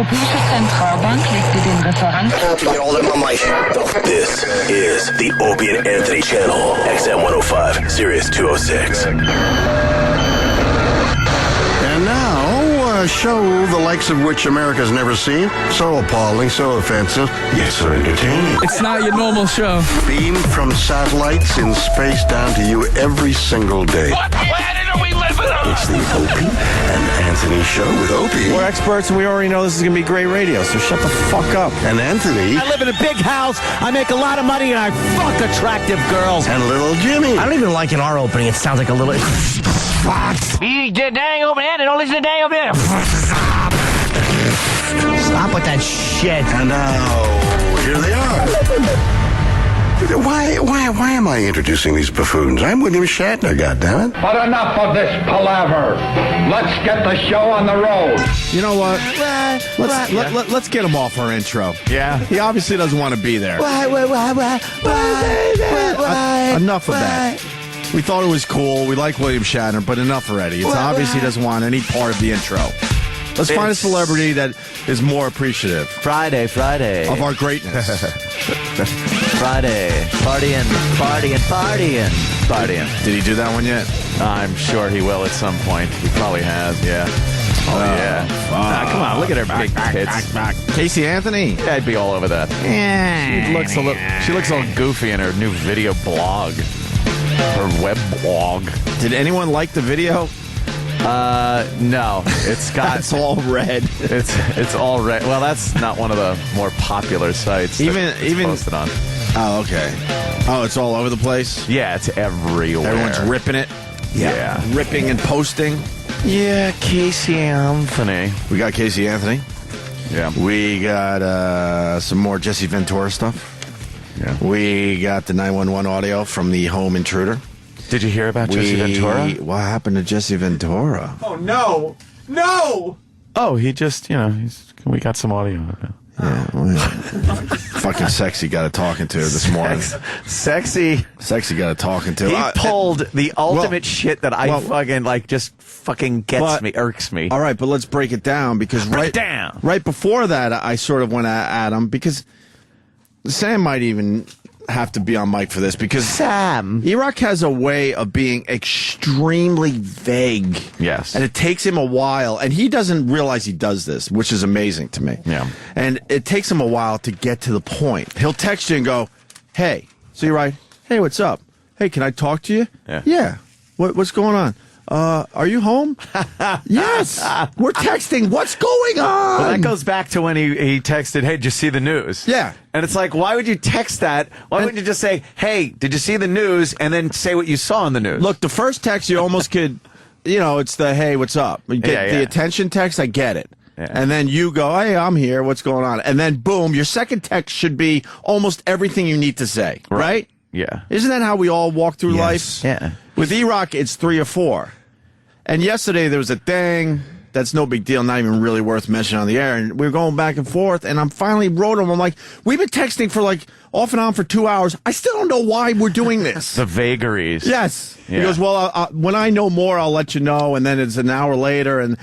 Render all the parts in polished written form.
Europäische Zentralbank legte den Referanten... This is the Opie and Anthony channel, XM 105, Sirius 206. And now, a show the likes of which America's never seen. So appalling, so offensive, yet so entertaining. It's not your normal show. Beamed from satellites in space down to you every single day. What planet are we living on? It's the Opie and Anthony show with Opie. We're experts and we already know this is going to be great radio, so shut the fuck up. And Anthony. I live in a big house, I make a lot of money, and I fuck attractive girls. And little Jimmy. I don't even like in our opening. It sounds like a little... You did dang open hand and don't listen to dang open hand. Stop with that shit. And now, here they are. Why am I introducing these buffoons? I'm William Shatner, goddammit. But enough of this palaver. Let's get the show on the road. You know what? Let's get him off our intro. Yeah. He obviously doesn't want to be there. Enough of that. We thought it was cool. We like William Shatner, but enough already. It's obvious he doesn't want any part of the intro. Let's find a celebrity that is more appreciative. Friday. Of our greatness. Friday. Partying. Did he do that one yet? I'm sure he will at some point. He probably has, yeah. Oh, yeah. Nah, come on, look at her big tits. Casey Anthony? Yeah, I'd be all over that. She looks a little goofy in her new video blog. Her web blog. Did anyone like the video? No. It's got... It's all red. It's all red. Well, that's not one of the more popular sites even posted on. Oh, okay. Oh, it's all over the place? Yeah, it's everywhere. Everyone's ripping it? Yeah. Ripping and posting? Yeah, Casey Anthony. We got Casey Anthony. Yeah. We got some more Jesse Ventura stuff. Yeah. We got the 911 audio from the home intruder. Did you hear about Jesse Ventura? What happened to Jesse Ventura? Oh, no! No! Oh, he just, we got some audio. Yeah, well, fucking Sexy got a talking to this morning. Sexy got a talking to. He pulled the ultimate shit that I fucking gets me, irks me. All right, but let's break it down because right before that, I sort of went at him because Sam might even have to be on mic for this because Sam Iraq has a way of being extremely vague. Yes. And it takes him a while, and he doesn't realize he does this, which is amazing to me. Yeah. And it takes him a while to get to the point. He'll text you and go, hey, so you're right, hey, what's up? Hey, can I talk to you? Yeah. What's going on? Are you home? Yes. We're texting. What's going on? Well, that goes back to when he texted, hey, did you see the news? Yeah. And it's like, why would you text that? Why wouldn't you just say, hey, did you see the news? And then say what you saw in the news. Look, the first text you almost could, it's the, hey, what's up? You get the attention text, I get it. Yeah. And then you go, hey, I'm here. What's going on? And then, boom, your second text should be almost everything you need to say, right? Yeah. Isn't that how we all walk through life? Yeah. With Iraq, it's 3 or 4. And yesterday there was a thing that's no big deal, not even really worth mentioning on the air. And we were going back and forth, and I finally wrote him. I'm like, we've been texting for off and on for 2 hours. I still don't know why we're doing this. The vagaries. Yes. Yeah. He goes, well, when I know more, I'll let you know. And then it's an hour later, and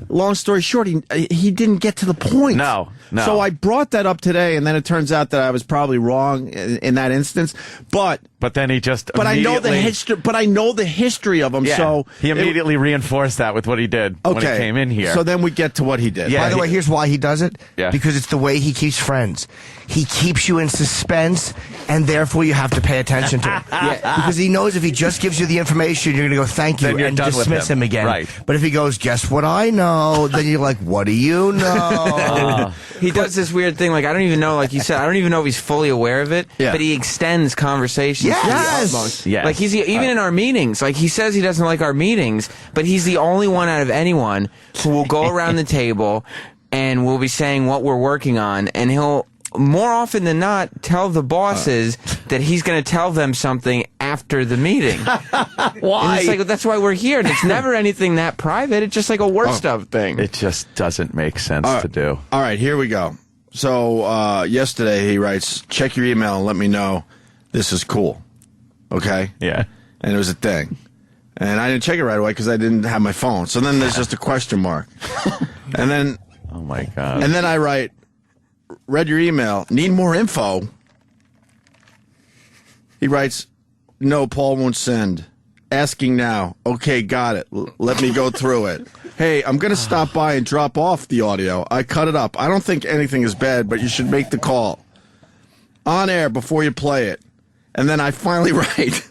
long story short, he didn't get to the point. No. So I brought that up today, and then it turns out that I was probably wrong in that instance. But then he just. But I know the history. But I know the history of him. Yeah, so he immediately reinforced that with what he did when he came in here. So then we get to what he did. By the way, here's why he does it. Yeah. Because it's the way he keeps friends. He keeps you in suspense, and therefore you have to pay attention to him. Because he knows if he just gives you the information, you're going to go thank you and dismiss him again. Right. But if he goes, guess what I know, then you're like, what do you know? He does this weird thing, I don't even know, like you said, I don't even know if he's fully aware of it, but he extends conversations to the utmost. Yes. He's even in our meetings, he says he doesn't like our meetings, but he's the only one out of anyone who will go around the table and we'll be saying what we're working on, and he'll more often than not tell the bosses that he's going to tell them something after the meeting. Why? And it's that's why we're here, and it's never anything that private. It's just a work stuff thing. It just doesn't make sense to do. All right, here we go. So yesterday he writes, check your email and let me know this is cool. Okay? Yeah. And it was a thing. And I didn't check it right away because I didn't have my phone. So then there's just a question mark. And then Oh, my God. And then I write, read your email. Need more info? He writes, no, Paul won't send. Asking now. Okay, got it. Let me go through it. Hey, I'm going to stop by and drop off the audio. I cut it up. I don't think anything is bad, but you should make the call. On air before you play it. And then I finally write.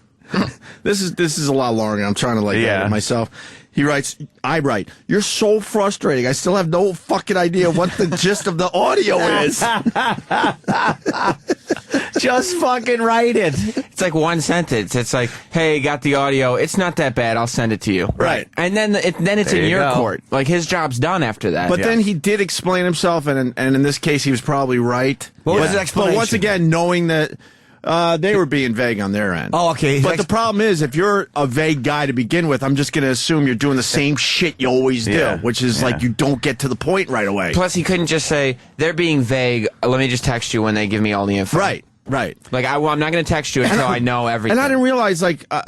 This is a lot longer. I'm trying to edit it myself. He writes, I write, you're so frustrating. I still have no fucking idea what the gist of the audio is. Just fucking write it. It's like one sentence. It's like, hey, got the audio. It's not that bad. I'll send it to you. Right. And then it's There in you your go. court. Like, his job's done after that. But then he did explain himself, and in this case, he was probably right. What was his explanation? But once again, knowing that they were being vague on their end. Oh, okay. But the problem is, if you're a vague guy to begin with, I'm just going to assume you're doing the same shit you always do, Yeah. which is like you don't get to the point right away. Plus, he couldn't just say, they're being vague. Let me just text you when they give me all the info. Right. Like, I'm not going to text you until I know everything. And I didn't realize,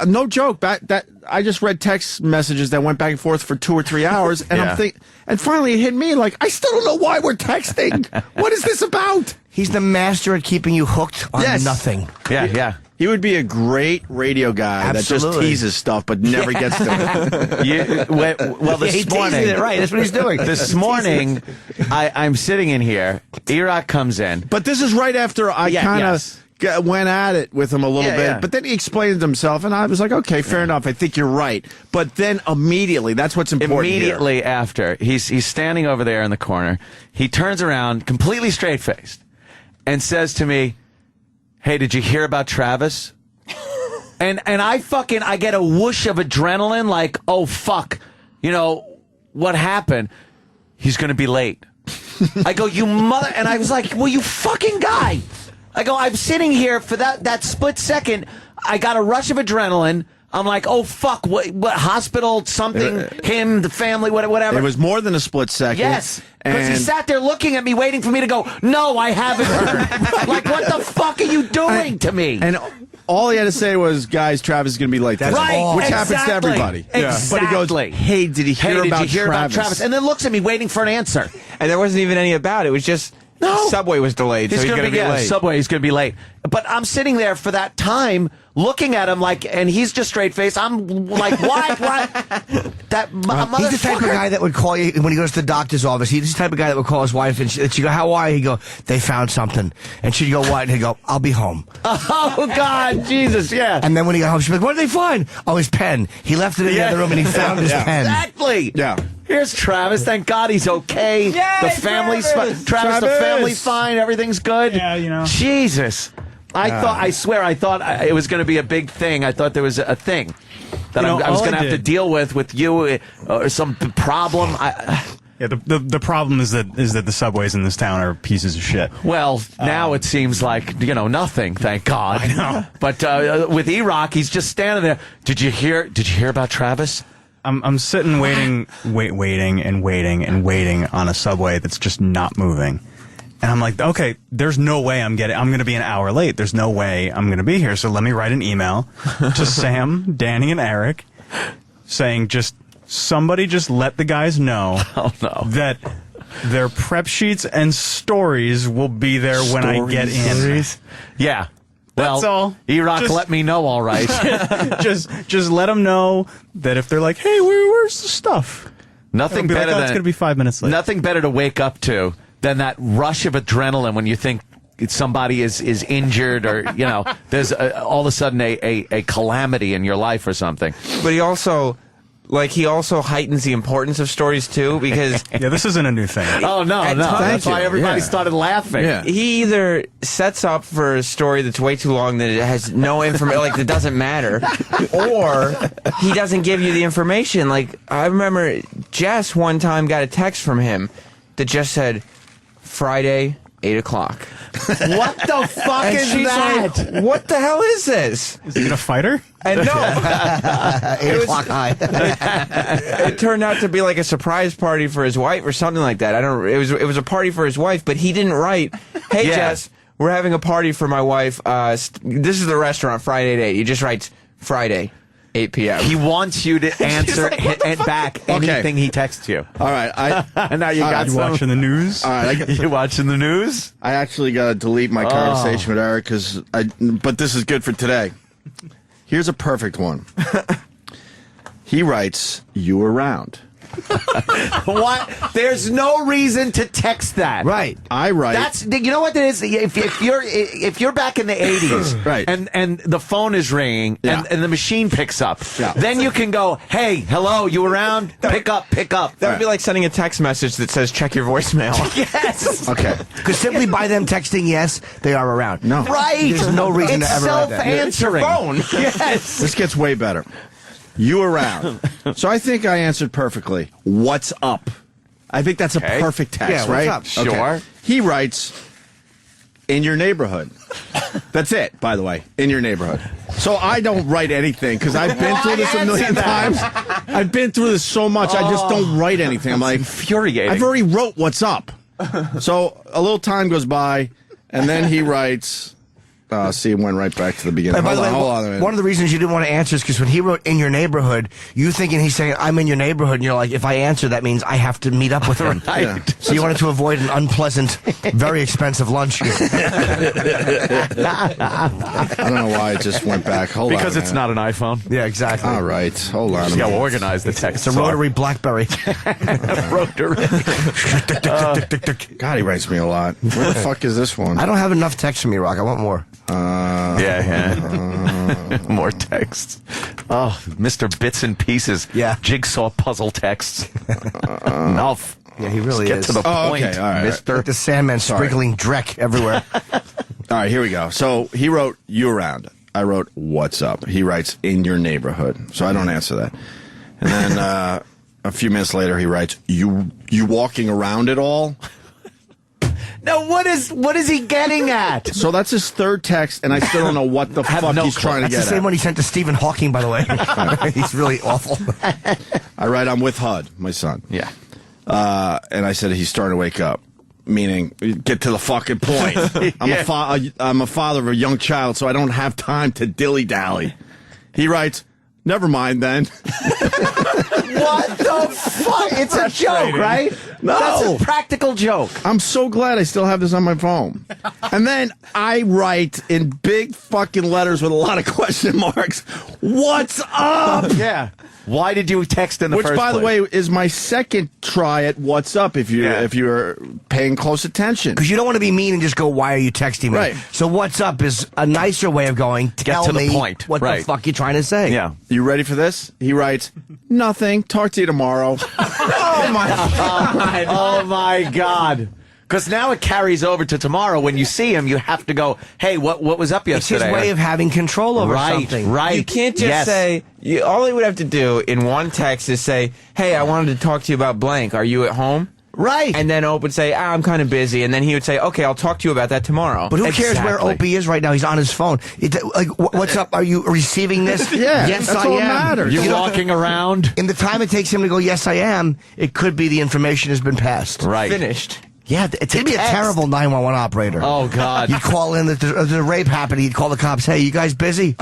no joke, that I just read text messages that went back and forth for 2 or 3 hours, and Yeah. and finally it hit me, like, I still don't know why we're texting. What is this about? He's the master at keeping you hooked on nothing. Yeah. He would be a great radio guy that just Absolutely. teases stuff but never gets to it. Well, He this teased morning, it, right? That's what he's doing. This morning, I'm sitting in here. E-Rock comes in. But this is right after I kind of went at it with him a little bit. Yeah. But then he explained himself, and I was like, okay, fair enough. I think you're right. But then immediately, that's what's important here. Immediately after, he's standing over there in the corner. He turns around, completely straight-faced, and says to me, hey, did you hear about Travis? and I get a whoosh of adrenaline, like, oh, fuck. You know, what happened? He's going to be late. I go, you mother... And I was like, well, you fucking guy. I go, I'm sitting here for that split second. I got a rush of adrenaline. I'm like, oh, fuck, what hospital, something, him, the family, whatever. It was more than a split second. Yes, because he And sat there looking at me, waiting for me to go, no, I haven't heard. Like, what the fuck are you doing to me? And all he had to say was, guys, Travis is going to be late. That's today." all. Which happens to Exactly. everybody. Exactly. But he goes, hey, did you hear, about, Travis? And then looks at me, waiting for an answer. And there wasn't even any about it. It was just Subway was delayed, so he's going to be late. Subway, he's going to be late. But I'm sitting there for that time, looking at him like, and he's just straight faced. I'm like, why? That motherfucker. He's the type of guy that would call you when he goes to the doctor's office. He's the type of guy that would call his wife and she'd go, how are you? He'd go, they found something. And she'd go, what? And he'd go, I'll be home. Oh, God, Jesus, yeah. And then when he got home, she'd be like, what did they find? Oh, his pen. He left it in the other room and he found his pen. Exactly. Yeah. Here's Travis. Thank God he's okay. Yay, the family's Travis! Travis, the family's fine. Everything's good. Yeah, you know. Jesus. I swear, I thought it was going to be a big thing. I thought there was a thing that I was going to have to deal with you or some problem. Yeah, the problem is that the subways in this town are pieces of shit. Well, now it seems like, nothing, thank God. I know. But with E-Rock, he's just standing there. Did you hear about Travis? I'm sitting waiting on a subway that's just not moving. And I'm like, okay, there's no way I'm going to be an hour late. There's no way I'm going to be here. So let me write an email to Sam, Danny, and Eric saying somebody just let the guys know that their prep sheets and stories will be there when I get in. Yeah. That's all. E-Rock let me know, all right. just let them know that if they're like, hey, where's the stuff? Nothing It'll be better like, than it's going to be 5 minutes late. Nothing better to wake up to than that rush of adrenaline when you think somebody is injured or there's all of a sudden a calamity in your life or something. But he also heightens the importance of stories too, because yeah, this isn't a new thing. Oh no, that's why everybody started laughing. Yeah. he either sets up for a story that's way too long that it has no information, like it doesn't matter, or he doesn't give you the information. Like I remember Jess one time got a text from him that just said Friday 8 o'clock. What the fuck And is she's that? like, what the hell is this? Is he a fighter? And no, 8 o'clock high. it turned out to be like a surprise party for his wife or something like that. It was a party for his wife, but he didn't write, hey Jess, we're having a party for my wife. This is the restaurant Friday at 8. He just writes Friday. 8 p.m. He wants you to answer back anything he texts you. All right. Now you got You watching the news? All right. You watching the news? I actually got to delete my conversation with Eric but this is good for today. Here's a perfect one. He writes, "You around?" What? There's no reason to text that. Right. I write. That's you know what that is. If you're back in the 80s, right, and the phone is ringing and the machine picks up, yeah. Then you can go, "Hey, hello, you around? Pick up." That would be like sending a text message that says, "Check your voicemail." Yes. Okay. Because simply by them texting yes, they are around. No. Right. There's no reason it's to ever write that. self-answering. Phone. Yes. This gets way better. You around? So I think I answered perfectly. What's up? I think that's a perfect text, Yeah, right? what's up? Sure. Okay. He writes, "In your neighborhood." That's it, by the way. In your neighborhood. So I don't write anything because I've been through this a million times. I've been through this so much. I just don't write anything. I'm like, infuriating. I've already wrote what's up. So a little time goes by, and then he writes. See, it went right back to the beginning. And by the way, hold on a minute. one of the reasons you didn't want to answer is because when he wrote "in your neighborhood," you thinking he's saying "I'm in your neighborhood," and you're like, if I answer, that means I have to meet up with him. Right. Yeah. So you wanted to avoid an unpleasant, very expensive lunch. I don't know why it just went back. Hold on. Because it's not an iPhone. Yeah, exactly. All right, hold on. You got to organize the text. It's a rotary BlackBerry. Rotary. God, he writes me a lot. Where the fuck is this one? I don't have enough text from you, Rock. I want more. More texts. Oh, Mr. Bits and Pieces. Yeah. Jigsaw puzzle texts. Enough. Yeah, he really Let's is. get to the point, okay, all right. Mister. Like the Sandman sprinkling dreck everywhere. All right, here we go. So he wrote, "You around?" I wrote, "What's up?" He writes, "In your neighborhood." So I don't answer that. And then a few minutes later, he writes, "You walking around at all?" No, what is he getting at? So that's his third text, and I still don't know what the fuck he's trying to That's get the same at. one he sent to Stephen Hawking, by the way. He's really awful. I write, "I'm with HUD, my son." Yeah. And I said, "He's starting to wake up." Meaning, get to the fucking point. I'm a father of a young child, so I don't have time to dilly-dally. He writes, "Never mind then." What the fuck? It's a joke, right? No. That's a practical joke. I'm so glad I still have this on my phone. And then I write in big fucking letters with a lot of question marks, "What's up?" Yeah. Why did you text in the Which, first by the place? way, is my second try at "What's up?" if you're paying close attention. Because you don't want to be mean and just go, "Why are you texting me?" Right. So "what's up" is a nicer way of going, "Tell to the me point." what Right. the fuck you trying to say." Yeah. You ready for this? He writes, "Nothing. Talk to you tomorrow." Oh my God. Oh my God. Because now it carries over to tomorrow. When you see him, you have to go, "Hey, what was up It's yesterday?" his way of having control over something. Right. You can't just say, all he would have to do in one text is say, "Hey, I wanted to talk to you about blank. Are you at home?" Right. And then Opie would say, "I'm kind of busy." And then he would say, "Okay, I'll talk to you about that tomorrow." But who cares where Exactly. Opie is right now? He's on his phone. What's up? Are you receiving this? Yeah, Yes, that's I all that am. matters. You walking around? In the time it takes him to go, "Yes, I am," it could be the information has been passed. Right. Finished. Yeah, it'd be a terrible 911 operator. Oh, God. You'd call in, there's a rape happened, he'd call the cops, "Hey, you guys busy?"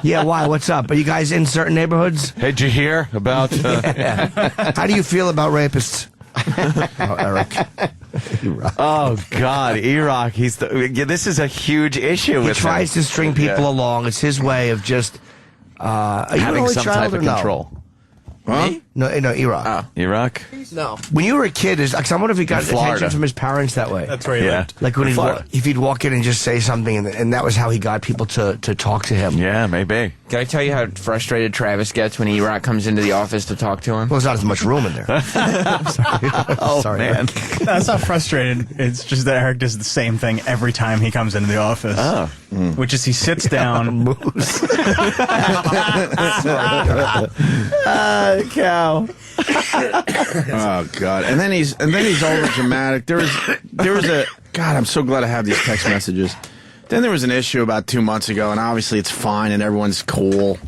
"Yeah, why? What's up? Are you guys in certain neighborhoods?" Hey, did you hear about... "How do you feel about rapists?" Oh, Eric. Oh, God. E-Rock, this is a huge issue He with tries him. to string people along. It's his way of just... are you an Having only some child type or of no? control. Huh? No, E-Rock. E-Rock? No. When you were a kid, I wonder if he got In Florida. attention from his parents that way. That's where he lived. Like when Florida. if he'd walk in and just say something, and that was how he got people to talk to him. Yeah, maybe. Can I tell you how frustrated Travis gets when E-Rock comes into the office to talk to him? Well, there's not as much room in there. Oh, Sorry, man. That's not frustrated. It's just that Eric does the same thing every time he comes into the office. Oh. Which is he sits down. Moose. Cow. Oh God! And then he's over dramatic. There was a God. I'm so glad I have these text messages. Then there was an issue about 2 months ago, and obviously it's fine and everyone's cool.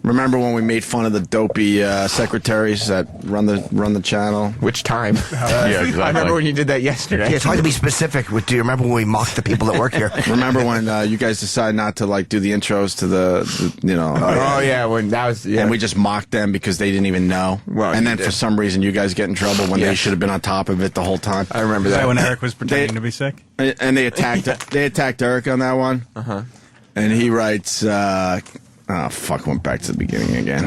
Remember when we made fun of the dopey secretaries that run the channel? Which time? Yeah, exactly. I remember when you did that yesterday. Yeah, it's hard to be specific. Do you remember when we mocked the people that work here? Remember when you guys decided not to do the intros to Oh yeah, when that was and we just mocked them because they didn't even know. Well, and you then did. for some reason you guys get in trouble when they should have been on top of it the whole time. I remember Is that. that when Eric was pretending to be sick? And they attacked Eric on that one. Uh-huh. And he writes, went back to the beginning again.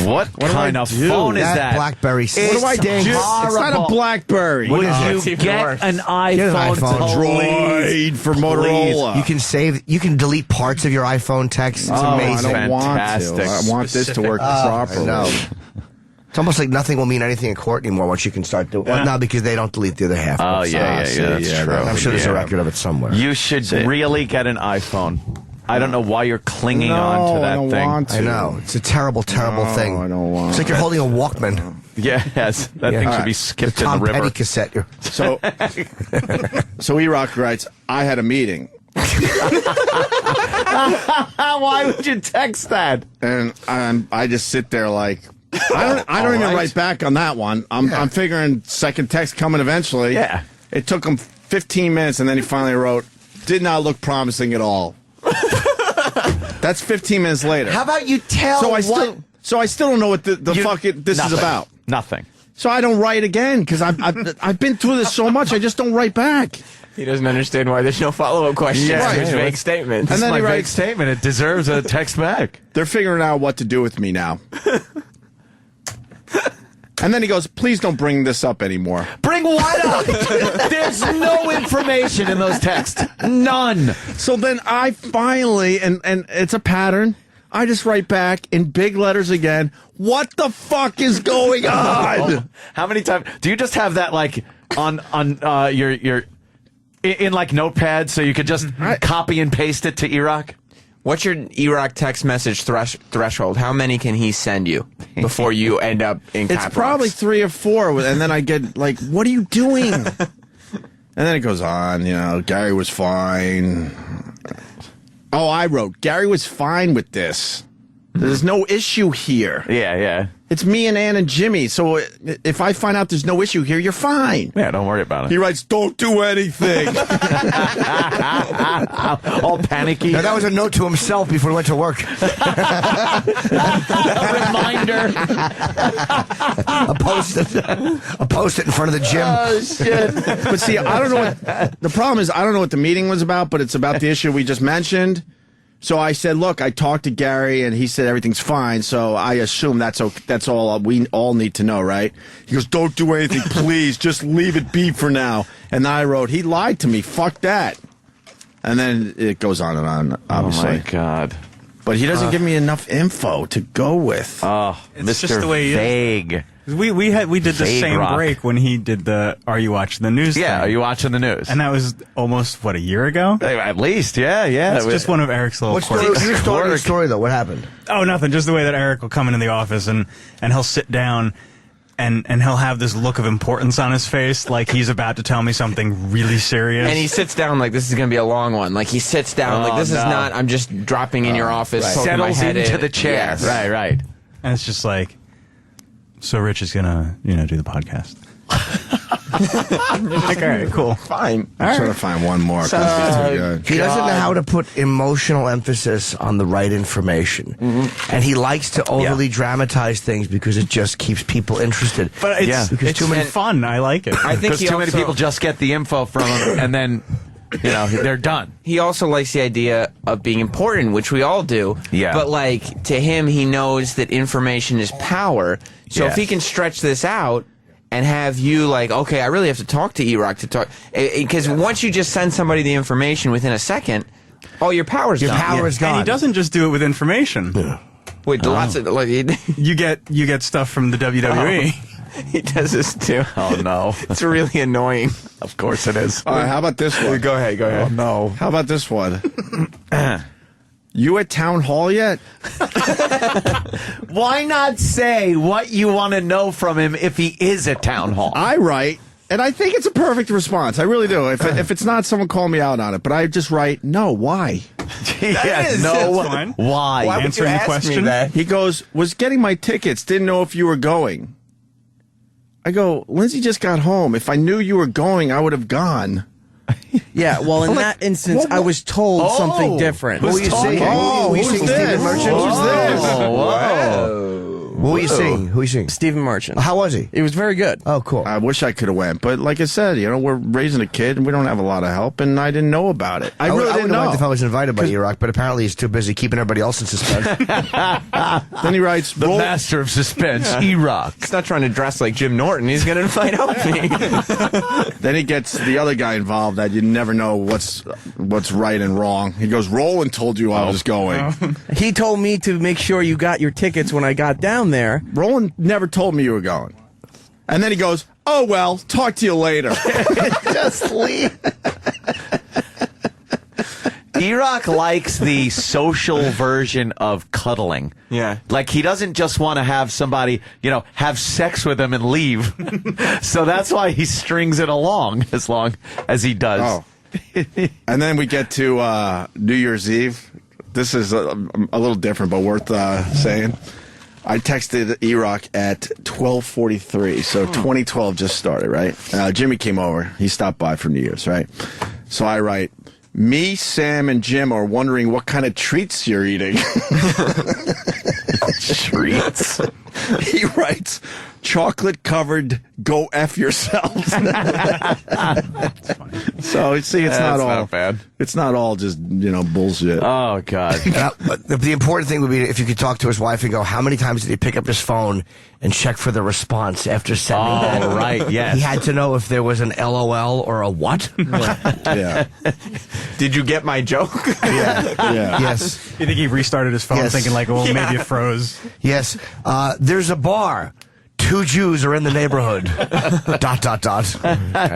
What kind of phone is that? BlackBerry What do I stinks. do? It's not a BlackBerry. What is Would it? you It's even get worse. an iPhone? Get an iPhone. Droid for Motorola. You can delete parts of your iPhone text. It's I amazing. don't want Fantastic. to. I want this to work properly. I know. It's almost like nothing will mean anything in court anymore once you can start doing. Well, no, because they don't delete the other half. Oh, yeah, that's true. I'm sure there's a Yeah. record of it somewhere. You should really get an iPhone. I don't know why you're clinging on to that I don't thing. want to. I know. It's a terrible, terrible thing. I don't want It's like you're holding a Walkman. Yes, that thing should be skipped The in the Tom river. Petty cassette. So E-Rock writes, I had a meeting. Why would you text that? And I just sit there like, I don't even write back on that one. I'm figuring second text coming eventually. Yeah. It took him 15 minutes, and then he finally wrote, did not look promising at all. That's 15 minutes later. How about you tell So I still don't know what the fuck this is Nothing. about. Nothing. So I don't write again because I've been through this so much. I just don't write back. He doesn't understand why there's no follow-up questions. Yeah, There's right. vague statements. And then My he vague writes, statement. It deserves a text back. they're figuring out what to do with me now. And then he goes, please don't bring this up anymore. Bring what up? There's no information in those texts. None. So then I finally, and it's a pattern, I just write back in big letters again, what the fuck is going on? How many times do you just have that like on your in like Notepad so you could just copy and paste it to E-Rock? What's your E-Rock text message threshold? How many can he send you before you end up in It's cap probably locks? 3 or 4, and then I get like, what are you doing? And then it goes on, Gary was fine. Oh, I wrote, Gary was fine with this. There's no issue here. Yeah. It's me and Ann and Jimmy, so if I find out there's no issue here, you're fine. Yeah, don't worry about He it. writes, don't do anything. All panicky. Now, that was a note to himself before he went to work. A reminder. A post-it in front of the gym. Oh, shit. But see, I don't know what the problem is. I don't know what the meeting was about, but it's about the issue we just mentioned. So I said, look, I talked to Gary, and he said everything's fine. So I assume that's okay. That's all we all need to know, right? He goes, don't do anything, please. Just leave it be for now. And I wrote, he lied to me. Fuck that. And then it goes on and on, obviously. Oh, my God. But he doesn't give me enough info to go with. Oh, It's Mr. just the way he is. Vague. We did the Vague same rock. break when he did the Are You Watching the News Yeah, thing. are you watching the news? And that was almost, a year ago? At least, yeah. That's just one of Eric's little What's quirks. your story, though? What happened? Oh, nothing. Just the way that Eric will come into the office and he'll sit down and he'll have this look of importance on his face, like he's about to tell me something really serious. And he sits down like this is going to be a long one. Like he sits down like this is not, I'm just dropping in your office. poking my Settles head into in. the chair. Yes. Right. And it's just like, so Rich is gonna, do the podcast. Like, all right, cool. Fine. I'm trying to find one more. 'cause it's too good. He doesn't know how to put emotional emphasis on the right information. And he likes to overly dramatize things because it just keeps people interested. But it's Because too many fun. I like it. I think Because he too many also- people just get the info from him and then, they're done. He also likes the idea of being important, which we all do. Yeah. But like to him, he knows that information is power. So if Yes. he can stretch this out and have you like, okay, I really have to talk to E-Rock to talk, because once you just send somebody the information within a second, all your power's Your done. power is gone. And he doesn't just do it with information. With lots of like, You get stuff from the WWE. he does this too. Oh, no. It's really annoying. Of course it is. All right, how about this one? Go ahead. Oh, no. How about this one? You at town hall yet? Why not say what you want to know from him if he is at town hall? I write, and I think it's a perfect response. I really do. If it's not, someone call me out on it. But I just write, no, why? That's fine. Why? Why would you Answering the ask me question. that? He goes, was getting my tickets, didn't know if you were going. I go, Lindsay just got home. If I knew you were going, I would have gone. Yeah, well, in that instance, I was told something different. Who are you seeing? Oh, Who are you who's seeing? this? Stephen Merchant? Who's this? Who are you seeing? Who are you seeing? Stephen Merchant. How was he? He was very good. Oh, cool. I wish I could have went, but like I said, we're raising a kid and we don't have a lot of help, and I didn't know about it. I really would didn't have liked know. if I was invited by E-Rock, but apparently he's too busy keeping everybody else in suspense. Then he writes, The master of suspense, E-Rock. He's not trying to dress like Jim Norton. He's going to invite Opie. Then he gets the other guy involved that you never know what's right and wrong. He goes, Roland told you I was going. He told me to make sure you got your tickets when I got down there. Roland never told me you were going. And then he goes, oh, well, talk to you later. Just leave. E-Rock likes the social version of cuddling. Yeah. Like, he doesn't just want to have somebody, have sex with him and leave. So that's why he strings it along as long as he does. Oh. And then we get to New Year's Eve. This is a little different, but worth saying. I texted E-Rock at 12:43, so 2012 just started, right? Jimmy came over. He stopped by for New Year's, right? So I write, me, Sam, and Jim are wondering what kind of treats you're eating. Treats? He writes, chocolate-covered go F yourselves. So, see, it's not bad. It's not all just, bullshit. Oh, God. But the important thing would be if you could talk to his wife and go, how many times did he pick up his phone and check for the response after sending that? Oh, right, yes. He had to know if there was an LOL or a what? Yeah. Did you get my joke? Yeah. Yes. You think he restarted his phone Yes. thinking like, well, maybe it froze? Yes. There's a bar. 2 Jews are in the neighborhood. ...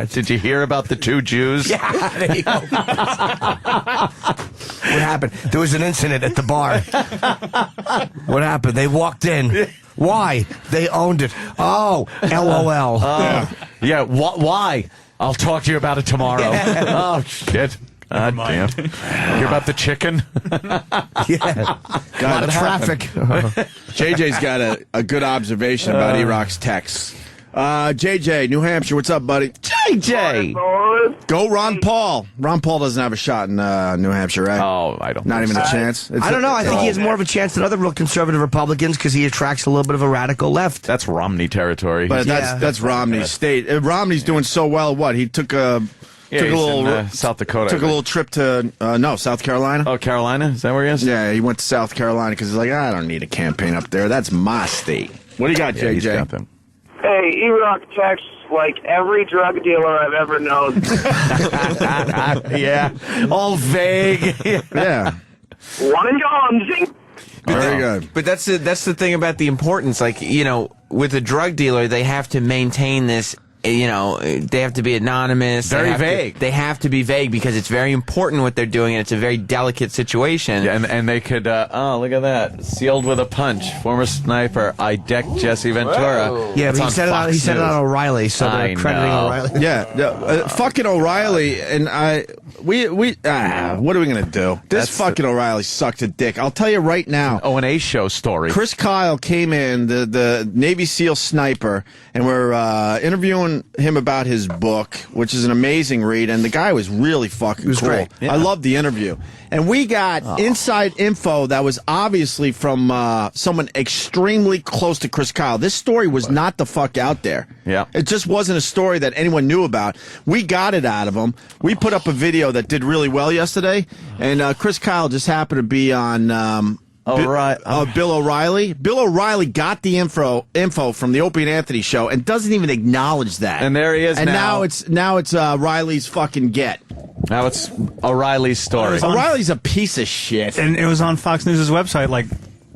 Did you hear about the 2 Jews? Yeah, there you go. What happened? There was an incident at the bar. What happened? They walked in. Why? They owned it. Oh, LOL. Yeah, why? I'll talk to you about it tomorrow. Oh, shit. God damn. Hear about the chicken? Yeah. A lot of traffic. JJ's got a good observation about E-Rock's texts. JJ, New Hampshire, what's up, buddy? JJ! Go Ron Paul. Ron Paul doesn't have a shot in New Hampshire, right? Oh, I don't Not think even so. a chance? I don't know. I think he has more of a chance than other real conservative Republicans because he attracts a little bit of a radical left. That's Romney territory. But that's Romney's state. Romney's doing so well, what? He took a little South Dakota. Took a little trip to South Carolina. Oh, Carolina? Is that where he is? Yeah, he went to South Carolina because he's like, I don't need a campaign up there. That's my state. What do you got, He's got JJ? them. Hey, E-Rock texts like every drug dealer I've ever known. Yeah, all vague. Yeah. One and gone. Zing. Very good. But that's the thing about the importance. Like, with a drug dealer, they have to maintain this. They have to be anonymous. Very vague. They have to be vague because it's very important what they're doing, and it's a very delicate situation. Yeah, and they could, look at that. Sealed with a punch. Former sniper, I decked Jesse Ventura. Yeah, That's but he said it on O'Reilly, so they're I crediting know. O'Reilly. Yeah, fucking O'Reilly and what are we gonna do? This fucking O'Reilly sucked a dick. I'll tell you right now. O&A show story. Chris Kyle came in, the Navy SEAL sniper, and we're interviewing him about his book, which is an amazing read, and the guy was really fucking cool. great. I loved the interview. And we got inside info that was obviously from someone extremely close to Chris Kyle. This story was not the fuck out there. Yeah. It just wasn't a story that anyone knew about. We got it out of him. We put up a video that did really well yesterday, and Chris Kyle just happened to be on Bill O'Reilly. Bill O'Reilly got the info from the Opie and Anthony show and doesn't even acknowledge that. And there he is and now. now it's Riley's fucking get. Now it's O'Reilly's story. O'Reilly's a piece of shit. And it was on Fox News' website like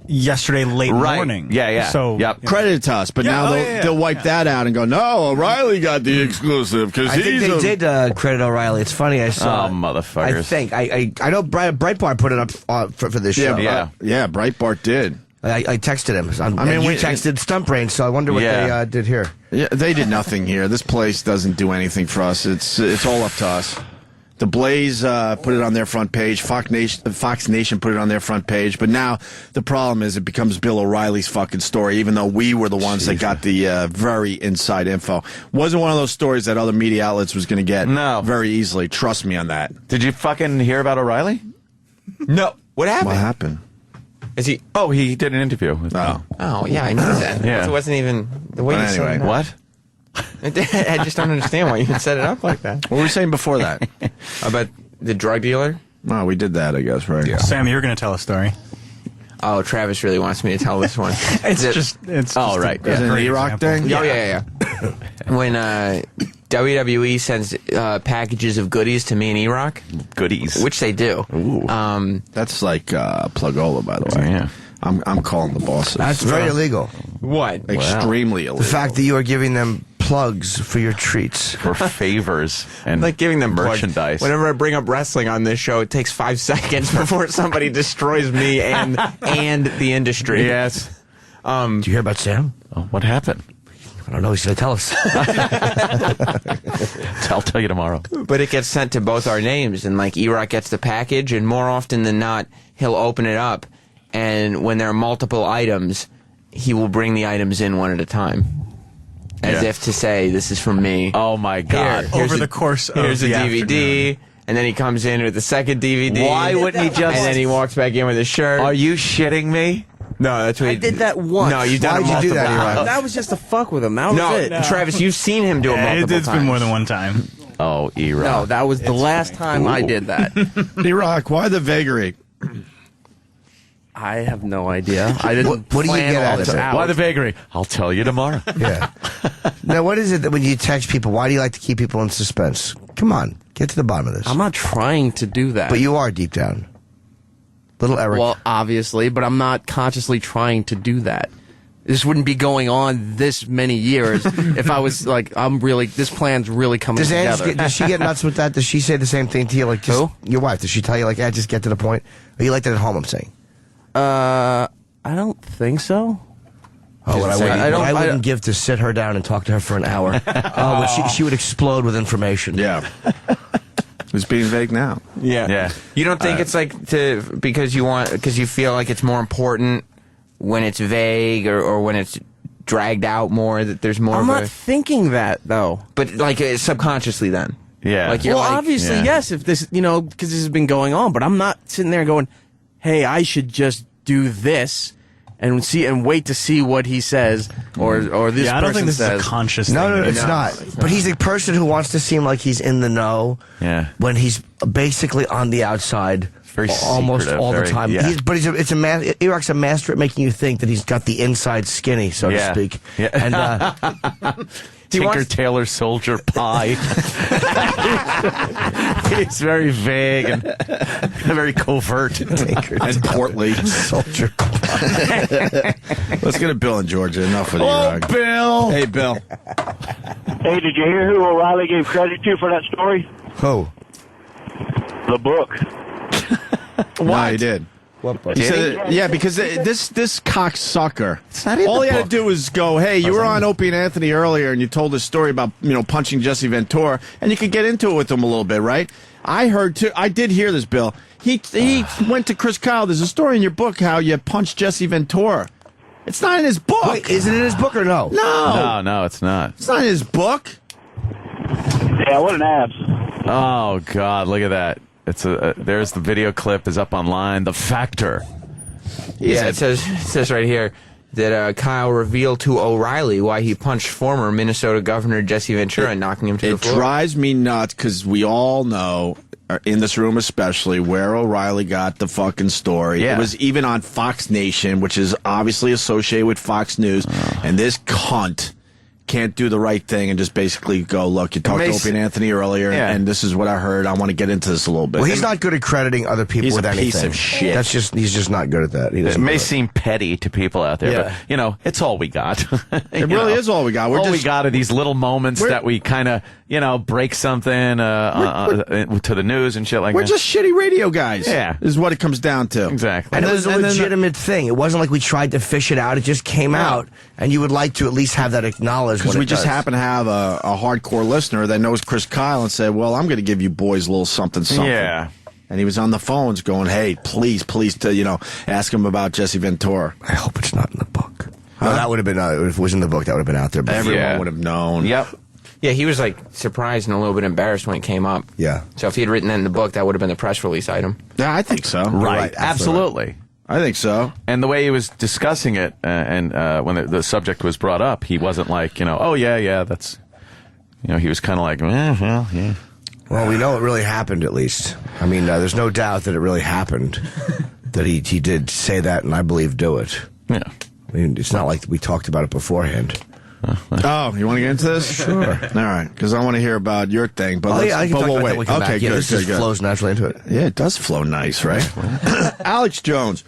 yesterday late morning. Yeah. So credit to us, but now they'll wipe that out and go, no, O'Reilly got the exclusive because I think they did credit O'Reilly. It's funny. I saw. Oh, motherfuckers! I think I know Breitbart put it up for this show. Yeah, Breitbart did. I texted him. You texted Stump Brain, so I wonder what they did here. Yeah, they did nothing here. This place doesn't do anything for us. It's all up to us. The Blaze put it on their front page. Fox Nation put it on their front page. But now the problem is it becomes Bill O'Reilly's fucking story, even though we were the ones that got the very inside info. Wasn't one of those stories that other media outlets was going to get very easily. Trust me on that. Did you fucking hear about O'Reilly? No. What happened? What happened? Is he? Oh, he did an interview. Oh, yeah, I knew that. Yeah. It wasn't even the way you said it. What? I just don't understand why you set it up like that. What were we saying before that? About the drug dealer? No, we did that, I guess, right? Yeah. Sam, you're going to tell a story. Oh, Travis really wants me to tell this one. It's just right. Is it an E-Rock thing? Oh, yeah. When WWE sends packages of goodies to me and E-Rock. Goodies. Which they do. Ooh. That's like Plugola, by the way. Yeah. I'm calling the bosses. That's very illegal. What? Extremely illegal. The fact that you are giving them plugs for your treats. For favors and like giving them merchandise. Plugs. Whenever I bring up wrestling on this show, it takes 5 seconds before somebody destroys me and the industry. Yes. Did you hear about Sam? Oh, what happened? I don't know. He's going to tell us. I'll tell you tomorrow. But it gets sent to both our names, and like E-Rock gets the package, and more often than not, he'll open it up, and when there are multiple items, he will bring the items in one at a time. As if to say, this is from me. Oh, my God. Over the course of here's the a DVD, afternoon. and then he comes in with the second DVD. Why wouldn't he just... And then he walks back in with his shirt. Are you shitting me? No, that's what I did that once. No, you've done it Why'd you multiple do that, times. E-Rock? That was just to fuck with him. That was it. Travis, you've seen him do it multiple times. It's been more than one time. Oh, E-Rock. No, that was the last time I did that. E-Rock, why the vagary? I have no idea. I didn't What do you plan get all out this of it? out. Why the vagary? I'll tell you tomorrow. Yeah. Now, what is it that when you text people, why do you like to keep people in suspense? Come on, get to the bottom of this. I'm not trying to do that. But you are deep down. Little Eric. Well, obviously, but I'm not consciously trying to do that. This wouldn't be going on this many years if I was like, this plan's really coming together. Does she get nuts with that? Does she say the same thing to you? Like, just, Who? Your wife, does she tell you, like, just get to the point? Or you like that at home, I'm saying? I don't think so. Oh, what I wouldn't give to sit her down and talk to her for an hour. She would explode with information. Yeah. Who's being vague now? Yeah. You don't think it's like because you feel like it's more important when it's vague or when it's dragged out more, that there's more I'm of not thinking that, though. But like subconsciously then. Yeah. Like you're Well, like, obviously, yeah. yes, if this, because this has been going on, but I'm not sitting there going, hey, I should just do this and wait to see what he says or this Yeah, I don't think person this says. is a conscious No, thing. it's not. But he's a person who wants to seem like he's in the know when he's basically on the outside very almost secretive, all the very- time. yeah. E-Rock's a master at making you think that he's got the inside skinny, so to speak. Yeah. And Tinker Tailor Soldier Pie. He's very vague and very covert. And portly. Soldier Pie. Let's get a Bill in Georgia. Enough with E-Rock. Bill. Hey, Bill. Hey, did you hear who O'Reilly gave credit to for that story? Who? The book. No, he did. What book? He said, yeah, because this cocksucker. not in all the he had to book. do was go, hey, you were on Opie and Anthony earlier, and you told a story about punching Jesse Ventura, and you could get into it with him a little bit, right? I did hear this, Bill. He went to Chris Kyle. There's a story in your book how you punched Jesse Ventura. It's not in his book. Wait, is it in his book or no? No, it's not. it's not in his book. Yeah, what an abs. Oh God, look at that. It's there's the video clip is up online. The Factor. Yeah, it says right here that Kyle revealed to O'Reilly why he punched former Minnesota Governor Jesse Ventura, knocking him to the floor. It drives me nuts because we all know, in this room especially, where O'Reilly got the fucking story. Yeah. It was even on Fox Nation, which is obviously associated with Fox News. And this cunt can't do the right thing and just basically go, look, you talked to Opie and Anthony earlier, and this is what I heard. I want to get into this a little bit. Well, he's not good at crediting other people with anything. He's a piece of shit. He's just not good at that. It may seem petty to people out there, but it's all we got. It really is all we got. We got are these little moments that we kind of break something to the news and shit like that. We're just shitty radio guys. Yeah. Is what it comes down to. Exactly. And it was a legitimate thing. It wasn't like we tried to fish it out. It just came out, and you would like to at least have that acknowledged. Because we just happen to have a hardcore listener that knows Chris Kyle and said, well, I'm going to give you boys a little something. Yeah. And he was on the phones going, hey, please, ask him about Jesse Ventura. I hope it's not in the book. No, that would have been, if it was in the book, that would have been out there. But everyone would have known. Yep. Yeah, he was like surprised and a little bit embarrassed when it came up. Yeah. So if he had written that in the book, that would have been the press release item. Yeah, I think so. Right. Absolutely. I think so. And the way he was discussing it, and when the subject was brought up, he wasn't like, oh, yeah, that's, he was kind of like, well, yeah. Well, we know it really happened, at least. I mean, there's no doubt that it really happened, that he did say that, and I believe do it. Yeah. I mean, it's not like we talked about it beforehand. Oh, you want to get into this? Sure. All right, because I want to hear about your thing. But I can talk about that when we come back. Yeah, good, this just flows naturally into it. Yeah, it does flow nice, right? Alex Jones.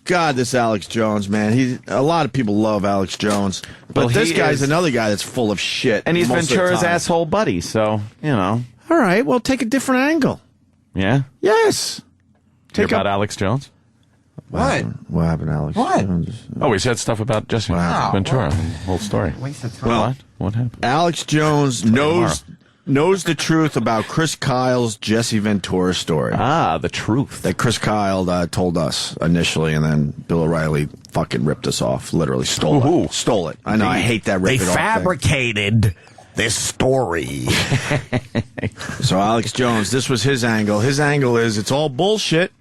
God, this Alex Jones, man. A lot of people love Alex Jones. But this guy's another guy that's full of shit. And he's Ventura's asshole buddy, so, All right, well, take a different angle. Yeah? Yes. Take about Alex Jones? What? What happened to Alex Jones? Oh, we said stuff about Jesse Ventura. Whole story. Well, what happened? Alex Jones knows the truth about Chris Kyle's Jesse Ventura story. Ah, the truth. That Chris Kyle told us initially, and then Bill O'Reilly fucking ripped us off. Literally stole it. Stole it. I know, I hate that rip They it off thing. fabricated this story. So Alex Jones, this was his angle. His angle is it's all bullshit.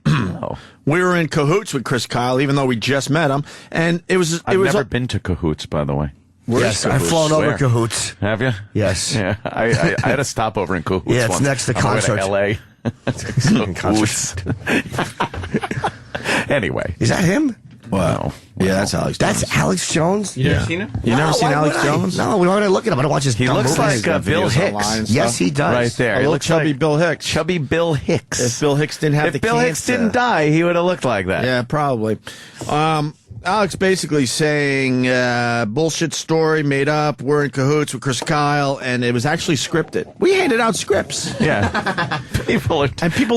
We were in cahoots with Chris Kyle, even though we just met him, and I've never been to cahoots, by the way. Yes, I've flown over Cahoots. Have you? Yes. Yeah, I had a stopover in Cahoots. Yeah, it's once. next to Concert. Concert. L.A. Cahoots. Anyway, is that him? Wow. Yeah, that's Alex Jones. That's Alex Jones? You never seen him? You never seen Alex Jones? No, we want to look at him. I don't watch his He looks movies. like Bill Hicks. Yes, he does. Right there. A little chubby Bill Hicks. Chubby Bill Hicks. If Bill Hicks didn't have the Bill cancer. Hicks didn't die, he would have looked like that. Yeah, probably. Alex basically saying bullshit story made up. We're in cahoots with Chris Kyle, and it was actually scripted. We handed out scripts. Yeah. People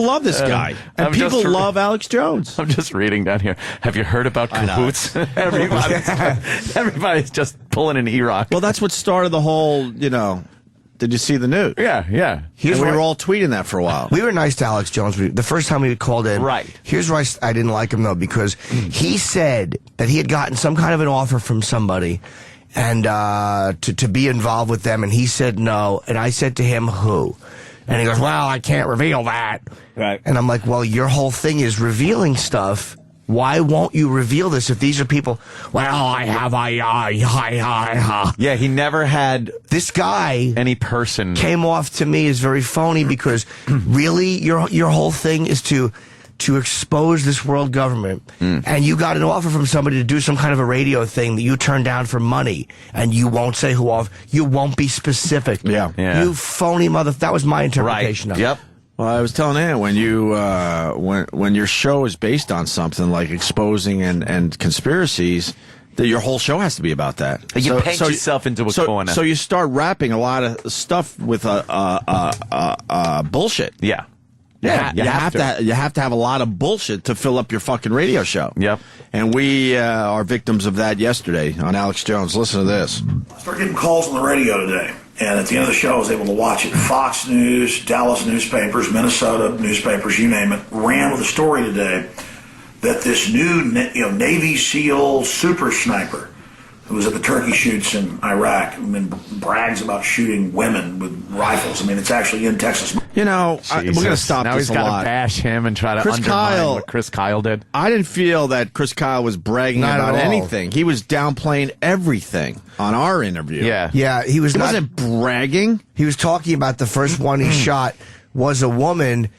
love this guy. And people love Alex Jones. I'm just reading down here. Have you heard about Cahoots? Everybody's just pulling an E-Rock. Well, that's what started the whole, Did you see the news? Yeah. And we were all tweeting that for a while. We were nice to Alex Jones. The first time we called in. Right. Here's where I didn't like him, though, because he said that he had gotten some kind of an offer from somebody and to be involved with them, and he said no. And I said to him, who? And he goes, well, I can't reveal that. Right. And I'm like, well, your whole thing is revealing stuff. Why won't you reveal this if these are people? Well, Yeah, he never had this guy. Any person came off to me as very phony because really your whole thing is to expose this world government, and you got an offer from somebody to do some kind of a radio thing that you turned down for money, and you won't say who off. You won't be specific. Yeah. You phony mother. That was my interpretation of it. Yep. Well, I was telling Ann, when you when your show is based on something like exposing and conspiracies, that your whole show has to be about that. You paint yourself into a corner. So you start wrapping a lot of stuff with bullshit. Yeah. Yeah, you have to have a lot of bullshit to fill up your fucking radio show. Yep. And we are victims of that yesterday on Alex Jones. Listen to this. I started getting calls on the radio today. And at the end of the show, I was able to watch it. Fox News, Dallas newspapers, Minnesota newspapers, you name it, ran with a story today that this new Navy SEAL super sniper who was at the turkey shoots in Iraq and brags about shooting women with rifles. I mean, it's actually in Texas. We're going to stop now this a lot. Now he's got to bash him and try to undermine what Chris Kyle did. I didn't feel that Chris Kyle was bragging about anything. He was downplaying everything on our interview. Yeah. Yeah, he wasn't bragging. He was talking about the first one he shot was a woman,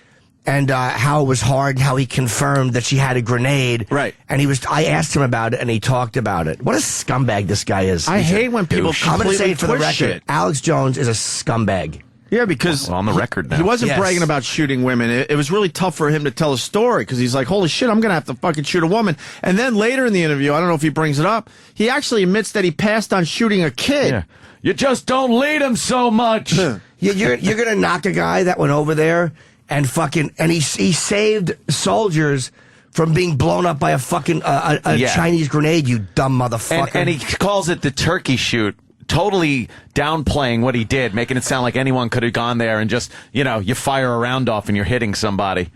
and how it was hard, and how he confirmed that she had a grenade. Right. And I asked him about it, and he talked about it. What a scumbag this guy is. I hate when people I'm going to say completely it for the push record. shit. Alex Jones is a scumbag. Yeah, because on the record now. He wasn't Yes. bragging about shooting women. It was really tough for him to tell a story because he's like, holy shit, I'm going to have to fucking shoot a woman. And then later in the interview, I don't know if he brings it up, he actually admits that he passed on shooting a kid. Yeah. You just don't lead him so much. You're going to knock a guy that went over there and he saved soldiers from being blown up by a fucking Chinese grenade, you dumb motherfucker. And he calls it the turkey shoot, totally downplaying what he did, making it sound like anyone could have gone there and just, you fire a round off and you're hitting somebody.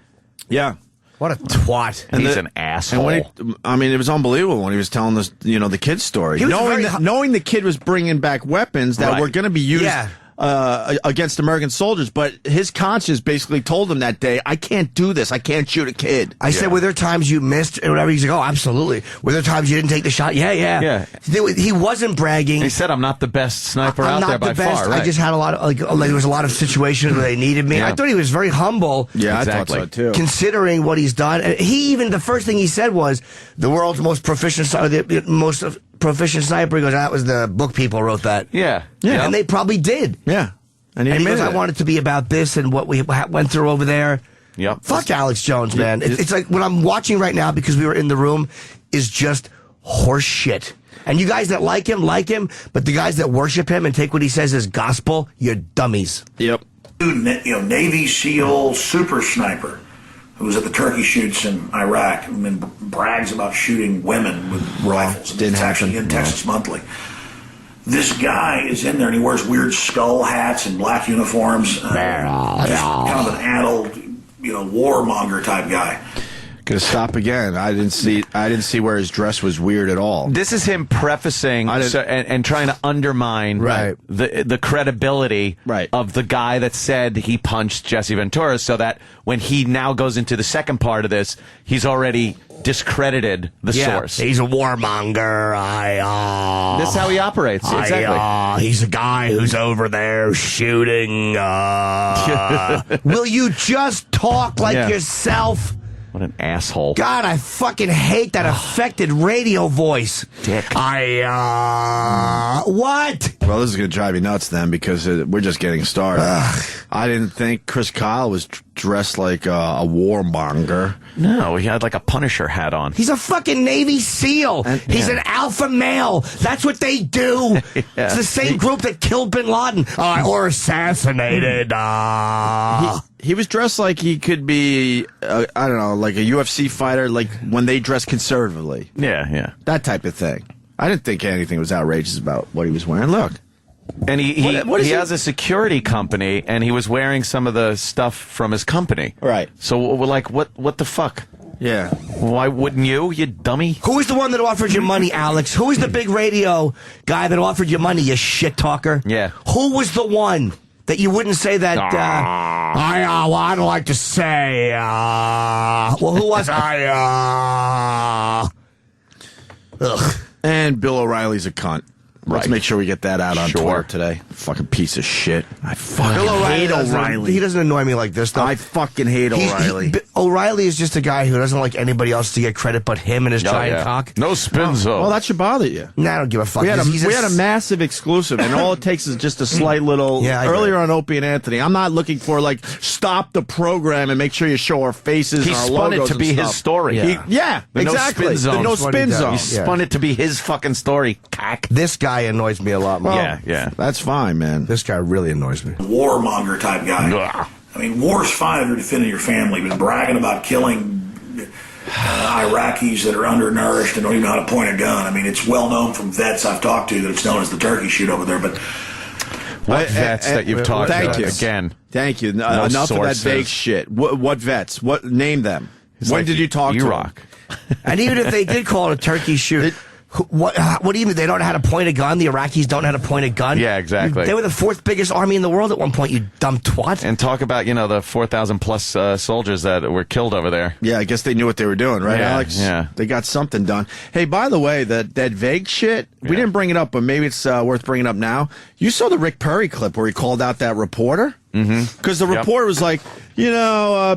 Yeah. What a twat. And he's an asshole. And it was unbelievable when he was telling this, the kid's story. Knowing the kid was bringing back weapons that were going to be used against American soldiers, but his conscience basically told him that day, I can't do this. I can't shoot a kid. I said, were there times you missed or whatever? He's like, oh, absolutely. Were there times you didn't take the shot? Yeah. He wasn't bragging. He said, I'm not the best sniper out there by far. Right? I just had a lot of, there was a lot of situations where they needed me. Yeah. I thought he was very humble. Yeah, exactly. I thought so too. Considering what he's done. And the first thing he said was, the world's most proficient sniper. He goes, that was the book people wrote that. Yeah. And they probably did. Yeah. And he goes, I want it to be about this and what we went through over there. Yep. Fuck Alex Jones, man. It's like what I'm watching right now because we were in the room is just horse shit. And you guys that like him, but the guys that worship him and take what he says as gospel, you're dummies. Yep. Navy SEAL super sniper who was at the turkey shoots in Iraq and brags about shooting women with rifles. Didn't it's happen. actually in Texas Monthly. This guy is in there and he wears weird skull hats and black uniforms. Just kind of an adult, warmonger type guy. Gonna stop again. I didn't see where his dress was weird at all. This is him prefacing and trying to undermine the credibility of the guy that said he punched Jesse Ventura, so that when he now goes into the second part of this, he's already discredited the source. He's a warmonger. This is how he operates. Exactly. He's a guy who's over there shooting. Will you just talk like yourself? What an asshole. God, I fucking hate that affected radio voice. Dick. What? Well, this is going to drive you nuts then because we're just getting started. I didn't think Chris Kyle was dressed like a warmonger. No, he had like a Punisher hat on. He's a fucking Navy SEAL. He's an alpha male. That's what they do. It's the same group that killed Bin Laden or assassinated. He was dressed like he could be, I don't know, like a UFC fighter, like when they dress conservatively. Yeah. That type of thing. I didn't think anything was outrageous about what he was wearing. Look. And he has a security company, and he was wearing some of the stuff from his company. Right. So, like, what the fuck? Yeah. Why wouldn't you dummy? Who was the one that offered you money, Alex? Who was the big radio guy that offered you money, you shit talker? Yeah. Who was the one that you wouldn't say that? I don't like to say. Well, who was I? Ugh. And Bill O'Reilly's a cunt. Let's make sure we get that out on Twitter today. Fucking piece of shit. I fucking hate O'Reilly. He doesn't annoy me like this, though. I fucking hate O'Reilly. O'Reilly is just a guy who doesn't like anybody else to get credit but him and his giant cock. No spin zone. Well, that should bother you. Nah, I don't give a fuck. We had a massive exclusive, and all it takes is just a slight little. Earlier on Opie and Anthony, I'm not looking for like stop the program and make sure you show our faces. He and our spun it logos to be and his stuff. story. Exactly. The no spin zone. He spun it to be his fucking story. Cack. This guy annoys me a lot more. Yeah. That's fine, man. This guy really annoys me. Warmonger type guy. Ugh. I mean, war's fine if you're defending your family, but bragging about killing Iraqis that are undernourished and don't even know how to point a gun. I mean, it's well known from vets I've talked to that it's known as the turkey shoot over there. But what vets that you've talked to? Again. Thank you. No Enough sources. of that vague shit. What vets? Name them? When did you talk to Iraq? And even if they did call it a turkey shoot, what do you mean? They don't know how to point a gun? The Iraqis don't know how to point a gun? Yeah, exactly. They were the fourth biggest army in the world at one point, you dumb twat. And talk about, the 4,000 plus soldiers that were killed over there. Yeah, I guess they knew what they were doing, right, Alex? Yeah. They got something done. Hey, by the way, that vague shit, we didn't bring it up, but maybe it's worth bringing up now. You saw the Rick Perry clip where he called out that reporter? Mm-hmm. Because the reporter was like,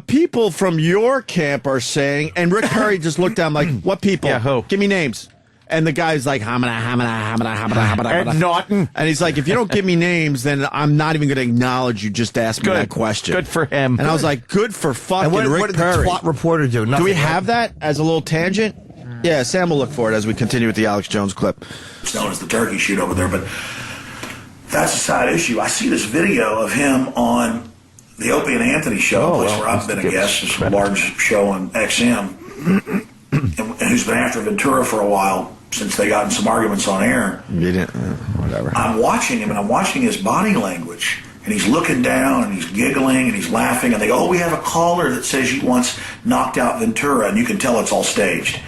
people from your camp are saying, and Rick Perry just looked down like, what people? Yeah, who? Give me names. And the guy's like, Ed Norton. And he's like, if you don't give me names, then I'm not even going to acknowledge you just asked me that question. Good for him. And I was like, good for fucking And Rick what did Perry. the twat reporter do? Do Nothing, we right? have that as a little tangent? Yeah, Sam will look for it as we continue with the Alex Jones clip. It's known as the turkey shoot over there, but that's a side issue. I see this video of him on the Opie and Anthony show, a place where I've been a guest. It's a large show on XM, and who's been after Ventura for a while since they got in some arguments on air. You didn't, whatever. I'm watching him, and I'm watching his body language, and he's looking down, and he's giggling, and he's laughing, and they go, oh, we have a caller that says you once knocked out Ventura, and you can tell it's all staged.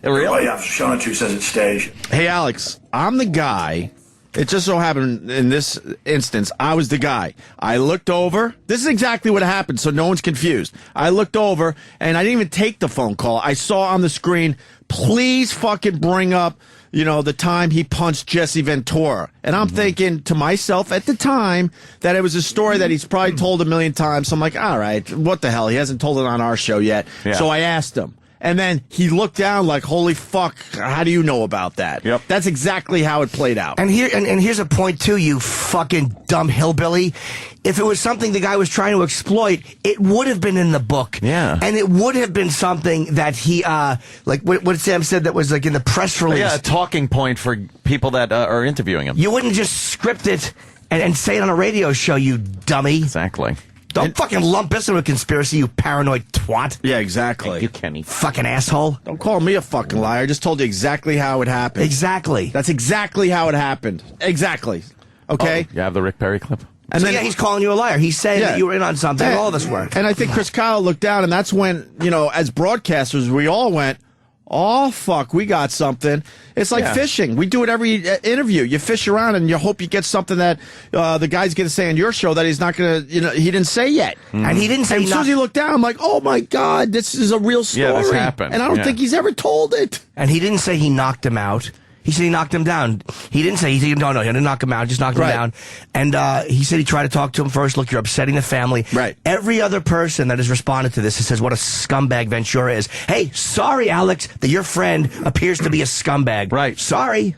Really? I've shown it to you, says it's staged. Hey, Alex, I'm the guy. It just so happened in this instance, I was the guy. I looked over. This is exactly what happened, so no one's confused. I looked over, and I didn't even take the phone call. I saw on the screen, please fucking bring up, the time he punched Jesse Ventura. And I'm thinking to myself at the time that it was a story that he's probably told a million times. So I'm like, all right, what the hell? He hasn't told it on our show yet. Yeah. So I asked him. And then he looked down like, holy fuck, how do you know about that? Yep. That's exactly how it played out. And here's a point too, you fucking dumb hillbilly. If it was something the guy was trying to exploit, it would have been in the book. Yeah. And it would have been something that he, like what Sam said that was like in the press release. Yeah, a talking point for people that are interviewing him. You wouldn't just script it and say it on a radio show, you dummy. Exactly. Don't fucking lump this into a conspiracy, you paranoid twat. Yeah, exactly. Thank you, Kenny. Fucking asshole. Don't call me a fucking liar. I just told you exactly how it happened. Exactly. That's exactly how it happened. Exactly. Okay? You have the Rick Perry clip? And So then yeah, he's calling you a liar. He's saying that you were in on something. And- All of us were. And I think Chris Kyle looked down, and that's when, as broadcasters, we all went, oh, fuck, we got something. It's like fishing. We do it every interview. You fish around, and you hope you get something that the guy's going to say on your show that he's not going to, he didn't say yet. And he didn't say And as soon as he looked down, I'm like, oh, my God, this is a real story. Yeah, this happened. And I don't think he's ever told it. And he didn't say he knocked him out. He said he knocked him down. He didn't say, he said, no, he didn't knock him out, just knocked him down. And he said he tried to talk to him first. Look, you're upsetting the family. Right. Every other person that has responded to this says what a scumbag Ventura is. Hey, sorry, Alex, that your friend appears to be a scumbag. Right. Sorry.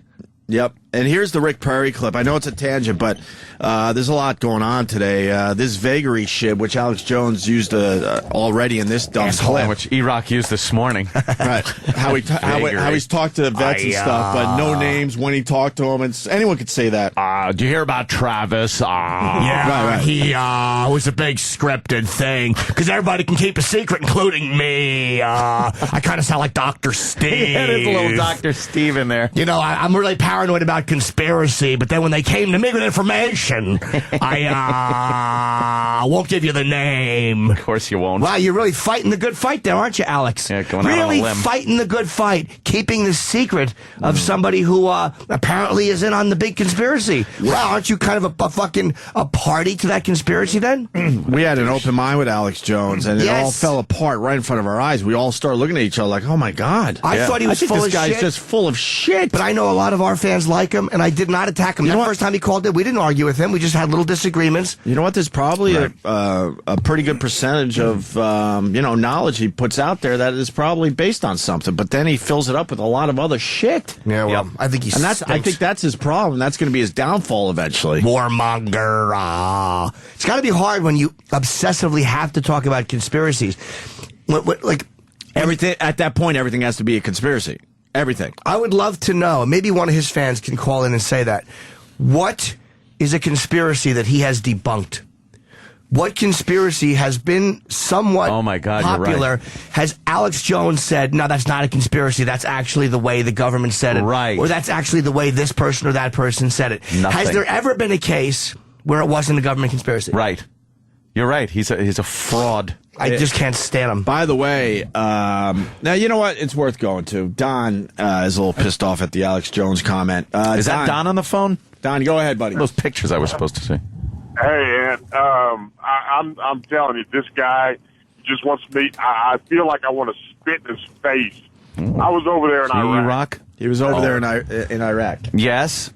Yep. And here's the Rick Perry clip. I know it's a tangent, but there's a lot going on today. This vagary shit, which Alex Jones used already in this dumb clip. Which E-Rock used this morning. Right. How he's talked to the vets and stuff, but no names when he talked to them. And anyone could say that. Do you hear about Travis? Yeah, he was a big scripted thing because everybody can keep a secret, including me. I kind of sound like Dr. Steve. He had his little Dr. Steve in there. I'm really paranoid about conspiracy, but then when they came to me with information, I won't give you the name. Of course you won't. Wow, you're really fighting the good fight there, aren't you, Alex? Yeah, going out on a really limb. fighting the good fight, keeping the secret of somebody who apparently is in on the big conspiracy. Wow, aren't you kind of a party to that conspiracy then? We had an open mind with Alex Jones, and it all fell apart right in front of our eyes. We all started looking at each other like, oh my God. I thought he was full of shit. This guy's just full of shit. But I know a lot of our fans like him, and I did not attack him. The first time he called it, we didn't argue with him. We just had little disagreements. You know what? There's probably a pretty good percentage of knowledge he puts out there that is probably based on something, but then he fills it up with a lot of other shit. Yeah, well, I think he's. And I think that's his problem. That's going to be his downfall eventually. Warmonger. It's got to be hard when you obsessively have to talk about conspiracies. Everything at that point, everything has to be a conspiracy. Everything. I would love to know. Maybe one of his fans can call in and say that. What is a conspiracy that he has debunked? What conspiracy has been somewhat popular? Has Alex Jones said, no, that's not a conspiracy. That's actually the way the government said it. Right. Or that's actually the way this person or that person said it. Nothing. Has there ever been a case where it wasn't a government conspiracy? Right. You're right. He's a fraud. I just can't stand him. By the way, now you know what? It's worth going to. Don is a little pissed off at the Alex Jones comment. Is that Don on the phone? Don, go ahead, buddy. Those pictures I was supposed to see. Hey, Ant, I'm telling you, this guy just wants me. I feel like I want to spit in his face. I was over there in Iraq. He was over there in Iraq. Yes.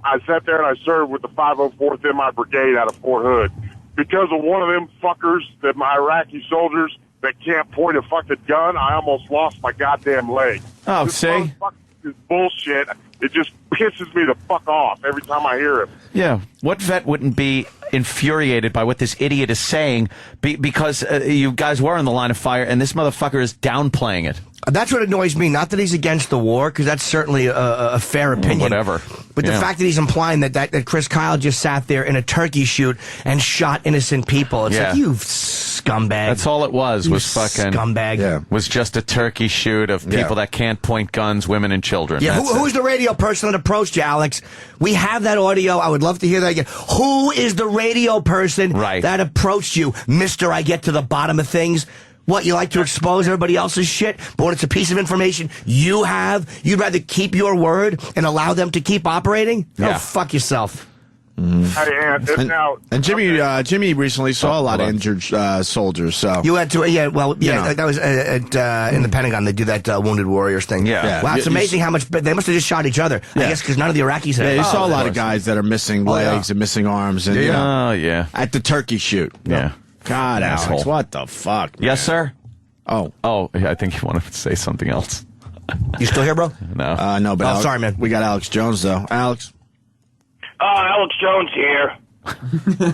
I sat there and I served with the 504th MI Brigade out of Fort Hood. Because of one of them fuckers, that my Iraqi soldiers, that can't point a fucking gun, I almost lost my goddamn leg. Oh, this see? motherfucker is bullshit. It just pisses me the fuck off every time I hear him. Yeah. What vet wouldn't be infuriated by what this idiot is saying because you guys were in the line of fire and this motherfucker is downplaying it? That's what annoys me. Not that he's against the war, because that's certainly a fair opinion. Whatever. But the fact that he's implying that Chris Kyle just sat there in a turkey shoot and shot innocent people. It's like, you scumbag. That's all it was fucking scumbag. Yeah. Was just a turkey shoot of people that can't point guns, women and children. Yeah, who's the radio person that approached you, Alex? We have that audio. I would love to hear that again. Who is the radio person that approached you? Mister, I get to the bottom of things. What, you like to expose everybody else's shit, but when it's a piece of information you have, you'd rather keep your word and allow them to keep operating? Yeah. Oh, fuck yourself. And Jimmy recently saw a lot of injured soldiers. So you had to, that was in the Pentagon. They do that Wounded Warriors thing. Yeah. Wow, it's amazing how much they must have just shot each other. I guess because none of the Iraqis have. Yeah, you saw a lot of guys that are missing legs and missing arms. And, at the turkey shoot. Yeah. God, Asshole. Alex, what the fuck? Man? Yes, sir? Oh, I think you wanted to say something else. You still here, bro? No. No, but Alex, sorry, man. We got Alex Jones, though. Alex? Alex Jones here.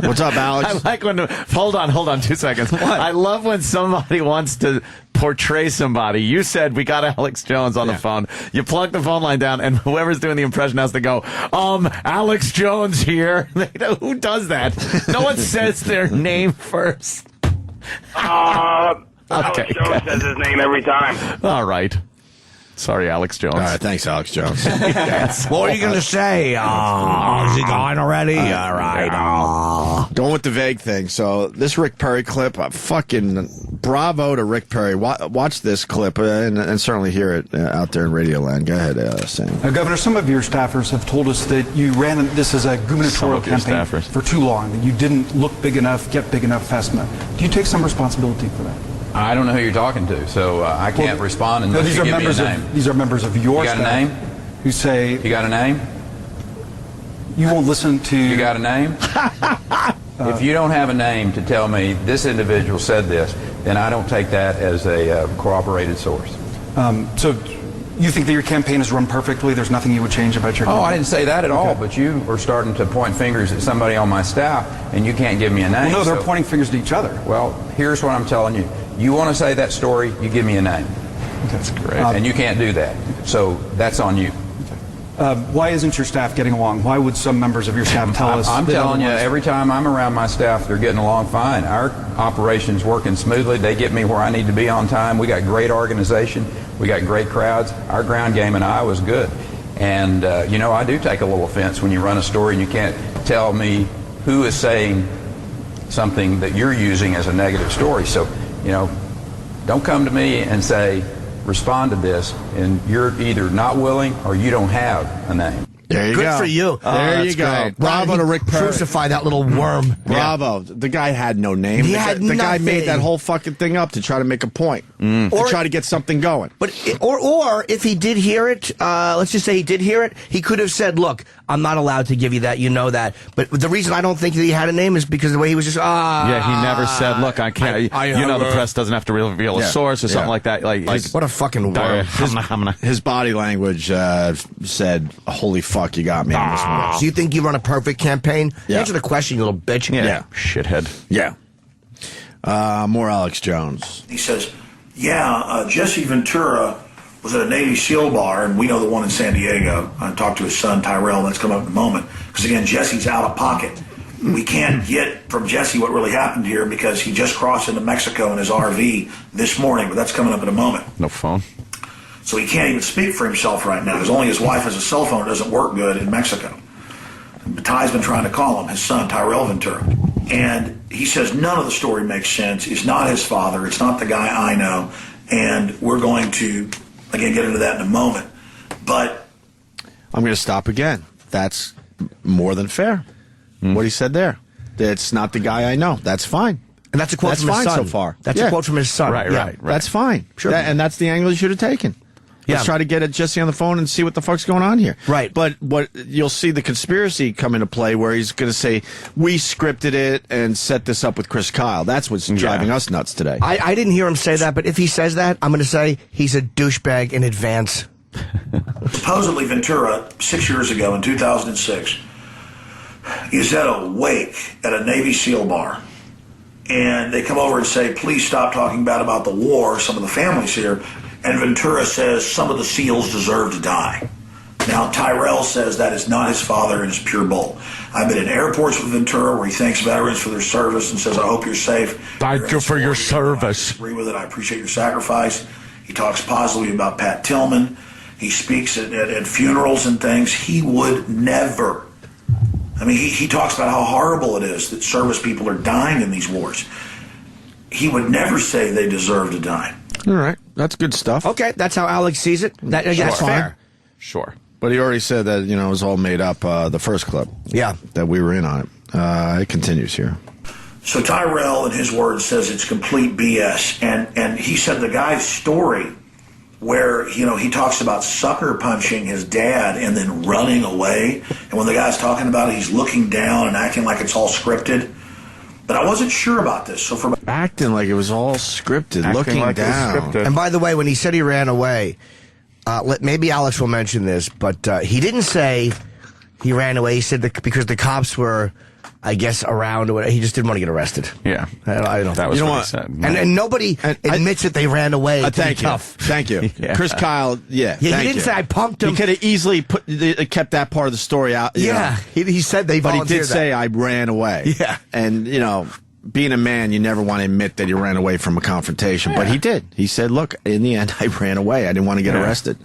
What's up, Alex? I like when... Hold on 2 seconds. What? I love when somebody wants to portray somebody. You said we got Alex Jones on the phone. You plug the phone line down, and whoever's doing the impression has to go, Alex Jones here. Who does that? No one says their name first. Alex Jones says his name every time. All right. Sorry, Alex Jones. All right, thanks, Alex Jones. What are you going to say? Is he gone already? All right. Going with the vague thing. So this Rick Perry clip, fucking bravo to Rick Perry. Watch this clip and certainly hear it out there in Radioland. Go ahead, Sam. Now, Governor, some of your staffers have told us that you ran this as a gubernatorial campaign for too long, that you didn't look big enough, get big enough fast enough. Do you take some responsibility for that? I don't know who you're talking to, so I can't respond unless you give me a name. These are members of your staff. You got a name? Who say... You got a name? You won't listen to... You got a name? If you don't have a name to tell me this individual said this, then I don't take that as a corroborated source. So you think that your campaign is run perfectly? There's nothing you would change about your campaign? I didn't say that at all, but you are starting to point fingers at somebody on my staff, and you can't give me a name. Well, no, they're pointing fingers at each other. Well, here's what I'm telling you. You want to say that story, you give me a name. That's great. And you can't do that. So that's on you. Why isn't your staff getting along? Why would some members of your staff tell us? I'm telling you, every time I'm around my staff, they're getting along fine. Our operation's working smoothly. They get me where I need to be on time. We got great organization. We got great crowds. Our ground game in Iowa is good. And, I do take a little offense when you run a story and you can't tell me who is saying something that you're using as a negative story. So, don't come to me and say, respond to this, and you're either not willing or you don't have a name. There you Good go. for you. There you go. Great. Bravo to Rick Perry. Crucify that little worm. Bravo. The guy had no name. He had the guy made nothing. that whole fucking thing up to try to make a point. To try to get something going. But or if he did hear it, let's just say he did hear it, he could have said, "Look, I'm not allowed to give you that. You know that." But the reason I don't think that he had a name is because of the way he was just Yeah, he never said, "Look, I can't." The press doesn't have to revel a source or something like that. Like what a fucking word. His body language said, "Holy fuck, you got me." On this one. So you think you run a perfect campaign? Yeah. Answer the question, you little bitch. Yeah. Shithead. Yeah. More Alex Jones. He says, Jesse Ventura was at a Navy SEAL bar, and we know the one in San Diego. I talked to his son, Tyrell, and that's coming up in a moment. Because, again, Jesse's out of pocket. We can't get from Jesse what really happened here because he just crossed into Mexico in his RV this morning, but that's coming up in a moment. No phone. So he can't even speak for himself right now because only his wife has a cell phone that doesn't work good in Mexico. But Ty's been trying to call him, his son, Tyrell Ventura. And he says none of the story makes sense. He's not his father. It's not the guy I know. And we're going to, again, get into that in a moment. But I'm going to stop again. That's more than fair. What he said there. It's not the guy I know. That's fine. And that's a quote from his son. So far. That's a quote from his son. Right. That's fine. Sure. And that's the angle you should have taken. Let's try to get Jesse on the phone and see what the fuck's going on here. Right. But what you'll see the conspiracy come into play where he's going to say, we scripted it and set this up with Chris Kyle. That's what's driving us nuts today. I didn't hear him say that, but if he says that, I'm going to say he's a douchebag in advance. Supposedly Ventura, 6 years ago in 2006, is at a wake at a Navy SEAL bar. And they come over and say, please stop talking bad about the war, some of the families here. And Ventura says some of the SEALs deserve to die. Now, Tyrell says that is not his father and is pure bull. I've been in airports with Ventura where he thanks veterans for their service and says, I hope you're safe. Thank you for your service. I agree with it. I appreciate your sacrifice. He talks positively about Pat Tillman. He speaks at funerals and things. He would never. I mean, he talks about how horrible it is that service people are dying in these wars. He would never say they deserve to die. All right. That's good stuff. Okay, that's how Alex sees it. That's fair. Sure. But he already said that, it was all made up, the first clip. Yeah. That we were in on it. It continues here. So Tyrell, in his words, says it's complete BS. And he said the guy's story where, he talks about sucker punching his dad and then running away. And when the guy's talking about it, he's looking down and acting like it's all scripted. But I wasn't sure about this. So for acting like it was all scripted, looking like down. And by the way, when he said he ran away, maybe Alex will mention this, but he didn't say he ran away. He said that because the cops were, I guess, around. Or he just didn't want to get arrested. Yeah, I don't. That was what he said. And nobody admits that they ran away. Thank you. Thank you. Yeah. Chris Kyle, he didn't say I punked him. He could have easily kept that part of the story out. He said they But he volunteered did say I ran away. Yeah. And, being a man, you never want to admit that you ran away from a confrontation. But he did. He said, look, in the end, I ran away. I didn't want to get arrested.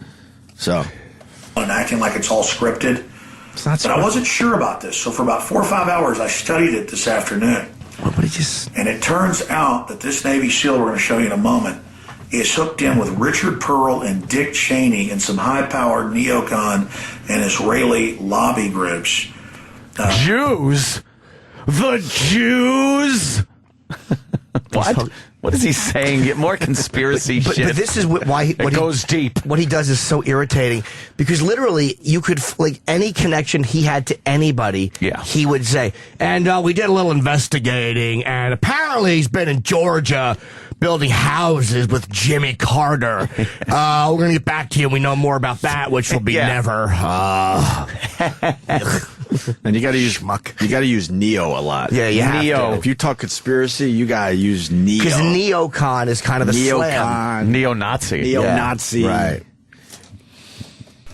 So. And acting like it's all scripted. It's not but I wasn't sure about this. So for about 4 or 5 hours, I studied it this afternoon. And it turns out that this Navy SEAL we're going to show you in a moment is hooked in with Richard Pearl and Dick Cheney and some high-powered neocon and Israeli lobby groups. Jews? The Jews? What? What is he saying? Get more conspiracy shit. But this is why it goes deep. What he does is so irritating because literally you could any connection he had to anybody. Yeah. He would say, and we did a little investigating, and apparently he's been in Georgia building houses with Jimmy Carter. We're gonna get back to you. We know more about that, which will be never. And you got to use Neo a lot. Yeah, you have Neo. to. If you talk conspiracy, you got to use Neo. Because neocon is kind of the slam. Neo-Nazi. Neo-Nazi. Yeah. Right.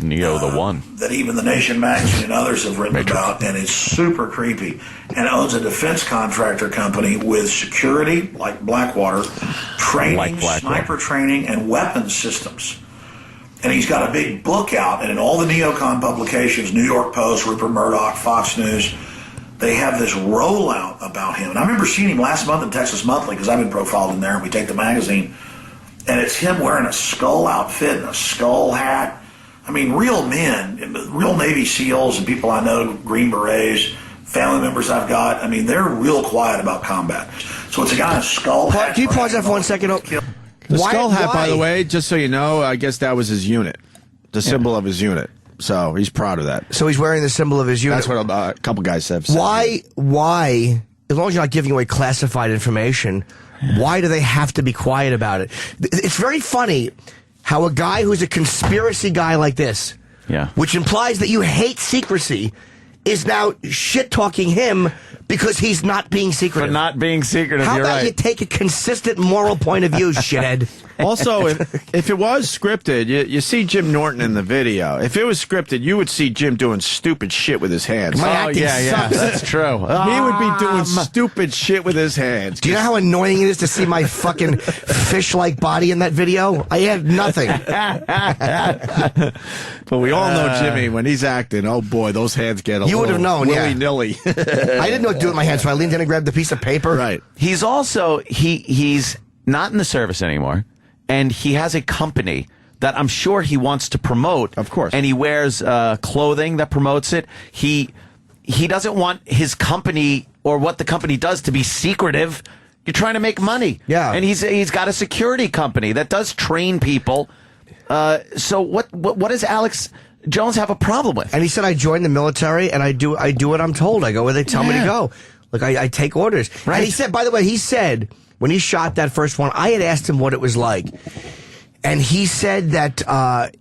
Neo the one. That even the Nation magazine and others have written about, and it's super creepy. And owns a defense contractor company with security, like Blackwater, training, sniper training, and weapons systems. And he's got a big book out, and in all the neocon publications, New York Post, Rupert Murdoch, Fox News, they have this rollout about him. And I remember seeing him last month in Texas Monthly, because I've been profiled in there, and we take the magazine, and it's him wearing a skull outfit and a skull hat. I mean, real men, real Navy SEALs and people I know, Green Berets, family members I've got, I mean, they're real quiet about combat. So it's a guy in a skull hat. Can you pause that for 1 second? The skull hat, by the way, just so you know, I guess that was his unit, the symbol of his unit. So he's proud of that. So he's wearing the symbol of his unit. That's what a couple guys have said. Why, as long as you're not giving away classified information, why do they have to be quiet about it? It's very funny how a guy who's a conspiracy guy like this, which implies that you hate secrecy, is now shit-talking him because he's not being secretive. For not being secretive, How you're about right. you take a consistent moral point of view, shithead? Also, if it was scripted, you see Jim Norton in the video. If it was scripted, you would see Jim doing stupid shit with his hands. My acting sucks. That's true. He would be doing stupid shit with his hands. Do you know how annoying it is to see my fucking fish-like body in that video? I had nothing. But we all know Jimmy, when he's acting, oh boy, those hands get a You would have known, willy-nilly. I didn't know what to do with my hands, so I leaned in and grabbed a piece of paper. Right. He's also, he's not in the service anymore, and he has a company that I'm sure he wants to promote. Of course. And he wears clothing that promotes it. He doesn't want his company or what the company does to be secretive. You're trying to make money. Yeah. And he's got a security company that does train people So what does Alex Jones have a problem with? And he said, I joined the military and I do what I'm told. I go where they tell me to go. Like I take orders. Right. And he said, by the way, when he shot that first one, I had asked him what it was like. And he said that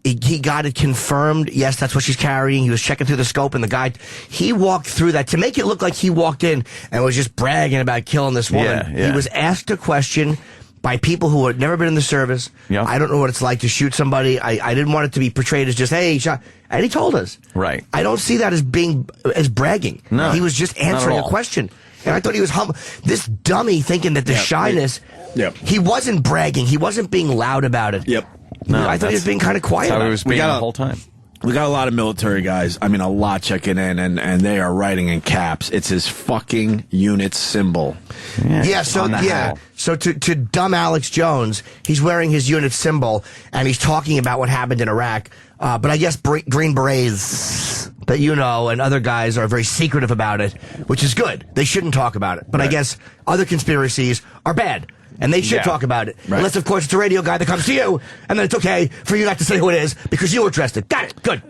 he got it confirmed. Yes, that's what she's carrying. He was checking through the scope, and the guy, he walked through that to make it look like he walked in and was just bragging about killing this woman. Yeah. He was asked a question by people who had never been in the service. Yep. I don't know what it's like to shoot somebody. I didn't want it to be portrayed as just, hey, he shot. And he told us. Right. I don't see that as bragging. No, he was just answering a question. And I thought he was humble. This dummy thinking that the shyness... Yep. He wasn't bragging. He wasn't being loud about it. Yep. No, I thought he was being kind of quiet. That's how he was being the whole time. We got a lot of military guys. I mean, a lot checking in, and they are writing in caps. It's his fucking unit symbol. So to dumb Alex Jones, he's wearing his unit symbol, and he's talking about what happened in Iraq. But I guess Green Berets that and other guys are very secretive about it, which is good. They shouldn't talk about it. But I guess other conspiracies are bad. And they should talk about it. Right. Unless, of course, it's a radio guy that comes to you, and then it's okay for you not to say who it is because you were trusted. Got it. Good.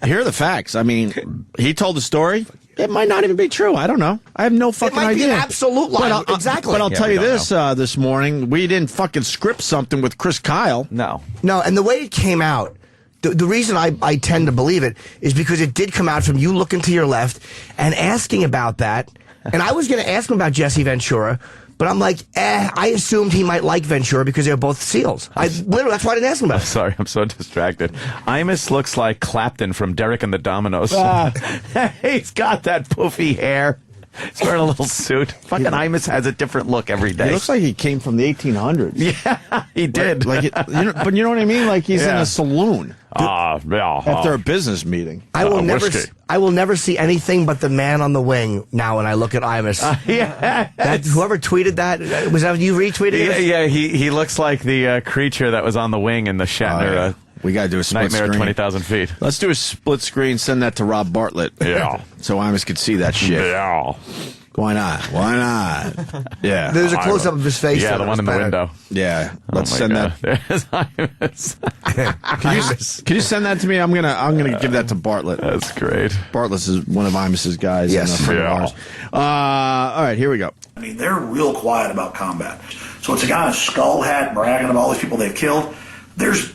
Here are the facts. I mean, he told the story. It might not even be true. I don't know. I have no fucking idea. It might be an absolute lie. Exactly. But I'll tell you this morning. We didn't fucking script something with Chris Kyle. No, and the way it came out, the reason I tend to believe it is because it did come out from you looking to your left and asking about that. And I was going to ask him about Jesse Ventura, but I'm like, I assumed he might like Ventura because they were both SEALs. That's why I didn't ask him about it. Sorry, I'm so distracted. Imus looks like Clapton from Derek and the Dominoes. He's got that poofy hair. He's wearing a little suit. Fucking Imus has a different look every day. He looks like he came from the 1800s. Yeah, he did. But you know what I mean? Like he's in a saloon after a business meeting. I will never see anything but the man on the wing now when I look at Imus. Whoever tweeted that, was that you retweeted it? Yeah, he looks like the creature that was on the wing in the Shatner. We got to do a split Nightmare screen. at 20,000 feet. Let's do a split screen. Send that to Rob Bartlett. Yeah. So Imus could see that shit. Yeah. Why not? Why not? Yeah. There's a close up of his face. Yeah, the one in the window. Yeah. Let's send that. There's Imus. Can you send that to me? I'm gonna give that to Bartlett. That's great. Bartlett is one of Imus's guys. Yes. And a friend of ours. All right, here we go. I mean, they're real quiet about combat. So it's a guy in a skull hat bragging about all these people they've killed. There's,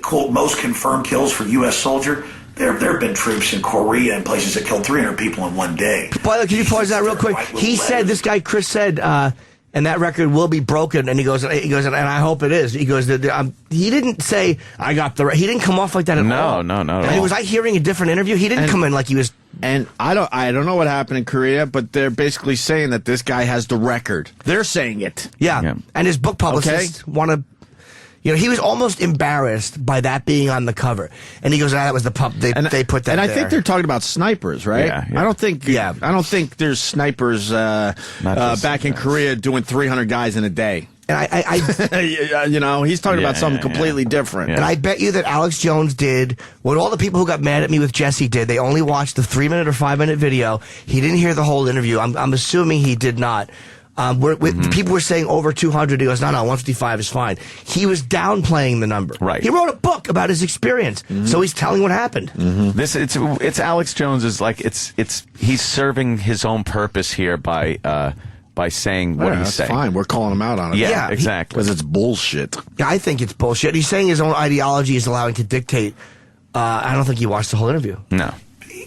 quote, most confirmed kills for U.S. soldier. There have been troops in Korea and places that killed 300 people in one day. By the way, can you pause that real quick? He said, this guy Chris said, and that record will be broken. And he goes, and I hope it is. He goes, he didn't say I got the. He didn't come off like that at all. No. And was I hearing a different interview? He didn't come in like he was. And I don't know what happened in Korea, but they're basically saying that this guy has the record. They're saying it. Yeah. And his book publicists want to. He was almost embarrassed by that being on the cover, and he goes, "that was the pup." They put that. And I there. think they're talking about snipers, right? Yeah. I don't think there's snipers back in Korea doing 300 guys in a day. And I he's talking about something completely different. And I bet you that Alex Jones did what all the people who got mad at me with Jesse did. They only watched the 3-minute or 5-minute video. He didn't hear the whole interview. I'm assuming he did not. People were saying over 200. He goes, no, 155 is fine. He was downplaying the number. Right. He wrote a book about his experience, so he's telling what happened. This it's Alex Jones is like he's serving his own purpose here by saying what he's saying. Fine. We're calling him out on it. Yeah, exactly. Because it's bullshit. Yeah, I think it's bullshit. He's saying his own ideology is allowing to dictate. I don't think he watched the whole interview. No.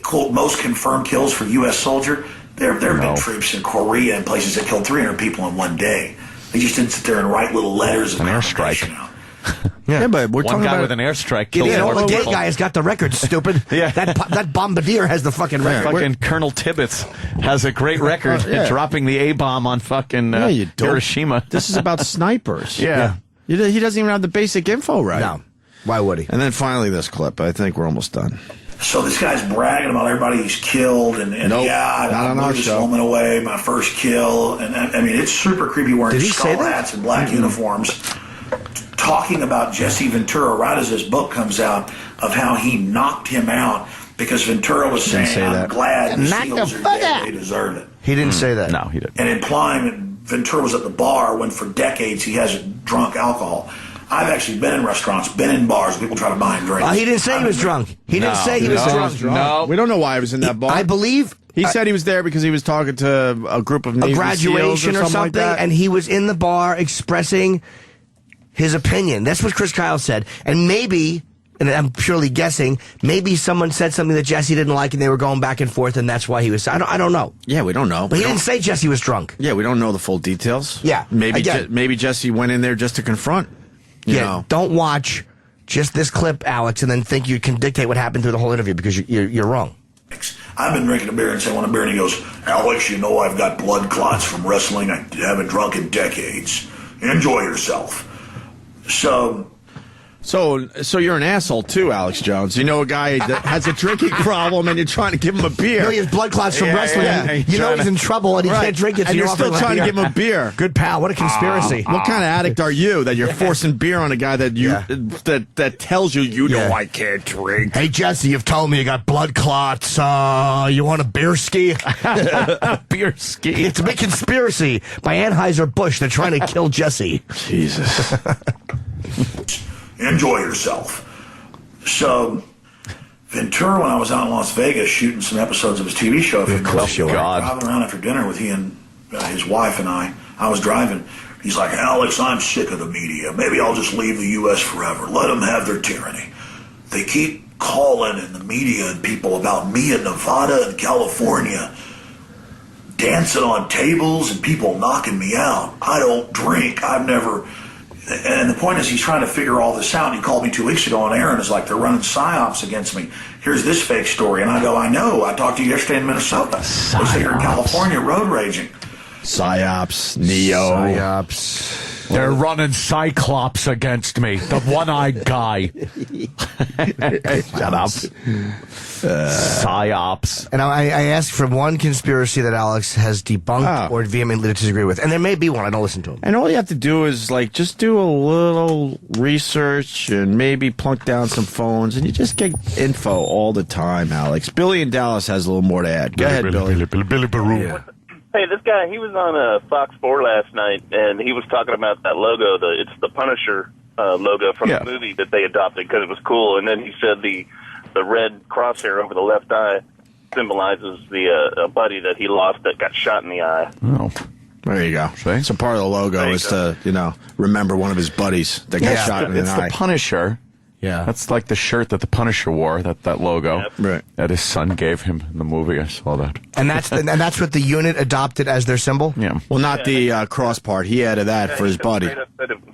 Quote, most confirmed kills for U.S. soldier. There have been troops in Korea and places that killed 300 people in one day. They just didn't sit there and write little letters of an airstrike. Yeah, but we're talking guy about with an airstrike killed the gay guy has got the record, stupid. Yeah. That bombardier has the fucking record. Fucking Colonel Tibbets has a great record dropping the A-bomb on fucking Hiroshima. This is about snipers. Yeah. He doesn't even have the basic info right. No. Why would he? And then finally this clip. I think we're almost done. So this guy's bragging about everybody he's killed, and I blew this woman away, my first kill. And I mean, it's super creepy wearing skull hats and black uniforms, talking about Jesse Ventura right as his book comes out of how he knocked him out because Ventura was saying, I'm glad the SEALs are dead, they deserve it. He didn't say that. No, he didn't. And implying that Ventura was at the bar when for decades he hasn't drunk alcohol. I've actually been in restaurants, been in bars. People try to buy him drinks. He didn't say he was drunk. He didn't say he was drunk. No, we don't know why he was in that bar. I believe he said he was there because he was talking to a group of Navy graduation SEALs or something, like that. and he was in the bar expressing his opinion. That's what Chris Kyle said. And maybe, and I'm purely guessing, maybe someone said something that Jesse didn't like, and they were going back and forth, and that's why he was. I don't know. Yeah, we don't know. But he didn't say Jesse was drunk. Yeah, we don't know the full details. Yeah, maybe again. maybe Jesse went in there just to confront. You know. Don't watch just this clip, Alex, and then think you can dictate what happened through the whole interview because you're wrong. I've been drinking a beer and saying, "Want a beer?" And he goes, "Alex, you know I've got blood clots from wrestling. I haven't drunk in decades. Enjoy yourself." So you're an asshole too, Alex Jones. You know a guy that has a drinking problem, and you're trying to give him a beer. No, he has blood clots from wrestling. Yeah, you know he's in trouble, and he can't drink it. So and you're still trying to give him a beer. Good pal. What a conspiracy. What kind of addict are you that you're forcing beer on a guy that that tells you know I can't drink? Hey Jesse, you've told me you got blood clots. You want a beer ski? Beer ski. It's a big conspiracy by Anheuser-Busch. They're trying to kill Jesse. Jesus. Enjoy yourself. So, Ventura, when I was out in Las Vegas shooting some episodes of his TV show, driving around after dinner with he and his wife and I was driving. He's like, "Alex, I'm sick of the media. Maybe I'll just leave the U.S. forever. Let them have their tyranny. They keep calling in the media and people about me in Nevada and California, dancing on tables and people knocking me out. I don't drink. I've never..." And the point is, he's trying to figure all this out. He called me 2 weeks ago on air and is like, "They're running psyops against me. Here's this fake story." And I go, "I know. I talked to you yesterday in Minnesota. They say you're in California road raging." Psyops, Neo. Psyops. They're running Cyclops against me, the one-eyed guy. Shut up. Psyops. And I asked for one conspiracy that Alex has debunked or vehemently disagree with. And there may be one. I don't listen to him. And all you have to do is, just do a little research and maybe plunk down some phones, and you just get info all the time, Alex. Billy in Dallas has a little more to add. Go ahead, Billy. Billy Baroo. Yeah. Hey, this guy, he was on Fox 4 last night, and he was talking about that logo. It's the Punisher logo from the movie that they adopted because it was cool. And then he said the red crosshair over the left eye symbolizes a buddy that he lost that got shot in the eye. Oh. There you go. See? So part of the logo is to, remember one of his buddies that got shot in the eye. It's the Punisher. Yeah. That's like the shirt that the Punisher wore, that logo. Yep. Right. That his son gave him in the movie. I saw that. And that's what the unit adopted as their symbol? Yeah. Well, not the cross part. He added that for his buddy.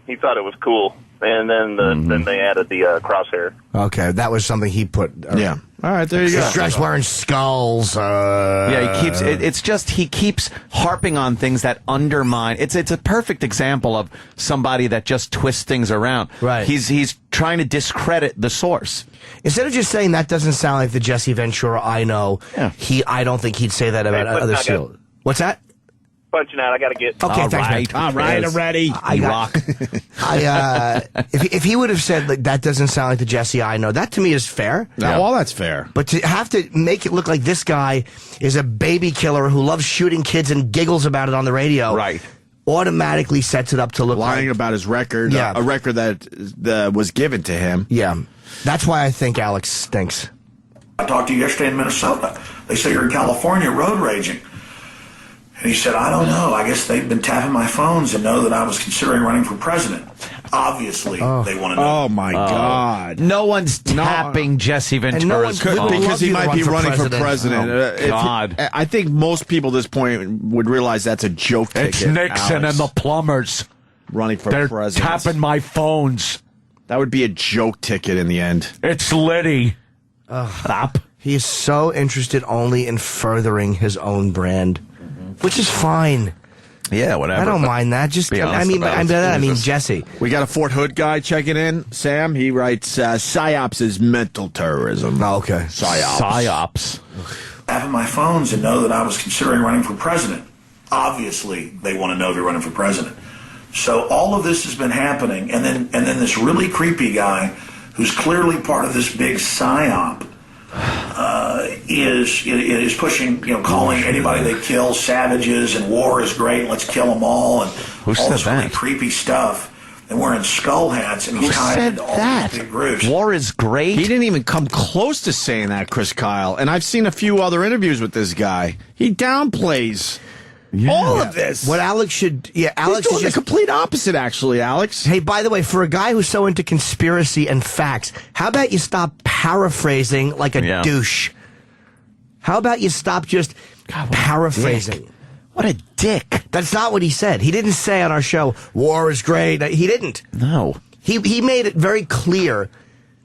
He thought it was cool, and then then they added the crosshair. Okay, that was something he put. Yeah. All right, there you go. Stretch wearing skulls. Yeah, he keeps. It's just he keeps harping on things that undermine. It's a perfect example of somebody that just twists things around. Right. He's trying to discredit the source. Instead of just saying that doesn't sound like the Jesse Ventura I know. Yeah. I don't think he'd say that about other SEALs. What's that? Punching out. I got to get. Okay, thanks, man. All right, already. If he would have said that doesn't sound like the Jesse I know, that to me is fair. No, well, that's fair. But to have to make it look like this guy is a baby killer who loves shooting kids and giggles about it on the radio, Right. automatically sets it up to look lying like about his record, a record that was given to him. Yeah, that's why I think Alex stinks. I talked to you yesterday in Minnesota. They say you're in California road raging. And he said, "I don't know. I guess they've been tapping my phones and know that I was considering running for president. Obviously, they want to know." Oh, my God. No one's tapping Jesse Ventura's phone. Because he might be running for president. Oh, God. I think most people at this point would realize that's a joke ticket. It's Nixon and the plumbers running for They're president. tapping my phones. That would be a joke ticket in the end. It's Liddy. Stop. He is so interested only in furthering his own brand, which is fine. Yeah, whatever. I don't mind that. Just, I mean, Jesse. We got a Fort Hood guy checking in. Sam, he writes, PSYOPs is mental terrorism. Oh, okay. PSYOPs. Tapping my phones and know that I was considering running for president. Obviously, they want to know they're running for president. So all of this has been happening, and then this really creepy guy, who's clearly part of this big psyop, is pushing, calling anybody they kill savages, and war is great, let's kill them all, and all this really creepy stuff. and wearing skull hats, and he's tied said into all that? these big groups. War is great. He didn't even come close to saying that, Chris Kyle. And I've seen a few other interviews with this guy. He downplays all of this. What Alex should, Alex He's doing is just the complete opposite, actually, Alex. Hey, by the way, for a guy who's so into conspiracy and facts, how about you stop paraphrasing like a douche? How about you stop just paraphrasing? What a dick. That's not what he said. He didn't say on our show, war is great. He didn't. No. He made it very clear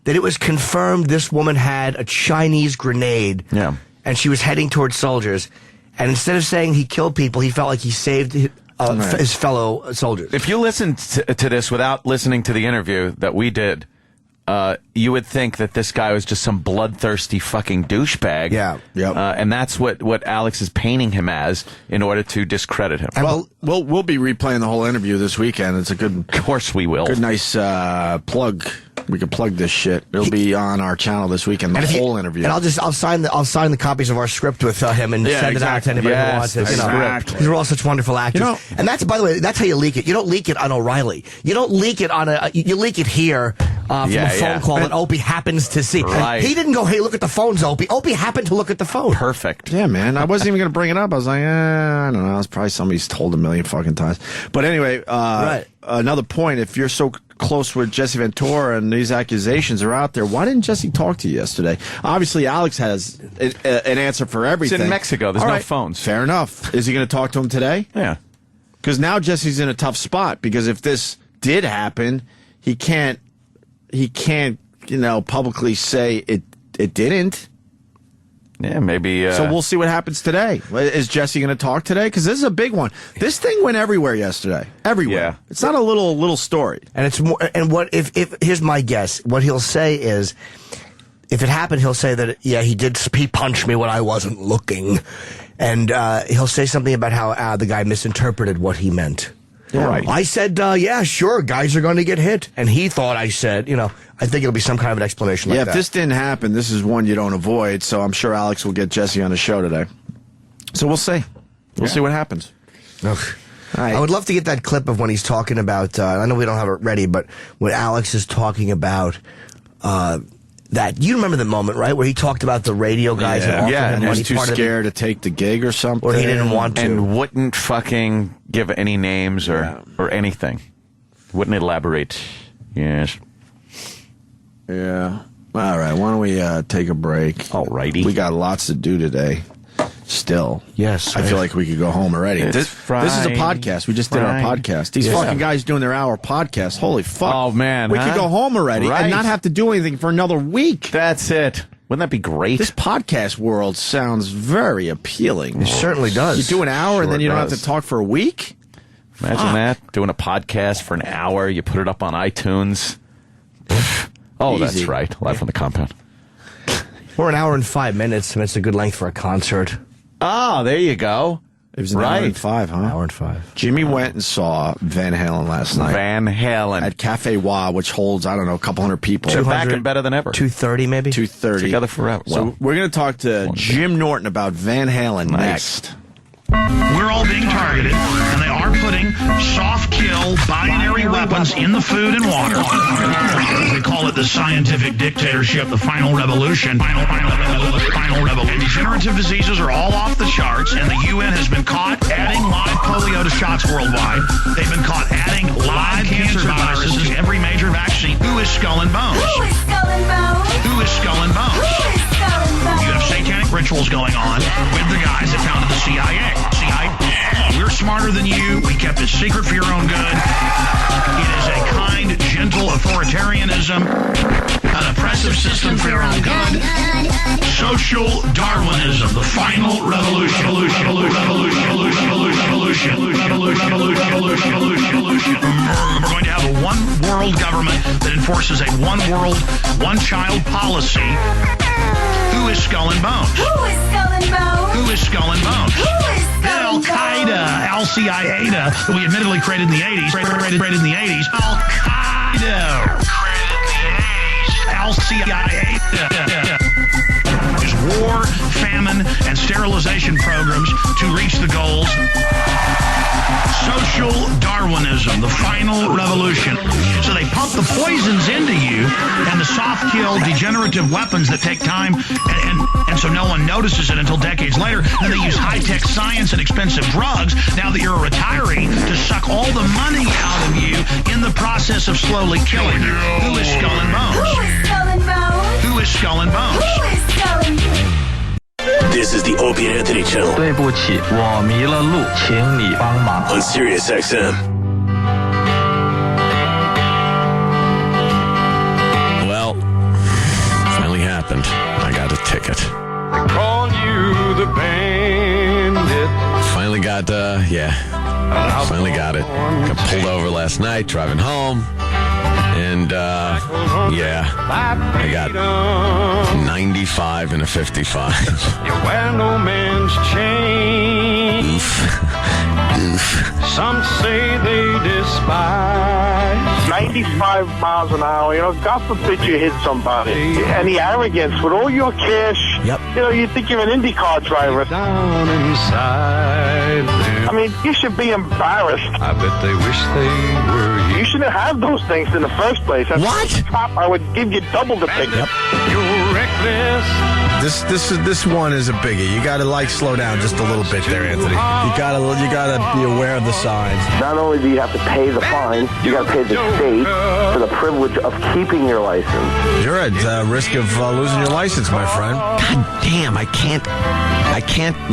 that it was confirmed this woman had a Chinese grenade. Yeah. And she was heading towards soldiers. And instead of saying he killed people, he felt like he saved his fellow soldiers. If you listened to this without listening to the interview that we did, you would think that this guy was just some bloodthirsty fucking douchebag. Yeah. Yep. And that's what Alex is painting him as in order to discredit him. Well, we'll be replaying the whole interview this weekend. It's a good, of course we will. Good, nice plug. We can plug this shit. It'll be on our channel this weekend. The whole interview. And I'll sign the copies of our script with him and send it out to anybody who wants it. These are all such wonderful actors. And that's, by the way, that's how you leak it. You don't leak it on O'Reilly. You don't leak it on you leak it here from a phone call that Opie happens to see. Right. He didn't go, hey, look at the phones, Opie. Opie happened to look at the phone. Perfect. Yeah, man. I wasn't even going to bring it up. I was like, I don't know. It's probably somebody's told a million fucking times. But anyway, another point. If you're so close with Jesse Ventura and these accusations are out there, why didn't Jesse talk to you yesterday? Obviously, Alex has an answer for everything. It's in Mexico. There's no phones. Fair enough. Is he going to talk to him today? Yeah. Because now Jesse's in a tough spot, because if this did happen, he can't, publicly say it didn't. Yeah, maybe. So we'll see what happens today. Is Jesse going to talk today? Because this is a big one. This thing went everywhere yesterday. Everywhere. Yeah. It's not a little story. And it's more. And what if here's my guess. What he'll say is, if it happened, he'll say that he punched me when I wasn't looking, and he'll say something about how the guy misinterpreted what he meant. Yeah. Right. I said, yeah, sure, guys are going to get hit, and he thought I said, I think it'll be some kind of an explanation like that. Yeah, if this didn't happen, this is one you don't avoid, so I'm sure Alex will get Jesse on the show today. So we'll see. We'll see what happens. Ugh. Right. I would love to get that clip of when he's talking about, I know we don't have it ready, but when Alex is talking about that. You remember the moment, right, where he talked about the radio guys and offered him and he was money, too scared to take the gig or something. or he didn't want to. And wouldn't fucking give any names or anything. Wouldn't elaborate. Yes. Yeah. All right. Why don't we take a break? Alrighty. We got lots to do today. Still. Yes. I feel like we could go home already. This is a podcast. We just did our podcast. These fucking guys doing their hour podcast. Holy fuck. Oh, man. We could go home already and not have to do anything for another week. That's it. Wouldn't that be great? This podcast world sounds very appealing. It certainly does. You do an hour and then you don't have to talk for a week? Imagine that. Doing a podcast for an hour. You put it up on iTunes. Oh, Easy. that's right. Live from the compound. Or an hour and 5 minutes, and it's a good length for a concert. Oh, there you go. It was an hour and 5, huh? Hour and 5. Jimmy went and saw Van Halen last night. Van Halen. At Cafe Wah, which holds, I don't know, a couple hundred people. They're back and better than ever. 230 maybe? 230. Together forever. So we're going to talk to Jim Norton about Van Halen next. We're all being targeted, and they are putting soft-kill binary weapons in the food and water. They call it the scientific dictatorship, the final revolution. Final revolution. And degenerative diseases are all off the charts, and the UN has been caught adding live polio to shots worldwide. They've been caught adding live cancer viruses to every major vaccine. Who is Skull and Bones? Who is Skull and Bones? Who is Skull and Bones? Who is Skull and Bones? You have satanic rituals going on with the guys that founded the CIA. We're smarter than you. We kept it secret for your own good. It is a kind, gentle authoritarianism, an oppressive system for your own good. Social Darwinism, the final revolution. We're going to have a one-world government that enforces a one-world, one-child policy. Who is Skull and Bones? Who is Skull and Bones? Who is Skull and Bones? Who is Skull and Bones? Al-Qaeda, Al-CIA-da, that we admittedly created in the 80s. Created in the 80s. Al-Qaeda. Al-CIA-da. There's war, famine, and sterilization programs to reach the goals. Social Darwinism, the final final revolution. So they pump the poisons into you and the soft kill degenerative weapons that take time, and so no one notices it until decades later. Then they use high-tech science and expensive drugs, now that you're a retiree, to suck all the money out of you in the process of slowly killing you. Who is Skull and Bones? Who is Skull and Bones? Who is Skull and Bones? Who is Skull and Bones? This is the Opie and Anthony channel. 对不起，我迷了路，请你帮忙。 On Sirius XM. Well, finally happened. I got a ticket. I call you the bandit. Finally got, finally got it. Got pulled over last night driving home. And, I got 95 and a 55. You wear no man's chain. Some say they despise 95 miles an hour, God forbid you hit somebody. And the arrogance with all your cash, you think you're an IndyCar driver. down inside them. I mean, you should be embarrassed. I bet they wish they were You shouldn't have those things in the first place. What? I would give you double the ticket. You're reckless. This one is a biggie. You got to slow down just a little bit there, Anthony. You gotta be aware of the signs. Not only do you have to pay the fine, you got to pay the state for the privilege of keeping your license. You're at risk of losing your license, my friend. God damn, I can't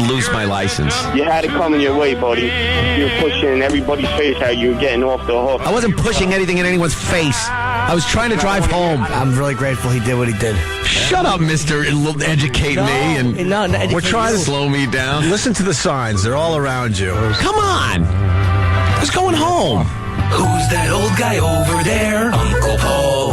lose my license. You had it coming your way, buddy. You were pushing in everybody's face how you were getting off the hook. I wasn't pushing anything in anyone's face. I was trying to drive home. I'm really grateful he did what he did. Shut up, mister. Educate me. And we're trying to slow me down. Listen to the signs. They're all around you. Come on. I was going home. Who's that old guy over there? Uncle Paul,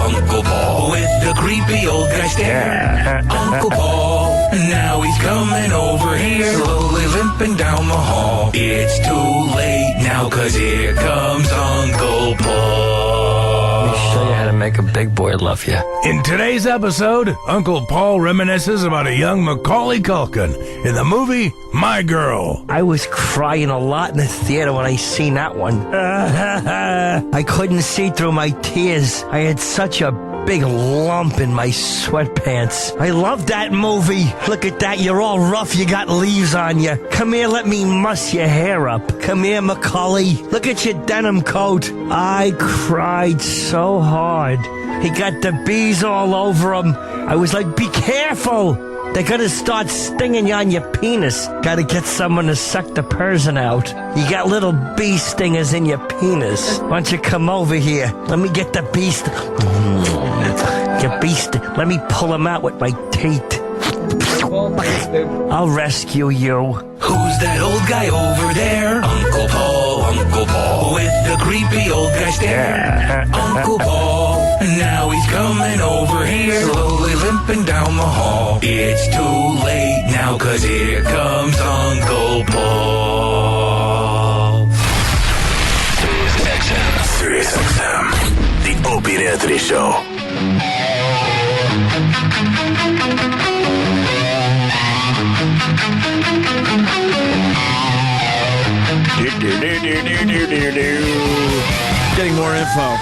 with the creepy old guy stare. Uncle Paul, now he's coming over here, slowly limping down the hall. It's too late now, 'cause here comes Uncle Paul. Let me show you how to make a big boy love you. In today's episode, Uncle Paul reminisces about a young Macaulay Culkin in the movie My Girl. I was crying a lot in the theater when I seen that one. I couldn't see through my tears. I had such a big lump in my sweatpants. I love that movie. Look at that. You're all rough. You got leaves on you. Come here. Let me muss your hair up. Come here, Macaulay. Look at your denim coat. I cried so hard. He got the bees all over him. I was like, be careful. They're gonna start stinging you on your penis. Gotta get someone to suck the person out. You got little bee stingers in your penis. Why don't you come over here? Let me get the bee Your beast. Let me pull them out with my teeth. I'll rescue you. Who's that old guy over there? Uncle Paul, with the creepy old guy stare. Uncle Paul, now he's coming over here, slowly limping down the hall. It's too late now, 'cause here comes Uncle Paul. Sirius XM. The Opie and Anthony Show. Getting more info.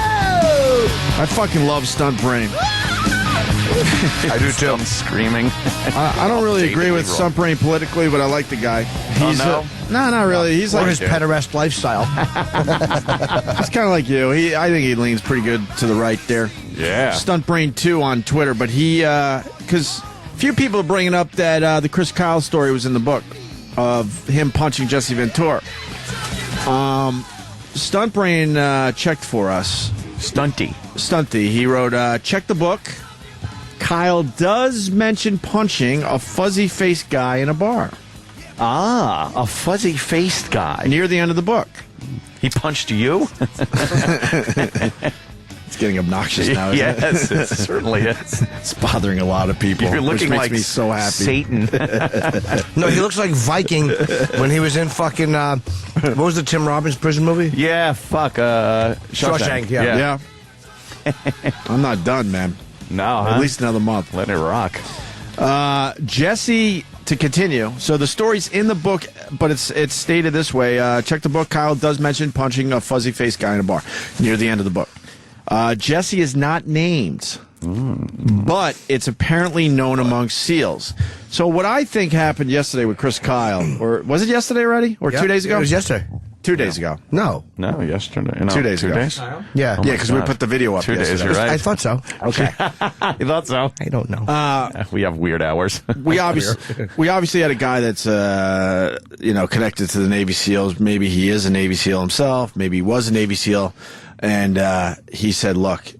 I fucking love Stunt Brain. I do too. Screaming. I don't really agree with Stunt Brain politically, but I like the guy. He's no? no, not really. He's like his pederast lifestyle. He's kind of like you. I think he leans pretty good to the right there. Yeah. Stunt Brain 2 on Twitter, but he because few people are bringing up that the Chris Kyle story was in the book of him punching Jesse Ventura. Stunt Brain checked for us. Stunty. He wrote, check the book. Kyle does mention punching a fuzzy-faced guy in a bar. Ah, a fuzzy-faced guy. Near the end of the book. He punched you? It's getting obnoxious now, isn't it? Yes, it certainly is. It's bothering a lot of people. You're looking which makes like me so happy. Satan. No, he looks like Viking when he was in fucking, what was the Tim Robbins prison movie? Yeah, fuck. Shawshank. Yeah. I'm not done, man. No, At least another month. Let it rock. Jesse to continue. So the story's in the book, but it's stated this way. Check the book. Kyle does mention punching a fuzzy-faced guy in a bar near the end of the book. Jesse is not named, but it's apparently known among SEALs. So what I think happened yesterday with Chris Kyle, or was it yesterday already? Or 2 days ago? It was yesterday. 2 days ago. No, yesterday. No, 2 days ago. 2 days? Yeah. Yeah, because we put the video up 2 days, yesterday. you're right. I thought so. Okay. You thought so? I don't know. We have weird hours. We obviously had a guy that's connected to the Navy SEALs. Maybe he is a Navy SEAL himself. Maybe he was a Navy SEAL, and he said, "Look,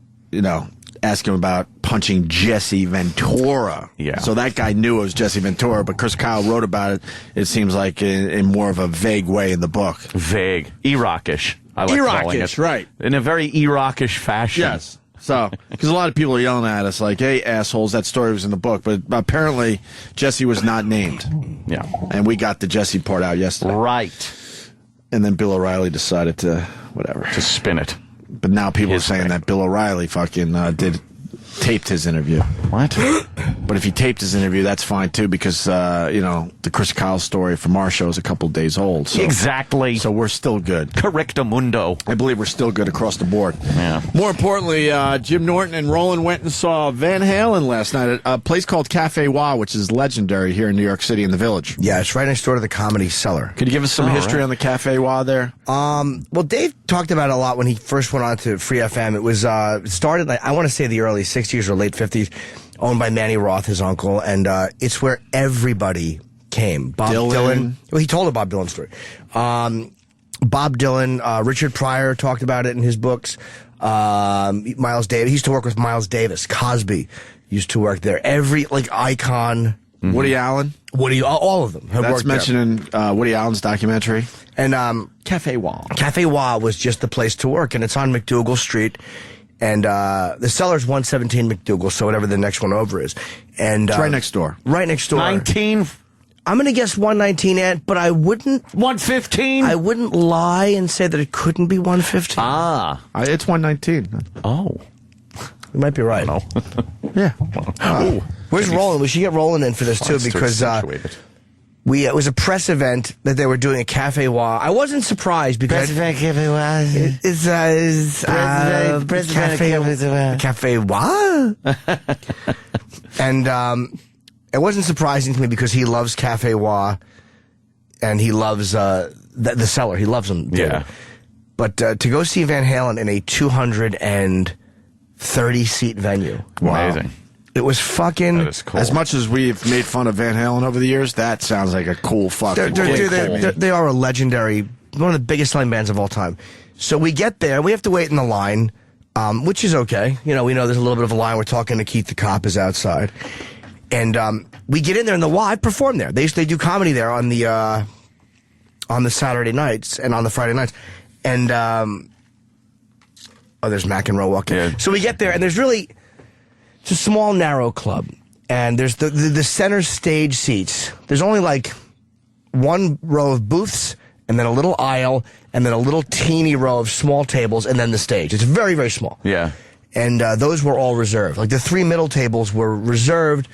ask him about punching Jesse Ventura." Yeah. So that guy knew it was Jesse Ventura, but Chris Kyle wrote about it. It seems like in more of a vague way in the book. Vague, Iraq-ish. I like calling it. Right? In a very Iraq-ish fashion. Yes. So, because a lot of people are yelling at us like, "Hey, assholes, that story was in the book," but apparently Jesse was not named. Yeah. And we got the Jesse part out yesterday. Right. And then Bill O'Reilly decided to spin it. But now people are saying that Bill O'Reilly fucking taped his interview. What? But if he taped his interview, that's fine too, because the Chris Kyle story from our show is a couple days old. So, Exactly. So we're still good. Correctamundo. I believe we're still good across the board. Yeah. More importantly, Jim Norton and Roland went and saw Van Halen last night at a place called Cafe Wah, which is legendary here in New York City in the Village. Yeah, it's right next door to the Comedy Cellar. Could you give us some history on the Cafe Wah there? Well, Dave talked about it a lot when he first went on to Free FM. It was it started, I want to say, the early 60s or late 50s, owned by Manny Roth, his uncle, and it's where everybody came. Bob Dylan. Well, he told a Bob Dylan story. Bob Dylan, Richard Pryor talked about it in his books. Miles Davis. He used to work with Miles Davis. Cosby used to work there. Every icon. Mm-hmm. Woody Allen. All of them have That's worked mentioned in Woody Allen's documentary. And Cafe Wah. Cafe Wah was just the place to work, and it's on McDougal Street. And the Cellar's 117 McDougal, so whatever the next one over is. And it's right next door. Right next door. 19. I'm going to guess 119, Ant, but I wouldn't. 115? I wouldn't lie and say that it couldn't be 115. It's 119. Oh. You might be right. No. Yeah. Where's Roland? We should get Roland in for this, too, because it was a press event that they were doing at Cafe Wah. I wasn't surprised because... Press event Cafe Wah. It's Cafe Wah? And it wasn't surprising to me because he loves Cafe Wah and he loves the Cellar. He loves them. Yeah. But to go see Van Halen in a 230-seat venue. Amazing. It was fucking... That is cool. As much as we've made fun of Van Halen over the years, that sounds like a cool fucking they are a legendary, one of the biggest selling bands of all time. So we get there, we have to wait in the line, which is okay. We know there's a little bit of a line. We're talking to Keith the cop is outside. And we get in there, and I perform there. They do comedy there on the Saturday nights and on the Friday nights. And, there's McEnroe walking. Yeah. So we get there, and it's a small, narrow club. And there's the center stage seats. There's only like one row of booths, and then a little aisle, and then a little teeny row of small tables, and then the stage. It's very, very small. Yeah. And those were all reserved. Like the three middle tables were reserved.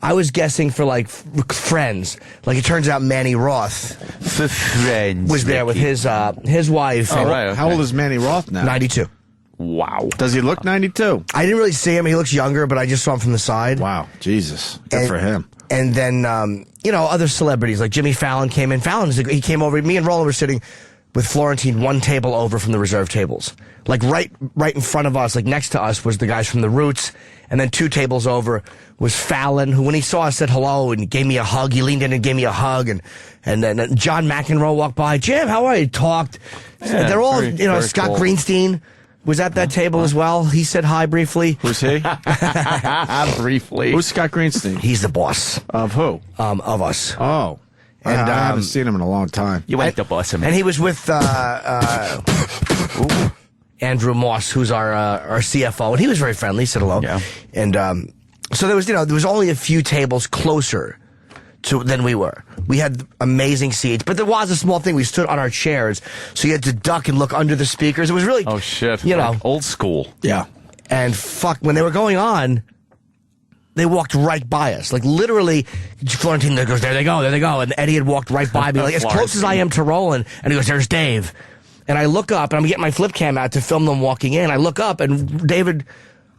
I was guessing for like friends. Like it turns out Manny Roth for friends was there with his wife. Oh, right, okay. How old is Manny Roth now? 92. Wow. Does he look 92? I didn't really see him. He looks younger, but I just saw him from the side. Wow. Jesus. Good for him. And then, other celebrities like Jimmy Fallon came in. He came over. Me and Roland were sitting with Florentine one table over from the reserved tables. Like right in front of us, like next to us was the guys from the Roots. And then two tables over was Fallon, who when he saw us said hello and gave me a hug. He leaned in and gave me a hug. And then John McEnroe walked by. Jim, how are you? Talked. Yeah, they're all, very Scott cool. Greenstein was at that table as well. He said hi briefly. Who's he? Briefly. Who's Scott Greenstein? He's the boss. Of who? Of us. Oh. And I haven't seen him in a long time. You ain't the boss of me. And he was with Andrew Moss, who's our CFO, and he was very friendly. He said hello. Yeah. And so there was only a few tables closer than we were. We had amazing seats, but there was a small thing. We stood on our chairs, so you had to duck and look under the speakers. It was really shit, like old school. Yeah. And fuck, when they were going on, they walked right by us. Like, literally, Florentine goes, there they go, and Eddie had walked right by me, like, as close as I am to Roland, and he goes, there's Dave. And I look up, and I'm getting my flip cam out to film them walking in. I look up, and David,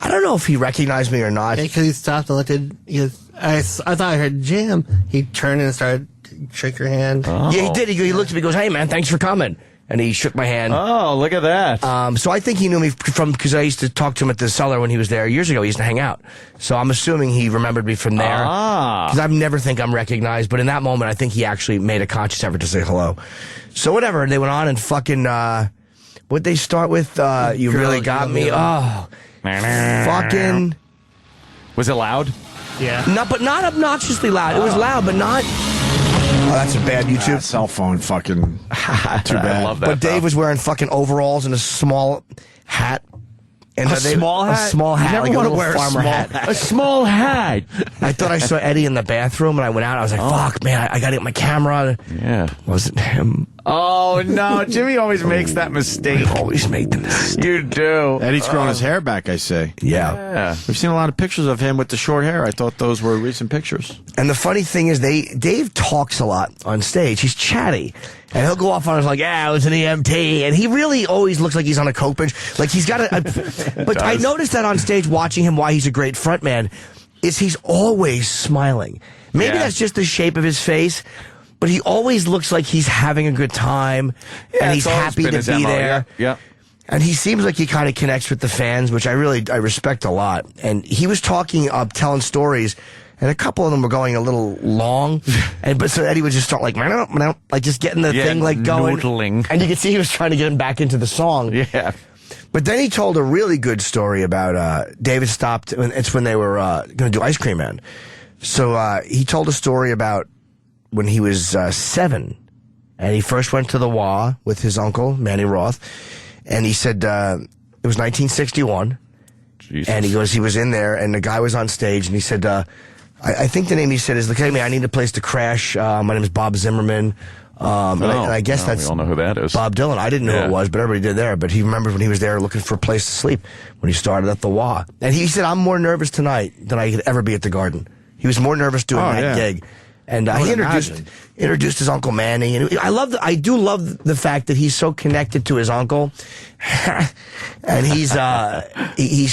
I don't know if he recognized me or not. Yeah, because he stopped and looked at, I thought I heard Jim. He turned and started, shook your hand. Oh. Yeah, he did. He looked at me, goes, hey, man, thanks for coming. And he shook my hand. Oh, look at that. So I think he knew me because I used to talk to him at the cellar when he was there years ago. He used to hang out. So I'm assuming he remembered me from there. Because I never think I'm recognized. But in that moment, I think he actually made a conscious effort to say hello. So whatever. They went on and fucking, what'd they start with? You really got me. Oh. Fucking. Was it loud? Yeah. But not obnoxiously loud. It was loud, but not. Oh, that's a bad YouTube. Cell phone fucking too bad. I love that. But Dave was wearing fucking overalls and a small hat. And small hat? A small hat. You never like want a to wear a farmer small hat. A small hat. I thought I saw Eddie in the bathroom, and I went out. I was like, fuck, man, I got to get my camera. Yeah. Was it him? Oh, no. Jimmy always makes that mistake. I always make the mistake. You do. Eddie's growing his hair back, I say. Yeah. We've seen a lot of pictures of him with the short hair. I thought those were recent pictures. And the funny thing is, Dave talks a lot on stage. He's chatty. And he'll go off on us like, yeah, I was an EMT. And he really always looks like he's on a coke bench. Like he's got but I noticed that on stage watching him, why he's a great frontman, is he's always smiling. Maybe that's just the shape of his face, but he always looks like he's having a good time. And he's happy to be there. Yeah. And he seems like he kind of connects with the fans, which I respect a lot. And he was telling stories. And a couple of them were going a little long, but so Eddie would just start like just getting the thing like going, noodling. And you could see he was trying to get him back into the song. Yeah. But then he told a really good story about David stopped. It's when they were going to do Ice Cream Man. So he told a story about when he was 7, and he first went to the WA with his uncle Manny Roth, and he said it was 1961. Jesus. And he goes, he was in there, and the guy was on stage, and he said, I think the name he said is, look at me, I need a place to crash. My name is Bob Zimmerman. And I guess that's we all know who that is. Bob Dylan. I didn't know who it was, but everybody did there. But he remembered when he was there looking for a place to sleep when he started at the WA. And he said, I'm more nervous tonight than I could ever be at the Garden. He was more nervous doing that gig. And he introduced his Uncle Manny. And I do love the fact that he's so connected to his uncle. And he's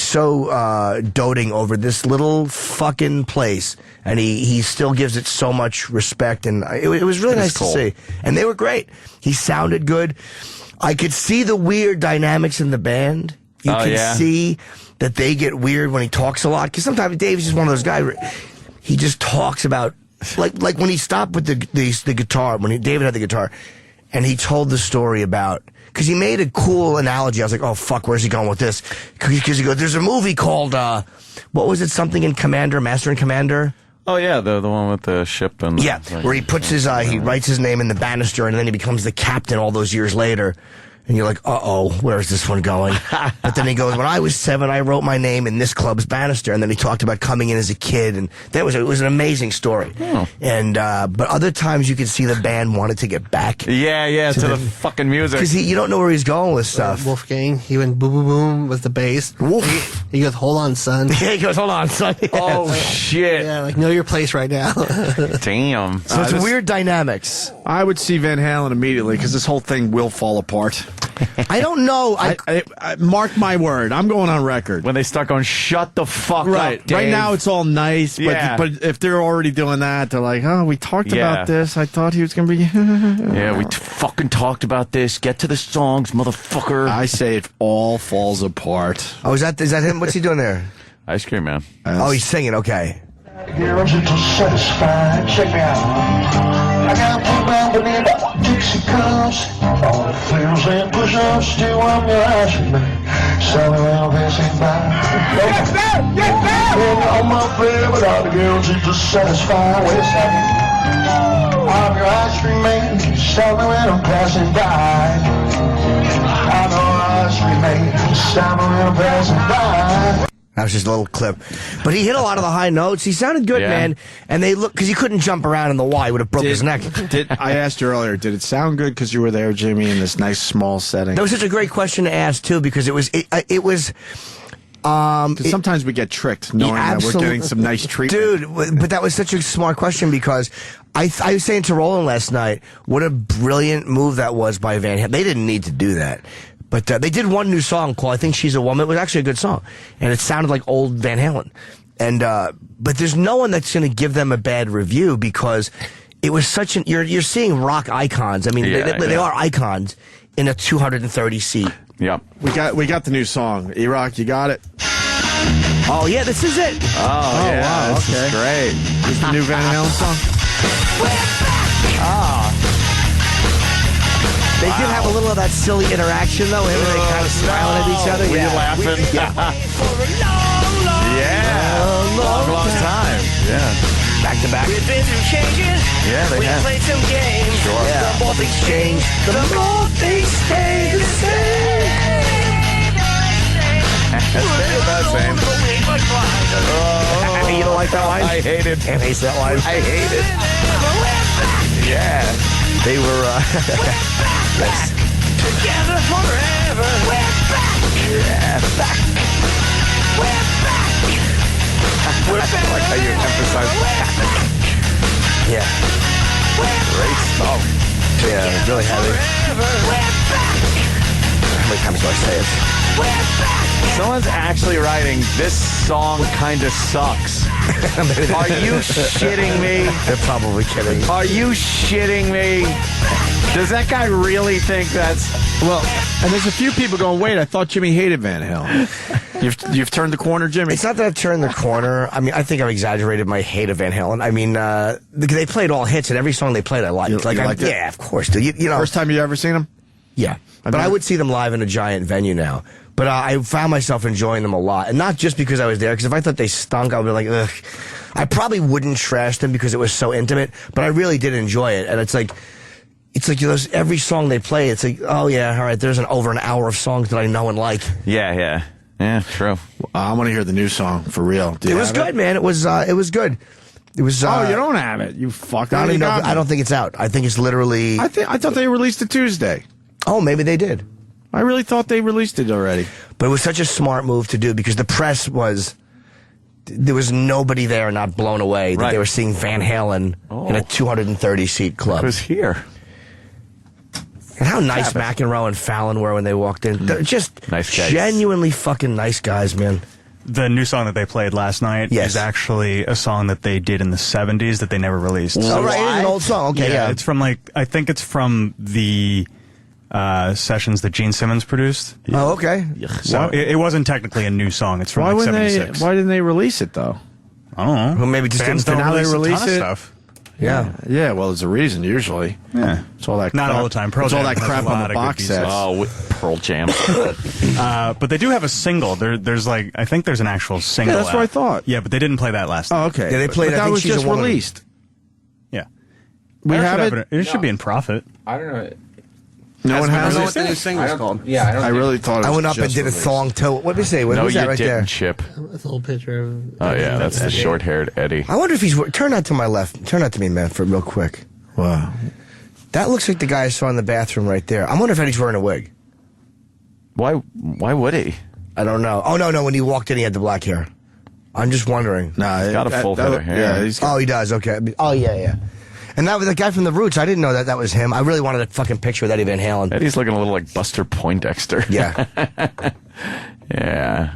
so doting over this little fucking place. And he still gives it so much respect. And it was really nice to see. And they were great. He sounded good. I could see the weird dynamics in the band. You can see that they get weird when he talks a lot. Because sometimes Dave's just one of those guys. He just talks about, like when he stopped with the guitar, when David had the guitar, and he told the story about, because he made a cool analogy. I was like, oh, fuck, where's he going with this? Because he goes, there's a movie called, what was it, something in Commander, Master and Commander? Oh, yeah, the one with the ship and... Yeah, where he puts he writes his name in the banister, and then he becomes the captain all those years later. And you're like, uh-oh, where's this one going? But then he goes, when I was 7, I wrote my name in this club's banister. And then he talked about coming in as a kid. And it was an amazing story. Oh. And but other times you could see the band wanted to get back. Yeah, to the fucking music. Because you don't know where he's going with stuff. Wolfgang, he went boom, boom, boom with the bass. He goes, hold on, son. Yeah, he goes, hold on, son. Oh, shit. Yeah, like, know your place right now. Damn. So it's weird dynamics. I would see Van Halen immediately because this whole thing will fall apart. I don't know. I mark my word. I'm going on record. When they start going, shut the fuck up, Dave. Right now it's all nice, but if they're already doing that, they're like, oh, we talked about this. I thought he was going to be... Yeah, we fucking talked about this. Get to the songs, motherfucker. I say it all falls apart. Oh, is that him? What's he doing there? Ice Cream Man. Oh, he's singing. Okay. Girls are just satisfied. Check me out. I got put down beneath Dixie cups. All the frills and push-ups still on your ice cream. Selling around passing by. Yes, sir! Yes, sir! And on my favorite, all the girls are just satisfied. Wait a second. I'm your ice cream man. Selling around I'm passing by. I know ice cream man. Selling around I'm passing by. That was just a little clip. But he hit a lot of the high notes. He sounded good, man. And they look, because he couldn't jump around in the Y. He would have broke his neck. I asked you earlier, did it sound good because you were there, Jimmy, in this nice small setting? That was such a great question to ask, too, because it was Because sometimes we get tricked knowing that we're getting some nice treatment. Dude, but that was such a smart question because I was saying to Roland last night, what a brilliant move that was by Van Halen. They didn't need to do that. But they did one new song called I Think She's a Woman. It was actually a good song. And it sounded like old Van Halen. And but there's no one that's going to give them a bad review because it was such an... You're seeing rock icons. I mean, they are icons in a 230-seat. Yep. We got the new song. E-Rock, you got it? Oh, yeah, this is it. Oh yeah, wow, this is great. This is the new Van Halen song? They did have a little of that silly interaction, though. Him and they kind of smiling at each other. Were you laughing? Long time. Yeah. Back to back. We've been through changes. Yeah, they we have. played some games. Sure. The more things change, the more things stay the same. That's about the same. You don't like that line? I hate it. Cam hates that line. I hate it. Yeah. They were, yes. Together forever. We're back. Yeah. Back. We're back. We're back. I like how you emphasize that. Yeah. Great song. Yeah, it's really heavy. We're back. How many times do I say it? We're back. Someone's actually writing, this song kinda sucks. Are you shitting me? They're probably kidding. Are you shitting me? Does that guy really think that's... Well, and there's a few people going, wait, I thought Jimmy hated Van Halen. You've turned the corner, Jimmy. It's not that I've turned the corner. I mean, I think I've exaggerated my hate of Van Halen. I mean, they played all hits, and every song they played I liked. You liked it? Yeah, of course, dude. You know, First time you ever seen him? Yeah. But I would see them live in a giant venue now. But I found myself enjoying them a lot. And not just because I was there, because if I thought they stunk, I would be like, ugh. I probably wouldn't trash them because it was so intimate, but I really did enjoy it. And it's like every song they play, it's like, oh yeah, all right, there's over an hour of songs that I know and like. Yeah, true. I want to hear the new song, for real. It was good, man. It was good. It was. Oh, you don't have it. You fucking. I don't think it's out. I think it's literally. I thought they released it Tuesday. Oh, maybe they did. I really thought they released it already. But it was such a smart move to do because the press there was nobody there not blown away that they were seeing Van Halen in a 230-seat club. Who's here? And how nice McEnroe and Fallon were when they walked in. They're just nice guys. Genuinely fucking nice guys, man. The new song that they played last night is actually a song that they did in the 70s that they never released. Oh, right, it is an old song. Okay, yeah. It's from I think it's from the sessions that Gene Simmons produced. Oh, okay. So it wasn't technically a new song. It's from 76. Why didn't they release it, though? I don't know. Well, maybe just Fans didn't don't now they release a ton it. of stuff. Yeah. Well, there's a reason usually. Yeah. It's all that Not crap. all the time. Pearl It's all Jam that has crap a lot on the of box good sets. Oh, Pearl Jam. But they do have a single. There's I think there's an actual single. Yeah, that's what I thought. Yeah, but they didn't play that last night. Oh, okay. Yeah, they played. But that was just released. Yeah. We have it? It should be in profit. I don't know. No one has I don't know it? what the new single's called. Yeah, I don't. I really thought it was I went up and just did a released. thong toe. What did we say? What No, was you that right didn't, there? Chip. That's a whole picture of. Oh, yeah, that's the short-haired Eddie. I wonder if he's. Turn that to my left. Turn that to me, man, for real quick. Wow. That looks like the guy I saw in the bathroom right there. I wonder if Eddie's wearing a wig. Why would he? I don't know. Oh, no. When he walked in, he had the black hair. I'm just wondering. Nah, He's got a full head of hair. Yeah, he does. Okay. Oh, yeah. And that was the guy from the Roots. I didn't know that was him. I really wanted a fucking picture with Eddie Van Halen. Eddie's looking a little like Buster Poindexter. Yeah. Yeah.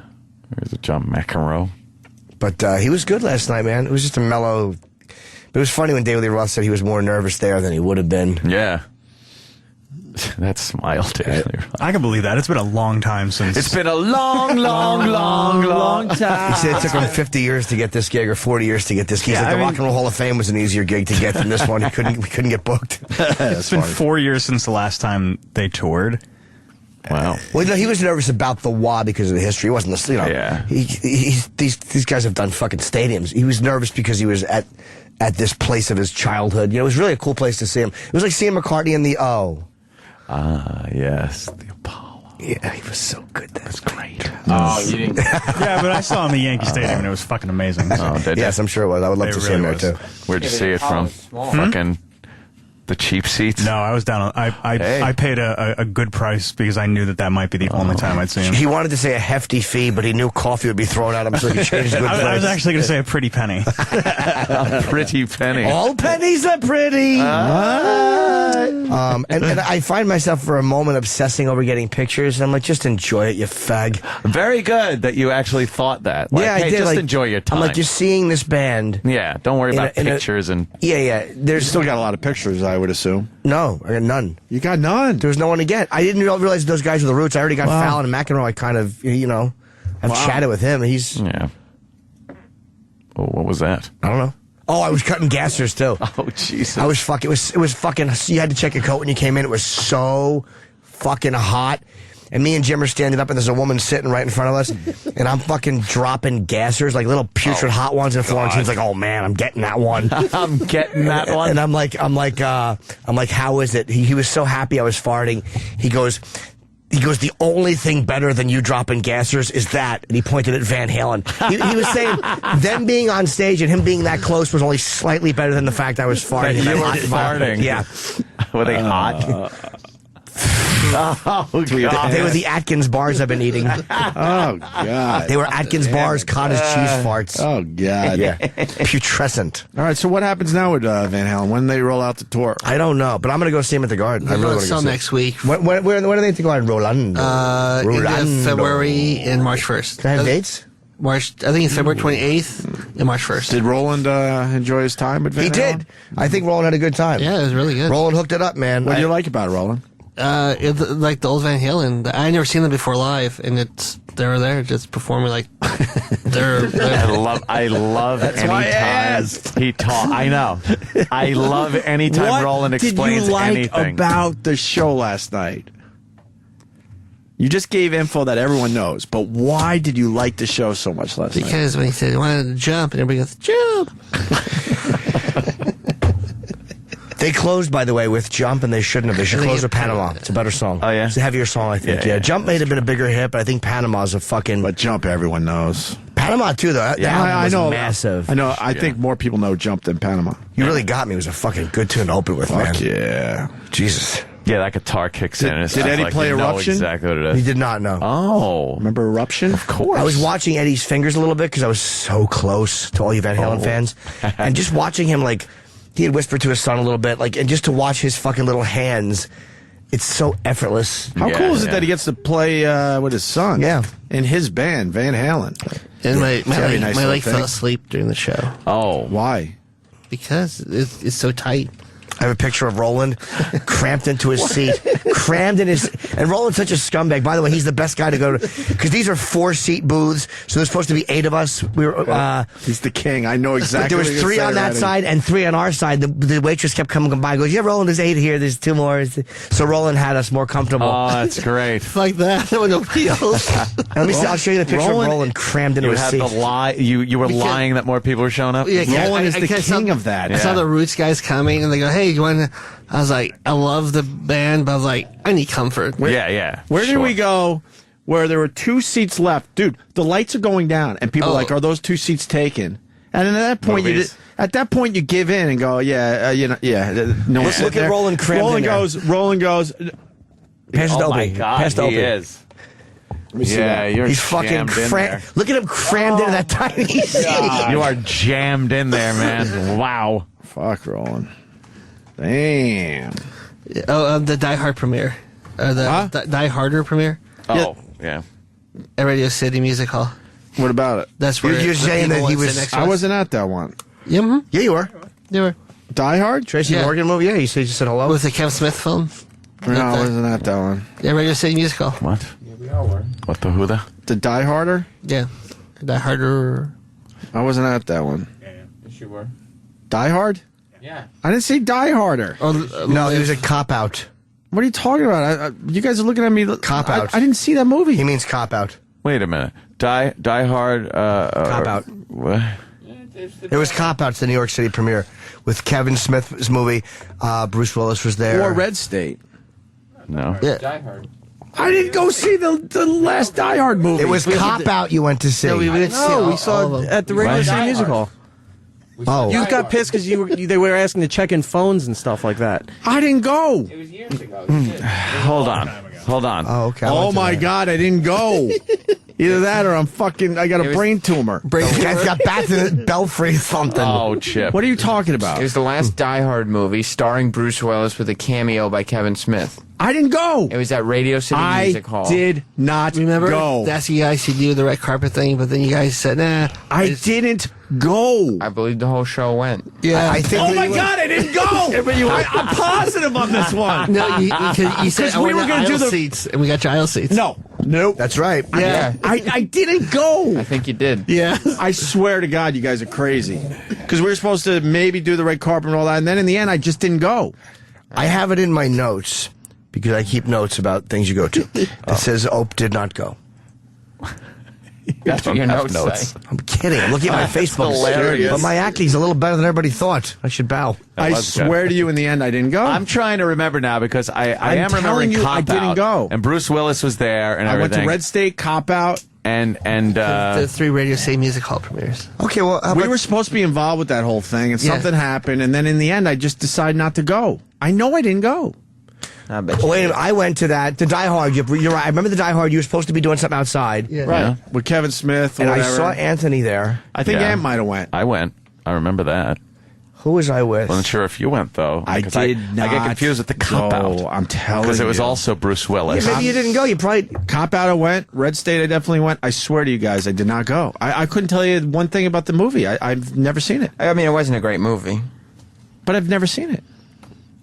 There's a John McEnroe. But he was good last night, man. It was just a mellow. It was funny when David Lee Roth said he was more nervous there than he would have been. Yeah. That smile, David. I can believe that. It's been a long time since. It's been a long time. He said it took him 50 years to get this gig, or 40 years to get this gig. He's like, the Rock and Roll Hall of Fame was an easier gig to get than this one. We couldn't get booked. It's been 4 years since the last time they toured. Wow. Well, he was nervous about the wah because of the history. He wasn't, Yeah. These guys have done fucking stadiums. He was nervous because he was at this place of his childhood. It was really a cool place to see him. It was like seeing McCartney in the O. Ah, yes, the Apollo. Yeah, he was so good. That's great. Oh, you didn't. Yeah, but I saw him in the Yankee Stadium and it was fucking amazing. Oh, did Yes, I'm sure it was. I would love to see him there too. Where'd you see it from? Small. Fucking The cheap seats? No, I was down. I paid a good price because I knew that might be the only time I'd see him. He wanted to say a hefty fee, but he knew coffee would be thrown at him, so he changed the good price. I was actually going to say a pretty penny. A pretty penny. All pennies are pretty. And I find myself for a moment obsessing over getting pictures, and I'm like, just enjoy it, you fag. Very good that you actually thought that. Like, yeah, hey, I did. just like, enjoy your time. I'm like, just seeing this band. Yeah, don't worry about pictures and. Yeah. There's still got a lot of pictures, I would assume. No, I got none. You got none? There was no one to get. I didn't realize those guys were the Roots. I already got Fallon and McEnroe. I kind of, I've chatted with him. He's. Yeah. Oh, what was that? I don't know. Oh, I was cutting gassers too. Oh, Jesus. I was fucking. It was fucking. You had to check your coat when you came in. It was so fucking hot. And me and Jim are standing up, and there's a woman sitting right in front of us, and I'm fucking dropping gassers, like little putrid hot ones, and Florentine's like, "Oh man, I'm getting that one. I'm getting that one." And I'm like, how is it? He was so happy I was farting. He goes, the only thing better than you dropping gassers is that, and he pointed at Van Halen. He was saying them being on stage and him being that close was only slightly better than the fact I was farting. You were farting. Yeah. Were they hot? Oh, God. They were the Atkins bars I've been eating. Oh, God. They were Atkins bars, cottage cheese farts. Oh, God. Yeah. Putrescent. All right, so what happens now with Van Halen? When they roll out the tour? I don't know, but I'm going to go see him at the Garden. I really want to go see him. Next week. When are they at the Garden? Rolando. In February and March 1st. Can I have dates? March, I think it's February 28th and March 1st. Did Roland enjoy his time with Van Halen? He did. I think Roland had a good time. Yeah, it was really good. Roland hooked it up, man. What do you like about it, Roland? Like the old Van Halen. I never seen them before live, and they were there just performing like they're. I love That's any why I time asked. he talk. I know. I love any time Roland explains what did you like anything about the show last night? You just gave info that everyone knows, but why did you like the show so much last night? Because when he said he wanted to jump, and everybody goes, jump! They closed, by the way, with Jump, and they shouldn't have. They should close with Panama. It's a better song. Oh, yeah? It's a heavier song, I think. Yeah. Jump may have been a bigger hit, but I think Panama's a fucking... But Jump, everyone knows. Panama, too, though. I know. Massive. I know. I think more people know Jump than Panama. You really got me. It was a fucking good tune to open with, man. Yeah. Jesus. Yeah, that guitar kicks in. Did Eddie play Eruption? Exactly what it is. He did not know. Oh. Remember Eruption? Of course. I was watching Eddie's fingers a little bit because I was so close to all you Van Halen fans. And just watching him, like, he had whispered to his son a little bit, like, and just to watch his fucking little hands, it's so effortless. How cool is it that he gets to play with his son? Yeah. In his band, Van Halen. And my nice leg thing. fell asleep during the show. Oh. Why? Because it's so tight. I have a picture of Roland cramped into his seat, crammed in his. And Roland's such a scumbag. By the way, he's the best guy to go to because these are 4-seat booths, so there's supposed to be 8 of us. We were. He's the king. I know exactly. There was 3 on that side and 3 on our side. The waitress kept coming by. Goes, yeah, Roland, there's 8 here. There's 2 more. So Roland had us more comfortable. Oh, that's great. Like that. With nobody else. Let me see. I'll show you the picture of Roland crammed into You his had seat. the lie. You were lying that more people were showing up. Yeah, Roland is the king of that. I saw the Roots guys coming, and they go, "Hey, you want to?" I was like, "I love the band, but I was like, I need comfort." Yeah. Where did we go where there were 2 seats left? Dude, the lights are going down, and people are like, are those 2 seats taken? And then at that point, you give in and go, no one's Look there. at Roland crammed Roland goes. Pass Oh Opie. my God, Pass he Opie. is. Let me see Yeah, that. you're He's fucking jammed in there. Look at him crammed into that tiny seat. You are jammed in there, man. Wow. Fuck, Roland. Damn. Oh, the Die Hard premiere, the Die Harder premiere. Oh, yeah. At Radio City Music Hall. What about it? That's where You're saying that he was. I wasn't at that one. Yeah, Yeah, you were. you were Die Hard? Tracy Yeah. Morgan movie. Yeah, you said hello. with the Kevin Smith film. No, I wasn't at that one. Yeah, Radio City Music Hall. What? Yeah, we all were. What the who the? The Die Harder? Yeah, Die Harder. I wasn't at that one. Yes, you were. Die Hard? Yeah. I didn't say Die Harder. No, it was a cop out. What are you talking about? You guys are looking at me. Cop out. I didn't see that movie. He means cop out. Wait a minute. Die Hard. Cop out. What? It was Cop Out's the New York City premiere with Kevin Smith's movie. Bruce Willis was there. Or Red State. No. Yeah. Die Hard. I didn't go see the last Die Hard movie. It was Cop Out you went to see. No, we didn't see No, all we saw of it them. at the Radio City Music Hall. Oh. You got pissed because they were asking to check in phones and stuff like that. I didn't go. It was years ago. Hold on. Oh, okay. Oh my God, I didn't go. Either that or I got a brain tumor. You guys got back to the Belfry something. Oh, Chip. What are you talking about? It was the last Die Hard movie starring Bruce Willis with a cameo by Kevin Smith. I didn't go. It was at Radio City Music Hall. I did not Remember? go. That's you guys to do the red carpet thing, but then you guys said, nah. I didn't go. I believe the whole show went. Yeah. I think Oh my God, I didn't go. But I'm positive on this one. No, you said we were going to do the seats, and we got your aisle seats. Nope. That's right. Yeah. I didn't go. I think you did. Yeah. I swear to God, you guys are crazy. Because we were supposed to maybe do the red carpet and all that, and then in the end, I just didn't go. I have it in my notes because I keep notes about things you go to. It says Ope did not go. That's what your notes say. I'm kidding. I'm looking at my Facebook. hilarious. But my acting's a little better than everybody thought. I should bow. I swear to you, in the end, I didn't go. I'm trying to remember now because I am remembering you, Cop I didn't Out, go. and Bruce Willis was there, and I went everything. to Red State, Cop Out. and the 3 Radio City Music Hall premieres. Okay, well, we were supposed to be involved with that whole thing, and something happened, and then in the end, I just decided not to go. I know I didn't go. Wait a minute, I went to that, the Die Hard. You're right. I remember the Die Hard. You were supposed to be doing something outside. Yeah. Right. Yeah. With Kevin Smith or And whatever. I saw Anthony there. I think Yeah. Ant might have went. I went. I remember that. Who was I with? Wasn't sure if you went though. I because did not. I get confused with the Cop Out. I'm telling you. Because it was also Bruce Willis. Yeah, maybe you didn't go. You probably... Cop Out I went. Red State I definitely went. I swear to you guys, I did not go. I couldn't tell you one thing about the movie. I've never seen it. I mean, it wasn't a great movie. But I've never seen it.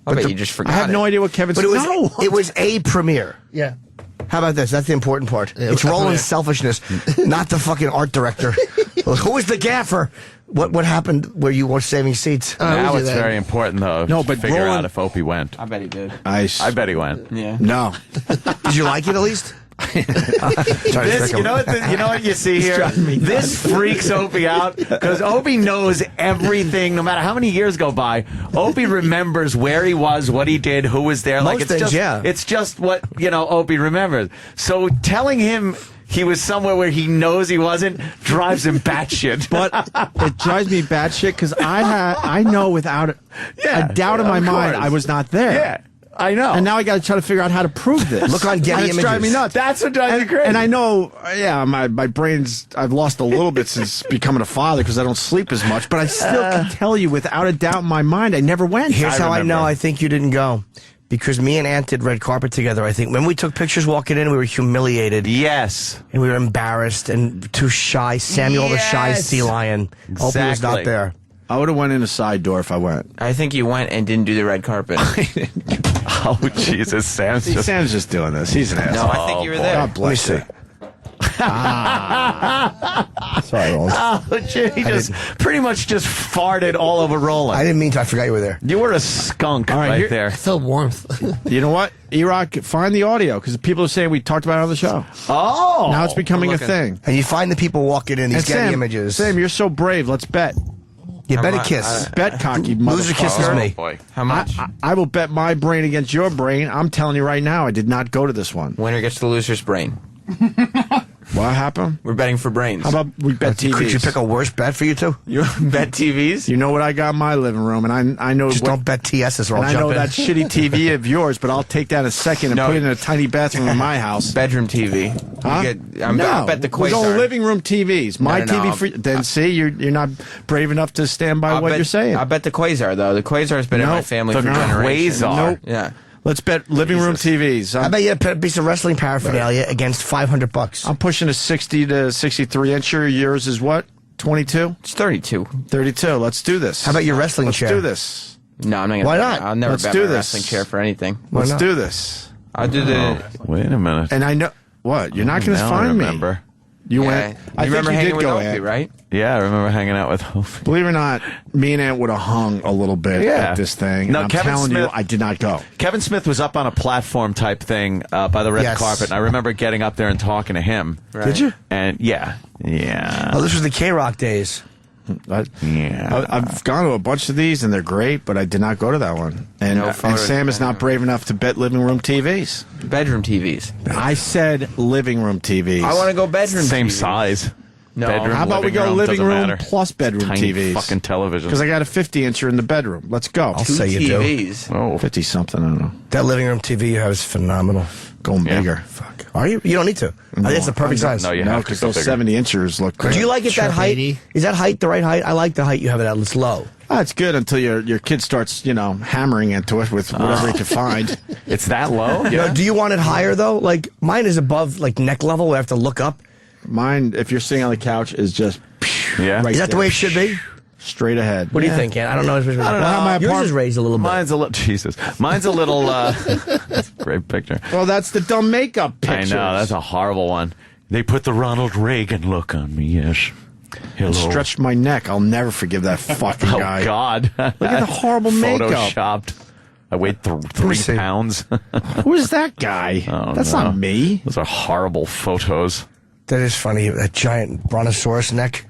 I bet you just forgot I have no idea what Kevin But it was a premiere. Yeah. How about this? That's the important part. Yeah, it's Roland's selfishness, not the fucking art director. Who was the gaffer? What happened where you were saving seats? Now it's very important though. No, to but figure Roland- out if Opie went. I bet he did. I bet he went. Yeah. No. Did you like it at least? This, you know what you see here? This freaks Opie out because Opie knows everything. No matter how many years go by, Opie remembers where he was, what he did, who was there. Most things, It's just what Opie remembers. So telling him he was somewhere where he knows he wasn't drives him batshit. But it drives me batshit because I know without a doubt in my mind I was not there. Yeah. I know. And now I got to try to figure out how to prove this. Look on Getty And it's Images. driving me nuts. That's what drives me crazy. And I know, my brain's, I've lost a little bit since becoming a father because I don't sleep as much, but I still can tell you without a doubt in my mind, I never went. Here's how I know I think you didn't go. Because me and Ant did red carpet together, I think. When we took pictures walking in, we were humiliated. Yes. And we were embarrassed and too shy. Samuel the shy sea lion. Opie was Exactly. not there. I would have went in a side door if I went. I think you went and didn't do the red carpet. Oh, Jesus. Sam's just doing this. He's an asshole. No, I think you were there. God bless you. Sorry, Roland. Oh, Jimmy just pretty much just farted all over Roland. I didn't mean to. I forgot you were there. You were a skunk right here- there. I felt warmth. You know what? E-Rock, find the audio because people are saying we talked about it on the show. Oh. Now it's becoming a thing. And you find the people walking in, these And Getty Sam, Images. Sam, you're so brave. Let's bet. You bet a much? kiss. Bet, cocky Loser kisses motherfucker. me. Boy. How much? I will bet my brain against your brain. I'm telling you right now, I did not go to this one. Winner gets the loser's brain. What happened? We're betting for brains. How about we bet TVs? Could you pick a worse bet for you two? You bet TVs? You know what I got in my living room, and I know Just what, don't bet TSs or I'll and I jump know in. that shitty TV of yours, but I'll take that in a second and No. put it in a tiny bathroom in my house. Bedroom TV. Huh? I'll bet the we're going Quasar. living room TVs. My No, TV I'll- for then see you're not brave enough to stand by what bet, you're saying. I'll bet the Quasar, though. The Quasar's been in my Nope. family The for generations. Quasar. Nope. Yeah. Let's bet living room TVs. I bet you a piece of wrestling paraphernalia against $500. I'm pushing a 60 to 63 incher. Yours is what? 22? It's 32. 32. Let's do this. How about your wrestling Let's chair? do this. No, I'm not going to. Why not? I'll never Let's bet do my this. wrestling chair for anything. Let's not? do this. I'll do the. Wait a minute. And I know what you're not going to Now find I me. remember. You Yeah. went. You I think remember you hanging did with go, Opie, Ant. right? Yeah, I remember hanging out with Opie. Believe it or not, me and Ant would have hung a little bit Yeah. at this thing. No, and I'm Kevin telling you, Smith- I did not go. Kevin Smith was up on a platform type thing by the red Yes. carpet, and I remember getting up there and talking to him. Did you? And yeah. Oh, this was the K-Rock days. I've gone to a bunch of these and they're great, but I did not go to that one. And, No and photos. Sam is not brave enough to bet living room TVs. Bedroom TVs. I said living room TVs. I want to go bedroom Same TVs. size. No. Bedroom, How about we go room, living doesn't room matter. plus bedroom Tiny TVs? fucking television. Because I got a 50-incher in the bedroom. Let's go. I'll say you do. TVs. Oh, 50-something, I don't know. That living room TV you have is phenomenal. Going bigger. Fuck. Are you? You don't need to. I think it's the perfect size. No, you No, have to because go those bigger. 70-inchers look great. Do you like it that Sharp height? 80. Is that height the right height? I like the height you have it at. It's low. It's good until your kid starts, hammering into it with whatever he can find. It's that low? No, do you want it higher though? Like mine is above like neck level. We have to look up. Mine, if you're sitting on the couch, is just Yeah. right Is that the there. way it should be? Straight ahead. What do you think, Ken? I don't know. I don't know. Yours is raised a little bit. Mine's a little. Jesus. Mine's a little. That's a great picture. Well, that's the dumb makeup pictures. I know. That's a horrible one. They put the Ronald Reagan look on me, yes. Hello. It stretched my neck. I'll never forgive that fucking Oh, guy. God. Look at the horrible makeup. Photoshopped. I weighed 3 see. pounds. Who is that guy? Oh, That's no. not me. Those are horrible photos. That is funny. That giant brontosaurus neck.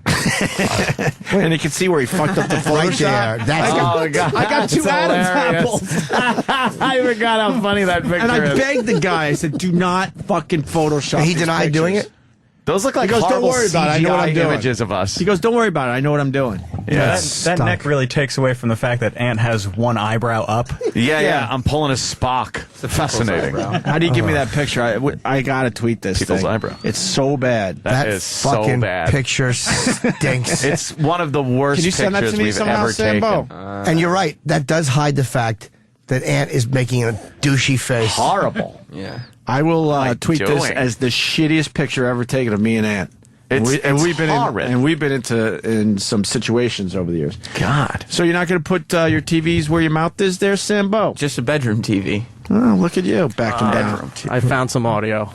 And you can see where he fucked up the Photoshop. Right there. That's God. I got two That's Adam's hilarious. apples. I forgot how funny that picture And I is. begged the guy. I said, do not fucking Photoshop He these denied doing pictures. it. Those look like He goes, don't horrible worry about it. I know what I'm CGI doing. images of us. He goes, don't worry about it. I know what I'm doing. Yeah. That neck really takes away from the fact that Ant has one eyebrow up. Yeah. I'm pulling a Spock. Fascinating. How do you give me that picture? I got to tweet this People's thing. eyebrow. It's so bad. That is so fucking bad. picture stinks. It's one of the worst Can you send that pictures to me we've somehow, ever Sambo? taken. And you're right. That does hide the fact that Ant is making a douchey face. Horrible. Yeah. I will I tweet this doing? as the shittiest picture ever taken of me and Ant. It's we've been horrid. we've been in some situations over the years. God. So you're not going to put your TVs where your mouth is, there, Sambo? Just a bedroom TV. Oh, look at you backing down. I found some audio.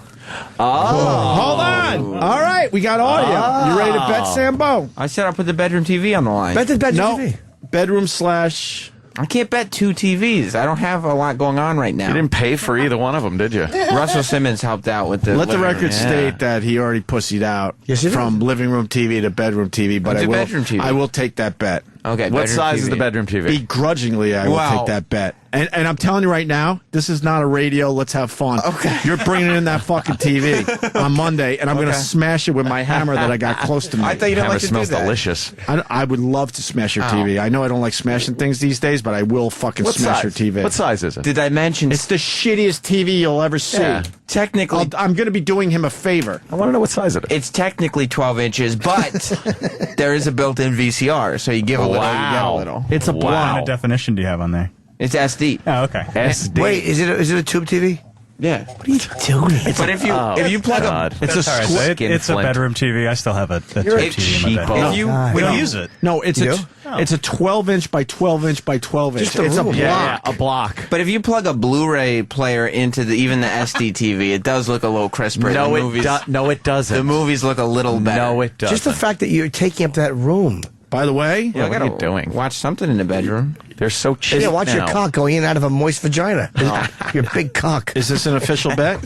Hold on. All right, we got audio. You ready to bet, Sambo? I said I'll put the bedroom TV on the line. Bet the bedroom No. TV. Bedroom / I can't bet 2 TVs. I don't have a lot going on right now. You didn't pay for either one of them, did you? Russell Simmons helped out with the. Let the living room. record state that he already pussied out from living room TV to bedroom TV, but What's a bedroom TV? I will take that bet. Okay. What bedroom size TV. is the bedroom TV? Begrudgingly, I will take that bet. And I'm telling you right now, this is not a radio. Let's have fun. Okay. You're bringing in that fucking TV on Monday, and I'm going to smash it with my hammer that I got close to me. I thought you didn't Hammer like to do smells that. delicious. I would love to smash your TV. I know I don't like smashing things these days, but I will fucking What smash size? your TV. What size is it? Did I mention? It's the shittiest TV you'll ever see. Yeah. Technically, I'm going to be doing him a favor. I want to know what size it is. it's technically 12 inches, but there is a built-in VCR, so you give a little, you get a little. It's a What block. kind of definition do you have on there? It's SD. Oh, okay. SD. Wait, is it a tube TV? Yeah. What are you doing? But if you plug God. a It's a All right, so square. it's a flint. bedroom TV. I still have a tube You're a TV in my cheapo. bedroom. if you We don't use it. No, it's You a do? it's a 12-inch by 12-inch by 12-inch. Just a It's a room. block. Yeah, a block. But if you plug a Blu-ray player into even the SD TV, it does look a little crisper. No, the it movies, no, it doesn't. The movies look a little better. No, it doesn't. Just the fact that you're taking up that room. By the way, Yeah, I what are gotta you doing? Watch something in the bedroom. They're so cheap Yeah, watch your now. cock going in and out of a moist vagina. Your big cock. is this an official bet?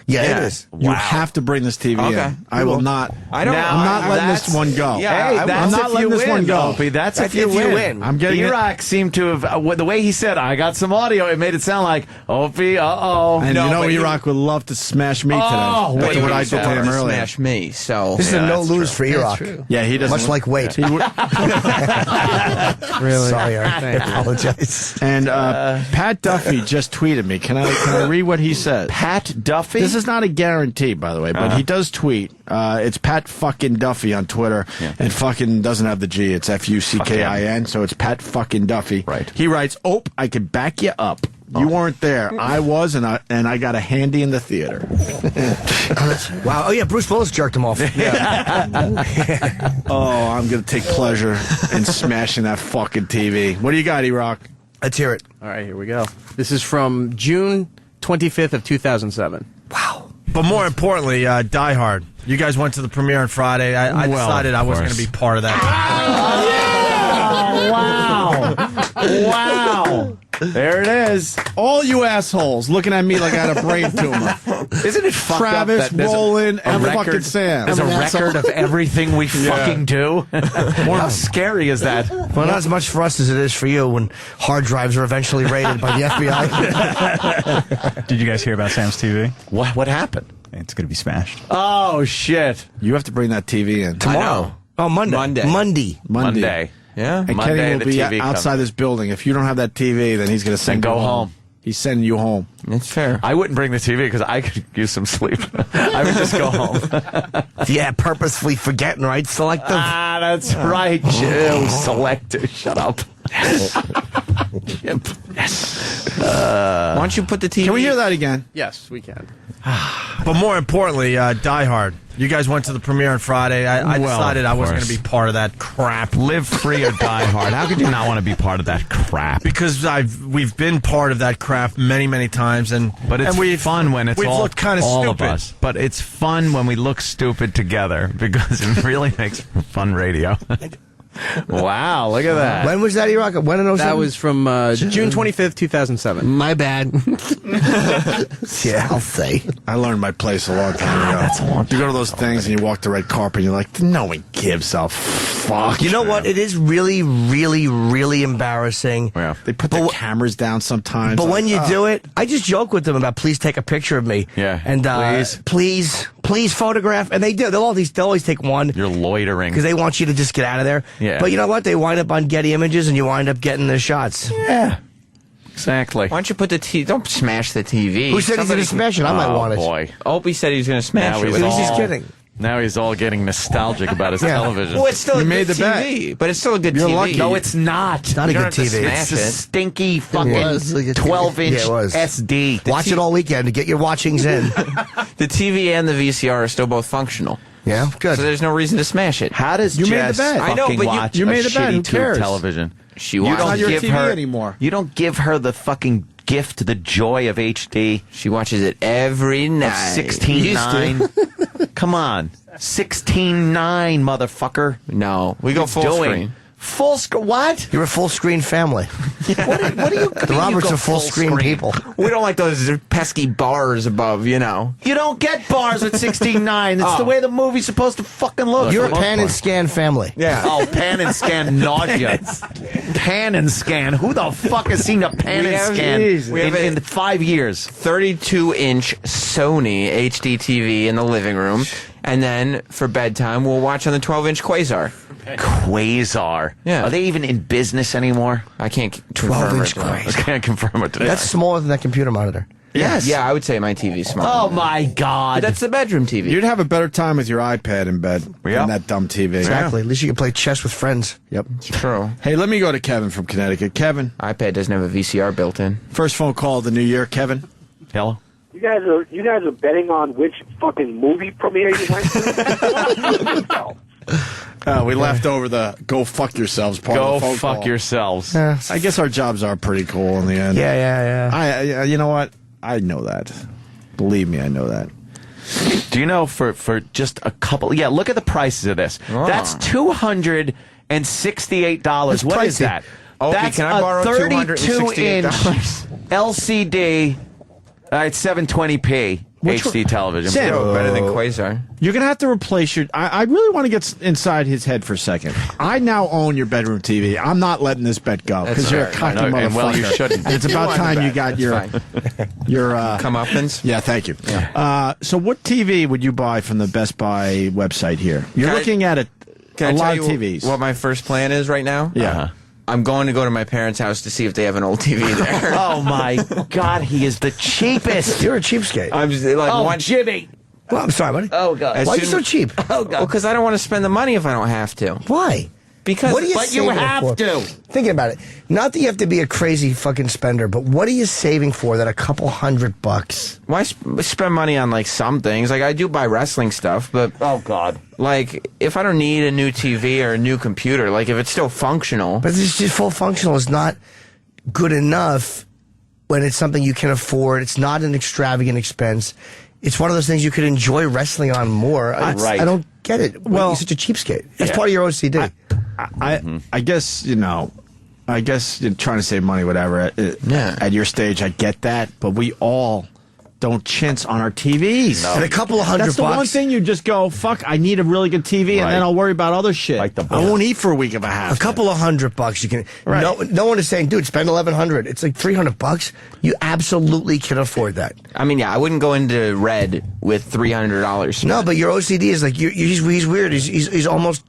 Yeah, Yeah. it is. You have to bring this TV Okay. in. I will not. I don't. I'm not letting this one go. Yeah, Hey, I- that's I'm not if letting you this win, one go. Opie. That's That's if you if you win. win. I'm getting it. E-Rock seemed to have, the way he said, I got some audio, it made it sound like, Opie, uh-oh. And No, you know, but E-Rock would love to smash me today. Oh, That's wait, what I wait, did to sorry. him earlier. Smash me. So This is a that's no-lose for E-Rock. Yeah, he doesn't. Much like weight. He would- Really? Sorry, Eric. I apologize. and Pat Duffy just tweeted me. Can I read what he said? Pat Duffy? This is not a guarantee, by the way, but he does tweet. It's Pat fucking Duffy on Twitter, and fucking doesn't have the G. It's Fuckin, so it's Pat fucking Duffy. Right. He writes, "Ope, I could back you up. You weren't there. I was, and I got a handy in the theater." Wow. Oh, yeah, Bruce Willis jerked him off. Oh, I'm gonna take pleasure in smashing that fucking TV. What do you got, E-Rock? Let's hear it. All right, here we go. This is from June 25th of 2007. But more importantly, Die Hard. You guys went to the premiere on Friday. I Well, decided I of wasn't course. going to be part of that. Wow. There it is. All you assholes looking at me like I had a brain tumor. Isn't it fucked Travis, up that there's Roland, a and record- fucking Sam. There's a record of everything we fucking do? How scary is that? Well, not as much for us as it is for you when hard drives are eventually raided by the FBI. Did you guys hear about Sam's TV? What happened? it's going to be smashed. Oh shit! You have to bring that TV in tomorrow. Oh, Monday. Monday. Yeah. And Monday, Kenny will the be TV outside comes. this building. If you don't have that TV, then he's going to send Then you go home. He's sending you home. It's fair. I wouldn't bring the TV because I could use some sleep. I would just go home. Yeah, purposefully forgetting, right? Selective. That's right. Selective. Shut up. Why don't you put the TV? Can we hear that again? Yes, we can. But more importantly, Die Hard. You guys went to the premiere on Friday. I Well, decided I of wasn't going course. to be part of that crap. Live free or die hard. How could you not want to be part of that crap? Because we've been part of that crap many times, But it's fun when it's we've all, looked kind of all stupid. of us. But it's fun when we look stupid together because it really makes for fun radio. Wow, look at that. When was that, Iraq? When in 07? That was from June 25th, 2007. My bad. Yeah, I'll say. I learned my place a long time ago. That's a long time. You go to those things and you walk the red carpet and you're like, no one gives a fuck. You know what? It is really, really embarrassing. Yeah. They put their cameras down sometimes. But when you do it, I just joke with them about please take a picture of me. Yeah. And please photograph. And they do. They'll always take one. You're loitering. Because they want you to just get out of there. Yeah. But you know what? They wind up on Getty Images and you wind up getting the shots. Yeah. Exactly. Why don't you put the TV? Don't smash the TV. Who said he's going to smash it? I might want it. Boy. Opie said he was going to smash Now it. he's He's kidding. Now he's all getting nostalgic about his Yeah. television. Well, it's still You a made good the bet. TV, but it's still a good You're TV. lucky. No, it's not. It's not a You good don't have to TV. smash It's a it. stinky fucking was like a 12-inch Yeah, it was. SD. Watch it all weekend to get your watchings in. The TV and the VCR are still both functional. Yeah, good. So there's no reason to smash it. How does You made Jess the bet. I know, fucking but you- watch you made a the bet. shitty Who tube cares? television? She You watches. It's not don't your give TV her anymore. You don't give her the fucking gift, the joy of HD. She watches it every night. 16:9. Come on, 16:9, motherfucker. No, we go full screen. Full screen? What? You're a full screen family. What do you? The Roberts are full screen people. We don't like those pesky bars above, you know. You don't get bars at 16:9. It's the way the movie's supposed to fucking look. You're a pan and scan family. Yeah. Oh, pan and scan nausea. Pan and scan. Who the fuck has seen a pan We and have- scan we have in 5 years? 32-inch Sony HD TV in the living room, and then for bedtime we'll watch on the 12-inch Quasar. Quasar. Yeah. Are they even in business anymore? I can't confirm 12-inch it. though. I can't confirm it today. That's smaller than that computer monitor. yes. Yeah, I would say my TV's small. Oh my God. But that's the bedroom TV. You'd have a better time with your iPad in bed than that dumb TV. Exactly. At least you can play chess with friends. Yep. True. Hey, let me go to Kevin from Connecticut. Kevin, iPad doesn't have a VCR built in. first phone call of the new year. Kevin. Hello? You guys are betting on which fucking movie premiere you went to? We left over the go fuck yourselves part of Go the phone fuck call. yourselves. I guess our jobs are pretty cool in the end. Yeah. You know what? I know that. Believe me, I know that. Do you know for just a couple? Yeah, look at the prices of this. That's $268. What is pricey. that? Opie, That's can I borrow a 32-inch $268? LCD. It's 720p HD television. Sam, Better than Quasar. You're going to have to replace your... I really want to get inside his head for a second. I now own your bedroom TV. I'm not letting this bet go because That's you're right. a cocky I know, motherfucker. and well, you shouldn't. And it's about time you got your... Comeuppance? Yeah, thank you. So what TV would you buy from the Best Buy website here? You're looking at a Can I lot tell of you TVs. what my first plan is right now? Yeah. I'm going to go to my parents' house to see if they have an old TV there. Oh my God, he is the cheapest. You're a cheapskate. I'm just like, Oh, one, Jimmy. Well, I'm sorry, buddy. Oh God. Why are you so cheap? Oh God. well, because I don't want to spend the money if I don't have to. Why? Because What do you But you saving have for? to. Thinking about it. Not that you have to be a crazy fucking spender, but what are you saving for that a couple $100? why spend money on like some things? Like I do buy wrestling stuff, but Oh God. like if I don't need a new TV or a new computer, like if it's still functional. But it's just full functional is not good enough when it's something you can afford. It's not an extravagant expense. It's one of those things you could enjoy wrestling on more. Right. I don't get it. Well, Well, you're such a cheapskate. That's yeah. part of your OCD. I guess, I guess you're trying to save money, whatever. At your stage, I get that. But we all don't chintz on our TVs. And a couple of $100 That's the one thing you just go, fuck, I need a really good TV, and then I'll worry about other shit. Like I won't eat for a week if I have a couple of $100 you can. Right. No one is saying, dude, spend $1,100. It's like $300. You absolutely can afford that. I mean, yeah, I wouldn't go into red with $300. No, but your OCD is like he's weird. He's almost.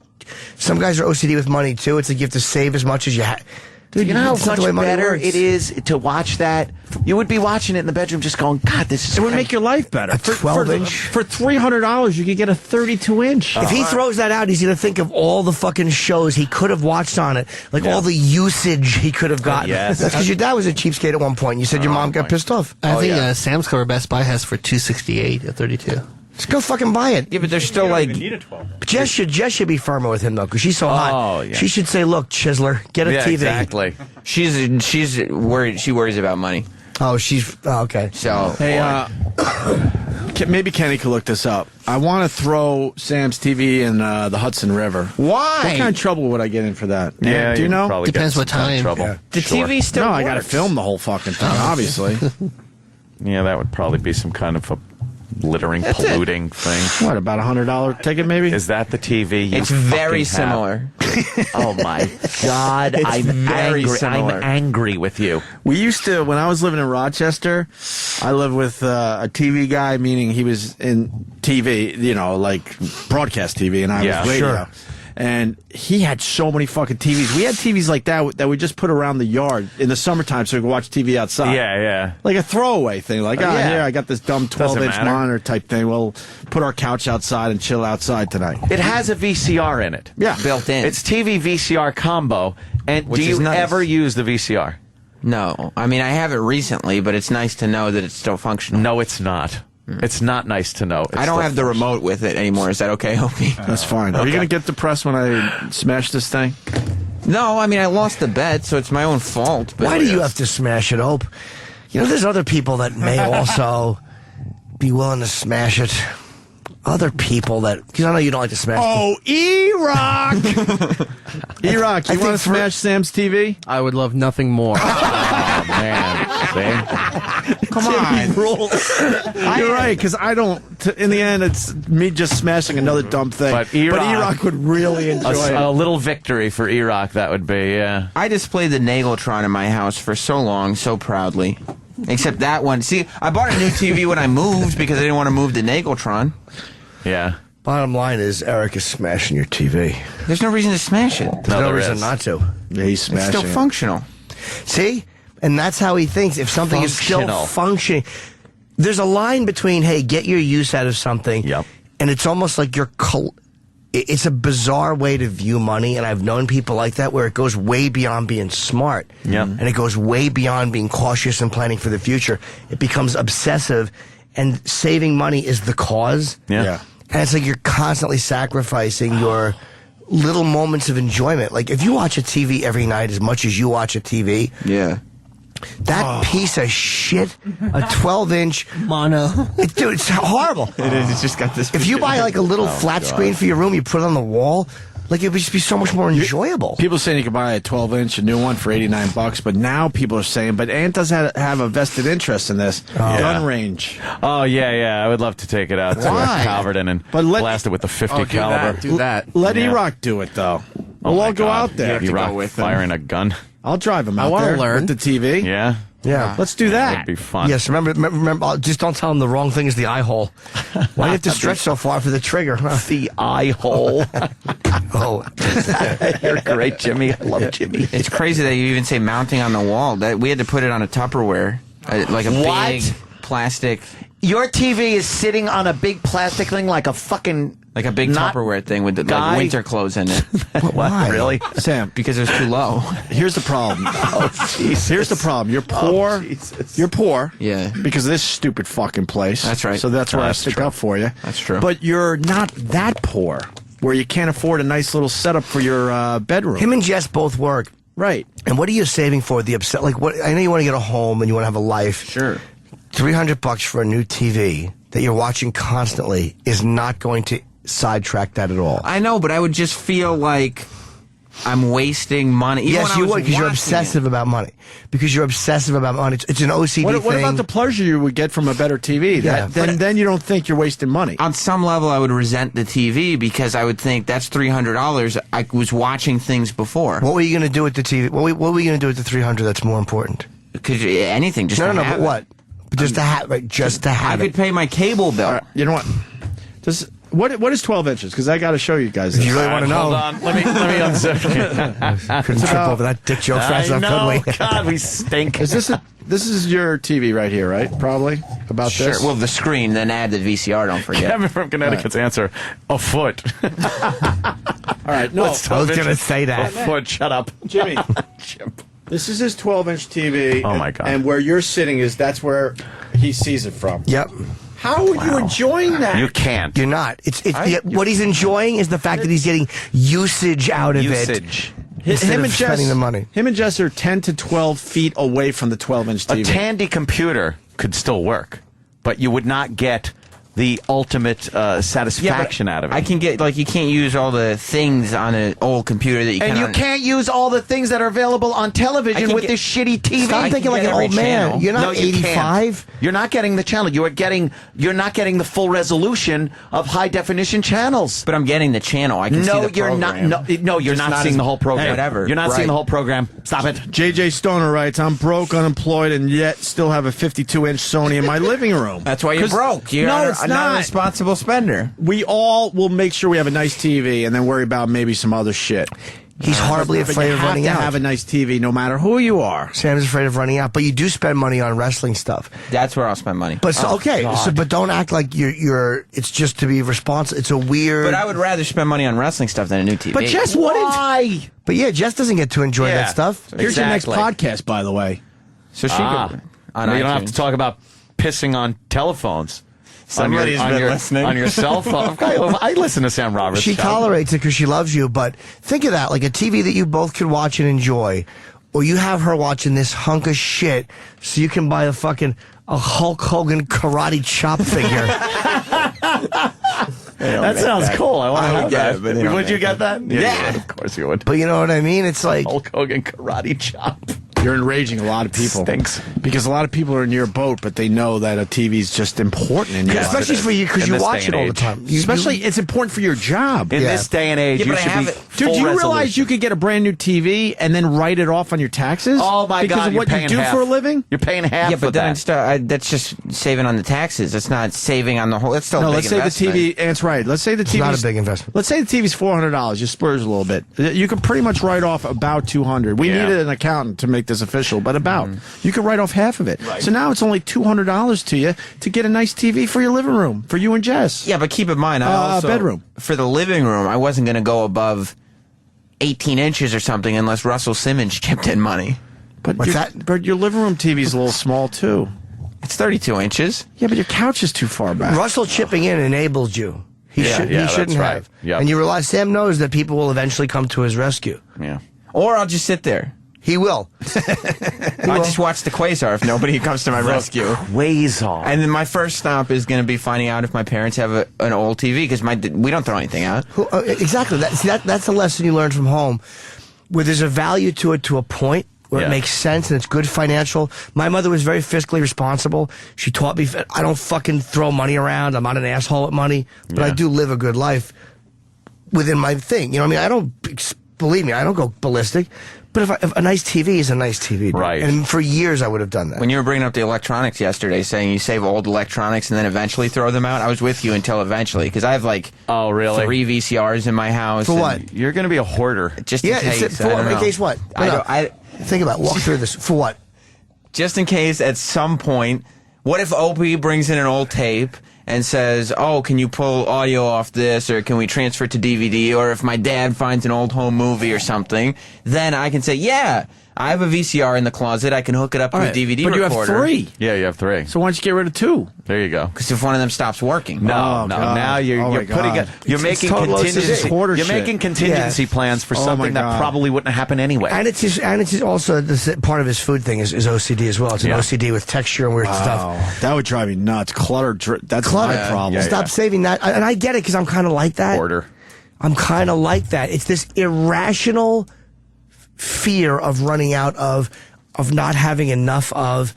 Some guys are OCD with money too. It's like you have to save as much as you have. Dude, you know how It's not much the way money better works. it is to watch that? You would be watching it in the bedroom just going, God, this is It would make your life better. A 12-inch? For $300, you could get a 32-inch. If he throws that out, he's going to think of all the fucking shows he could have watched on it. Like all the usage he could have gotten. yes. That's because your dad was a cheapskate at one point. You said your mom got pissed off. I think Sam's Club or Best Buy has for $268 at 32. Just go fucking buy it. Yeah, but there's still like. Jess should be firmer with him though, because she's so hot. Yeah. She should say, "Look, Chisler, get a TV." Exactly. She's worried. She worries about money. Oh, okay. So hey, maybe Kenny could look this up. I want to throw Sam's TV in the Hudson River. Why? What kind of trouble would I get in for that? Yeah, do you know? probably Depends what time. Trouble. Yeah. The TV still. No, I got to film the whole fucking thing, obviously. Yeah, that would probably be some kind of a littering, polluting thing. What, about $100 ticket, maybe? Is that the TV you It's very fucking have? similar. Oh my God, It's I'm very angry. similar. I'm angry with you. We used to, when I was living in Rochester, I lived with a TV guy, meaning he was in TV, like broadcast TV, and I was radio. Sure. And he had so many fucking TVs. We had TVs like that we just put around the yard in the summertime so we could watch TV outside. Yeah. Like a throwaway thing. Like, Yeah. here, I got this dumb Doesn't 12-inch matter. monitor type thing. We'll put our couch outside and chill outside tonight. It has a VCR in it. Yeah. Built in. It's TV VCR combo. And Which do is you nice. ever use the VCR? No, I mean I have it recently, but it's nice to know that it's still functional. No, it's not. It's not nice to know. I don't have the remote with it anymore. Is that okay, Opie? That's fine. Are you going to get depressed when I smash this thing? No, I mean I lost the bet, so it's my own fault. But Why do you have to smash it, Hope? There's other people that may also be willing to smash it. Other people that, because I know you don't like to smash. Oh, E-Rock! E-Rock, you want to smash Sam's TV? I would love nothing more. Oh, man. See? Come on. You're right, because I don't. In the end, it's me just smashing another dumb thing. But E-Rock would really enjoy it. A little victory for E-Rock, that would be, yeah. I displayed the Nageltron in my house for so long, so proudly. Except that one. See, I bought a new TV when I moved because I didn't want to move the Nageltron. Yeah. Bottom line is, Eric is smashing your TV. There's no reason to smash it. There's no there reason is. not to. Yeah, he's It's smashing still functional. See? And that's how he thinks. If something is still Functional. functioning, there's a line between, hey, get your use out of something. Yep. And it's almost like it's a bizarre way to view money. And I've known people like that where it goes way beyond being smart. Yep. And it goes way beyond being cautious and planning for the future. It becomes obsessive. And saving money is the cause. Yeah. And it's like you're constantly sacrificing your little moments of enjoyment. Like if you watch a TV every night as much as you watch a TV. Yeah. That piece of shit, a 12-inch mono. Dude, it's horrible. It is. It's just got this. If you buy like a little flat screen for your room, you put it on the wall, like it would just be so much more enjoyable. People saying you could buy a 12-inch, a new one for $89, but now people are saying, but Ant does have a vested interest in this gun range. Oh, yeah. I would love to take it out to Calverton and blast it with the 50 caliber. Do that. Let E-Rock do it, though. We'll all go out there. E-Rock firing a gun. I'll drive him out wanna there learn. with the TV. Yeah. Yeah. Let's do that. That'd be fun. Yes, remember, just don't tell them the wrong thing is the eye hole. Why do you have to stretch so far for the trigger? The eye hole. Oh. You're great, Jimmy. I love Jimmy. It's crazy that you even say mounting on the wall. That we had to put it on a Tupperware, like a big plastic. Your TV is sitting on a big plastic thing like a fucking... Like a big Tupperware thing with like winter clothes in it. Why? Really? Sam, Because it was too low. here's the problem. Here's the problem. You're poor. You're poor. Yeah. Because of this stupid fucking place. That's right. So that's why I That's stick true. up for you. That's true. But you're not that poor where you can't afford a nice little setup for your bedroom. Him and Jess both work. Right. And what are you saving for? The upset? Like what? I know you want to get a home and you want to have a life. Sure. $300 for a new TV that you're watching constantly is not going to sidetrack that at all. I know, but I would just feel like I'm wasting money. Even Yes, when I you was would, because you're watching obsessive about money. Because you're obsessive about money. It's an OCD What thing. about the pleasure you would get from a better TV? Yeah, Then you don't think you're wasting money. On some level, I would resent the TV because I would think that's $300. I was watching things before. What were you going to do with the TV? What were you going to do with the $300 that's more important? Could anything? Just no, to but have it. what? Just to have, right? Just to have I could pay my cable bill. All right, you know what? What is 12 inches? Because I got to show you guys this. You really want to know? Hold on. Let me unzip. Couldn't trip over that dick joke fast enough, could we? God, we stink. This is your TV right here, right? Probably about Sure. this. Well, the screen, then add the VCR. Don't forget. Kevin from Connecticut's answer: a foot. All right, no. What's I was 12 going to inches? say A that. foot. Shut up, Jimmy. This is his 12-inch TV. Oh, my God. And where you're sitting that's where he sees it from. Yep. How are you enjoying that? You can't. You're not. What he's enjoying is the fact that he's getting usage out of it. Instead of spending the money. Him and Jess are 10 to 12 feet away from the 12-inch TV. A Tandy computer could still work, but you would not get the ultimate satisfaction out of it. I can get, like, you can't use all the things on an old computer that you can. And you can't use all the things that are available on television with this shitty TV. Stop thinking like an old man. You're not 85. You're not getting the channel. You're not getting the full resolution of high definition channels. But I'm getting the channel. I can see the you're program. not. No, you're Just not seeing the whole program. Hey, whatever. You're not Right. seeing the whole program. Stop it. JJ Stoner writes, I'm broke, unemployed, and yet still have a 52-inch Sony in my living room. That's why you're broke. You're no, not, it's not not. a responsible spender. We all will make sure we have a nice TV and then worry about maybe some other shit. He's horribly But afraid you of running have out. to have a nice TV no matter who you are. Sam's afraid of running out, but you do spend money on wrestling stuff. That's where I'll spend money. But but don't act like you're. It's just to be responsible. It's a weird. But I would rather spend money on wrestling stuff than a new TV. But Jess, why? But yeah, Jess doesn't get to enjoy that stuff. Here's your next podcast, by the way. So she could, on you don't have iTunes. to talk about pissing on telephones. Somebody's on been your, listening. on your cell phone. I listen to Sam Roberts. She show. tolerates it because she loves you. But think of that, like a TV that you both could watch and enjoy, or you have her watching this hunk of shit, so you can buy a Hulk Hogan karate chop figure. That sounds cool. I want to have that. It, but they don't Would you make get that. that? Yeah. Of course you would. But you know what I mean? It's like Hulk Hogan karate chop. You're enraging a lot of people. Stinks. Because a lot of people are in your boat, but they know that a TV is just important in your life. especially for you because In you this watch day it and all the age. time. It's important for your job. In this day and age, Yeah, you but I should have be it- Dude, full do you realize resolution. you could get a brand new TV and then write it off on your taxes? Oh my because God! of you're what you paying do half. for a living? You're paying half. Yeah, but of then that. that's just saving on the taxes. That's not saving on the whole. That's still No, a big let's say investment. the TV. That's right. Let's say the TV. not a big investment. Let's say the TV's $400. You splurge a little bit. You could pretty much write off about $200. We Yeah. needed an accountant to make this official, but about you could write off half of it. Right. So now it's only $200 to you to get a nice TV for your living room for you and Jess. Yeah, but keep in mind, I also bedroom. for the living room, I wasn't going to go above 18 inches or something unless Russell Simmons chipped in money. But What's your, that? But your living room TV is a little small too. It's 32 inches. Yeah, but your couch is too far back. Russell chipping in enables you. He Yeah, shouldn't that's right. have. Yep. And you realize Sam knows that people will eventually come to his rescue. Yeah. Or I'll just sit there. He will. I'll just watch the Quasar if nobody comes to my rescue. Quasar. And then my first stop is going to be finding out if my parents have an old TV because we don't throw anything out. Exactly. That's a lesson you learn from home, where there's a value to it to a point where Yeah. it makes sense and it's good financial. My mother was very fiscally responsible. She taught me I don't fucking throw money around. I'm not an asshole with money, but I do live a good life within my thing. You know what I mean? Believe me, I don't go ballistic. But if a nice TV is a nice TV. Dude. Right. And for years I would have done that. When you were bringing up the electronics yesterday, saying you save old electronics and then eventually throw them out, I was with you until eventually because I have like 3 VCRs in my house. For and what? You're going to be a hoarder. Just in case. For what? In case what? Think about it. Walk through this. For what? Just in case at some point, what if Opie brings in an old tape and says, oh, can you pull audio off this, or can we transfer it to DVD, or if my dad finds an old home movie or something, then I can say, yeah, I have a VCR in the closet, I can hook it up to a DVD but recorder. you have 3. Yeah, you have 3. So why don't you get rid of 2? There you go. Because if one of them stops working. No, Oh, no. God. Now you're Oh, my putting God. you're It's making total contingency. hoarder You're shit. making contingency plans for Oh, something my that God. probably wouldn't happen anyway. And it's also part of his food thing is OCD as well. It's an Yeah. OCD with texture and weird stuff. That would drive me nuts. Clutter. That's Clutter. my problem. Stop saving that. And I get it because I'm kind of like that. Order. I'm kind of like that. It's this irrational fear of running out of not having enough of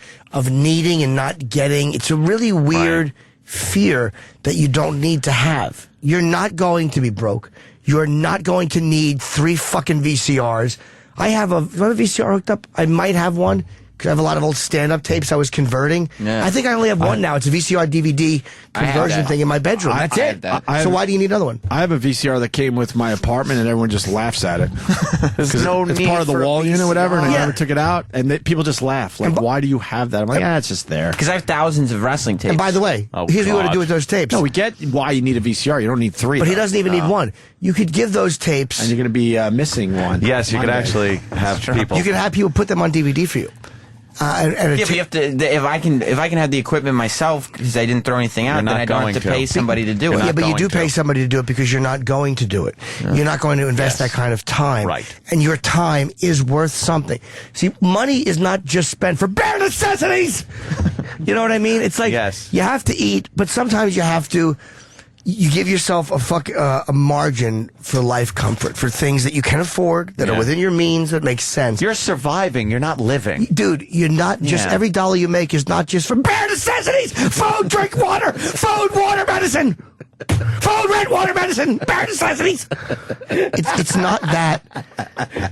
needing and not getting. It's a really weird fear that you don't need to have. You're not going to be broke. You're not going to need 3 fucking VCRs. I have a VCR hooked up. I might have one. Because I have a lot of old stand-up tapes I was converting. Yeah. I think I only have one now. It's a VCR DVD conversion thing in my bedroom. That's it. So why do you need another one? I have a VCR that came with my apartment, and everyone just laughs at it. It's part of the wall unit or whatever, and I never took it out, and people just laugh. Like, why do you have that? I'm like, it's just there. Because I have thousands of wrestling tapes. And by the way, here's what you want to do with those tapes. No, we get why you need a VCR. You don't need 3. But he doesn't even need one. You could give those tapes. And you're going to be missing one. Yes, you could actually have people. You could have people put them on DVD for you. But you have to. If I can have the equipment myself because I didn't throw anything out, then I don't have to pay somebody to do it. Yeah, but you do pay somebody to do it because you're not going to do it. Yeah. You're not going to invest that kind of time. Right. And your time is worth something. See, money is not just spent for bare necessities. You know what I mean? It's like you have to eat, but sometimes you have to. You give yourself a margin for life comfort, for things that you can afford, that are within your means, that make sense. You're surviving. You're not living. Dude, you're not just, every dollar you make is not just for bare necessities. Food, drink, water. Food, water, medicine. Food, rent, water, medicine. Bare necessities. It's not that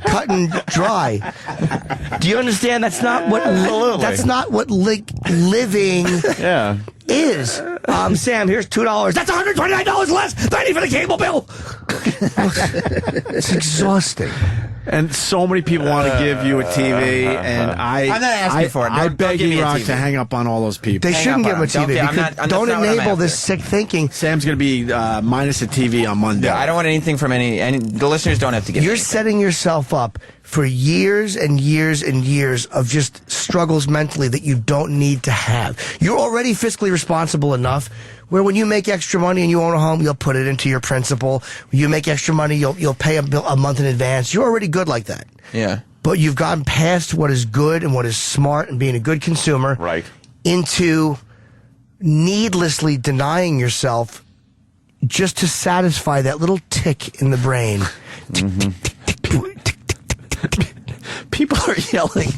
cut and dry. Do you understand? That's not what, that's not what living is. Sam, here's $2. That's $129 less than I need for the cable bill. It's exhausting. And so many people want to give you a TV, and I'm not asking for it. I beg you, Rock, to hang up on all those people. They shouldn't give them a TV. Because don't enable this sick thinking. Sam's going to be minus a TV on Monday. Yeah, I don't want anything from any. The listeners don't have to get. You're setting yourself up for years and years and years of just struggles mentally that you don't need to have. You're already fiscally responsible enough where when you make extra money and you own a home, you'll put it into your principal. When you make extra money, you'll pay a month in advance. You're already good like that. Yeah. But you've gotten past what is good and what is smart and being a good consumer into needlessly denying yourself just to satisfy that little tick in the brain. People are yelling,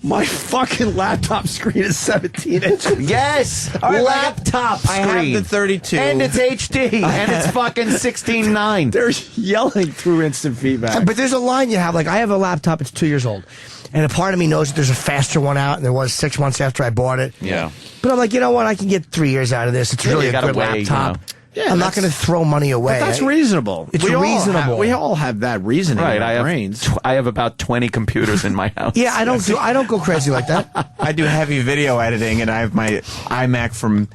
my fucking laptop screen is 17 inches. Yes! Laptop screen. I have the 32. And it's HD. And it's fucking 16:9. They're yelling through instant feedback. But there's a line you have, like, I have a laptop, it's 2 years old. And a part of me knows that there's a faster one out, and there was 6 months after I bought it. Yeah. But I'm like, you know what? I can get 3 years out of this. It's really a good laptop. Yeah, I'm not going to throw money away. But that's reasonable. It's reasonable. We all have that reasoning in our brains. I have about 20 computers in my house. Yeah, I don't go crazy like that. I do heavy video editing, and I have my iMac from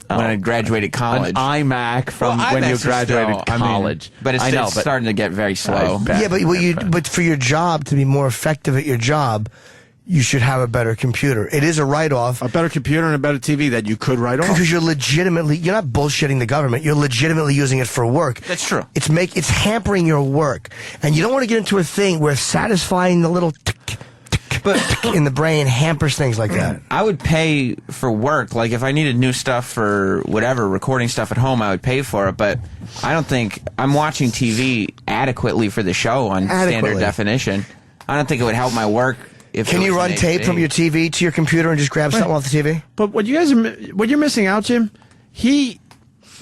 when I graduated college. An iMac from when you graduated college. But it's starting to get very slow. Yeah, but for your job, to be more effective at your job, you should have a better computer. It is a write-off. A better computer and a better TV that you could write off. Because you're not bullshitting the government. You're legitimately using it for work. That's true. It's hampering your work. And you don't want to get into a thing where satisfying the little tick in the brain hampers things like that. I would pay for work. Like, if I needed new stuff for whatever, recording stuff at home, I would pay for it. But I don't think I'm watching TV adequately for the show on standard definition. I don't think it would help my work. Can you run tape from your TV to your computer and just grab something off the TV? But what you're missing out, Jim, he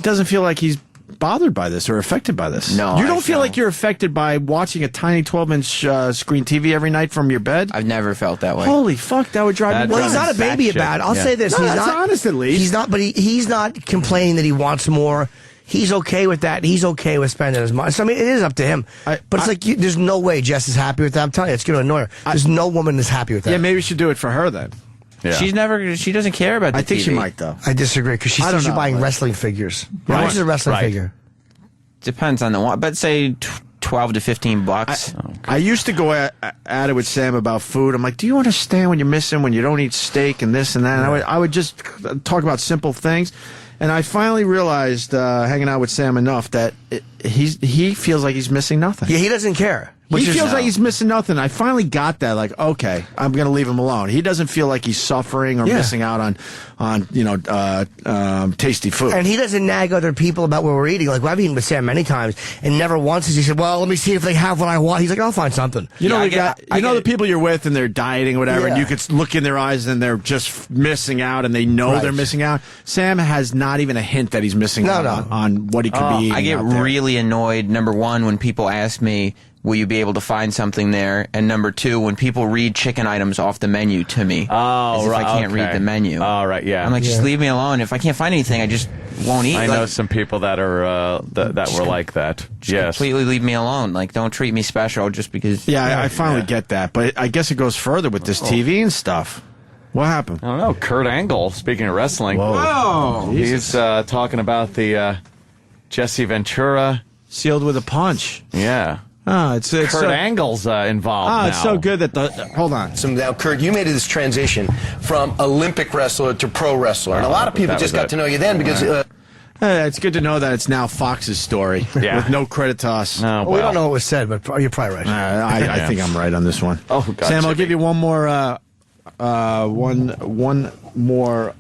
doesn't feel like he's bothered by this or affected by this. No, you don't feel like you're affected by watching a tiny 12-inch screen TV every night from your bed? I've never felt that way. Holy fuck, that would drive me. Well, he's not a baby about it. I'll say this. No, he's not honest, at least. He's not, but he's not complaining that he wants more. He's okay with that. He's okay with spending his money. So, I mean, it is up to him. But it's like, there's no way Jess is happy with that. I'm telling you, it's going to annoy her. There's no woman that's happy with that. Yeah, maybe we should do it for her then. Yeah. She doesn't care about the I think TV. she might, though. I disagree, because she thinks you're buying wrestling figures. How much is a wrestling figure? Depends on the one, but say $12 to $15. I used to go at it with Sam about food. I'm like, do you understand when you're missing, when you don't eat steak and this and that? And I would just talk about simple things. And I finally realized, hanging out with Sam enough, that he feels like he's missing nothing. Yeah, he doesn't care. He feels like he's missing nothing. I finally got that. Like, okay, I'm going to leave him alone. He doesn't feel like he's suffering or missing out tasty food. And he doesn't nag other people about what we're eating. Like, I've eaten with Sam many times, and never once has he said, well, let me see if they have what I want. He's like, I'll find something. You know, the people you're with and they're dieting or whatever, and you could look in their eyes and they're just missing out, and they know they're missing out. Sam has not even a hint that he's missing out on what he could be eating. I get really annoyed, number one, when people ask me, will you be able to find something there? And number two, when people read chicken items off the menu to me. Oh, as if I can't read the menu. Oh, right, yeah. I'm like, just leave me alone. If I can't find anything, I just won't eat. I know some people that are that were like that. Yes. Completely leave me alone. Like, don't treat me special just because. Yeah, I finally get that. But I guess it goes further with this TV and stuff. What happened? I don't know. Kurt Angle, speaking of wrestling. Whoa. He's talking about the Jesse Ventura. Sealed with a punch. Yeah. Oh, it's Kurt so, Angle's involved now. It's so good that hold on. So now, Kurt, you made this transition from Olympic wrestler to pro wrestler, and a lot of people just got to know you then because. It's good to know that it's now Fox's story with no credit to us. No, we don't know what was said, but you're probably right. I think I'm right on this one. Oh, God, Sam, I'll give you one more. One more.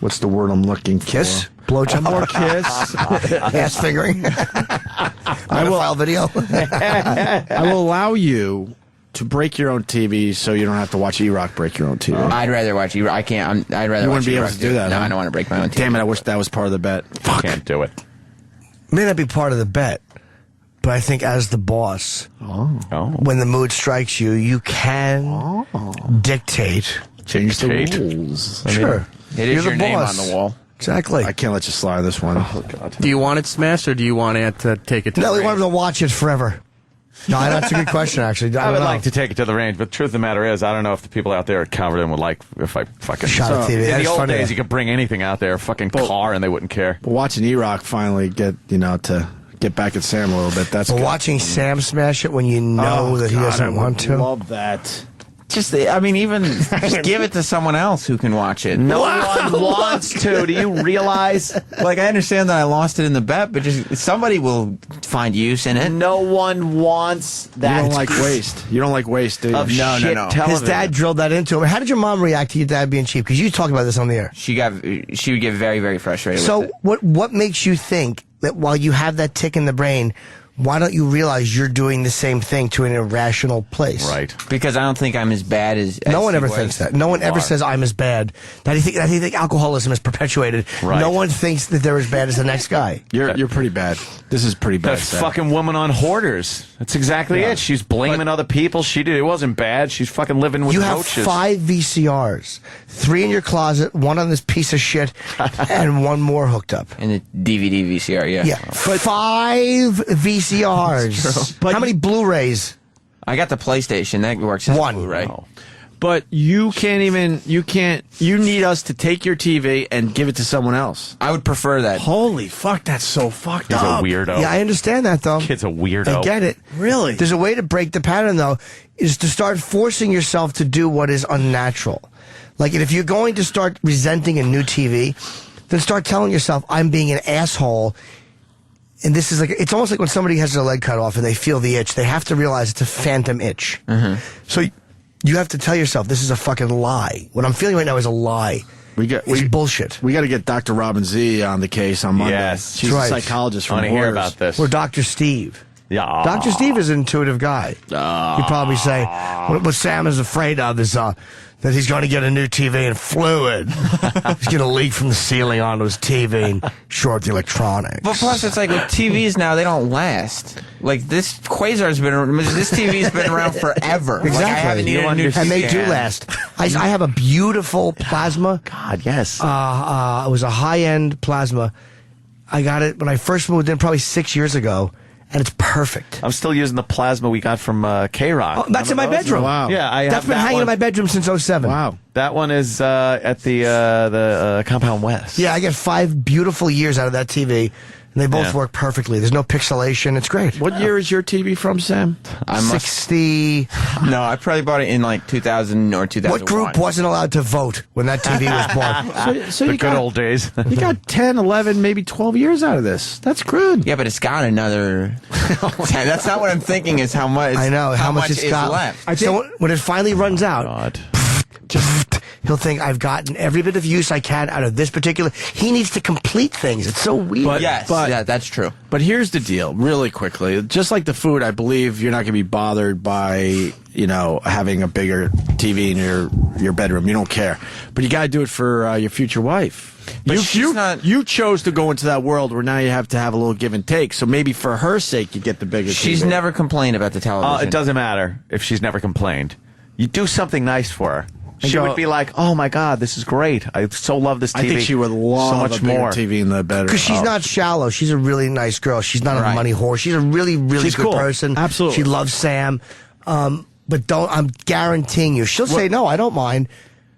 What's the word I'm looking for? Kiss? Blowjob? One more kiss. Ass fingering? File video? I will allow you to break your own TV so you don't have to watch E-Rock break your own TV. I'd rather watch E-Rock. I can't. I'd rather you watch wouldn't be E-Rock able to do that. No, huh? I don't want to break my own TV. Damn it, I wish that was part of the bet. Fuck. Can't do it. May not be part of the bet, but I think as the boss, when the mood strikes you, you can dictate. Change the rules. Sure. It is You're your the name boss. on the wall. Exactly. I can't let you slide on this one. Oh, God. Do you want it smashed, or do you want it to take it to No, the we want range? him to watch it forever. No, that's a good question, actually. I would don't know. like to take it to the range, but the truth of the matter is, I don't know if the people out there at Calvert would like if I fucking Shot at TV. In That's the old funny. days, you could bring anything out there, a fucking car, and they wouldn't care. But watching E-Rock finally get to get back at Sam a little bit. That's But good. watching Sam smash it when you know that he doesn't want to. Love that. Just, I mean, even just give it to someone else who can watch it. No one wants to. Do you realize? Like, I understand that I lost it in the bet, but just somebody will find use in it. No one wants that. You don't like waste. You don't like waste, do you? Of shit television. His dad drilled that into him. How did your mom react to your dad being cheap? Because you talked about this on the air. She would get very, very frustrated So with it. what makes you think that while you have that tick in the brain, why don't you realize you're doing the same thing to an irrational place? Right. Because I don't think I'm as bad as No one he ever was. thinks that. No one ever says I'm as bad. That you think alcoholism is perpetuated. Right. No one thinks that they're as bad as the next guy. You're pretty bad. This is pretty bad. That Sam. fucking woman on Hoarders. That's exactly it. She's blaming other people. She did. It wasn't bad. She's fucking living with You have roaches. 5 VCRs, 3 in your closet, 1 on this piece of shit, and 1 more hooked up. And the DVD VCR, yeah. Yeah, 5 VCRs. But how many Blu-rays? I got the PlayStation. That works as 1. Blu-ray. Oh. But you need us to take your TV and give it to someone else. I would prefer that. Holy fuck, that's so fucked He's up. a weirdo. Yeah, I understand that, though. Kid's a weirdo. I get it. Really? There's a way to break the pattern, though, is to start forcing yourself to do what is unnatural. Like, if you're going to start resenting a new TV, then start telling yourself, I'm being an asshole. And this is like, it's almost like when somebody has their leg cut off and they feel the itch. They have to realize it's a phantom itch. So you have to tell yourself, this is a fucking lie. What I'm feeling right now is a lie. It's bullshit. We got to get Dr. Robin Z on the case on Monday. Yes. She's That's a right. psychologist I from want to hear Hoarders. about this. Or Dr. Steve. Yeah. Dr. Steve is an intuitive guy. He'd probably say, what Sam is afraid of is that he's going to get a new TV and fluid. He's going to leak from the ceiling onto his TV and short the electronics. But plus, it's like with TVs now, they don't last. Like this Quasar's this TV's been around forever. Exactly. Like, I haven't needed a new TV. And they do last. I have a beautiful plasma. God, yes. It was a high-end plasma. I got it when I first moved in, probably 6 years ago. And it's perfect. I'm still using the plasma we got from K-Rock. Oh, that's in my bedroom. Wow. Yeah, That's been hanging in my bedroom since 07. Wow. That one is at the Compound West. Yeah, I get 5 beautiful years out of that TV, and they both work perfectly. There's no pixelation. It's great. What year is your TV from, Sam? I'm 60. No, I probably bought it in like 2000 or 2001. What group wasn't allowed to vote when that TV was bought? So The you good got, old days. you got 10, 11, maybe 12 years out of this. That's good. Yeah, but it's got another. That's not what I'm thinking. Is how much? I know how much it's is got left. So when it finally runs out, He'll think I've gotten every bit of use I can out of this particular. He needs to complete things. It's so weird. Yeah, that's true. But here's the deal, really quickly. Just like the food, I believe you're not going to be bothered by, having a bigger TV in your bedroom. You don't care. But you got to do it for your future wife. But you chose to go into that world where now you have to have a little give and take. So maybe for her sake, you get the bigger She's TV. never complained about the television. It doesn't matter if she's never complained. You do something nice for her. And She would be like, "Oh my God, this is great! I so love this TV. I think she would love so much a bigger more TV in the bedroom. Because she's not shallow. She's a really nice girl. She's not a money whore. She's a really, really She's good cool. person. Absolutely. She loves Sam. But I'm guaranteeing you, she'll say, no, I don't mind.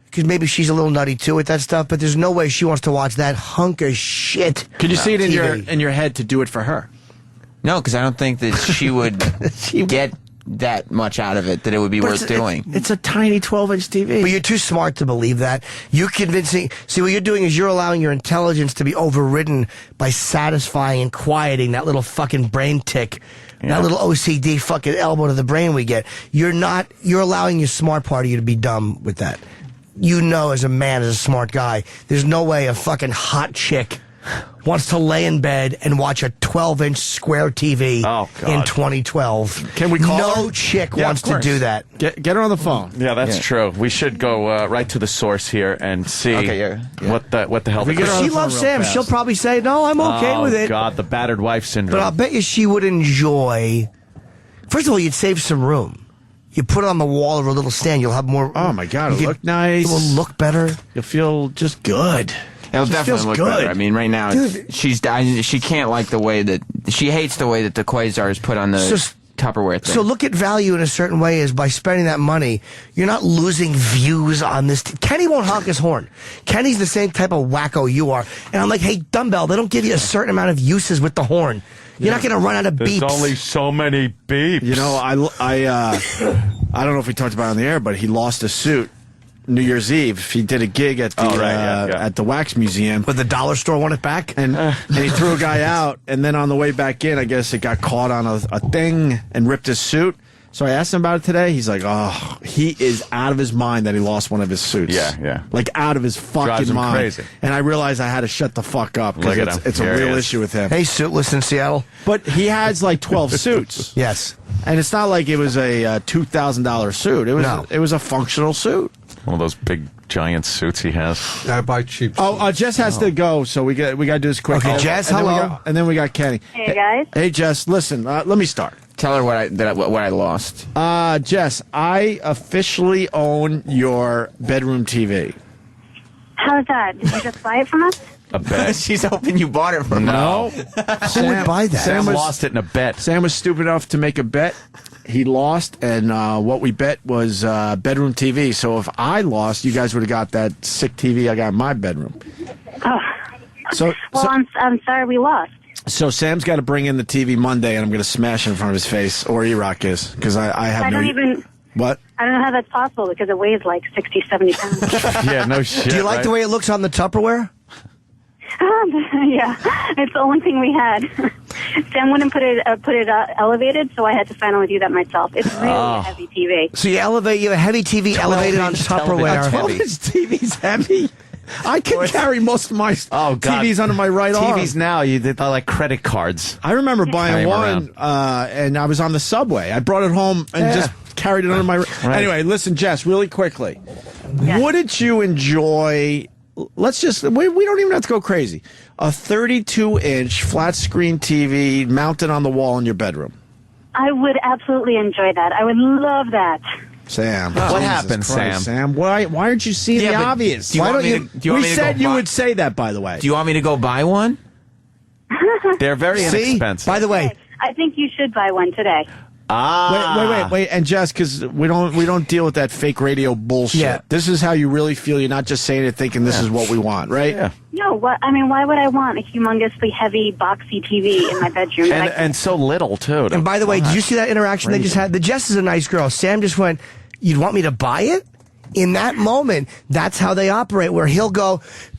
Because maybe she's a little nutty too with that stuff, but there's no way she wants to watch that hunk of shit. Could you see it in TV. your head to do it for her? No, because I don't think that she would get that much out of it that it would be worth doing. It's a tiny 12-inch TV. But you're too smart to believe that. You're convincing. See, what you're doing is you're allowing your intelligence to be overridden by satisfying and quieting that little fucking brain tick, that little OCD fucking elbow to the brain we get. You're allowing your smart part of you to be dumb with that. As a man, as a smart guy, there's no way a fucking hot chick wants to lay in bed and watch a 12-inch square TV in 2012. Can we call No her? chick Yeah, wants of to course. do that. Get her on the phone. Yeah, that's true. We should go right to the source here and see what the hell. She loves Sam. She'll probably say, no, I'm okay with it. Oh, God, the battered wife syndrome. But I'll bet you she would enjoy. First of all, you'd save some room. You put it on the wall of a little stand. You'll have more. Oh my God, it'll look nice. It will look better. You'll feel just good. It'll Just definitely feels look good. better. I mean, right now, she can't like the way that she hates the way that the Quasar is put on the Tupperware thing. So look at value in a certain way is by spending that money, you're not losing views on this. Kenny won't honk his horn. Kenny's the same type of wacko you are. And I'm like, hey, dumbbell, they don't give you a certain amount of uses with the horn. You're not going to run out of beeps. There's only so many beeps. I don't know if we talked about it on the air, but he lost a suit New Year's Eve. He did a gig at the at the Wax Museum. But the dollar store won it back? And he threw a guy out, and then on the way back in, I guess it got caught on a thing and ripped his suit. So I asked him about it today. He's like, oh, he is out of his mind that he lost one of his suits. Yeah. Like out of his fucking Drives him mind. crazy. And I realized I had to shut the fuck up because it's a real issue with him. Hey, suitless in Seattle. But he has like 12 suits. Yes. And it's not like it was a $2,000 suit. It was a functional suit. One of those big giant suits he has. I buy cheap. Jess has to go, so we got to do this quick. Okay, Jess, hello. And then we got Kenny. Hey, guys. Hey, Jess, listen, let me start. Tell her what I lost. Jess, I officially own your bedroom TV. How's that? Did you just buy it from us? A bet. She's hoping you bought it from her. No. Who would buy that? Sam lost it in a bet. Sam was stupid enough to make a bet. He lost, and what we bet was bedroom TV. So if I lost, you guys would have got that sick TV I got in my bedroom. Oh. I'm sorry we lost. So Sam's got to bring in the TV Monday, and I'm going to smash it in front of his face, or E-Rock is, because I have I no... don't even... What? I don't know how that's possible because it weighs like 60, 70 pounds. Yeah, no shit. Do you like the way it looks on the Tupperware? Yeah, it's the only thing we had. Sam wouldn't put it elevated, so I had to finally do that myself. It's really a heavy TV. So you have a heavy TV elevated on Tupperware. 12-inch TV's heavy. I can carry most of my TVs under my right arm. TVs now, they're like credit cards. I remember buying one, and I was on the subway. I brought it home and just carried it under my... Right. Anyway, listen, Jess, really quickly. Yes. Wouldn't you enjoy... Let's just... We don't even have to go crazy. A 32-inch flat-screen TV mounted on the wall in your bedroom. I would absolutely enjoy that. I would love that. Sam, what happened, Sam? Why aren't you seeing the obvious? Why don't you? We said you would say that, by the way. Do you want me to go buy one? They're very inexpensive. By the way, I think you should buy one today. Wait, and Jess, because we don't deal with that fake radio bullshit. Yeah. This is how you really feel. You're not just saying it thinking this is what we want, right? Yeah. No, why would I want a humongously heavy, boxy TV in my bedroom? And so little, too. And by the way, did you see that interaction they just had? The Jess is a nice girl. Sam just went, you'd want me to buy it? in that moment, that's how they operate, where he'll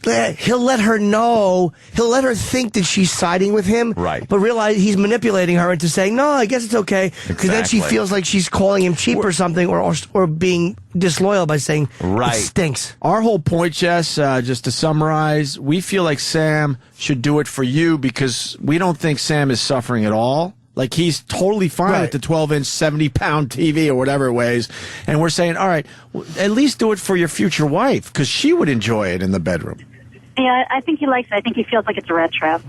let her know, he'll let her think that she's siding with him, right? But realize he's manipulating her into saying, no, I guess it's okay, because then she Exactly. feels like she's calling him cheap or something, or being disloyal by saying, Right. it stinks. Our whole point, Jess, just to summarize, we feel like Sam should do it for you because we don't think Sam is suffering at all. Like, he's totally fine with the 12-inch, 70-pound TV or whatever it weighs. And we're saying, all right, at least do it for your future wife because she would enjoy it in the bedroom. Yeah, I think he likes it. I think he feels like it's a rat trap.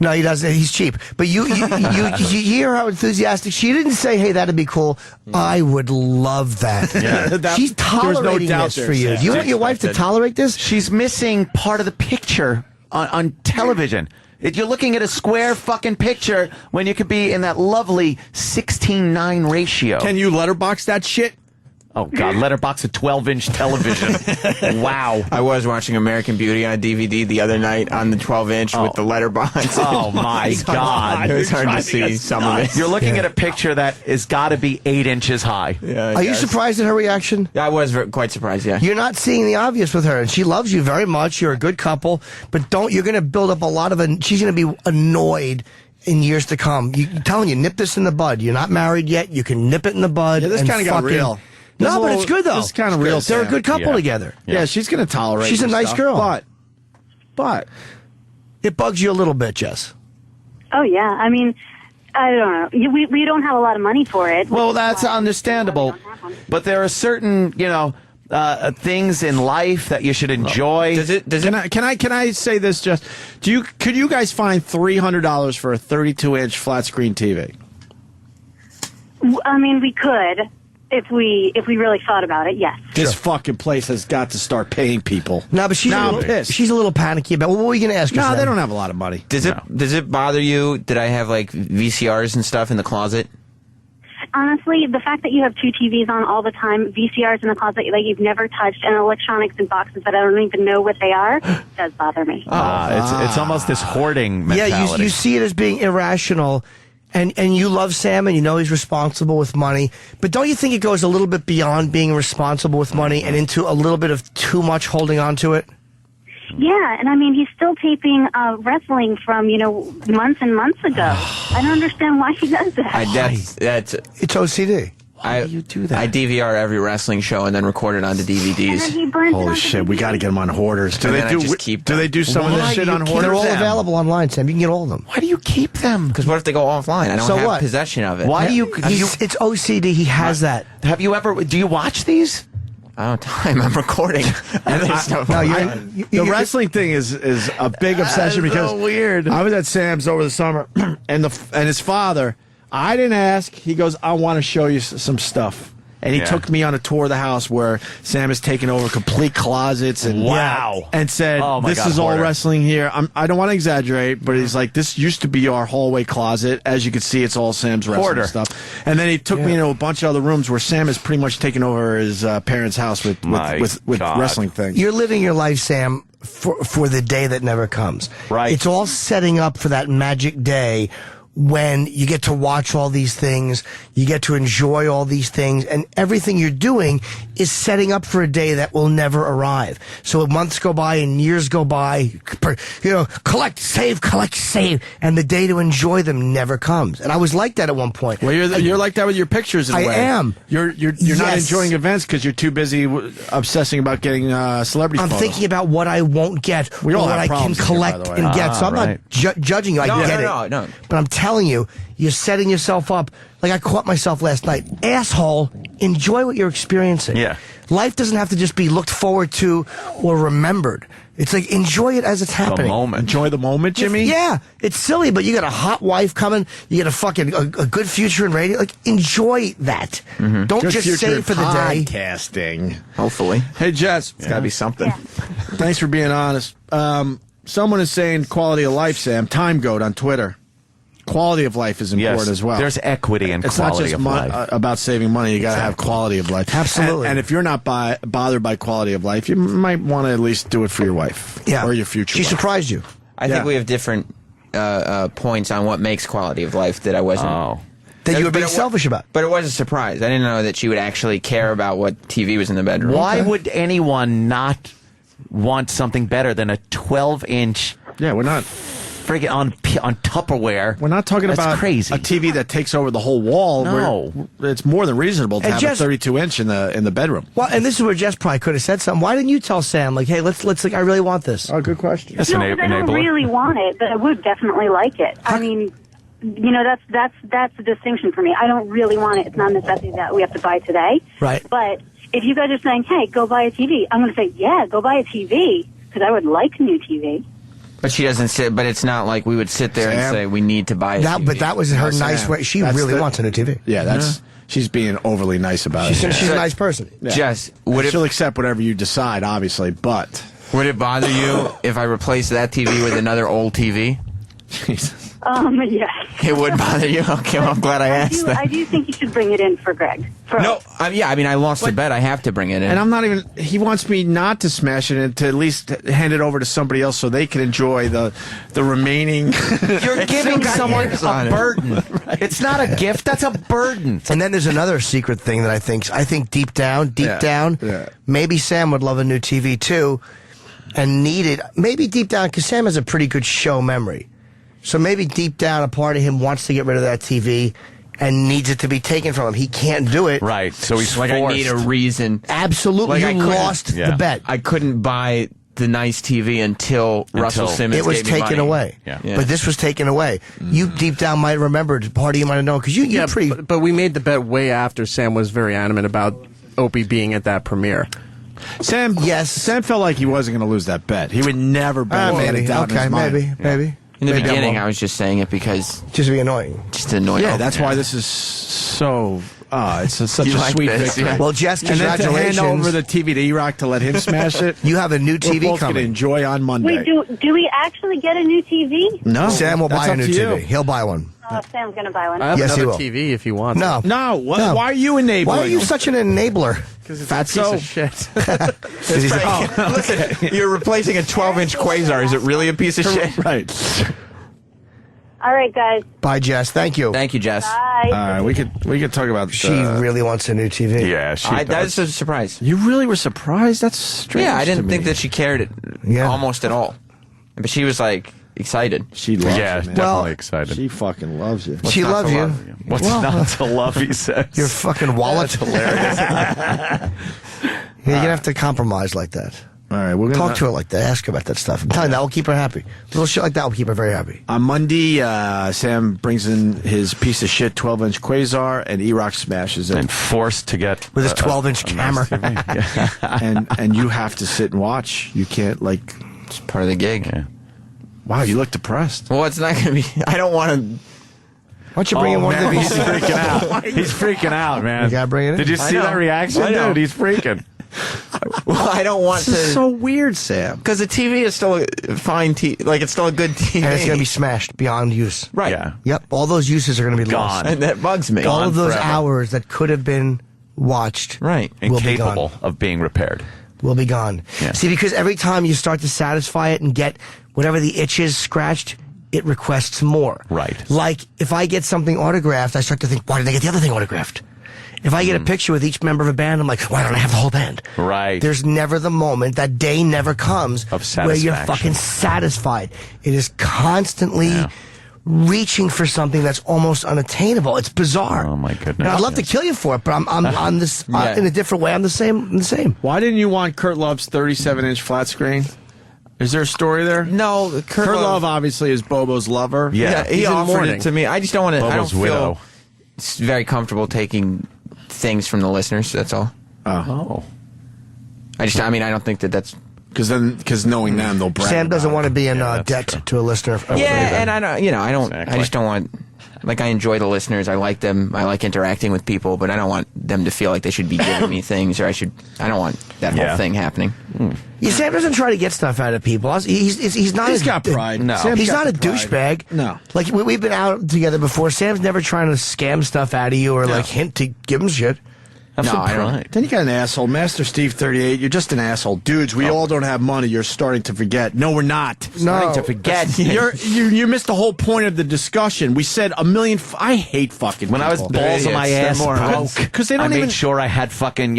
No, he doesn't. He's cheap. But you hear how enthusiastic she didn't say, hey, that'd be cool. I would love that. Yeah. She's tolerating this for you. Do you want your wife to tolerate this? She's missing part of the picture on television. You're looking at a square fucking picture when you could be in that lovely 16:9 ratio. Can you letterbox that shit? Oh, God, letterbox a 12-inch television. Wow. I was watching American Beauty on DVD the other night on the 12-inch with the letterbox. Oh, my God. It was hard to see some of it. You're looking at a picture that has got to be 8 inches high. Yeah, Are you surprised at her reaction? Yeah, I was quite surprised, yeah. You're not seeing the obvious with her, and she loves you very much. You're a good couple, but you're going to build up a lot of, she's going to be annoyed in years to come. I'm telling you, nip this in the bud. You're not married yet. You can nip it in the bud. Yeah, this and kind of got fucking- real. No, but it's good, though. This is kind of real. They're a Sam. good couple together. Yeah, she's going to tolerate She's a your nice stuff, girl. But it bugs you a little bit, Jess. Oh, yeah. I mean, I don't know. We don't have a lot of money for it. Well, that's understandable. But there are certain, things in life that you should enjoy. Can I say this, Jess? Could you guys find $300 for a 32-inch flat screen TV? I mean, we could if we really thought about it. Yes. This fucking place has got to start paying people. No, but she's a little panicky about. What were you going to ask her? No, Sam? they don't have a lot of money. Does it bother you that I have like VCRs and stuff in the closet? Honestly, the fact that you have two TVs on all the time, VCRs in the closet that you've never touched, and electronics in boxes that I don't even know what they are, does bother me. It's almost this hoarding mentality. Yeah, you see it as being irrational, and you love Sam, and you know he's responsible with money. But don't you think it goes a little bit beyond being responsible with money and into a little bit of too much holding on to it? Yeah, and I mean, he's still taping wrestling from, months and months ago. I don't understand why he does that. It's OCD. Why do you do that? I DVR every wrestling show and then record it onto DVDs. And then he burns it Holy onto shit, we got to get them on hoarders. Do And they then I just keep do them. they do some of this shit on hoarders? They're all available online, Sam. You can get all of them. Why do you keep them? Because what if they go offline? I don't So have what? possession of it. Why do you? It's OCD. He has that. Have you ever? Do you watch these? I don't have time. I'm recording. The wrestling thing is a big obsession because weird. I was at Sam's over the summer, and his father. I didn't ask. He goes, "I want to show you some stuff." And he took me on a tour of the house where Sam has taken over complete closets and and said, "This is all wrestling here." I don't want to exaggerate, but he's like, "This used to be our hallway closet. As you can see, it's all Sam's wrestling stuff." And then he took me into a bunch of other rooms where Sam has pretty much taken over his parents' house with wrestling things. You're living your life, Sam, for the day that never comes. Right. It's all setting up for that magic day when you get to watch all these things, you get to enjoy all these things, and everything you're doing is setting up for a day that will never arrive. So months go by and years go by, collect, save, and the day to enjoy them never comes. And I was like that at one point. Well, you're like that with your pictures. In a I way. am. You're not enjoying events because you're too busy obsessing about getting celebrity I'm photos. thinking about what I won't get, We or all what have I can problems here, collect by the way. and get. So I'm not judging you. I get it. No. But I'm telling you, you're setting yourself up. Like I caught myself last night. Asshole, enjoy what you're experiencing. Yeah. Life doesn't have to just be looked forward to or remembered. It's like, enjoy it as it's happening. Enjoy the moment, Jimmy. Yeah. It's silly, but you got a hot wife coming. You got a good future in radio. Like, enjoy that. Mm-hmm. Don't Good just future say for the day. Podcasting. Hopefully. Hey, Jess. It's got to be something. Thanks for being honest. Someone is saying quality of life, Sam. Time Goat on Twitter. Quality of life is important as well. There's equity in it's quality not just of life. about saving money. You got to have quality of life. Absolutely. And if you're not bothered by quality of life, you might want to at least do it for your wife or your future She wife. surprised you. I think we have different points on what makes quality of life that I wasn't. that you were being selfish about. But it was a surprise. I didn't know that she would actually care about what TV was in the bedroom. Why would anyone not want something better than a 12-inch? Yeah, we're not friggin' on Tupperware. We're not talking That's about crazy. a TV that takes over the whole wall. No. It's more than reasonable to And have Jess- a 32-inch in the bedroom. Well, and this is where Jess probably could have said something. Why didn't you tell Sam, like, hey, let's I really want this? Oh, good question. No, 'cause I don't really want it, but I would definitely like it. I mean, you know, that's the distinction for me. I don't really want it. It's not a necessity that we have to buy today. Right. But if you guys are saying, hey, go buy a TV, I'm going to say, yeah, go buy a TV, because I would like a new TV. But she doesn't sit. But it's not like we would sit there and Sam? say we need to buy a TV. But that was her No, nice Sam, way. She that's really the- wants a new TV. Yeah, she's being overly nice about it. She's a nice person. Yeah. Jess, And she'll accept whatever you decide, obviously, but would it bother you if I replaced that TV with another old TV? Yes. It would bother you? Okay, well, I'm glad I asked that. I do think you should bring it in for Greg. No, yeah, I mean, I lost the bet. I have to bring it in. And I'm not even. He wants me not to smash it and to at least hand it over to somebody else so they can enjoy the remaining. You're giving someone a burden. Right. It's not a gift. That's a burden. And then there's another secret thing that I think deep down, maybe Sam would love a new TV too, and need it. Maybe deep down, because Sam has a pretty good show memory. So maybe deep down, a part of him wants to get rid of that TV and needs it to be taken from him. He can't do it. Right. So he's like, forced. I need a reason. Absolutely. Like, you lost the bet. I couldn't buy the nice TV until Russell Simmons it was gave me taken money. away. Yeah. But this was taken away. You deep down might remember. Part of you might have known because you pretty. But we made the bet way after Sam was very adamant about Opie being at that premiere. Sam felt like he wasn't going to lose that bet. He would never bet maybe. it down in his mind. Maybe. In the Maybe I'm beginning, wrong. I was just saying it because just be annoying. Just to annoy. Yeah, Opie. that's why this is so. It's such You a like sweet this, victory. yeah. Well, Jess, and then to hand congratulations. over the TV to E-Rock to let him smash it. You have a new We're TV both going to coming. enjoy on Monday. Wait, do we actually get a new TV? No, Sam will that's buy a up new to you. TV. He'll buy one. Oh, Sam's going to buy one. I have Yes, he another will. TV if you want. No. No, why are you enabling? Why are you him? such an enabler? Because it's Fatso. a piece of shit. Listen, you're replacing a 12-inch Quasar. Is it really a piece of shit? Right. All right, guys. Bye, Jess. Thank you. Thank you, Jess. Bye. All right, we could talk about. She really wants a new TV. Yeah, she That does. is a surprise. You really were surprised? That's strange. Yeah, I didn't to think me. that she cared it almost at all. But she was like excited. She loves Yeah, you, man. definitely excited. She fucking loves you. She loves you. What's not to love, he says. Your fucking wallet. That's hilarious. You're gonna have to compromise like that. All right, we're gonna Talk to her like that. Ask her about that stuff. I'm telling you, that will keep her happy. Little shit like that will keep her very happy. On Monday, Sam brings in his piece of shit 12-inch Quasar, and E-Rock smashes it. And forced to get With his 12-inch camera. and you have to sit and watch. You can't, like... It's part of the gig. Yeah. Wow, you look depressed. Well, it's not going to be... I don't want to... Why don't you bring in one of the He's VCRs? freaking out. He's freaking out, man. You gotta bring it in? Did you I see know. that reaction, I know. dude? He's freaking. Well, I don't want This is to... so weird, Sam. Because the TV is still a fine TV. Like, it's still a good TV. And it's gonna be smashed beyond use. Right. Yeah. Yep. All those uses are gonna be lost. Gone. And that bugs me. All of those forever. hours that could have been watched Right. will be Incapable gone. of being repaired. Will be gone. Yeah. See, because every time you start to satisfy it and get whatever the itch is scratched, it requests more. Right. Like, if I get something autographed, I start to think, why did I get the other thing autographed? If I get a picture with each member of a band, I'm like, why don't I have the whole band? Right. There's never the moment, that day never comes Of where you're satisfaction. fucking satisfied. It is constantly reaching for something that's almost unattainable. It's bizarre. Oh, my goodness. And I'd love to kill you for it, but I'm on this Yeah. in a different way. I'm the same. Why didn't you want Kurt Love's 37-inch flat screen? Is there a story there? No, Kurt Love obviously is Bobo's lover. Yeah, he He's in offered mourning. it to me. I just don't want to... I don't Bobo's widow. feel very comfortable taking things from the listeners, that's all. Oh. I don't think that that's... Because knowing them, they'll brag. Sam doesn't about want to be in that's debt true. to a listener. Yeah, and I don't, I don't, Exactly. I just don't want, like, I enjoy the listeners, I like them, I like interacting with people, but I don't want them to feel like they should be giving me things, or I don't want that whole Yeah. thing happening. Yeah, Sam doesn't try to get stuff out of people. He's not. He's got pride. No, Sam's he's got not a the pride. douchebag. No. Like we've been out together before. Sam's never trying to scam stuff out of you or like hint to give him shit. Have some I don't. pride. Then you got an asshole. Master Steve 38, you're just an asshole. Dudes, we all don't have money. You're starting to forget. No, we're not. Starting to forget. You missed the whole point of the discussion. We said a million. I hate fucking When I was people. balls on my ass broke, because they don't I even. made sure I had fucking,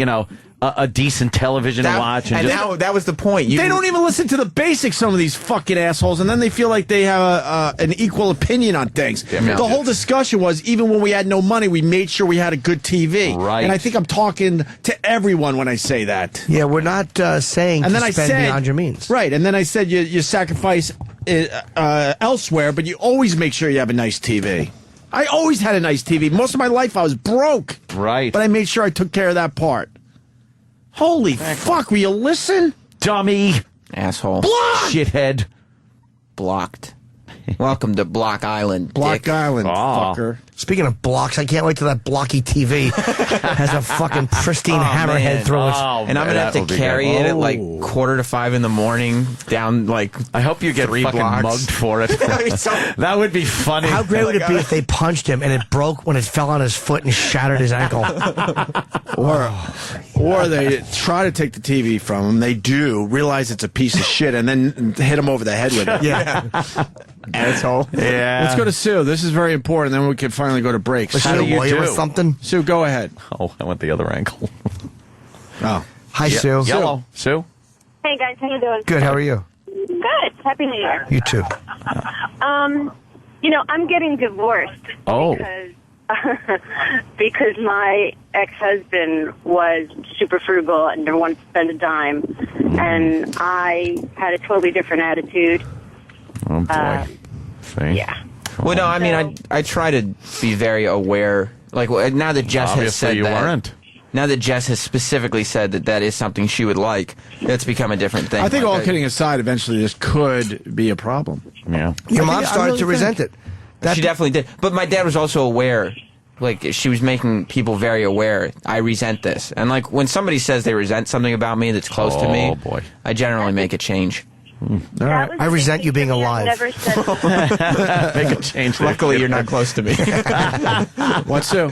a decent television to watch. And that was the point. They don't even listen to the basics, some of these fucking assholes, and then they feel like they have an equal opinion on things. The whole discussion was, even when we had no money, we made sure we had a good TV. Right. And I think I'm talking to everyone when I say that. Yeah, we're not saying And to then I spend said, beyond your means. Right, and then I said you sacrifice elsewhere, but you always make sure you have a nice TV. I always had a nice TV. Most of my life I was broke. Right. But I made sure I took care of that part. Holy fuck, will you listen? Dummy. Asshole. Block! Shithead. Blocked. Welcome to Block Island, Block Dick. Island, fucker. Speaking of blocks, I can't wait till that blocky TV has a fucking pristine hammerhead through it. And I'm going to have to carry it at like 4:45 in the morning down like I hope you get 3 fucking blocks. mugged for it. That would be funny. How great would it be if they punched him and it broke when it fell on his foot and shattered his ankle? Or they try to take the TV from him. They do, realize it's a piece of shit, and then hit him over the head with it. Yeah. Asshole. Yeah. Let's go to Sue. This is very important, then we can finally go to breaks. Was she a lawyer or something? Sue, go ahead. Oh, I went the other ankle. Oh. Hi, Sue. Yellow. Sue? Hey guys, how you doing? Good, how are you? Good. Happy New Year. You too. I'm getting divorced. Oh. Because my ex-husband was super frugal and never wanted to spend a dime, and I had a totally different attitude. Oh, boy. See? Yeah. Well, no, I mean, I try to be very aware. Like, now that Jess has Obviously said you that. weren't. Now that Jess has specifically said that is something she would like, that's become a different thing. I think Like, all kidding aside, eventually this could be a problem. Yeah. Your mom started to resent it. She definitely did. But my dad was also aware. Like, she was making people very aware. I resent this. And, like, when somebody says they resent something about me that's close to me, boy. I generally make a change. All right. I resent you being alive. Never said. Make a change. Luckily, you're not close to me. What's Sue?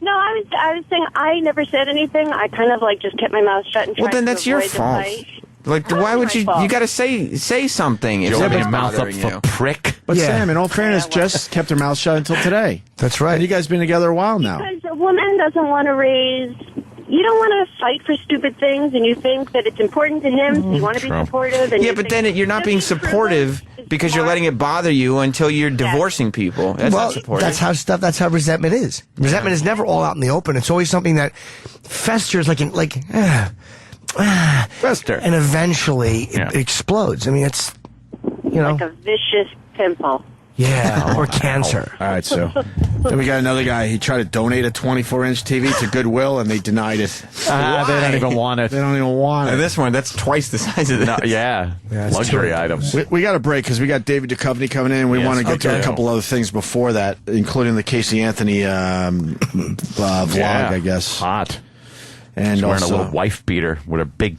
No, I was saying I never said anything. I kind of like just kept my mouth shut and tried Well, then to that's your avoid the fault. fight. Like, How why is would my you? fault? You got to say something. If You open somebody's your mouth up bothering for you. prick. But Yeah. Sam, in all fairness, Jess kept her mouth shut until today. That's right. And you guys been together a while now. Because a woman doesn't want to raise. You don't want to fight for stupid things, and you think that it's important to him. So you want to be True. supportive. And Yeah, you but think, then you're not just being be frugal, supportive just because you're smart. letting it bother you until you're divorcing people. That's well, not supportive. that's how resentment is. Resentment is never all out in the open. It's always something that festers Fester. and eventually Yeah. it explodes. I mean, it's, you know, like a vicious pimple. yeah, or cancer. All right, Sue. Then we got another guy. He tried to donate a 24-inch TV to Goodwill, and they denied it. They don't even want it. They don't even want it. And this one, that's twice the size of No, yeah. it's Luxury too- items. We got a break because we got David Duchovny coming in. We Yes, want to get to okay. a couple other things before that, including the Casey Anthony vlog, Yeah. I guess. Hot. And She's wearing a also, little wife beater with her big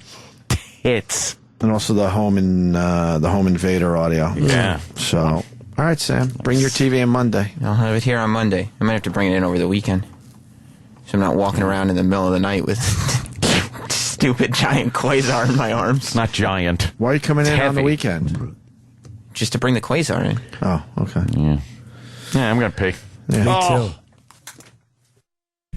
tits. and also the home invader audio. Yeah. So, all right, Sam, bring your TV in Monday. I'll have it here on Monday. I might have to bring it in over the weekend, so I'm not walking around in the middle of the night with stupid giant quasar in my arms. It's not giant. Why are you coming in on the heavy. weekend? Just to bring the quasar in. Oh, okay. Yeah, I'm going to pee. Yeah. Me too.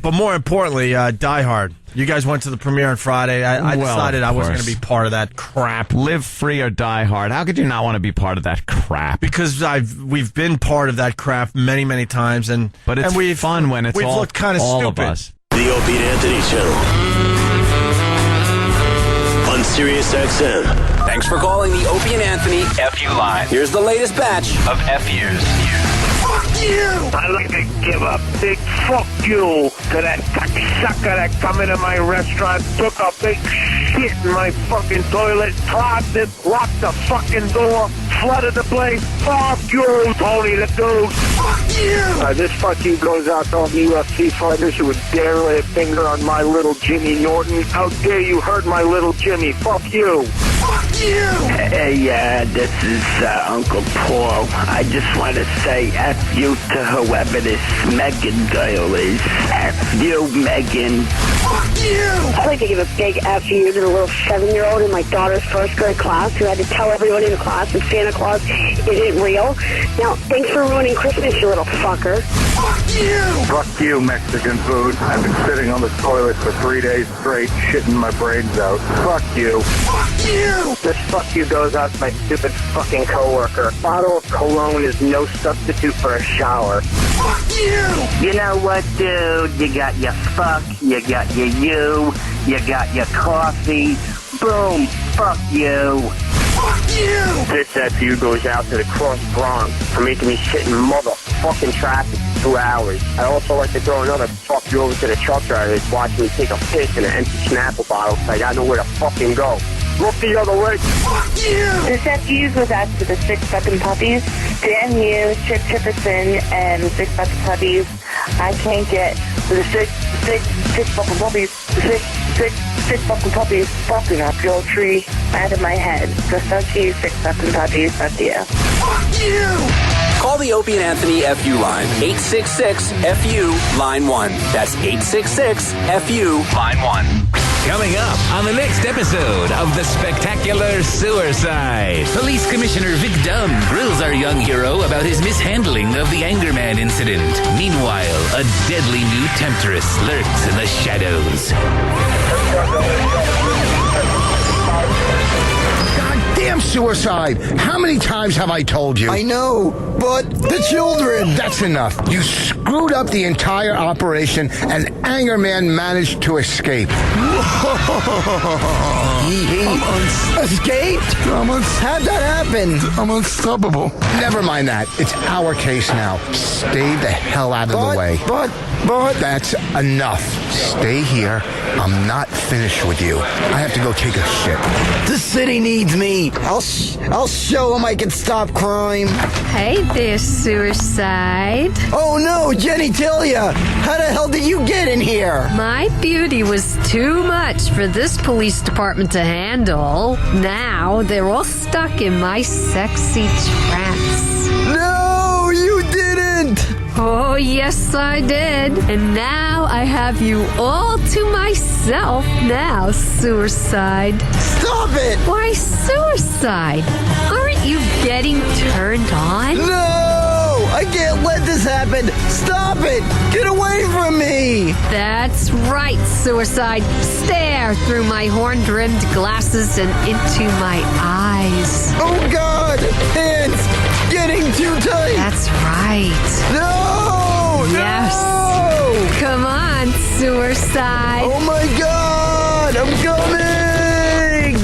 But more importantly, Die Hard. You guys went to the premiere on Friday. I Well, decided I of wasn't course. going to be part of that crap. Live free or die hard. How could you not want to be part of that crap? Because we've been part of that crap many, many times, But it's fun when it's we've all, looked kind of all stupid. of us. The Opie and Anthony Channel. On Sirius XM. Thanks for calling the Opie and Anthony FU line. Here's the latest batch of FUs. Fuck you! I'd like to give a big fuck you to that cocksucker that come into my restaurant, took a big shit in my fucking toilet, clogged it, locked the fucking door, flooded the place. Fuck you, Tony the Dude. Fuck you! This fuck you goes out to all the UFC fighters who would dare lay a finger on my little Jimmy Norton. How dare you hurt my little Jimmy? Fuck you! Fuck you! Hey, this is Uncle Paul. I just want to say F you to whoever this Megan girl is. F you, Megan. Fuck you! I'd like to give a big F you to the little 7-year-old in my daughter's first grade class who had to tell everyone in the class that Santa Claus isn't real. Now, thanks for ruining Christmas, you little fucker. Fuck you! Fuck you, Mexican food. I've been sitting on the toilet for 3 days straight, shitting my brains out. Fuck you. Fuck you! This fuck you goes out to my stupid fucking coworker. A bottle of cologne is no substitute for a shower. Fuck you! You know what, dude? You got your fuck, you got your you got your coffee. Boom. Fuck you. Fuck you! This FU goes out to the Cross Bronx for making me sit in motherfucking traffic for 2 hours. I also like to throw another fuck you over to the truck driver that's watching me take a piss in an empty Snapple bottle because I got nowhere to fucking go. Look the other way. Fuck you! This FU goes out to the 6 fucking puppies. Damn you, Chip Chipperson, and the 6 fucking puppies. I can't get the six fucking puppies. Six fucking puppies fucking up your tree out of my head. So fuck you, 6 fucking puppies. Fuck you. Fuck you! Call the Opie and Anthony FU line. 866-FU, line 1. That's 866-FU, line 1. Coming up on the next episode of The Spectacular Suicide, Police Commissioner Vic Dunn grills our young hero about his mishandling of the Angerman incident. Meanwhile, a deadly new temptress lurks in the shadows. Goddamn suicide! How many times have I told you? I know, but the children! That's enough. You screwed up the entire operation and Angerman managed to escape. He escaped? How'd that happen? I'm unstoppable. Never mind that. It's our case now. Stay the hell out of the way. But... That's enough. Stay here. I'm not finished with you. I have to go take a shit. The city needs me. I'll show them I can stop crime. Hey there, suicide. Oh no, Jenny Tilia! How the hell did you get in here? My beauty was too much for this police department to handle. Now they're all stuck in my sexy trance. No, you didn't! Oh, yes, I did. And now I have you all to myself now, suicide. Stop it! Why, suicide? Aren't you getting turned on? No! I can't let this happen! Stop it! Get away from me! That's right, suicide. Stare through my horn-rimmed glasses and into my eyes. Oh, God! Hands getting too tight! That's right. No! Yes. No! Come on, suicide. Oh, my God! I'm coming!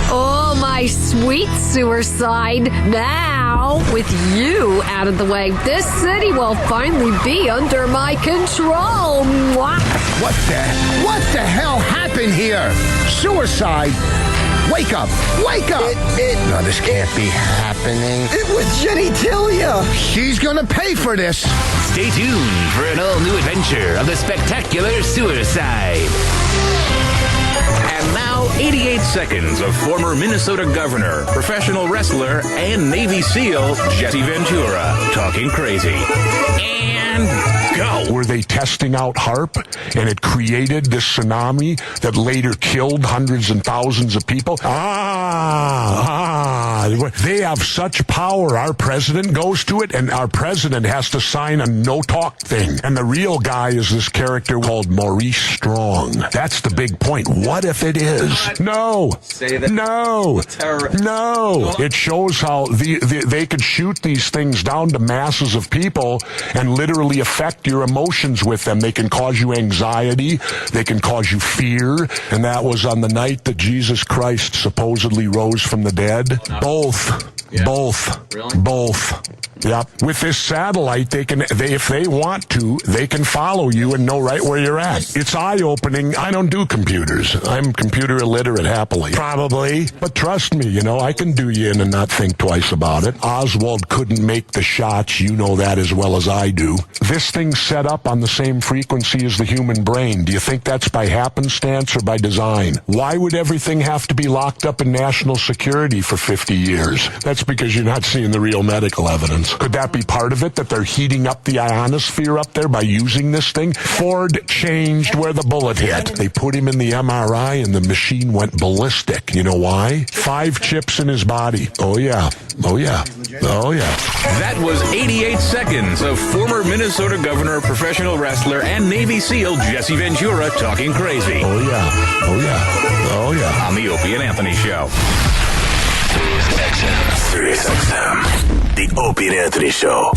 Oh, my sweet suicide. Now, with you out of the way, this city will finally be under my control. Mwah. What the hell happened here? Suicide? Wake up! Wake up! No, this can't be happening. It was Jenny Tilia! She's gonna pay for this! Stay tuned for an all-new adventure of the Spectacular Suicide. And now, 88 seconds of former Minnesota governor, professional wrestler, and Navy SEAL Jesse Ventura talking crazy. And go. Were they testing out HARP and it created this tsunami that later killed hundreds and thousands of people? They have such power. Our president goes to it and our president has to sign a no-talk thing. And the real guy is this character called Maurice Strong. That's the big point. What if it is? No. Say that. No. No. It shows how they could shoot these things down to masses of people and literally affect your emotions with them. They can cause you anxiety. They can cause you fear. And that was on the night that Jesus Christ supposedly rose from the dead. Both. Yeah. Both. Really? Both. Yep. With this satellite, if they want to, they can follow you and know right where you're at. It's eye-opening. I don't do computers. I'm computer illiterate happily. Probably. But trust me, I can do you in and not think twice about it. Oswald couldn't make the shots. You know that as well as I do. This thing's set up on the same frequency as the human brain. Do you think that's by happenstance or by design? Why would everything have to be locked up in national security for 50 years? That's because you're not seeing the real medical evidence. Could that be part of it, that they're heating up the ionosphere up there by using this thing? Ford changed where the bullet hit. They put him in the MRI and the machine went ballistic. You know why? 5 chips in his body. Oh, yeah. Oh, yeah. Oh, yeah. That was 88 seconds of former Minnesota governor, professional wrestler, and Navy SEAL Jesse Ventura talking crazy. Oh, yeah. Oh, yeah. Oh, yeah. On the Opie and Anthony Show. Sirius XM. The Opie and Anthony Show.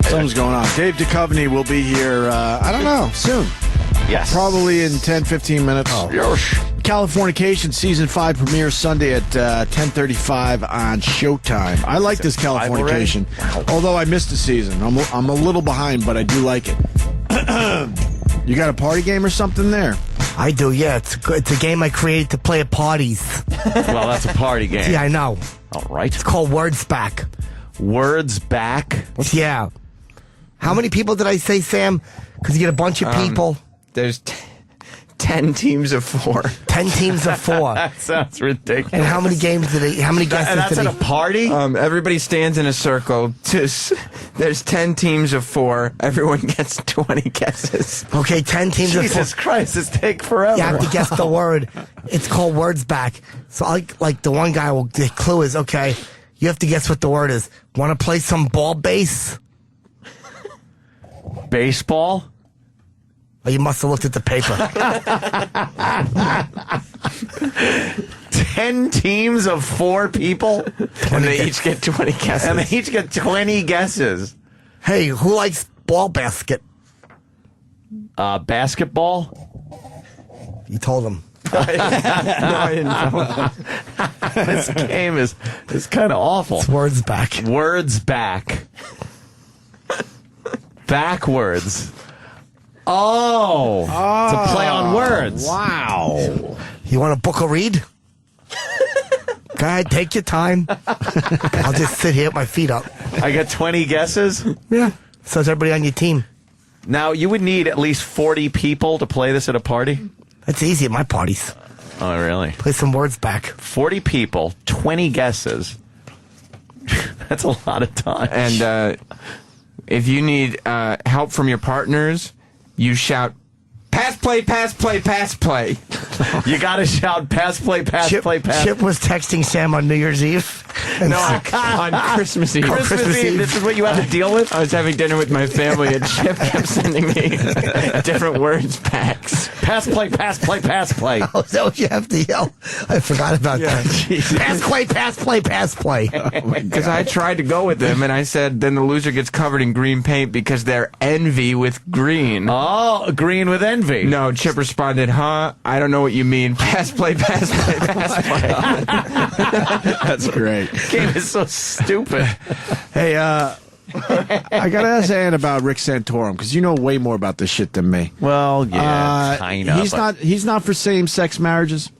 Something's going on. Dave Duchovny will be here, I don't know, soon. Yes. Probably in 10, 15 minutes. Californication Season 5 premieres Sunday at 10:35 on Showtime. I like this Californication, although I missed a season. I'm a little behind, but I do like it. You got a party game or something there? I do, yeah. It's a game I created to play at parties. Well, that's a party game. Yeah, I know. All right. It's called Words Back. Words Back? Yeah. How many people did I say, Sam? Because you get a bunch of people. There's 10 teams of 4. 10 teams of 4. That sounds ridiculous. And how many games did he? How many guesses and that's did at he? a party? Everybody stands in a circle. There's 10 teams of 4. Everyone gets 20 guesses. Okay, 10 teams of 4. Jesus Christ, this take forever. You have to guess the word. It's called Words Back. So like the one guy will, the clue is, okay, you have to guess what the word is. Want to play some ball base? Baseball? Oh, you must have looked at the paper. 10 teams of 4 people? And they each get 20 guesses. And they each get 20 guesses. Hey, who likes ball basket? Basketball? You told him. No, I didn't know. This game is kind of awful. It's Words Back. Words Back. Backwards. Oh, it's a play on words. Wow. You want to book a read? Go ahead, take your time. I'll just sit here with my feet up. I get 20 guesses? Yeah. So is everybody on your team. Now, you would need at least 40 people to play this at a party? That's easy at my parties. Oh, really? Play some Words Back. 40 people, 20 guesses. That's a lot of time. And if you need help from your partners, you shout, pass, play, pass, play, pass, play. You got to shout, pass, play, pass, play, pass. Chip was texting Sam on New Year's Eve. And No, on Christmas Eve. Christmas Eve, this is what you have to deal with? I was having dinner with my family, and Chip kept sending me different words packs. Pass, play, pass, play, pass, play. Oh, is that what you have to yell? I forgot about that. Jesus. Pass, play, pass, play, pass, play. Because I tried to go with them, and I said, then the loser gets covered in green paint because they're envy with green. Oh, green with envy. No, Chip responded, I don't know what you mean. Pass, play, pass, play, pass, play. That's great. Game is so stupid. Hey, I gotta ask Ann about Rick Santorum because you know way more about this shit than me. Well, yeah, kind of. He's not for same-sex marriages.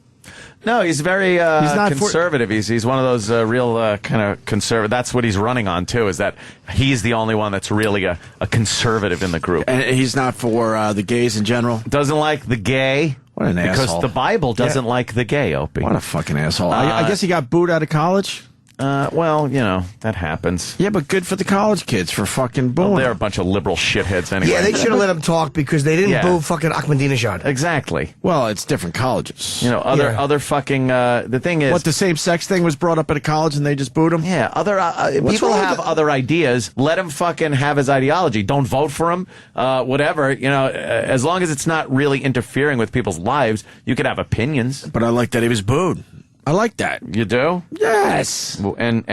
No, he's very He's not conservative. He's one of those real kind of conservative. That's what he's running on too. Is that he's the only one that's really a conservative in the group. And he's not for the gays in general. Doesn't like the gay. What an because asshole. the Bible doesn't like the gay, Opie. What a fucking asshole. I guess he got booed out of college. Well, that happens. Yeah, but good for the college kids for fucking booing. Well, they're a bunch of liberal shitheads anyway. Yeah, they should have let him talk because they didn't boo fucking Ahmadinejad. Exactly. Well, it's different colleges. Other fucking. The thing is, what, the same-sex thing was brought up at a college and they just booed him? Yeah, other people have other ideas. Let him fucking have his ideology. Don't vote for him. Whatever. As long as it's not really interfering with people's lives, you could have opinions. But I like that he was booed. I like that. You do? Yes. And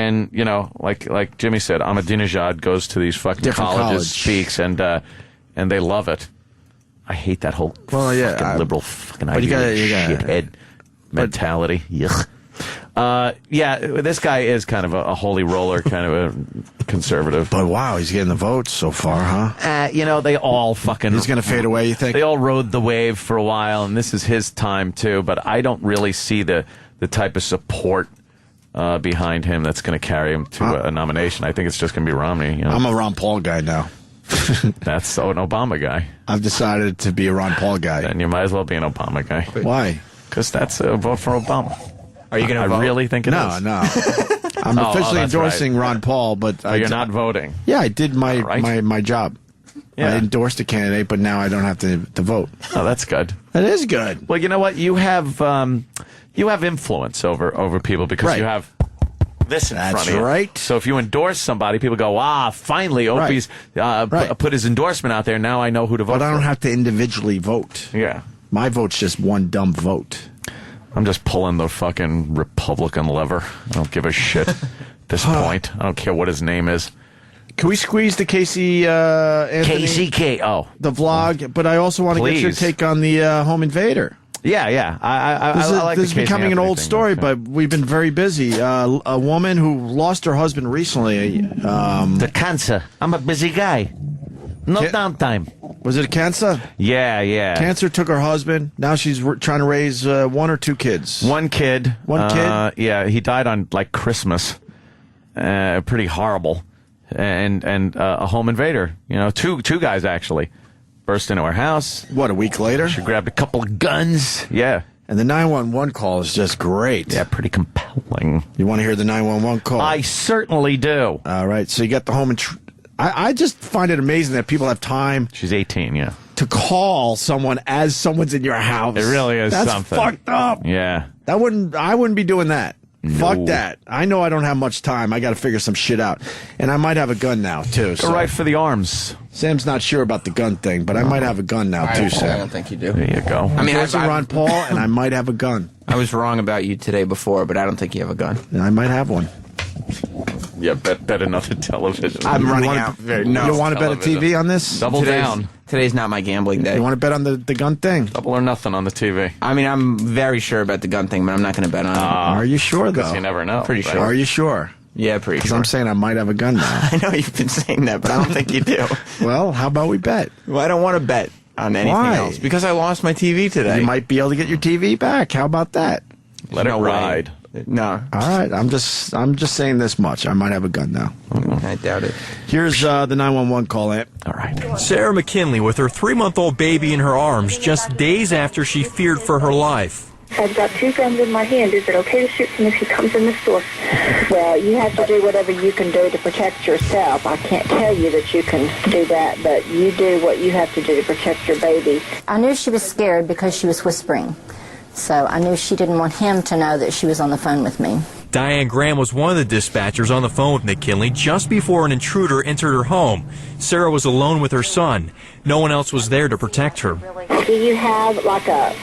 like Jimmy said, Ahmadinejad goes to these fucking colleges, speaks, and they love it. I hate that whole fucking liberal fucking ideology, shithead mentality. Yuck. This guy is kind of a holy roller, kind of a conservative. But wow, he's getting the votes so far, huh? They all fucking... He's going to fade away, you think? They all rode the wave for a while, and this is his time, too. But I don't really see the type of support behind him that's going to carry him to a nomination. I think it's just going to be Romney. I'm a Ron Paul guy now. That's an Obama guy. I've decided to be a Ron Paul guy. Then you might as well be an Obama guy. Why? Because that's a vote for Obama. Are you going to vote? I really think it is. No. I'm officially endorsing Ron Paul, but you're not voting. Yeah, I did my job. Yeah. I endorsed a candidate, but now I don't have to vote. Oh, that's good. That is good. Well, you know what? You have influence over people because you have this in front of you. That's right. So if you endorse somebody, people go, finally, Opie's put his endorsement out there. Now I know who to vote for. But I don't have to individually vote. Yeah. My vote's just one dumb vote. I'm just pulling the fucking Republican lever. I don't give a shit at this point. I don't care what his name is. Can we squeeze the Casey Anthony? KCK. The vlog, but I also want to get your take on the home invader. Yeah. I like this is becoming an old story, but we've been very busy. A woman who lost her husband recently. The cancer. I'm a busy guy. No downtime. Was it a cancer? Yeah. Cancer took her husband. Now she's trying to raise 1 or 2 kids. One kid. One kid? Yeah, he died on Christmas. Pretty horrible. And a home invader. Two guys actually burst into her house. What, a week later? She grabbed a couple of guns. Yeah. And the 911 call is just great. Yeah, pretty compelling. You want to hear the 911 call? I certainly do. All right, so you got the home I just find it amazing that people have time. She's 18, yeah. To call someone as someone's in your house. It really is something. That's fucked up. Yeah. I wouldn't be doing that. No. Fuck that. I know I don't have much time. I got to figure some shit out. And I might have a gun now, too. Go right for the arms. Sam's not sure about the gun thing, but I might have a gun now, too, Sam. I don't think you do. There you go. I mean, I'm Ron Paul, and I might have a gun. I was wrong about you today before, but I don't think you have a gun. And I might have one. Yeah, bet another television. I'm running out. You want to bet a TV on this? Double down. Today's not my gambling day. You want to bet on the gun thing? Double or nothing on the TV. I mean, I'm very sure about the gun thing, but I'm not going to bet on it. Are you sure, though? Because you never know. Pretty sure. Are you sure? Yeah, pretty sure. Because I'm saying I might have a gun now. I know you've been saying that, but I don't think you do. Well, how about we bet? Well, I don't want to bet on anything else because I lost my TV today. You might be able to get your TV back. How about that? Let it ride. No. All right. I'm just saying this much. I might have a gun now. I doubt it. Here's the 911 call, Aunt. All right. Sarah McKinley with her 3-month-old baby in her arms just days after she feared for her life. I've got 2 guns in my hand. Is it okay to shoot him if he comes in the store? Well, you have to do whatever you can do to protect yourself. I can't tell you that you can do that, but you do what you have to do to protect your baby. I knew she was scared because she was whispering. So I knew she didn't want him to know that she was on the phone with me. Diane Graham was one of the dispatchers on the phone with McKinley just before an intruder entered her home. Sarah was alone with her son. No one else was there to protect her. Do you have like a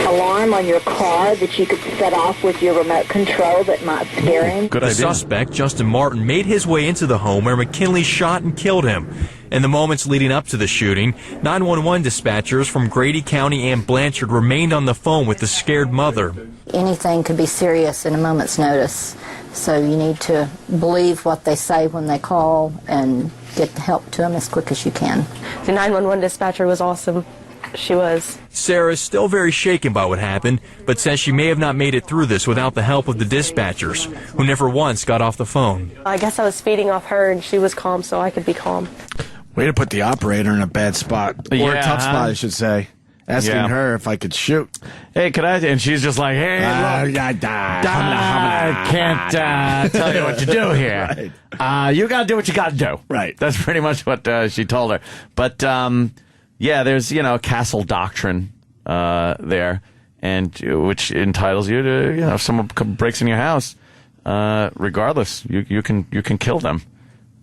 alarm on your car that you could set off with your remote control that might scare him? The suspect, Justin Martin, made his way into the home where McKinley shot and killed him. In the moments leading up to the shooting, 911 dispatchers from Grady County and Blanchard remained on the phone with the scared mother. Anything could be serious in a moment's notice. So you need to believe what they say when they call and get help to them as quick as you can. The 911 dispatcher was awesome. She was. Sarah is still very shaken by what happened, but says she may have not made it through this without the help of the dispatchers, who never once got off the phone. I guess I was feeding off her and she was calm, so I could be calm. Way to put the operator in a bad spot. Or a tough spot, I should say. asking her if I could shoot. Hey, could I? And she's just like, hey, look, I can't tell you what to do here. Right. You got to do what you got to do. Right. That's pretty much what she told her. But there's castle doctrine there, and which entitles you to if someone breaks in your house, regardless, you can kill them.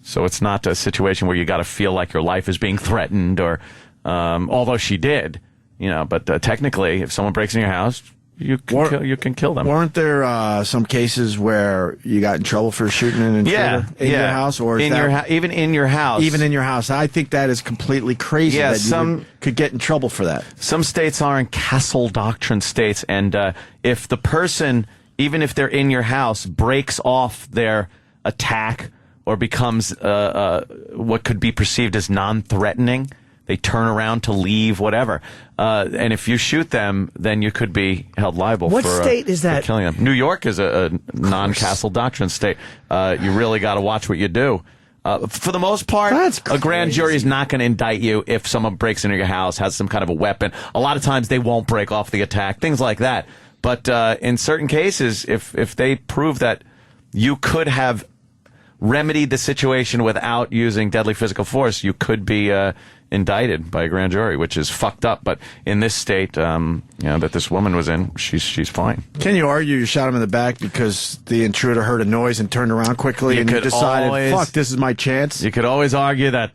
So it's not a situation where you got to feel like your life is being threatened, or although she did, But technically, if someone breaks in your house, you can kill them. Weren't there some cases where you got in trouble for shooting an intruder in your house, or even in your house? Even in your house, I think that is completely crazy. Yeah, that you could get in trouble for that. Some states are in castle doctrine states, and if the person, even if they're in your house, breaks off their attack or becomes what could be perceived as non-threatening, they turn around to leave, whatever. And if you shoot them, then you could be held liable What state is that? for killing them. New York is a non-castle doctrine state. You really got to watch what you do. For the most part, a grand jury is not going to indict you if someone breaks into your house, has some kind of a weapon. A lot of times they won't break off the attack, things like that. But in certain cases, if they prove that you could have remedied the situation without using deadly physical force, you could be indicted by a grand jury, which is fucked up. But in this state, that this woman was in, she's fine. Can you argue you shot him in the back because the intruder heard a noise and turned around quickly and you decided, fuck, this is my chance? You could always argue that,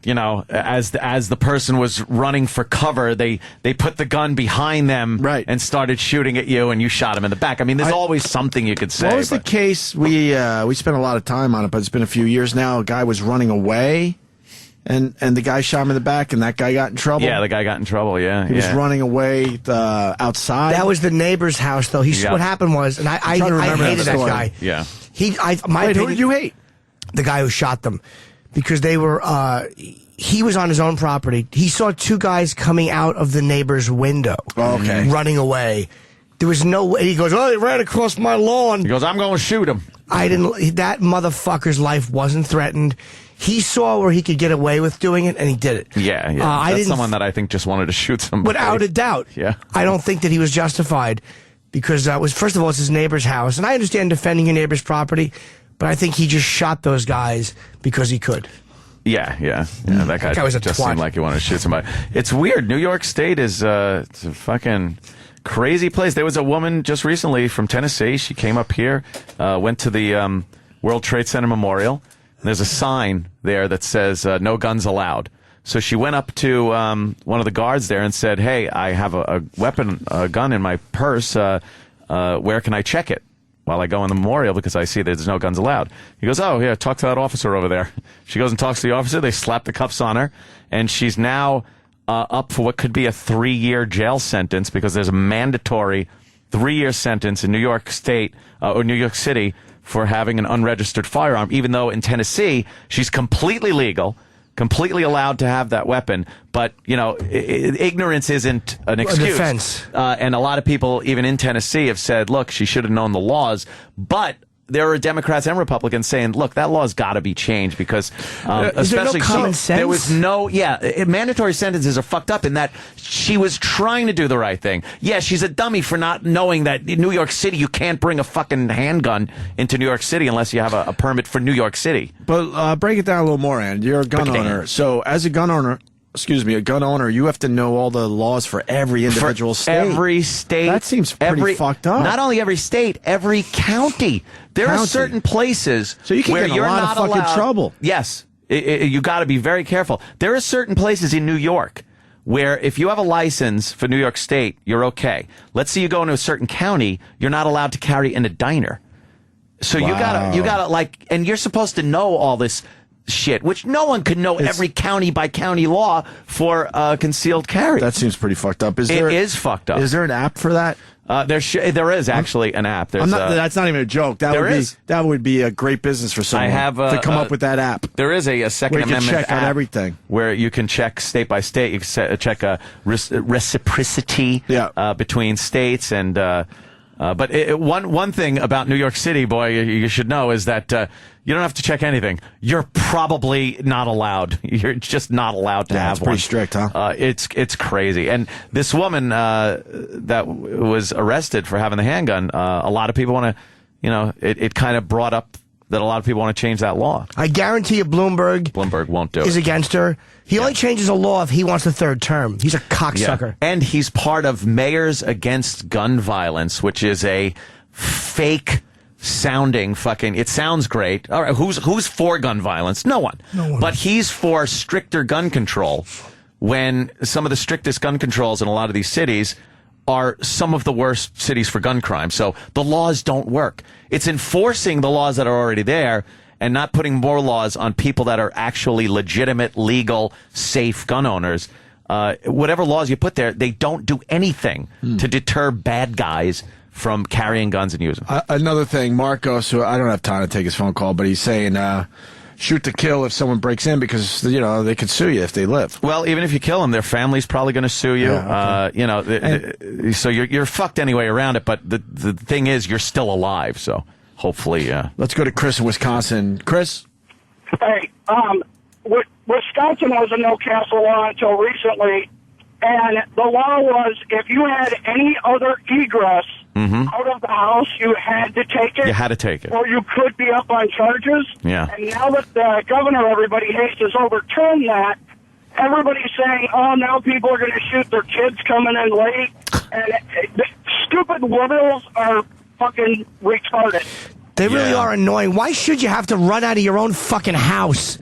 as the person was running for cover, they put the gun behind them and started shooting at you, and you shot him in the back. I mean, there's always something you could say. What was the case? We spent a lot of time on it, but it's been a few years now. A guy was running away. And the guy shot him in the back, and that guy got in trouble? Yeah, the guy got in trouble, yeah. He was running away outside. That was the neighbor's house, though. What happened was, and I hated that guy. Yeah. My opinion, who did you hate? The guy who shot them. Because they were, he was on his own property. He saw two guys coming out of the neighbor's window. Oh, okay. Running away. There was no way. He goes, oh, they ran across my lawn. He goes, I'm going to shoot him. That motherfucker's life wasn't threatened. He saw where he could get away with doing it, and he did it. Yeah. That's someone that I think just wanted to shoot somebody. Without a doubt. Yeah. I don't think that he was justified because first of all, it's his neighbor's house. And I understand defending your neighbor's property, but I think he just shot those guys because he could. Yeah. That guy was a just twat. seemed like he wanted to shoot somebody. It's weird. New York State is it's a fucking crazy place. There was a woman just recently from Tennessee. She came up here, went to the World Trade Center Memorial. There's a sign there that says no guns allowed. So she went up to one of the guards there and said, hey, I have a gun in my purse. Where can I check it while I go in the memorial, because I see there's no guns allowed? He goes, oh, yeah, talk to that officer over there. She goes and talks to the officer. They slap the cuffs on her, and she's now up for what could be a 3-year jail sentence, because there's a mandatory 3-year sentence in New York State or New York City for having an unregistered firearm, even though in Tennessee she's completely legal, completely allowed to have that weapon. But, ignorance isn't an excuse. A defense. And a lot of people, even in Tennessee, have said, look, she should have known the laws. But there are Democrats and Republicans saying, look, that law's got to be changed, because especially common sense? there was mandatory sentences are fucked up in that she was trying to do the right thing. Yeah, she's a dummy for not knowing that in New York City you can't bring a fucking handgun into New York City unless you have a permit for New York City. But break it down a little more, Ann. You're a gun owner. So as a gun owner, you have to know all the laws for every individual state. Every state. That seems pretty fucked up. Not only every state, every county. There are certain places so you can where get in you're a lot not of fucking allowed. trouble. Yes. You got to be very careful. There are certain places in New York where if you have a license for New York State, you're okay. Let's say you go into a certain county, you're not allowed to carry in a diner. So you gotta and you're supposed to know all this shit, which no one could know every county by county law for concealed carry. That seems pretty fucked up. It is fucked up. Is there an app for that? There is actually an app. That's not even a joke. That would be a great business for someone to come up with that app. There is a Second Amendment check app on everything, where you can check state by state. You can check reciprocity between states, and But one thing about New York City, boy, you should know is that you don't have to check anything. You're probably not allowed. You're just not allowed to have it's pretty one. strict, huh? It's crazy. And this woman that was arrested for having the handgun, a lot of people want to, it kind of brought up that a lot of people want to change that law. I guarantee you Bloomberg won't do it. Is against her. He only changes a law if he wants the third term. He's a cocksucker. Yeah. And he's part of Mayors Against Gun Violence, which is a fake sounding fucking, it sounds great. All right, who's for gun violence? No one. But he's for stricter gun control when some of the strictest gun controls in a lot of these cities are some of the worst cities for gun crime. So the laws don't work. It's enforcing the laws that are already there and not putting more laws on people that are actually legitimate, legal, safe gun owners. Whatever laws you put there, they don't do anything to deter bad guys from carrying guns and using them. Another thing, Marcos, who I don't have time to take his phone call, but he's saying shoot to kill if someone breaks in because, they could sue you if they live. Well, even if you kill them, their family's probably going to sue you. Yeah, okay. So you're fucked anyway around it, but the thing is you're still alive, so hopefully, Let's go to Chris in Wisconsin. Chris? Hey, Wisconsin was a no-castle law until recently, and the law was if you had any other egress out of the house, you had to take it. You had to take it. Or you could be up on charges. Yeah. And now that the governor everybody hates has overturned that, everybody's saying, now people are going to shoot their kids coming in late. And stupid liberals are fucking retarded. They really are annoying. Why should you have to run out of your own fucking house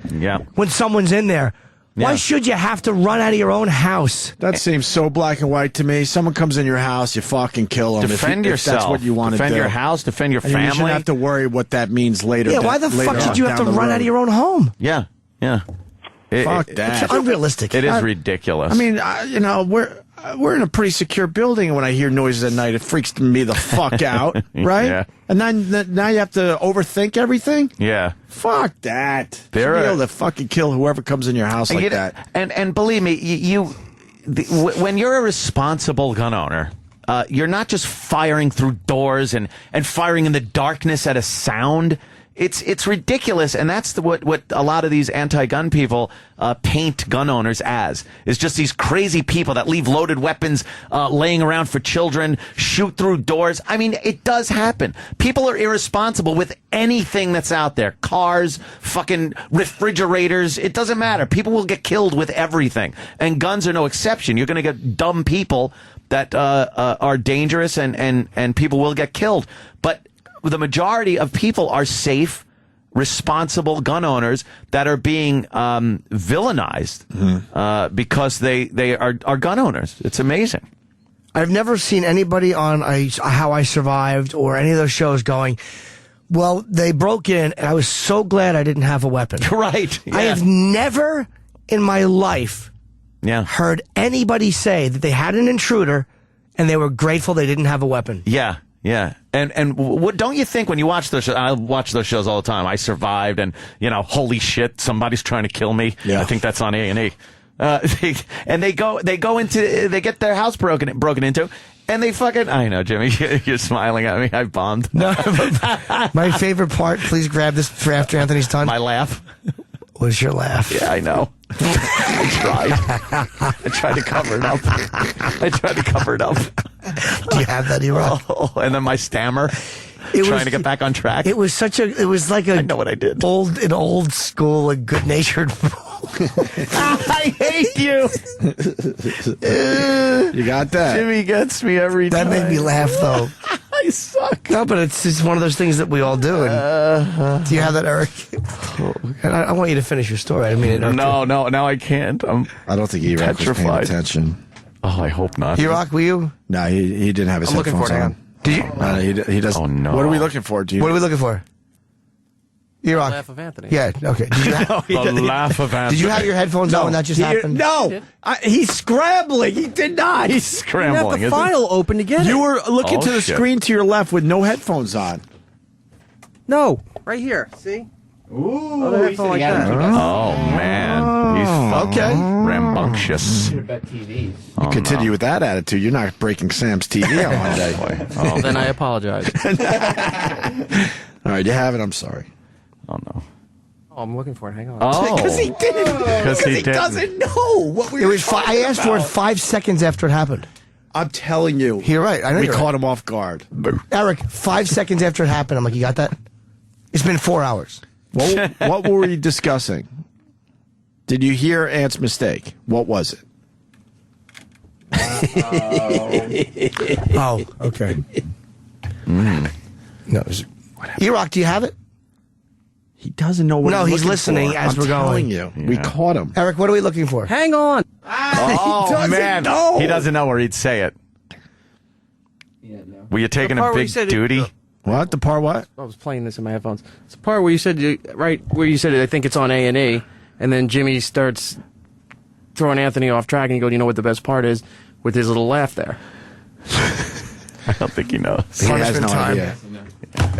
when someone's in there? Why should you have to run out of your own house? That seems so black and white to me. Someone comes in your house, you fucking kill them. Defend yourself. If that's what you want to do. Defend your house, defend your family. You shouldn't have to worry what that means later. Yeah, why the fuck did you have to run out of your own home? Yeah. Fuck that. It's unrealistic. It is ridiculous. I mean, we're in a pretty secure building, and when I hear noises at night, it freaks me the fuck out, right? Yeah. And now you have to overthink everything? Yeah. Fuck that. They're able to fucking kill whoever comes in your house like that. And believe me, when you're a responsible gun owner, you're not just firing through doors and firing in the darkness at a sound. It's ridiculous, and that's what a lot of these anti-gun people paint gun owners as. Is just these crazy people that leave loaded weapons laying around for children, shoot through doors. I mean, it does happen. People are irresponsible with anything that's out there. Cars, fucking refrigerators, it doesn't matter. People will get killed with everything, and guns are no exception. You're going to get dumb people that are dangerous, and people will get killed. But the majority of people are safe, responsible gun owners that are being villainized because they are gun owners. It's amazing. I've never seen anybody on How I Survived or any of those shows going, well, they broke in, and I was so glad I didn't have a weapon. Right. Yeah. I have never in my life heard anybody say that they had an intruder and they were grateful they didn't have a weapon. Yeah. Yeah, and what don't you think when you watch those shows? I watch those shows all the time. I Survived, and holy shit, somebody's trying to kill me. Yeah. I think that's on A&E. And they get their house broken into, and they fucking. I know, Jimmy, you're smiling at me. I bombed. No, my favorite part. Please grab this for after Anthony's done. My laugh. What's your laugh? Yeah, I know. I tried to cover it up. Do you have that, Iraq? Oh, and then my stammer. Trying to get back on track. It was like I know what I did. An old school, like good-natured. I hate you. You got that. Jimmy gets me every time. That made me laugh, though. I suck. No, but it's just one of those things that we all do. And do you have that, Eric? And I want you to finish your story. I didn't mean it. No, now I can't. I don't think Iraq was paying attention. Oh, I hope not. Iraq, were you? No, he didn't have his headphones on. Did you? He doesn't. Oh, no. What are we looking for? What are we looking for? Iraq. Laugh of Anthony. Yeah, okay. Did you the laugh of Anthony. Did you have your headphones on when that just happened? No. He's scrambling. He did not. He's scrambling. You have the file open to get it. You were looking to the screen to your left with no headphones on. No. Right here. See? Ooh, like that. Oh man, he's okay. Rambunctious. You continue with that attitude, you're not breaking Sam's TV on Monday. Oh, then I apologize. All right, you have it. I'm sorry. Oh no. Oh, I'm looking for it. Hang on. Oh, Because he didn't. Because he he didn't. doesn't know what we were talking I asked for it 5 seconds after it happened. I'm telling you. You're right. I know We you're caught right. him off guard. Eric, 5 seconds after it happened, I'm like, you got that? It's been 4 hours. What were we discussing? Did you hear Ant's mistake? What was it? Oh, okay. No, E-Rock, do you have it? He doesn't know what No, he's looking listening for. as I'm we're telling going. you. We caught him. Eric, what are we looking for? Hang on. Oh man, know. he doesn't know where he'd say it. Were you taking a part where big you said duty? What? The part what? I was playing this in my headphones. It's the part where you said, I think it's on A&E, and then Jimmy starts throwing Anthony off track, and you go, you know what the best part is? With his little laugh there. I don't think he knows. He has no time. idea.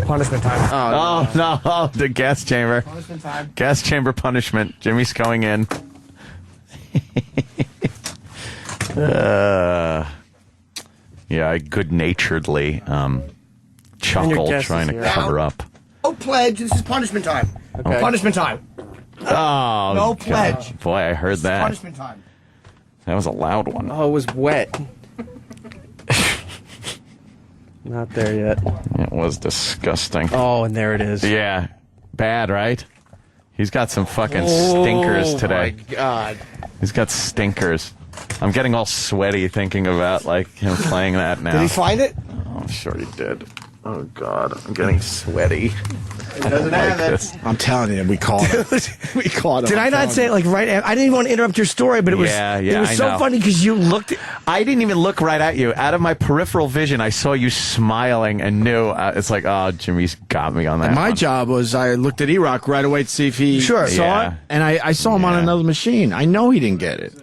Punishment time. Oh no! Oh, the gas chamber. Punishment time. Gas chamber punishment. Jimmy's going in. Yeah, I good-naturedly chuckled, guess trying is to here. cover up. No pledge. This is punishment time. Okay. Punishment time. Oh, No God. pledge. Boy, I heard that. Punishment time. That was a loud one. Oh, it was wet. Not there yet. It was disgusting. Oh, and there it is. Yeah, bad, right? He's got some fucking stinkers today. Oh, my God. He's got stinkers. I'm getting all sweaty thinking about like him playing that now. Did he find it? Oh, I'm sure he did. Oh God, I'm getting sweaty. He doesn't have it. I'm telling you, we caught him. We caught him. Did I not say it like right? I didn't even want to interrupt your story, but it was it was I so know. funny because you looked. I didn't even look right at you. Out of my peripheral vision, I saw you smiling and knew it's like, oh, Jimmy's got me on that. My one. job was I looked at E-Rock right away to see if he Sure. saw Yeah. it, and I saw him on another machine. I know he didn't get it.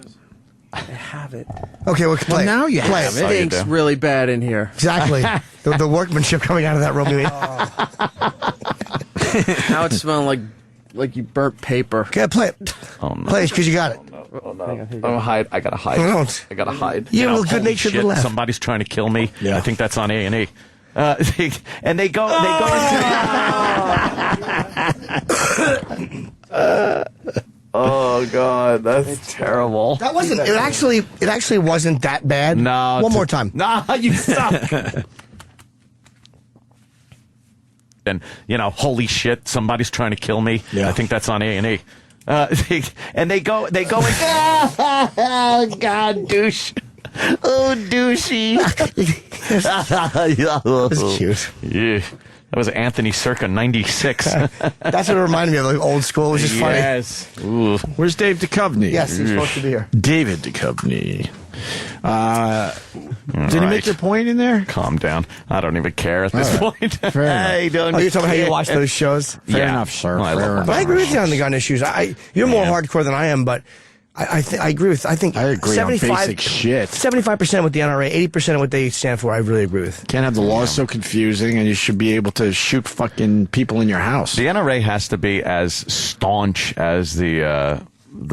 I have it. Okay, well, play. now you play have it. it. Stinks really bad in here. Exactly. the workmanship coming out of that room. Now it's smelling like you burnt paper. Okay, play it. Oh no! Play it because you got it. Oh no! Oh, hide! I gotta hide. Don't. I gotta hide. You know, will good-natured holy shit, laugh. Somebody's trying to kill me. Yeah. I think that's on A&E. And they go into. Oh God, that's terrible. That wasn't. It actually wasn't that bad. No. One more time. No, you suck. And holy shit, somebody's trying to kill me. Yeah. I think that's on A&E. And they go and oh God, douche. Oh, douchey. That's cute. Yeah. That was Anthony circa 96. That's what it reminded me of, like old school. It was just funny. Yes. Ooh. Where's Dave Duchovny? Yes, he's supposed to be here. David Duchovny. Did he right. make your point in there? Calm down. I don't even care at this point. Fair enough. I don't Oh, you're talking about how you care. watch those shows? Fair enough, sir. Well, I Fair love enough. But I agree with you on the gun issues. You're more hardcore than I am, but I agree with. I think I agree on 75 basic shit. 75% with the NRA, 80% of what they stand for. I really agree with. Can't have the laws so confusing, and you should be able to shoot fucking people in your house. The NRA has to be as staunch as the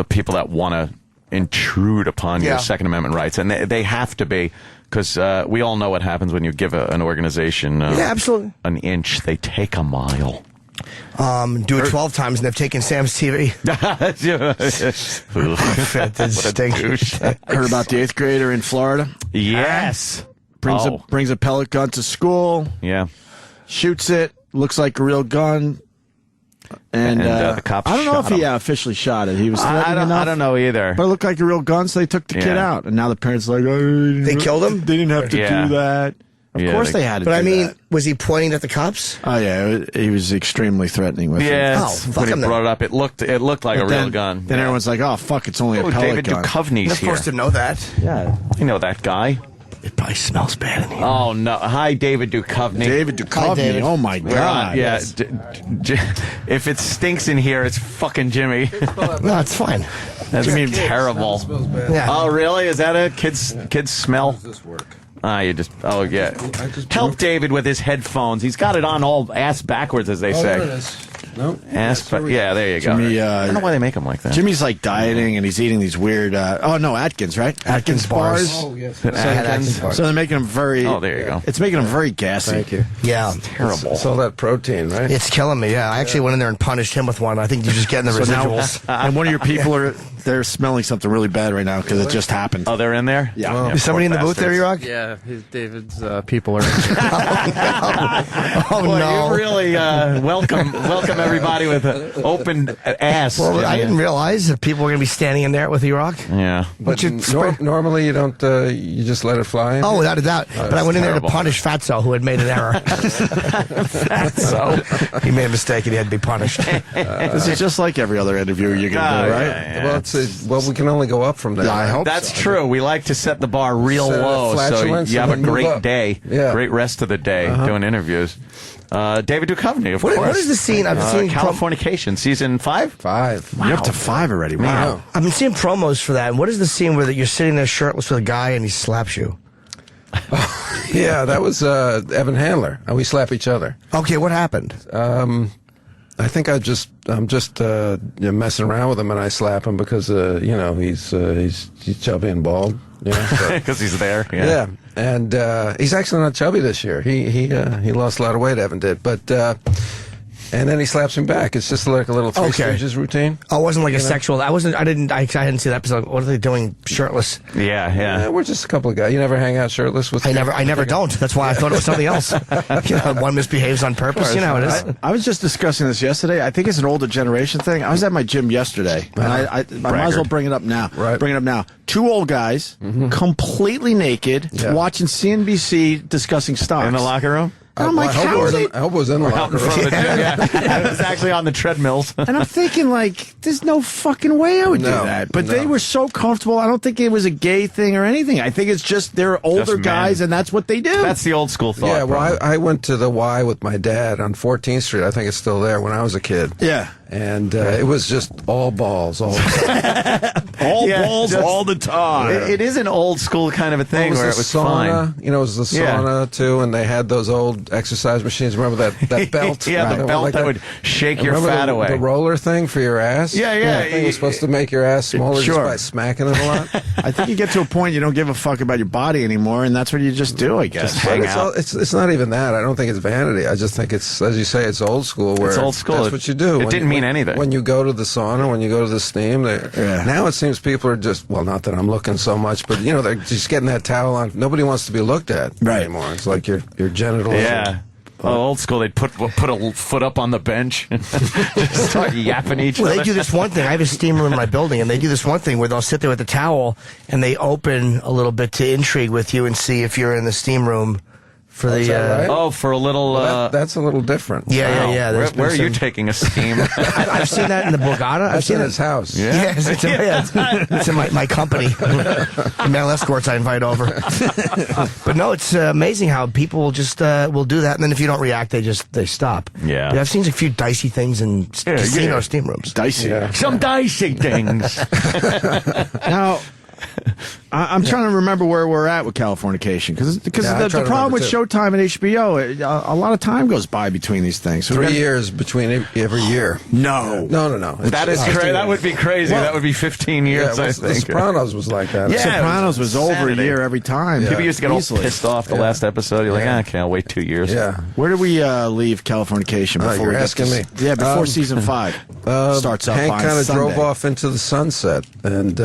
people that want to intrude upon your Second Amendment rights, and they have to be, because we all know what happens when you give an organization absolutely. an inch, they take a mile. Do it 12 times, and they've taken Sam's TV. What a douche. Heard about the 8th grader in Florida? Yes. Brings a pellet gun to school. Yeah. Shoots it. Looks like a real gun. And the cops I don't know shot if he him. officially shot it. He was threatening enough. I don't know either. But it looked like a real gun, so they took the kid out. And now the parents are like, oh, They killed him? They didn't have to Yeah. do that. Of Yeah, course they had to But do I mean, that. was he pointing at the cops? Oh, yeah. He was extremely threatening with it. Yeah, Oh, fuck when he him then. brought it up, it looked like But a real gun. Then Yeah. everyone's like, oh, fuck, it's only a pellet David gun. Duchovny's You're here. supposed to know that. Yeah. You know that guy. It probably smells bad in here. Oh no! Hi, David Duchovny. David Duchovny. David. Oh, my God. Yeah. If it stinks in here, it's fucking Jimmy. No, it's fine. That's terrible. Yeah. Oh, really? Is that a kid's smell? You just. Oh, yeah. Help David with his headphones. He's got it on all ass backwards, as they say. Yeah, there you go. Jimmy, I don't know why they make them like that. Jimmy's like dieting and he's eating these weird. Atkins, right? Atkins bars. Oh, yes. Atkins. So they're making them very. Oh, there you go. It's making them very gassy. Thank you. Yeah. Terrible. It's all that protein, right? It's killing me, yeah. I actually went in there and punished him with one. I think you're just getting the So now- residuals. and one of your people they're smelling something really bad right now because it just happened. Oh, they're in there? Yeah. Is somebody in the booth there, E-Rock? Yeah, David's people are. Oh, Boy, no. you really welcome everybody with an open ass. Well, I didn't realize that people were going to be standing in there with E-Rock. Yeah. But normally you don't. You just let it fly. Oh, without a doubt. But I went in there to terrible. punish Fatso, who had made an error. Fatso. He made a mistake and he had to be punished. This is just like every other interview you're going to do, right? Yeah. Well, we can only go up from there. Yeah, I hope That's true. We like to set the bar real Set it at low, so flatulence you have a and then move great up. day, Yeah. great rest of the day doing interviews. David Duchovny, of course. What is the scene? I've seen Californication, season 5? 5. You're up to 5 already. Wow. I've been seeing promos for that. And what is the scene where you're sitting there shirtless with a guy and he slaps you? Yeah, that was Evan Handler, and we slap each other. Okay, what happened? I think I'm just messing around with him, and I slap him because he's chubby and bald. Because he's there. Yeah, and he's actually not chubby this year. He lost a lot of weight. Evan did, but and then he slaps him back. It's just like a little Three Stooges routine. Oh, it wasn't like a sexual. I didn't see that episode. What are they doing shirtless? Yeah. We're just a couple of guys. You never hang out shirtless with? I never don't. That's why I thought it was something else. One misbehaves on purpose. You know how it is. I was just discussing this yesterday. I think it's an older generation thing. I was at my gym yesterday, and I might as well bring it up now. Right. Bring it up now. 2 old guys, completely naked, watching CNBC discussing stocks. In the locker room? I'm like, I hope it was in the Out locker in front room. of the gym, yeah. It was actually on the treadmills. And I'm thinking, like, there's no fucking way I would do No, that. But no. they were so comfortable. I don't think it was a gay thing or anything. I think it's just they're older men. guys, and that's what they do. That's the old school thought. Yeah, well, probably. I went to the Y with my dad on 14th Street. I think it's still there when I was a kid. Yeah. And it was just all balls, all the time. All Yeah, balls just- all the time. It is an old school kind of a thing where it was sauna, fine. You know, it was the sauna too, and they had those old exercise machines. Remember that belt? Yeah, the Right. belt Like that would shake your Remember fat away. The roller thing for your ass? Yeah. I think it was supposed to make your ass smaller Sure. just by smacking it a lot. I think you get to a point you don't give a fuck about your body anymore, and that's what you just do, I guess. Just hang out. It's not even that. I don't think it's vanity. I just think it's, as you say, it's old school. Where It's old school. That's what you do. It didn't mean anything. When you go to the sauna, when you go to the steam, now it seems people are just, well, not that I'm looking so much, but they're just getting that towel on. Nobody wants to be looked at anymore. It's like your genitals. Yeah. Well, old school, they'd put a foot up on the bench, just start yapping each Well, other. they do this one thing. I have a steam room in my building, and they do this one thing where they'll sit there with the towel, and they open a little bit to intrigue with you and see if you're in the steam room for the. Oh, for a little. That's a little different. Yeah. Where, There's been where are you some- taking a steam? I've seen that in the Borgata. I've seen in his house. Yeah, it's in my company. The male escorts I invite over. But no, it's amazing how people will just will do that, and then if you don't react, they stop. Yeah. I've seen a few dicey things in casino steam rooms. Dicey. Yeah. Some dicey things. Now, I'm trying to remember where we're at with Californication because Yeah, I try the to problem with remember, too. Showtime and HBO, a lot of time goes by between these things. So 3 years between every year. No. No. That is crazy. That would be crazy. Well, that would be 15 years, Yeah, I The think. Sopranos was like that. Yeah. Sopranos was over a insanity. year every time. People used to get Easily. all pissed off the last episode. You're like, okay, I'll wait 2 years. Yeah. Where did we leave Californication before you're we get asking to- me. Yeah, before season 5 starts up Hank on kind of drove Sunday. off into the sunset and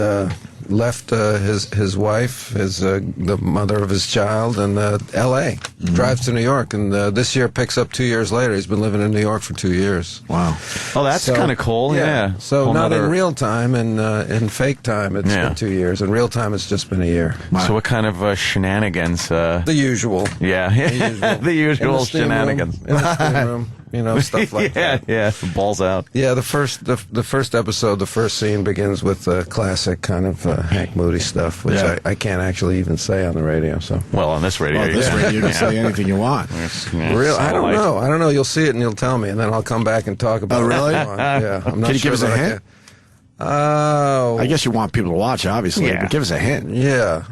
left his wife, the mother of his child, in L.A. Drives to New York, and this year picks up 2 years later. He's been living in New York for 2 years. Wow. Oh, that's kind of cool. Yeah. So Whole not nother- in real time, and in fake time, it's been 2 years. In real time, it's just been a year. So what kind of shenanigans? The usual. Yeah. The usual In the steam shenanigans. room, in the steam room. Stuff like that. Yeah, balls out. Yeah, the first episode, the first scene begins with classic kind of Hank Moody stuff, which I can't actually even say on the radio. So well, on this radio, you can say anything you want. Real? I don't know. You'll see it and you'll tell me, and then I'll come back and talk about. Oh, really? it. Yeah, I'm not Can you sure give us a that I hint? I guess you want people to watch, obviously, but give us a hint. Yeah.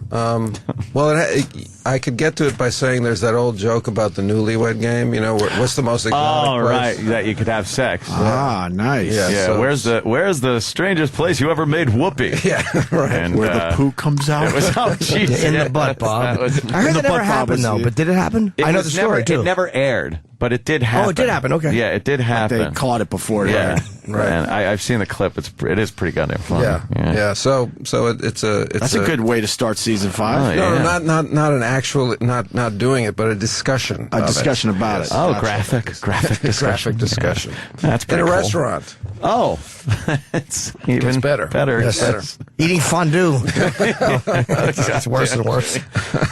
I could get to it by saying there's that old joke about the newlywed game. You know, what's the most exotic place? Right, that you could have sex. Ah, nice. Yeah. So, where's the strangest place you ever made whoopee? Yeah, right. And, where the poo comes out. It was, in the butt, Bob. I heard that never happened, though. But did it happen? I know the story too. It never aired, but it did happen. Oh, it did happen. Okay. Yeah, it did happen. They caught it before. Yeah, right. And I've seen the clip. It is pretty goddamn funny. Yeah. So it's that's a good way to start season 5. Not an actual not doing it, but a discussion. A discussion about it. Oh, graphic discussion. Graphic discussion. That's pretty in a cool. restaurant. Oh, it's even better. Yes. Better. Eating fondue. It's worse and worse.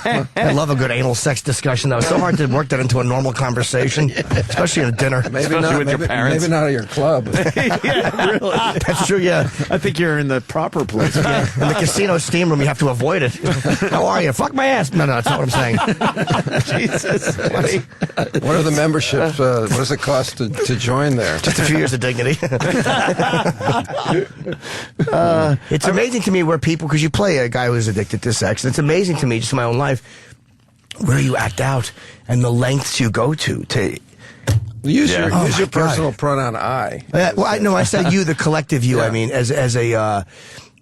I love a good anal sex discussion, though. It's so hard to work that into a normal conversation, especially at a dinner. Maybe not with your parents. Maybe not at your club. Yeah, really. That's true, yeah. I think you're in the proper place. In the casino steam room, you have to avoid it. How are you? Fuck my ass. No, that's not what I'm saying. Jesus. What are the memberships? What does it cost to join there? Just a few years of dignity. It's amazing to me where people, because you play a guy who's addicted to sex, and it's amazing to me, just in my own life, where you act out and the lengths you go to use your personal pronoun I. Well, I said you, the collective you. Yeah. I mean, as a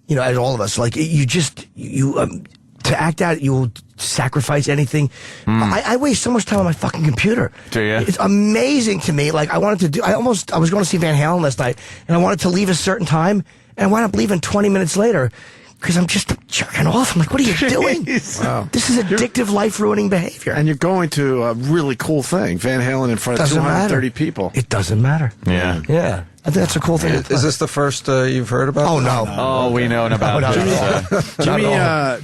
as all of us, like to act out, you will sacrifice anything. I waste so much time on my fucking computer. Do you? It's amazing to me. Like I was going to see Van Halen last night, and I wanted to leave a certain time, and I wound up leaving 20 minutes later. Because I'm just jerking off. I'm like, what are you doing? Wow. This is addictive, life-ruining behavior. And you're going to a really cool thing. Van Halen in front of 230 people. It doesn't matter. Yeah. Yeah. I think that's a cool thing. Is this the first you've heard about? Oh, no. Oh, we know about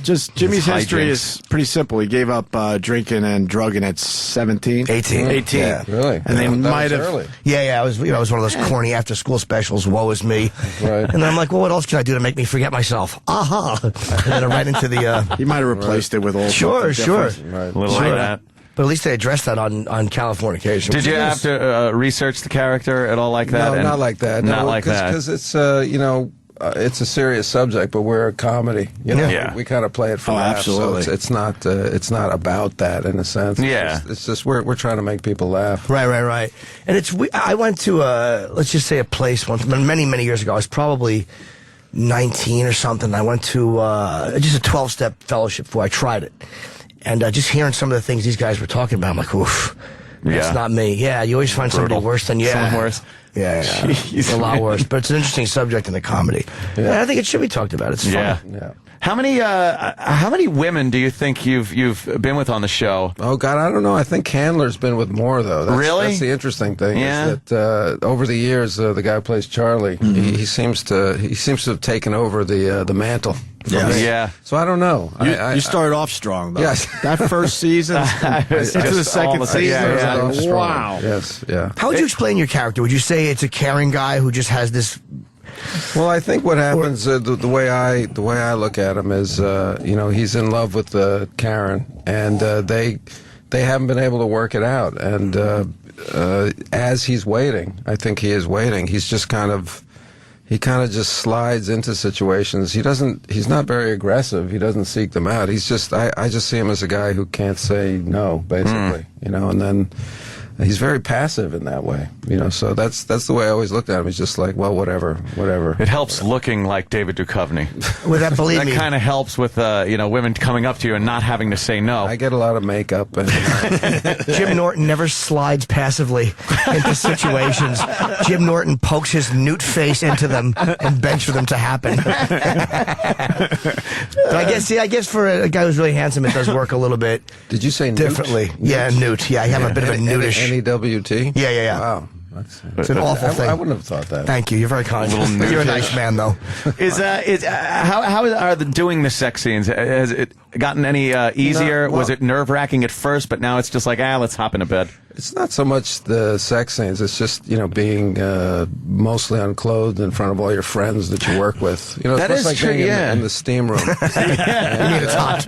Jimmy's history is pretty simple. He gave up drinking and drugging at 17. 18. Yeah. Really? And they might have. Early. Yeah. I was one of those corny after-school specials, woe is me. Right. And then I'm like, well, what else can I do to make me forget myself? Aha. And then I ran into the... He might have replaced it with all Sure. Right. A little like that. But at least they addressed that on Californication. Did you have to research the character at all like that? No, not like that. Not like that. Because it's, it's a serious subject, but we're a comedy. We kind of play it for laughs. Absolutely. So it's not about that in a sense. Yeah. It's just we're trying to make people laugh. Right. And I went to let's just say a place once many years ago. I was probably 19 or something. I went to just a 12-step fellowship where I tried it. And just hearing some of the things these guys were talking about, I'm like, oof, that's not me. Yeah, you always find somebody worse than you. Someone worse. Yeah. It's a lot worse. But it's an interesting subject in the comedy. Yeah. And I think it should be talked about. It's fun. Yeah. How many women do you think you've been with on the show? Oh God, I don't know. I think Candler's been with more though. Really? That's the interesting thing. Yeah. Is that over the years, the guy who plays Charlie, he seems to have taken over the mantle. Yeah. So I don't know. You started off strong, though. Yes. That first season, into the second season, wow. Yes, yeah. How would you explain your character? Would you say it's a caring guy who just has this... Well, I think what happens, the way I look at him is, he's in love with Karen, and they haven't been able to work it out. And as he's waiting, I think he is waiting. He's just he kind of just slides into situations. He's not very aggressive. He doesn't seek them out. He's just, I just see him as a guy who can't say no, basically, and then he's very passive in that way, so that's the way I always looked at him. He's just like, well, whatever. It helps looking like David Duchovny. Well, that kind of helps with, women coming up to you and not having to say no. I get a lot of makeup. And, Jim Norton never slides passively into situations. Jim Norton pokes his newt face into them and begs for them to happen. But I guess for a guy who's really handsome, it does work a little bit. Did you say differently? Newt? Yeah, newt. Yeah, I have a bit of a newtish. N-E-W-T? Yeah. Wow. It's an awful thing. I wouldn't have thought that. Thank you. You're very kind. You're a nice man, though. How are the doing the sex scenes? gotten any easier? No, well- Was it nerve-wracking at first, but now it's just like, let's hop into bed? It's not so much the sex scenes. It's just, being mostly unclothed in front of all your friends that you work with. It's That much is like true, being in yeah. in the steam room. It's hot.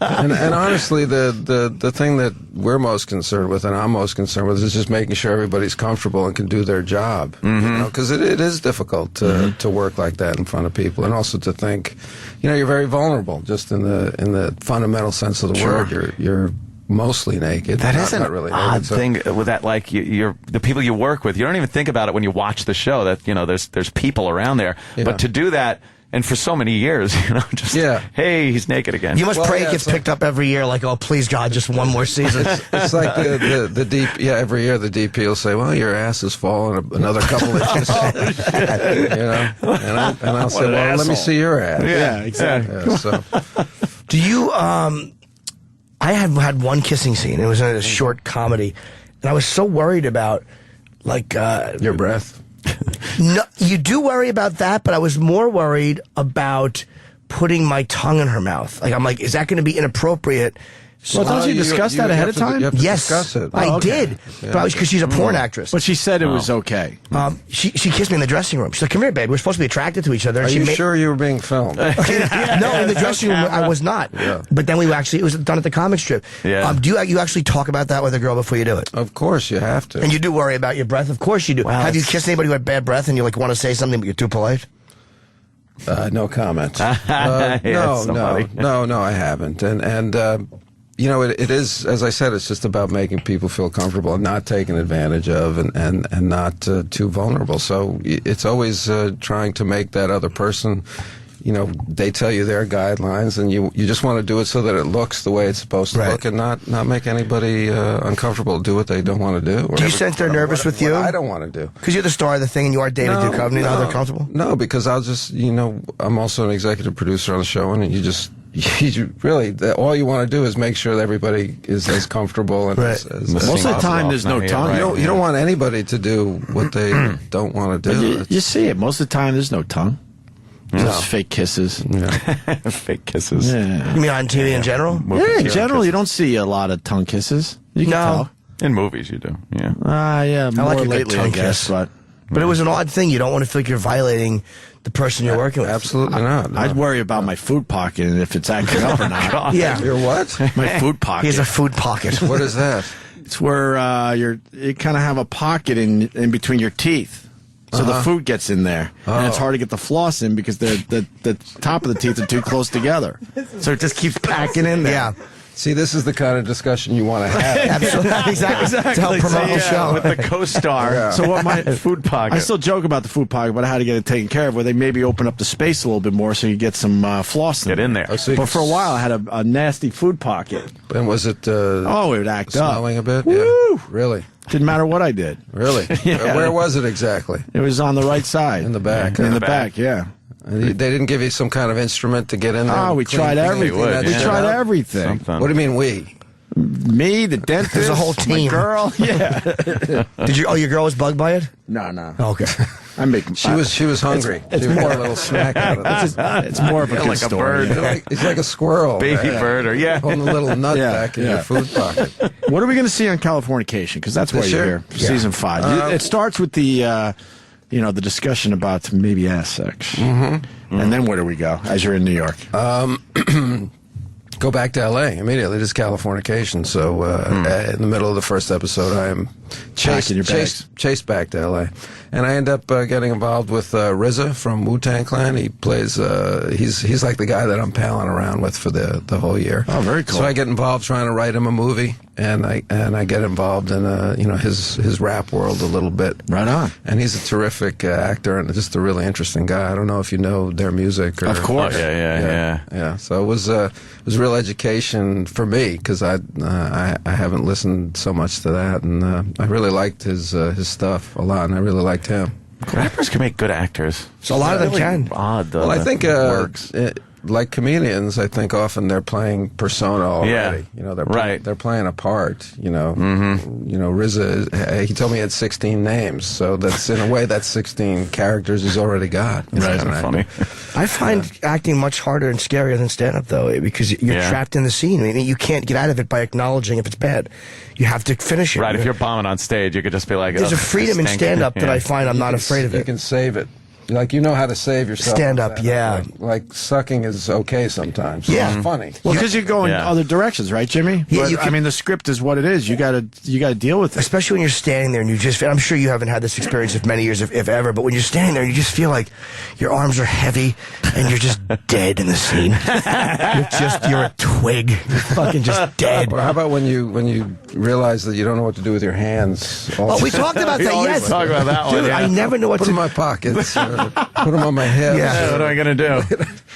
and honestly, the thing that we're most concerned with, and I'm most concerned with, is just making sure everybody's comfortable and can do their job. Because it is difficult to work like that in front of people, and also to think, you're very vulnerable, just in the fundamental sense of the word. You're mostly naked. That is an not really odd naked, so- thing with that. Like you're the people you work with, you don't even think about it when you watch the show. That there's people around there, but to do that, and for so many years, just hey, he's naked again. You must pray it gets picked up every year. Like, oh, please God, just one more season. It's like the DP. Yeah, every year the DP will say, "Well, your ass has fallen another couple inches." And I'll say, "Well, let me see your ass." Yeah, exactly. Yeah, so. Do you? I had one kissing scene. It was in a short comedy, and I was so worried about, like, your breath. No, you do worry about that, but I was more worried about putting my tongue in her mouth. Like, I'm like, is that going to be inappropriate? Well, don't you discuss that ahead of time? You have to Yes, discuss it. I did, but because she's a porn actress. But she said it was okay. She kissed me in the dressing room. She's like, "Come here, babe. We're supposed to be attracted to each other." And Are she you made- sure you were being filmed? No, in the dressing room, I was not. Yeah. But then it was done at the comic strip. Yeah. Do you actually talk about that with a girl before you do it? Of course you have to. And you do worry about your breath? Of course you do. Wow, Have you kissed anybody who had bad breath and you want to say something but you're too polite? No comment. Yeah, somebody. No, I haven't. And it is, as I said, it's just about making people feel comfortable and not taken advantage of and not too vulnerable. So it's always trying to make that other person, they tell you their guidelines, and you just want to do it so that it looks the way it's supposed to look, and not make anybody uncomfortable, do what they don't want to do. Do you sense they're nervous with you? What I don't want to do. Because you're the star of the thing and you are David Duchovny, now they're comfortable? No, because I'll just, I'm also an executive producer on the show, and you really, all you want to do is make sure that everybody is as comfortable and as most of the time there's no tongue. You don't want anybody to do what they don't want to do. You see it most of the time. There's no tongue. No. Just fake kisses. Fake kisses. Yeah. You mean on TV in general? Yeah, in general, you don't see a lot of tongue kisses. You can tell. In movies, you do. Yeah. Yeah. More like a good lately, I tongue guess. kiss. But it was an odd thing. You don't want to feel like you're violating the person you're working with. Absolutely not. I'd worry about my food pocket and if it's acting up or not. Yeah. Your what? My food pocket. He has a food pocket. What is that? It's where you kind of have a pocket in between your teeth. So the food gets in there, and it's hard to get the floss in because the top of the teeth are too close together. So it just keeps packing in there. Yeah. See, this is the kind of discussion you want to have. Absolutely. Exactly. To help promote the show. With the co-star. Yeah. So what my food pocket. I still joke about the food pocket, but I had to get it taken care of. Where they maybe open up the space a little bit more so you get some floss. Get in there. But for a while, I had a nasty food pocket. And was it? It would act up. Smelling a bit. Woo! Yeah. Really. Didn't matter what I did. Really. Yeah. Where was it exactly? It was on the right side. In the back. In the back, yeah. They didn't give you some kind of instrument to get in there? Oh, we tried everything. We tried everything. What do you mean we? Me, the dentist. There's a whole team. My girl. Yeah. Did you? Oh, your girl was bugged by it? No. Okay. I make. She was hungry. It's she more got a little snack out of it. It's more of a good like story. a bird. It's like a squirrel. Baby bird, or holding a little nut back in your food pocket. What are we going to see on Californication? Because that's why This you're year? here. Season 5. It starts with the, the discussion about maybe ass sex. Mm-hmm. And then where do we go as you're in New York? Go back to L.A. immediately. This is Californication. So in the middle of the first episode, I am chased back to L.A. And I end up getting involved with RZA from Wu-Tang Clan. He plays. He's like the guy that I'm palling around with for the whole year. Oh, very cool. So I get involved trying to write him a movie, and I get involved in his rap world a little bit. Right on. And he's a terrific actor and just a really interesting guy. I don't know if you know their music. Of course. Yeah. So it was real education for me because I haven't listened so much to that, and I really liked his stuff a lot, and I really liked him. Rappers can make good actors. So a lot of them can. Odd, though. Well, I think it works. like comedians, I think often they're playing persona already. Yeah. You know, they're playing a part. You know, you know, RZA. He told me he had 16 names, so that's in a way that's 16 characters he's already got. Right, funny. I find acting much harder and scarier than stand-up, though, because you're trapped in the scene. I mean, you can't get out of it by acknowledging if it's bad. You have to finish it. Right, if you're bombing on stage, you could just be like, there's a freedom in stand-up that I find I'm not afraid of it. You can save it. Like, you know how to save yourself. Stand-up, yeah. Like sucking is okay sometimes. Yeah. It's funny. Well, because you go in other directions, right, Jimmy? Yeah, But, I mean, the script is what it is. You got to deal with it. Especially when you're standing there and you just, I'm sure you haven't had this experience of many years, if ever, but when you're standing there, you just feel like your arms are heavy and you're just dead in the scene. You're a twig. You're fucking just dead. Well, how about when you realize that you don't know what to do with your hands? Oh, we talked about that, yes. Talk about that one. Dude, I never know what Put to them in my pockets. Put them on my head. Yeah. What am I going to do?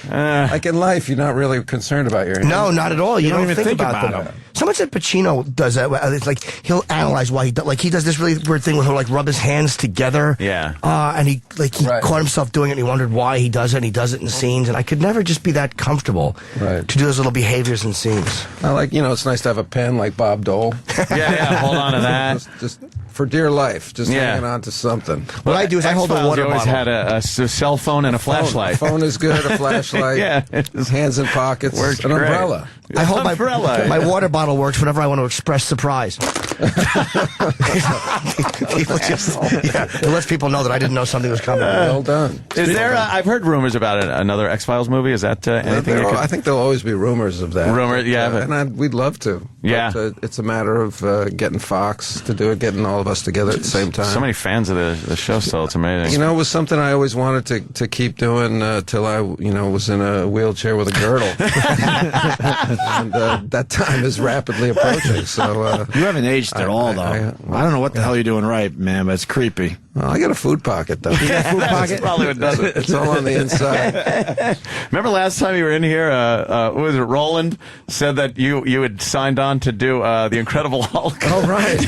Like in life, you're not really concerned about your hands. No, not at all. You don't even think about them. it. Someone said Pacino does that. It's like he'll analyze why he does this really weird thing where he'll like rub his hands together. Yeah. And he caught himself doing it and he wondered why he does it and he does it in scenes. And I could never just be that comfortable to do those little behaviors in scenes. I like, it's nice to have a pen like Bob Dole. Yeah, hold on to that. just for dear life, just hanging on to something. What I do is I hold a water always bottle. had a cell phone and a flashlight. Phone is good, a flashlight, hands in pockets, Works an great. umbrella. I hold Umbrella. my water bottle works whenever I want to express surprise. People just, it lets people know that I didn't know something was coming. Well done. Is there? I've heard rumors about another X-Files movie. Is that anything? I think there'll always be rumors of that. And we'd love to. Yeah. But, it's a matter of getting Fox to do it, getting all of us together at the same time. So many fans of the show still. It's amazing. It was something I always wanted to keep doing till I, was in a wheelchair with a girdle. And that time is rapidly approaching. So you haven't aged at all, though. I don't know what the hell you're doing right, man, but it's creepy. Well, I got a food pocket, though. You got a food pocket? That's probably what does it. It's all on the inside. Remember last time you were in here, what was it, Roland said that you had signed on to do The Incredible Hulk. Oh, right.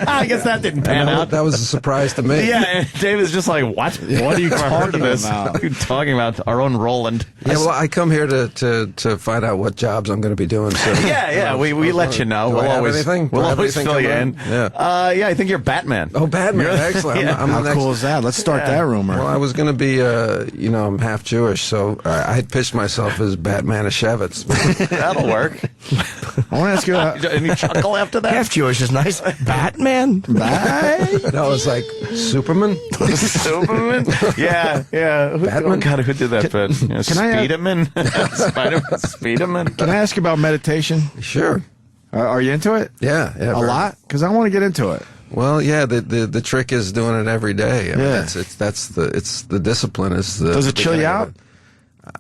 I guess that didn't pan out. That was a surprise to me. Yeah, and Dave is just like, what? What are you talking about? What are you talking about? Our own Roland. Yeah, well, I come here to find out what jobs I'm going to be doing. So, we let you know. Do We'll I have always anything? we'll always fill you in. Yeah. I think you're Batman. Oh, Batman. Excellent. How cool is that? Let's start that rumor. Well, I was going to be, I'm half Jewish, so I had pitched myself as Batman Ashevitz. That'll work. I want to ask you, any chuckle after that? Half Jewish is nice. Batman? No, it's like Superman. Superman? Yeah. Batman? Who did that bit? Speederman? Spiderman? Can I ask you about meditation? Sure. Are you into it? Yeah. A lot? Because I want to get into it. Well, yeah. The trick is doing it every day. I mean, it's the discipline. Does it chill you out?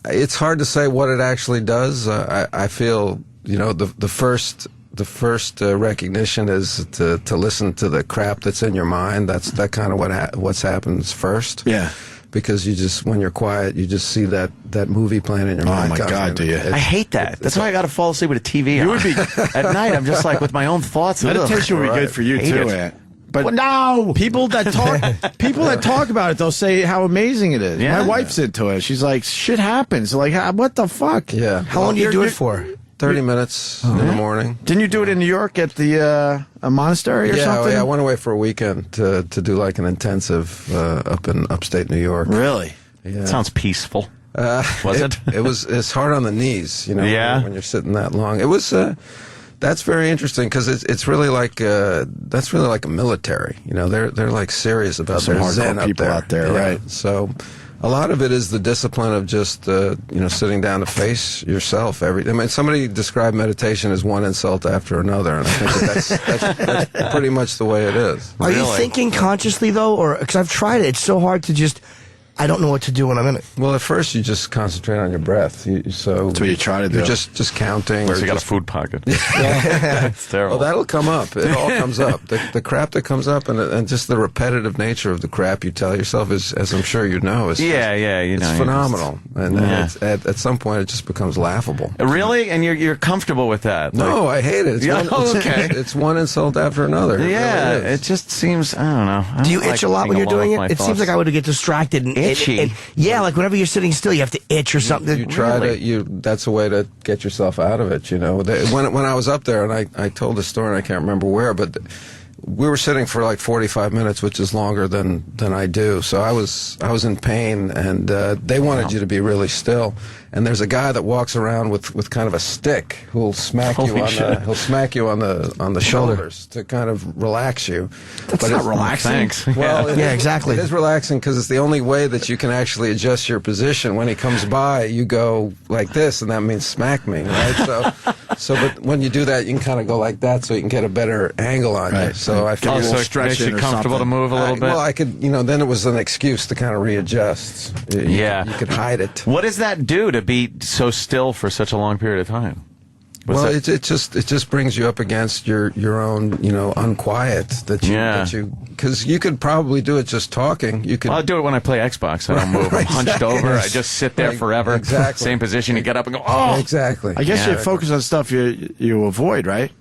It's hard to say what it actually does. I feel the first recognition is to listen to the crap that's in your mind. That's kind of what's happens first. Yeah. Because when you're quiet, you just see that movie playing in your mind. Oh my God, do you? I hate that. That's why I got to fall asleep with a TV on. You would be at night. I'm just like with my own thoughts. Meditation would be good for you too, Ant. But no, people that talk about it, they'll say how amazing it is. Yeah. My wife's into it. She's like, shit happens. Like, what the fuck? Yeah. How long do you do it for? 30 minutes in the morning. Didn't you do it in New York at the a monastery or something? Yeah, I went away for a weekend to do like an intensive up in upstate New York. Really? Yeah. Sounds peaceful. Was it? It's hard on the knees, Yeah. when you're sitting that long. It was. That's very interesting because it's really like that's really like a military. They're like serious about some their hardcore zen people out there, right? So. A lot of it is the discipline of just, sitting down to face yourself. Somebody described meditation as one insult after another, and I think that's pretty much the way it is. Are you thinking consciously, though? Or because I've tried it. It's so hard to just... I don't know what to do when I'm in it. Well, at first you just concentrate on your breath. That's what you try to do. You're just counting. Or you got a food pocket. It's terrible. Well, that'll come up. It all comes up. The crap that comes up and just the repetitive nature of the crap you tell yourself is, as I'm sure you know, is it's phenomenal. And at some point it just becomes laughable. Really? And you're comfortable with that? No, I hate it. It's one insult after another. Yeah, it just seems, I don't know. Do you itch a lot when you're doing it? It seems like I would get distracted and Itchy? Yeah, like whenever you're sitting still, you have to itch or something. You try to. That's a way to get yourself out of it. You know, when I was up there, and I told the story, and I can't remember where, but we were sitting for like 45 minutes, which is longer than I do. So I was in pain, and they wanted you to be really still. And there's a guy that walks around with kind of a stick who'll smack you on the shoulders to kind of relax you. That's not relaxing. Thanks. Well, yeah, exactly. It is relaxing because it's the only way that you can actually adjust your position. When he comes by, you go like this, and that means smack me, right? But when you do that, you can kind of go like that, so you can get a better angle on you. So I feel Also, it makes you comfortable to move a little bit. Well, I could, then it was an excuse to kind of readjust. You could hide it. What does that do to be so still for such a long period of time? It just brings you up against your own unquiet that you because you could probably do it just talking. I'll do it when I play Xbox. I don't move. I'm hunched over. I just sit there forever. Exactly. Same position. You get up and go. Oh, exactly. I guess you focus on stuff you avoid, right?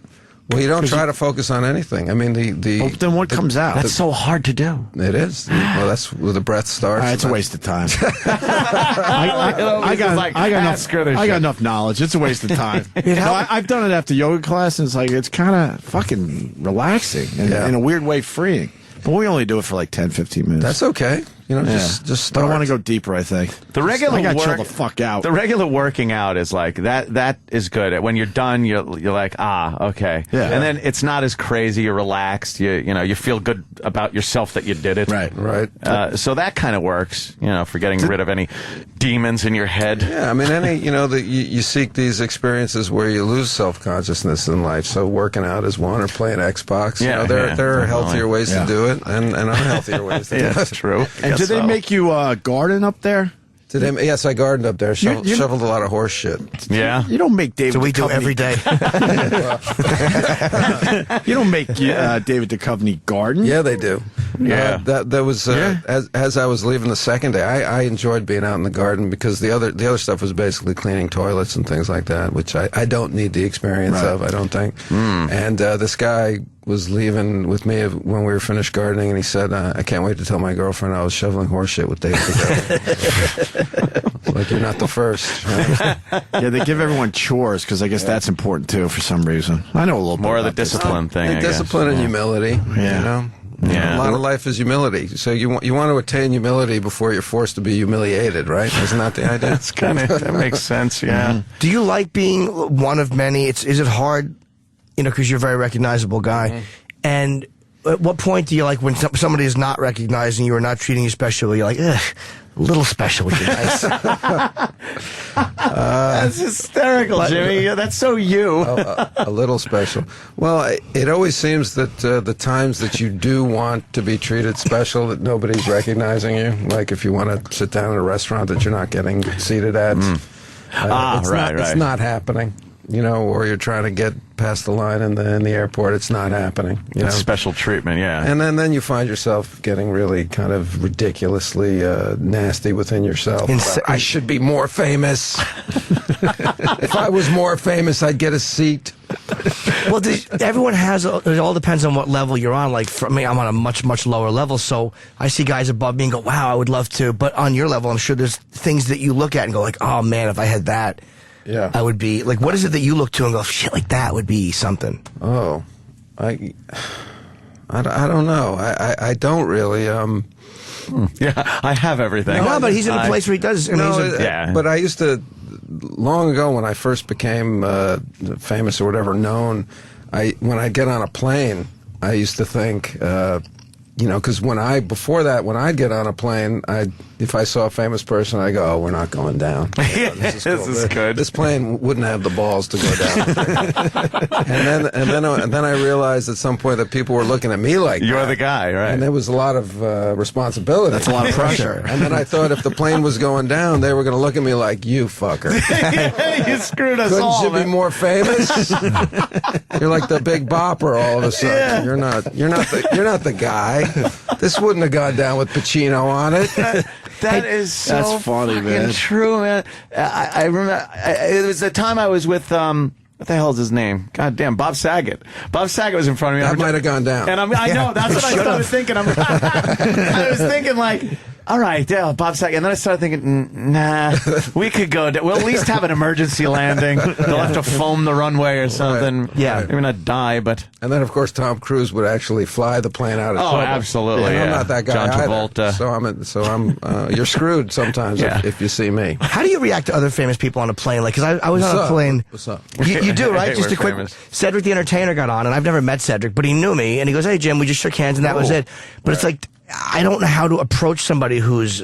Well, you don't try to focus on anything. I mean, then what comes out? That's so hard to do. It is. Well, that's where the breath starts. It's a waste of time. I got enough knowledge. It's a waste of time. I've done it after yoga class, and it's kind of fucking relaxing and in a weird way freeing. But we only do it for like 10, 15 minutes. That's okay. Just start. I want to go deeper, I think. I got chill the fuck out. The regular working out is like that is good. When you're done, you're like, okay. Yeah. And then it's not as crazy. You're relaxed. You feel good about yourself that you did it. Right. So that kind of works, for getting rid of any demons in your head. Yeah, I mean, you seek these experiences where you lose self-consciousness in life. So working out is one, or playing Xbox. There are healthier ways to do it, and unhealthier ways to do it. That's true. And did they make you garden up there? Yes, I gardened up there. Shoveled a lot of horse shit. Yeah. You don't make David. So we do every day. You don't make David Duchovny garden. Yeah, they do. Yeah. That was as I was leaving the second day. I enjoyed being out in the garden because the other stuff was basically cleaning toilets and things like that, which I don't need the experience of. I don't think. And this guy was leaving with me when we were finished gardening, and he said, I can't wait to tell my girlfriend I was shoveling horse shit with David Duchovny. Like, you're not the first. Right? Yeah, they give everyone chores because I guess that's important too for some reason. I know a little more bit of the about this. discipline thing. Discipline and humility. Yeah. A lot of life is humility. So you want to attain humility before you're forced to be humiliated, right? Isn't that the idea? That makes sense. Yeah. Do you like being one of many? Is it hard? Because you're a very recognizable guy. And at what point do you like when somebody is not recognizing you or not treating you special? You're like, ugh, a little special would be nice. That's hysterical, Jimmy. That's so you. A little special. Well, it always seems that the times that you do want to be treated special, that nobody's recognizing you. Like if you want to sit down at a restaurant that you're not getting seated at. It's not happening. Or you're trying to get past the line in the airport, it's not happening. That's special treatment, yeah. And then you find yourself getting really kind of ridiculously nasty within yourself. I should be more famous. If I was more famous, I'd get a seat. Well, everyone has. It all depends on what level you're on. Like for me, I'm on a much, much lower level, so I see guys above me and go, "Wow, I would love to." But on your level, I'm sure there's things that you look at and go, "Like, oh man, if I had that." Yeah, I would be like, what is it that you look to and go, shit, like that would be something? Oh, I don't know. I don't really. Yeah, I have everything. No, but he's in a place where he does. But I used to, long ago when I first became famous or whatever, known. When I get on a plane, I used to think. Because before that, when I'd get on a plane, if I saw a famous person, I go, "Oh, we're not going down." This is good. This plane wouldn't have the balls to go down. and then I realized at some point that people were looking at me like you're the guy, right? And there was a lot of responsibility. That's a lot of pressure. And then I thought if the plane was going down, they were going to look at me like, "You fucker, you screwed us all." Couldn't you be more famous? You're like the Big Bopper all of a sudden. Yeah. You're not the guy. This wouldn't have gone down with Pacino on it. That is so that's funny, man. True, man. I remember it was the time I was with what the hell is his name? God damn, Bob Saget. Bob Saget was in front of me. That might have gone down. And I know that's what I started thinking. I was thinking like, all right, yeah, Bob Saget. And then I started thinking, nah, we could go. We'll at least have an emergency landing. They'll have to foam the runway or something. Right. Yeah. Maybe not die, but. And then, of course, Tom Cruise would actually fly the plane out of trouble. Absolutely. I'm not that guy John either. Travolta. So I'm you're screwed sometimes if you see me. How do you react to other famous people on a plane? Like, because I was on a plane. What's up? You do, right? Hey, Just we're a quick. famous. Cedric the Entertainer got on, and I've never met Cedric, but he knew me, and he goes, "Hey, Jim," we just shook hands, and that was it. But it's like, I don't know how to approach somebody who's.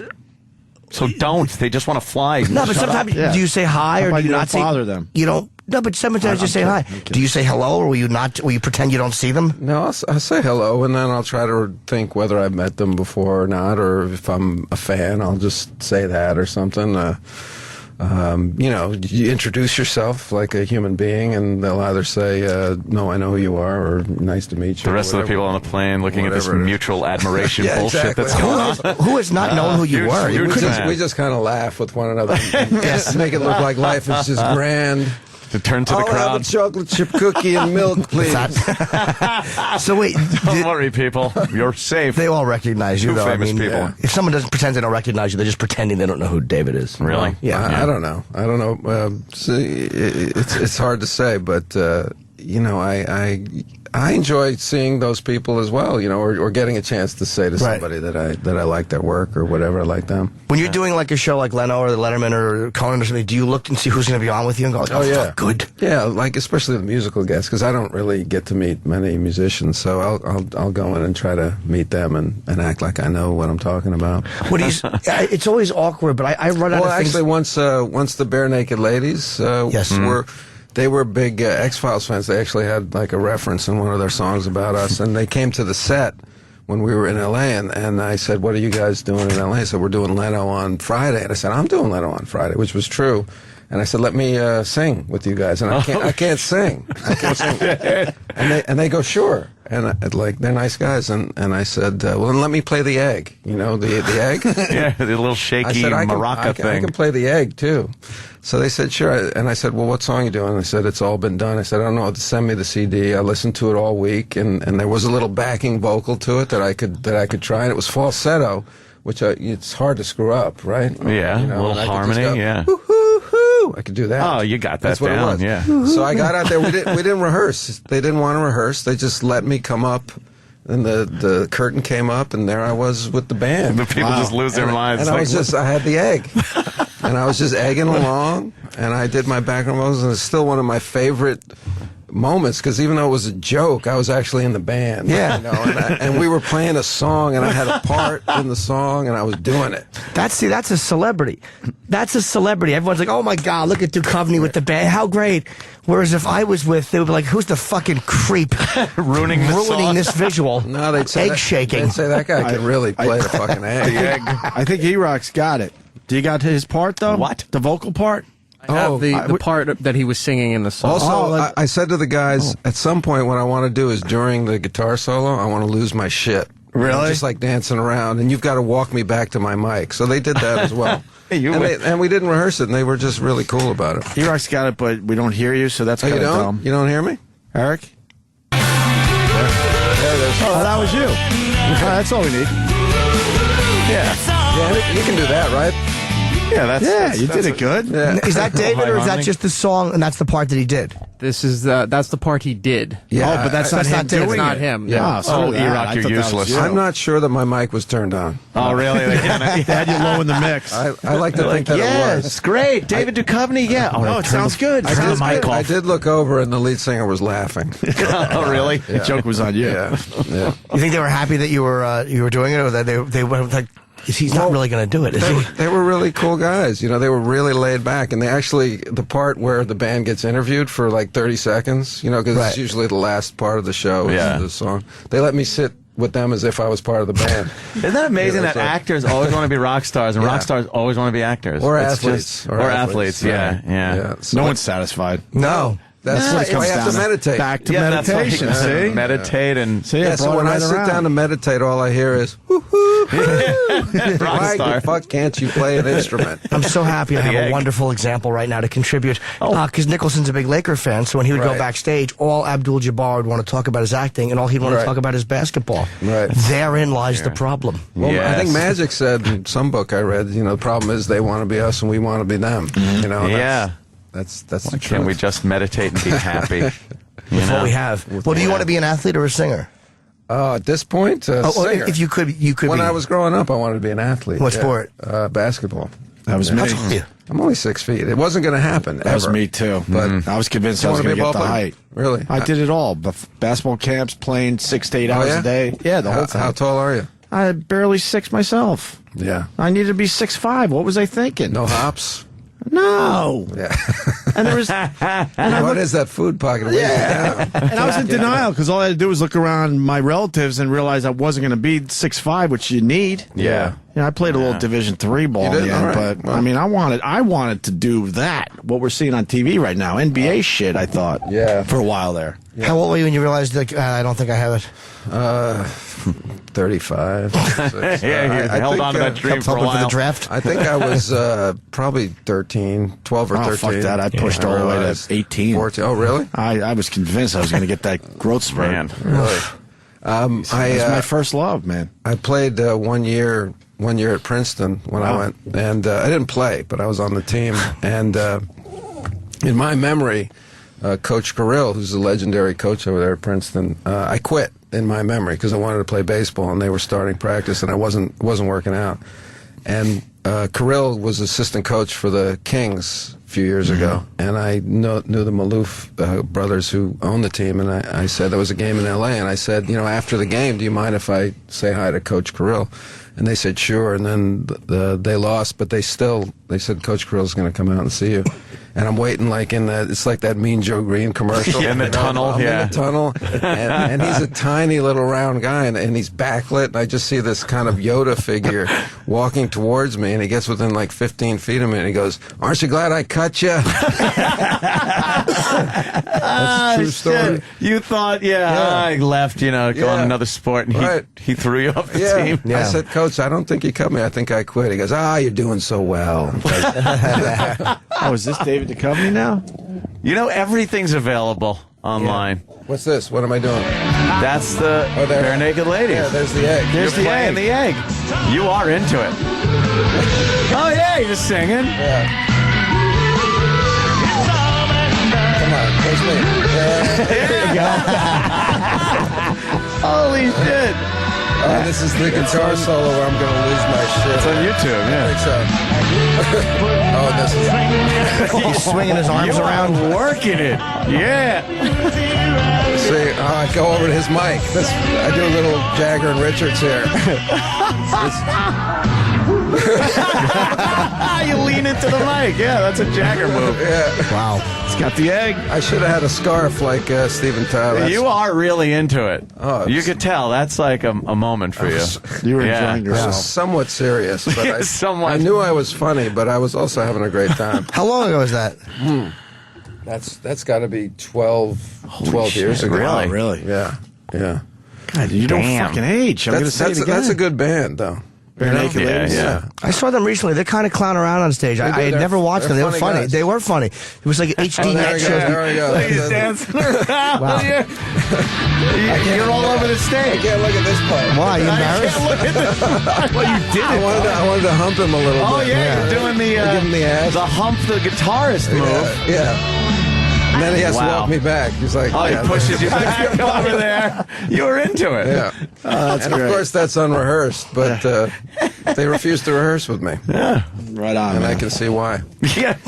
So don't. They just want to fly. No, but sometimes do you say hi or do you not say? Bother them? You don't. No, but sometimes you say hi. Do you say hello, or will you not? Will you pretend you don't see them? No, I'll say hello, and then I'll try to think whether I've met them before or not, or if I'm a fan, I'll just say that or something. You introduce yourself like a human being, and they'll either say, no, I know who you are, or nice to meet you. The rest of the people on the plane looking at this mutual admiration bullshit that's going on. Who has not known who you were? We just kind of laugh with one another. Yes, make it look like life is just grand. To turn to the I'll crowd. have a chocolate chip cookie and milk, please. So wait, don't worry, people. You're safe. They all recognize you, Two though. famous people. If someone doesn't pretend they don't recognize you, they're just pretending they don't know who David is. Really? Yeah. I don't know. See, it's hard to say, but I enjoy seeing those people as well, or getting a chance to say to somebody that I like their work or whatever, I like them. When you're doing like a show like Leno or the Letterman or Conan or something, do you look and see who's going to be on with you and go, like, yeah, fuck, good? Yeah, like especially the musical guests, because I don't really get to meet many musicians, so I'll go in and try to meet them and act like I know what I'm talking about. What do you? It's always awkward, but I run out of things. Well, actually, once the Bare Naked Ladies They were big X-Files fans. They actually had like a reference in one of their songs about us, and they came to the set when we were in L.A., and I said, what are you guys doing in L.A.? So we're doing Leno on Friday. And I said, I'm doing Leno on Friday, which was true. And I said, let me sing with you guys. And I can't sing. I can't sing. And they go, sure. And they're nice guys. And I said, well, then let me play the egg. You know, the egg? Yeah, the little shaky maraca thing. I can play the egg, too. So they said, sure. And I said, well, what song are you doing? And they said, it's all been done. I said, I don't know. Send me the CD. I listened to it all week. And there was a little backing vocal to it that I could try. And it was falsetto, which it's hard to screw up, right? Yeah, you know, a little harmony, yeah. I could do that. Oh, you got that That's what down, it was. yeah. So I got out there. We didn't rehearse. They didn't want to rehearse. They just let me come up, and the curtain came up, and there I was with the band. The people just lose their minds. And I had the egg, and I was just egging along, and I did my background vocals, and it's still one of my favorite moments, because even though it was a joke, I was actually in the band. Yeah. You know, and we were playing a song, and I had a part in the song, and I was doing it. That's a celebrity. That's a celebrity. Everyone's like, oh my God, look at Duchovny with the band. How great. Whereas if I was with, they would be like, who's the fucking creep ruining this visual? No, they'd say egg shaking. They'd say that guy can really play the fucking egg. I think E-Rock's got it. Do you got his part, though? What? The vocal part? The part that he was singing in the song. Also, I said to the guys, at some point what I want to do is during the guitar solo, I want to lose my shit. Really? You know, just like dancing around, and you've got to walk me back to my mic. So they did that as well. And we didn't rehearse it, and they were just really cool about it. E-Rock's got it, but we don't hear you, so that's kind of dumb. You don't hear me? Eric? There it is. Oh, that was you. That's all we need. Yeah, you can do that, right? Yeah, you did it good. Yeah. Is that David, or is that just the song, and that's the part that he did? That's the part he did. Yeah, but that's not him doing it. It's not him. Yeah. E-Rock, you're useless. I'm not sure that my mic was turned on. Oh, really? They had you low in the mix. I like to think that it was. Yes, great. David Duchovny, yeah. Oh, it sounds good. I did look over, and the lead singer was laughing. Oh, really? The joke was on you. Yeah. You think they were happy that you were doing it, or that they were like, he's not really going to do it, is he? They were really cool guys. You know, they were really laid back, and they actually, the part where the band gets interviewed for like 30 seconds, you know, because it's usually the last part of the show is the song. They let me sit with them as if I was part of the band. Isn't that amazing that actors always want to be rock stars, and rock stars always want to be actors? Or It's athletes. Or athletes, yeah. So no one's satisfied. No. That's what it comes why you have down to meditate. Back to meditation. See, meditate and see. So when I sit down to meditate, all I hear is woo-hoo. Why the fuck can't you play an instrument? I'm so happy I have a wonderful example right now to contribute. Because Nicholson's a big Laker fan, so when he would go backstage, all Abdul-Jabbar would want to talk about is acting, and all he'd want to talk about is basketball. Right. Therein lies the problem. Well, I think Magic said in some book I read, the problem is they want to be us and we want to be them. That's the truth. Can we just meditate and be happy? That's what we have. Well, do you want to be an athlete or a singer? At this point, singer. If you could When be. I was growing up, I wanted to be an athlete. What sport? Basketball. That was me. I'm only 6 feet. It wasn't going to happen. That was me too. But I was convinced I was going to get the height. Really? I did it all. Basketball camps, playing 6 to 8 hours a day. Yeah, the whole thing. How tall are you? I'm barely 6 myself. Yeah. I needed to be 6'5". What was I thinking? No hops? No. Yeah. And there was. What is that food pocket? Yeah. And I was in denial because all I had to do was look around my relatives and realize I wasn't going to be 6'5", which you need. Yeah. I played a little Division III ball in the end, but I mean, I wanted to do that. What we're seeing on TV right now, NBA shit. I thought. Yeah. For a while there. Yeah. How old were you when you realized I don't think I have it? 35. Yeah, you held on to that dream for a while. For the draft? I think I was probably 13, 12 or 13. Oh, fuck that. I pushed all the way to 18. 14. Oh, really? I was convinced I was going to get that growth spurt. Man. Really? It was my first love, man. I played 1 year at Princeton when I went, and I didn't play, but I was on the team. And in my memory, Coach Carrill, who's a legendary coach over there at Princeton, I quit in my memory because I wanted to play baseball, and they were starting practice, and I wasn't working out. And Carrill was assistant coach for the Kings a few years ago, and I knew the Maloof brothers who owned the team, and I said there was a game in L.A., and I said, after the game, do you mind if I say hi to Coach Carrill? And they said, sure, and then they lost, but they said, Coach Carrill's going to come out and see you. And I'm waiting it's like that Mean Joe Green commercial. In the tunnel, I'm in the tunnel, and he's a tiny little round guy, and he's backlit, and I just see this kind of Yoda figure walking towards me, and he gets within like 15 feet of me, and he goes, aren't you glad I cut you? That's a true story. You thought, I left, go on another sport, and he threw you off the team. I said, Coach, I don't think you cut me. I think I quit. He goes, you're doing so well. Oh, is this David Duchovny now? Everything's available online. What's this? What am I doing? That's the Bare Naked Ladies. Yeah, there's the egg. There's the egg. The egg. You are into it. Oh, yeah, you're just singing. Yeah. Come on, there's me. There you go. Holy shit. This is the guitar solo where I'm going to lose my shit. It's on YouTube, I think so. This is... He's swinging his arms around. Working it. Yeah. See, I go over to his mic. I do a little Jagger and Richards here. You lean into the mic. Yeah, that's a Jagger move. Yeah. Wow. It's got the egg. I should have had a scarf like Steven Tyler. You are really into it. Oh, you could tell. That's like a moment for you. You were enjoying It yourself. was somewhat serious, but I knew I was funny, but I was also having a great time. How long ago was that? That's got to be 12 years ago. Really? Oh, really? Yeah. God, you don't fucking age. I'm going to say it again. That's a good band, though. Bare Naked Ladies. Yeah. I saw them recently. They kind of clown around on stage. I had never watched them. They were funny. Guys. They were funny. It was like HD net shows. There we go. He's dancing around. Wow. You're all over the stage. I can't look at this part. Why? You embarrassed? Well, you did it. I wanted to hump him a little bit. Oh, yeah. You're doing Give him the ass. the hump the guitarist move. Yeah. And then he has to Wow. walk me back. He's like, Oh, he pushes you back over there. You were into it. Yeah. That's and great. of course, that's unrehearsed, but they refuse to rehearse with me. Yeah. Right on, And man. I can see why. Yeah.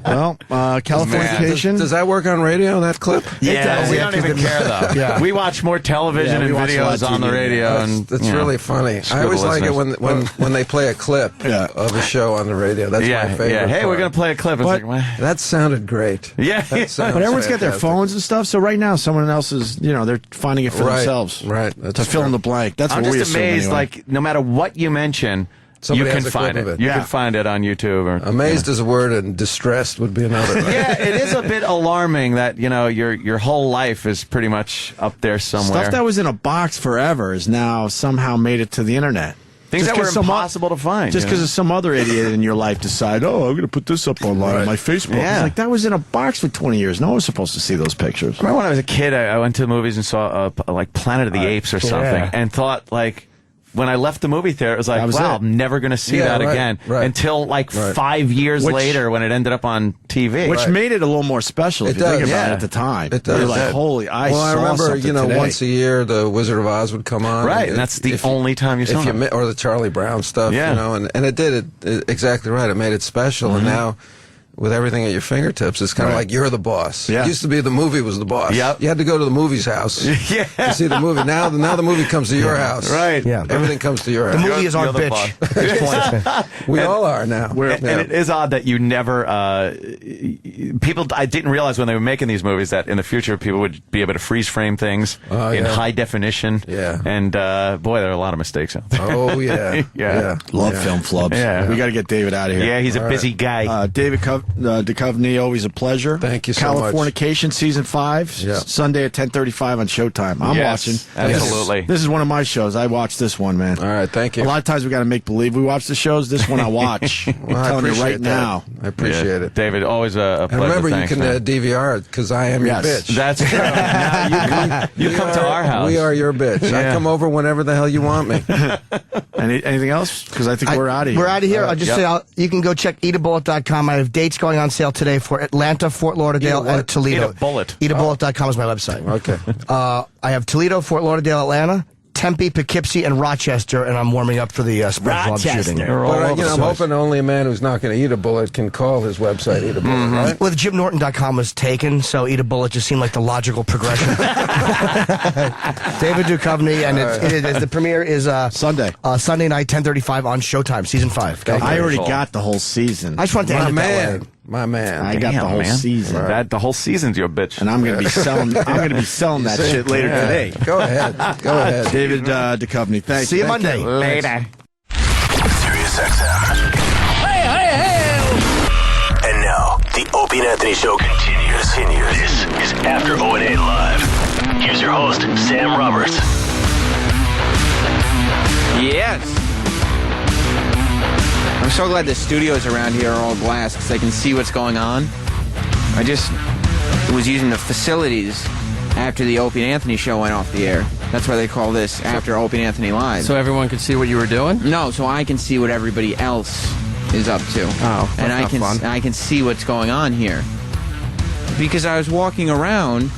Well, Californication. Does that work on radio, that clip? Yeah, we don't even care, though. Yeah. We watch more television Yeah, we and watch a lot videos of on the TV. radio. And That's really funny. I always like it when they play a clip of a show on the radio. That's my favorite. Yeah. Hey, part. we're going to play a clip. It's But- like, That sounded great. yeah. That sounds But everyone's got their fantastic. phones and stuff, so right now someone else is, they're finding it for Right, themselves. right. To That's fill in true. the blank. That's I'm what we just assume amazed, anyway. like, no matter what you mention, Somebody you has can a clip find of it. it. You Yeah. can find it on YouTube. Or, Amazed is a word, and distressed would be another. Yeah, it is a bit alarming that your whole life is pretty much up there somewhere. Stuff that was in a box forever is now somehow made it to the internet. Things Just that were 'cause some impossible to find. Just because some other idiot in your life decided, I'm going to put this up online on my Facebook. Yeah. It's like, that was in a box for 20 years. No one was supposed to see those pictures. I remember when I was a kid, I went to the movies and saw like Planet of the Apes or something, and thought like. When I left the movie theater, it was like, That was wow, it. I'm never going to see Yeah, that right, again. right. Until like 5 years later when it ended up on TV. Which made it a little more special if It you think does. about it Yeah. at the time. It does. You're like, holy, I Well, I saw remember, something today. once a year, the Wizard of Oz would come on. Right, and that's the only time you saw it. Or the Charlie Brown stuff, Yeah. and it did it exactly right. It made it special, and now with everything at your fingertips, it's kind of like you're the boss. Yeah. It used to be the movie was the boss. Yep. You had to go to the movie's house to see the movie. Now the movie comes to your house. Right. Yeah. Everything comes to your The house. movie is our you're the bitch. We all are now. And it is odd that you never people. I didn't realize when they were making these movies that in the future people would be able to freeze frame things in high definition. Yeah. And boy, there are a lot of mistakes out there. Oh yeah. Yeah. Love film flubs. Yeah. We got to get David out of here. Yeah, he's a All busy guy. David Duchovny, always a pleasure. Thank you so much. Californication season 5, Yeah. Sunday at 10:35 on Showtime. I'm Yes, watching. absolutely. This is one of my shows. I watch this one, man. All right, thank you. A lot of times we got to make believe we watch the shows. This one I watch. I'm Well, I telling you appreciate right that. now. I appreciate it. David, always a And pleasure. remember, Thanks, you can man. DVR it because I am Yes. your bitch. That's true. Now you come to our house. We are your bitch. I Yeah. come over whenever the hell you want me. Anything else? Because I think we're out of here. We're out of here. I'll just say you can go check eatabullet.com. I have dates going on sale today for Atlanta, Fort Lauderdale, and Toledo. Eat a bullet. Eatabullet.com is my website. Okay. I have Toledo, Fort Lauderdale, Atlanta, Tempe, Poughkeepsie, and Rochester, and I'm warming up for the Sprint Club shooting. They're all But over the I'm place. hoping only a man who's not going to eat a bullet can call his website Eat a Bullet, right? Well, JimNorton.com was taken, so Eat a Bullet just seemed like the logical progression. David Duchovny, and it is the premiere is Sunday. Sunday night, 10:35 on Showtime, season 5. I already got the whole season. I just wanted to end it that way. My man. I got the whole man. season. The whole season's your bitch. And I'm going to be selling. I'm going to be selling that shit later today. Go ahead. Go ahead. David Duchovny, thanks. See you Monday. Later. Sirius XM. And now, the Opie and Anthony Show continues. This is After O&A Live. Here's your host, Sam Roberts. Yes. I'm so glad the studios around here are all glass because I can see what's going on. I just was using the facilities after the Opie and Anthony show went off the air. That's why they call this After Opie and Anthony Live. So everyone could see what you were doing? No, so I can see what everybody else is up to. Oh, and that's not fun. I can see what's going on here. Because I was walking around,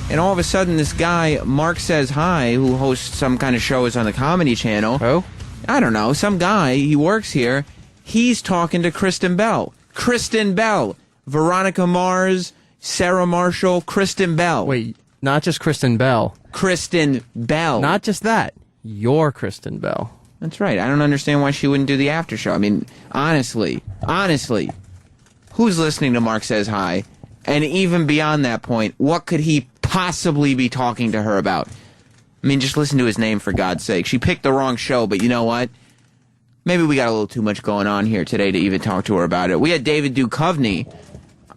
and all of a sudden this guy, Mark Says Hi, who hosts some kind of shows on the Comedy Channel. Who? I don't know, some guy, he works here, he's talking to Kristen Bell. Kristen Bell. Veronica Mars, Sarah Marshall, Kristen Bell. Wait, not just Kristen Bell. Kristen Bell. Not just that. You're Kristen Bell. That's right. I don't understand why she wouldn't do the after show. I mean, honestly, who's listening to Mark Says Hi? And even beyond that point, what could he possibly be talking to her about? I mean, just listen to his name, for God's sake. She picked the wrong show, but you know what? Maybe we got a little too much going on here today to even talk to her about it. We had David Duchovny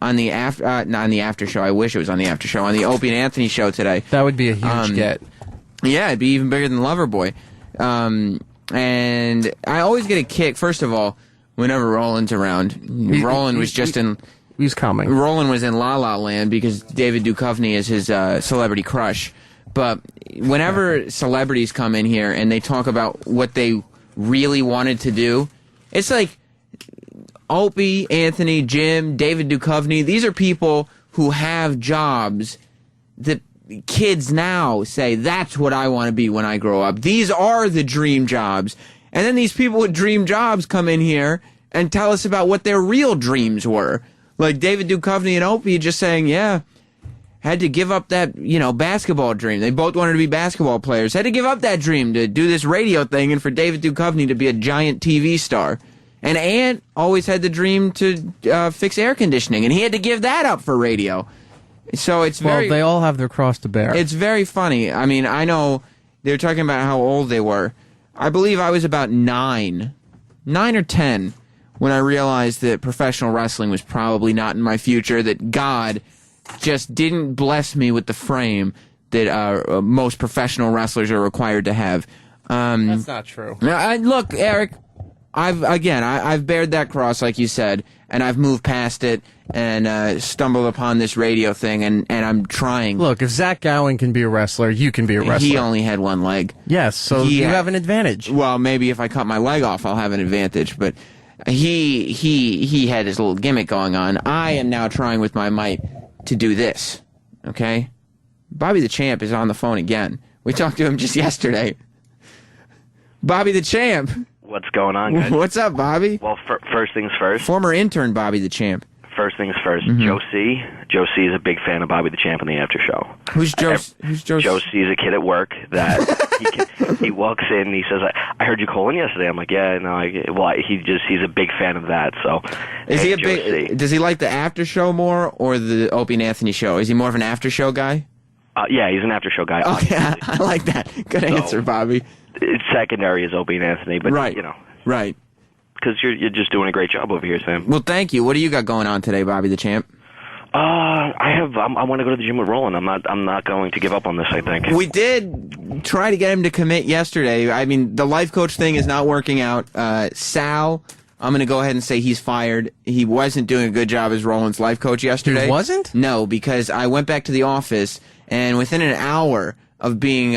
on the not on the after show. I wish it was on the after show. On the Opie and Anthony show today. That would be a huge get. Yeah, it'd be even bigger than Loverboy. And I always get a kick, first of all, whenever Roland's around. Roland was just in... He's coming. Roland was in La La Land because David Duchovny is his celebrity crush. But whenever celebrities come in here and they talk about what they really wanted to do, it's like Opie, Anthony, Jim, David Duchovny, these are people who have jobs that kids now say, that's what I want to be when I grow up. These are the dream jobs. And then these people with dream jobs come in here and tell us about what their real dreams were. Like David Duchovny and Opie just saying, yeah, had to give up that, basketball dream. They both wanted to be basketball players. Had to give up that dream to do this radio thing and for David Duchovny to be a giant TV star. And Ant always had the dream to fix air conditioning, and he had to give that up for radio. So it's very... Well, they all have their cross to bear. It's very funny. I mean, I know they're talking about how old they were. I believe I was about 9 9 or 10 when I realized that professional wrestling was probably not in my future, that God just didn't bless me with the frame that most professional wrestlers are required to have. That's not true. Look, Eric, I've bared that cross, like you said, and I've moved past it and stumbled upon this radio thing, and I'm trying. Look, if Zach Gowen can be a wrestler, you can be a wrestler. He only had one leg. Yes, so you have an advantage. Well, maybe if I cut my leg off, I'll have an advantage, but he had his little gimmick going on. I am now trying with my might to do this, okay? Bobby the Champ is on the phone again. We talked to him just yesterday. Bobby the Champ. What's going on, guys? What's up, Bobby? Well, first things first. Former intern Bobby the Champ. First things first. Mm-hmm. Joe C. Joe C. is a big fan of Bobby the Champ on the after show. Who's Joe? Joe C. is a kid at work that he walks in and he says, "I heard you calling yesterday." I'm like, "Yeah, no." He's a big fan of that. So, is he a big? Does he like the after show more or the Opie and Anthony show? Is he more of an after show guy? Yeah, he's an after show guy. Okay, I like that. Good answer, Bobby. It's secondary is Opie and Anthony, but right. Right. Because you're just doing a great job over here, Sam. Well, thank you. What do you got going on today, Bobby the Champ? I want to go to the gym with Roland. I'm not going to give up on this, I think. We did try to get him to commit yesterday. I mean, the life coach thing is not working out. Sal, I'm going to go ahead and say he's fired. He wasn't doing a good job as Roland's life coach yesterday. He wasn't? No, because I went back to the office, and within an hour of being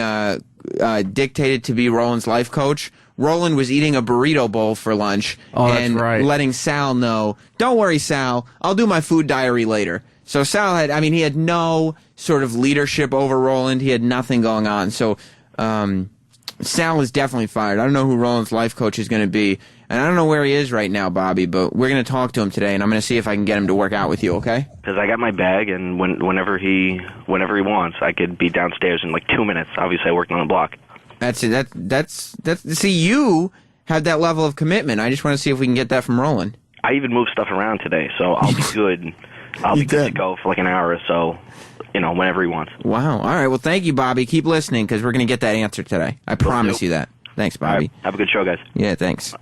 dictated to be Roland's life coach, Roland was eating a burrito bowl for lunch and letting Sal know, "Don't worry, Sal, I'll do my food diary later." So Sal he had no sort of leadership over Roland. He had nothing going on. So Sal is definitely fired. I don't know who Roland's life coach is going to be, and I don't know where he is right now, Bobby, but we're going to talk to him today, and I'm going to see if I can get him to work out with you, okay? Because I got my bag, and whenever he wants, I could be downstairs in like 2 minutes. Obviously, I worked on the block. That's it. That's see, you have that level of commitment. I just want to see if we can get that from Roland. I even moved stuff around today, so I'll be good. I'll be good to go for like an hour or so, whenever he wants. Wow. All right. Well, thank you, Bobby. Keep listening because we're going to get that answer today. I promise you that. Thanks, Bobby. All right. Have a good show, guys. Yeah, thanks.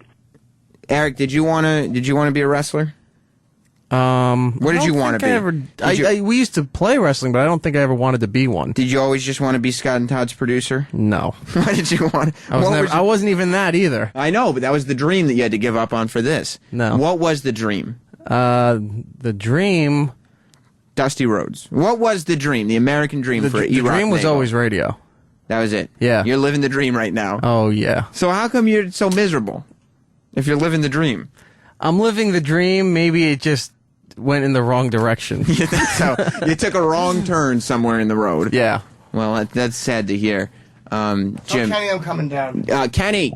Eric, did you want to be a wrestler? What did you want to be? We used to play wrestling, but I don't think I ever wanted to be one. Did you always just want to be Scott and Todd's producer? No. What did you want? I wasn't even that either. I know, but that was the dream that you had to give up on for this. No. What was the dream? The dream... Dusty Rhodes. What was the dream? The American dream for E-Rock? The dream was always radio. That was it? Yeah. You're living the dream right now. Oh, yeah. So how come you're so miserable if you're living the dream? I'm living the dream. Maybe it just went in the wrong direction. So you took a wrong turn somewhere in the road. Yeah. Well, that's sad to hear. Jim. Kenny, I'm coming down. Kenny.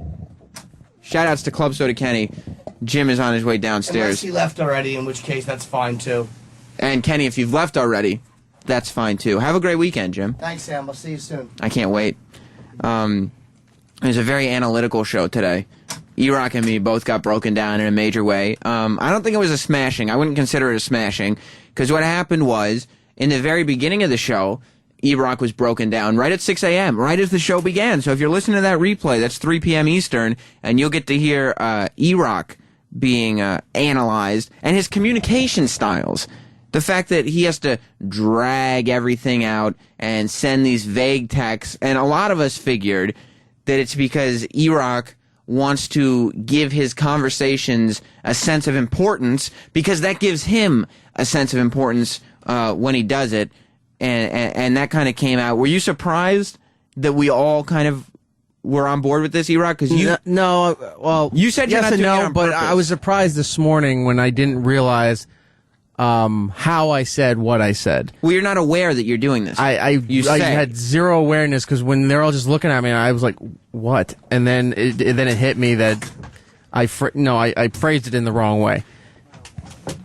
Shout-outs to Club Soda Kenny. Jim is on his way downstairs. Unless he left already, in which case that's fine, too. And Kenny, if you've left already, that's fine, too. Have a great weekend, Jim. Thanks, Sam. I'll see you soon. I can't wait. It was a very analytical show today. E-Rock and me both got broken down in a major way. I don't think it was a smashing. I wouldn't consider it a smashing, because what happened was, in the very beginning of the show, E-Rock was broken down right at 6 a.m., right as the show began. So if you're listening to that replay, that's 3 p.m. Eastern, and you'll get to hear E-Rock being analyzed, and his communication styles. The fact that he has to drag everything out and send these vague texts, and a lot of us figured that it's because E-Rock wants to give his conversations a sense of importance, because that gives him a sense of importance when he does it, and that kind of came out. Were you surprised that we all kind of were on board with this, E-Rock? Because you well, you said you're yes not and doing it no, on but purpose. I was surprised this morning when I didn't realize how I said what I said. Well, you're not aware that you're doing this. I had zero awareness, because when they're all just looking at me, I was like, "What?" And then it hit me that I phrased it in the wrong way.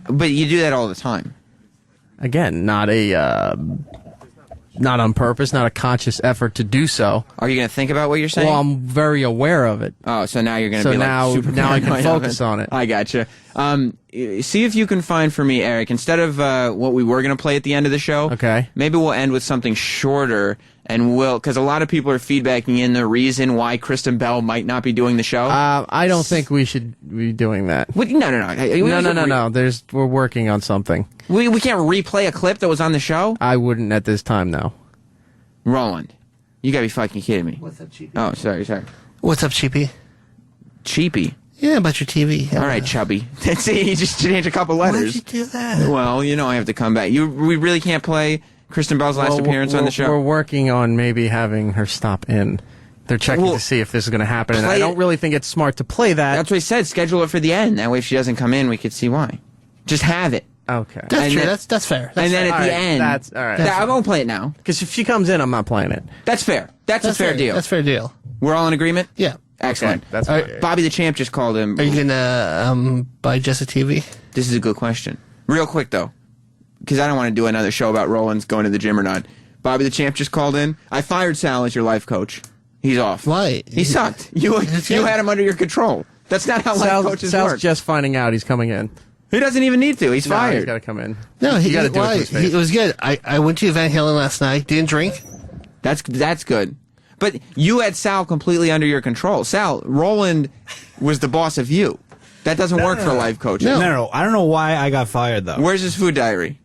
But you do that all the time. Again, not on purpose, not a conscious effort to do so. Are you going to think about what you're saying? Well, I'm very aware of it. Oh, so now you're going to so be now super I can paranoid focus of on it. I gotcha. See if you can find for me, Eric, instead of what we were going to play at the end of the show. Okay. Maybe we'll end with something shorter, and because a lot of people are feedbacking in the reason why Kristen Bell might not be doing the show. I don't think we should be doing that. What? No. No. We're working on something. We can't replay a clip that was on the show? I wouldn't at this time, no. Roland, you gotta be fucking kidding me. What's up, Cheapy? Oh, sorry. What's up, Cheapy? Cheapy? Yeah, about your TV. All right, Chubby. See, you just changed a couple letters. Why did you do that? Well, I have to come back. We really can't play Kristen Bell's last appearance on the show? We're working on maybe having her stop in. They're checking to see if this is going to happen, and I don't really think it's smart to play that. That's what he said. Schedule it for the end. That way, if she doesn't come in, we could see why. Just have it. Okay. That's true. That's fair. And then at the end... That's all right. I won't play it now. Because if she comes in, I'm not playing it. That's fair. That's a fair deal. That's a fair deal. We're all in agreement? Yeah. Excellent. Okay. That's right. Bobby the Champ just called him. Are you going to buy Jess a TV? This is a good question. Real quick, though, because I don't want to do another show about Roland's going to the gym or not. Bobby the Champ just called in. I fired Sal as your life coach. He's off. Why? He sucked. You had him under your control. That's not how life coaches Sal's work. just finding out he's coming in. He doesn't even need to. He's fired. He's got to come in. No, he got to do it. To his face. It was good. I went to Van Halen last night. Didn't drink. That's good. But you had Sal completely under your control. Sal, Roland was the boss of you. That doesn't work for life coaches. No. I don't know why I got fired, though. Where's his food diary?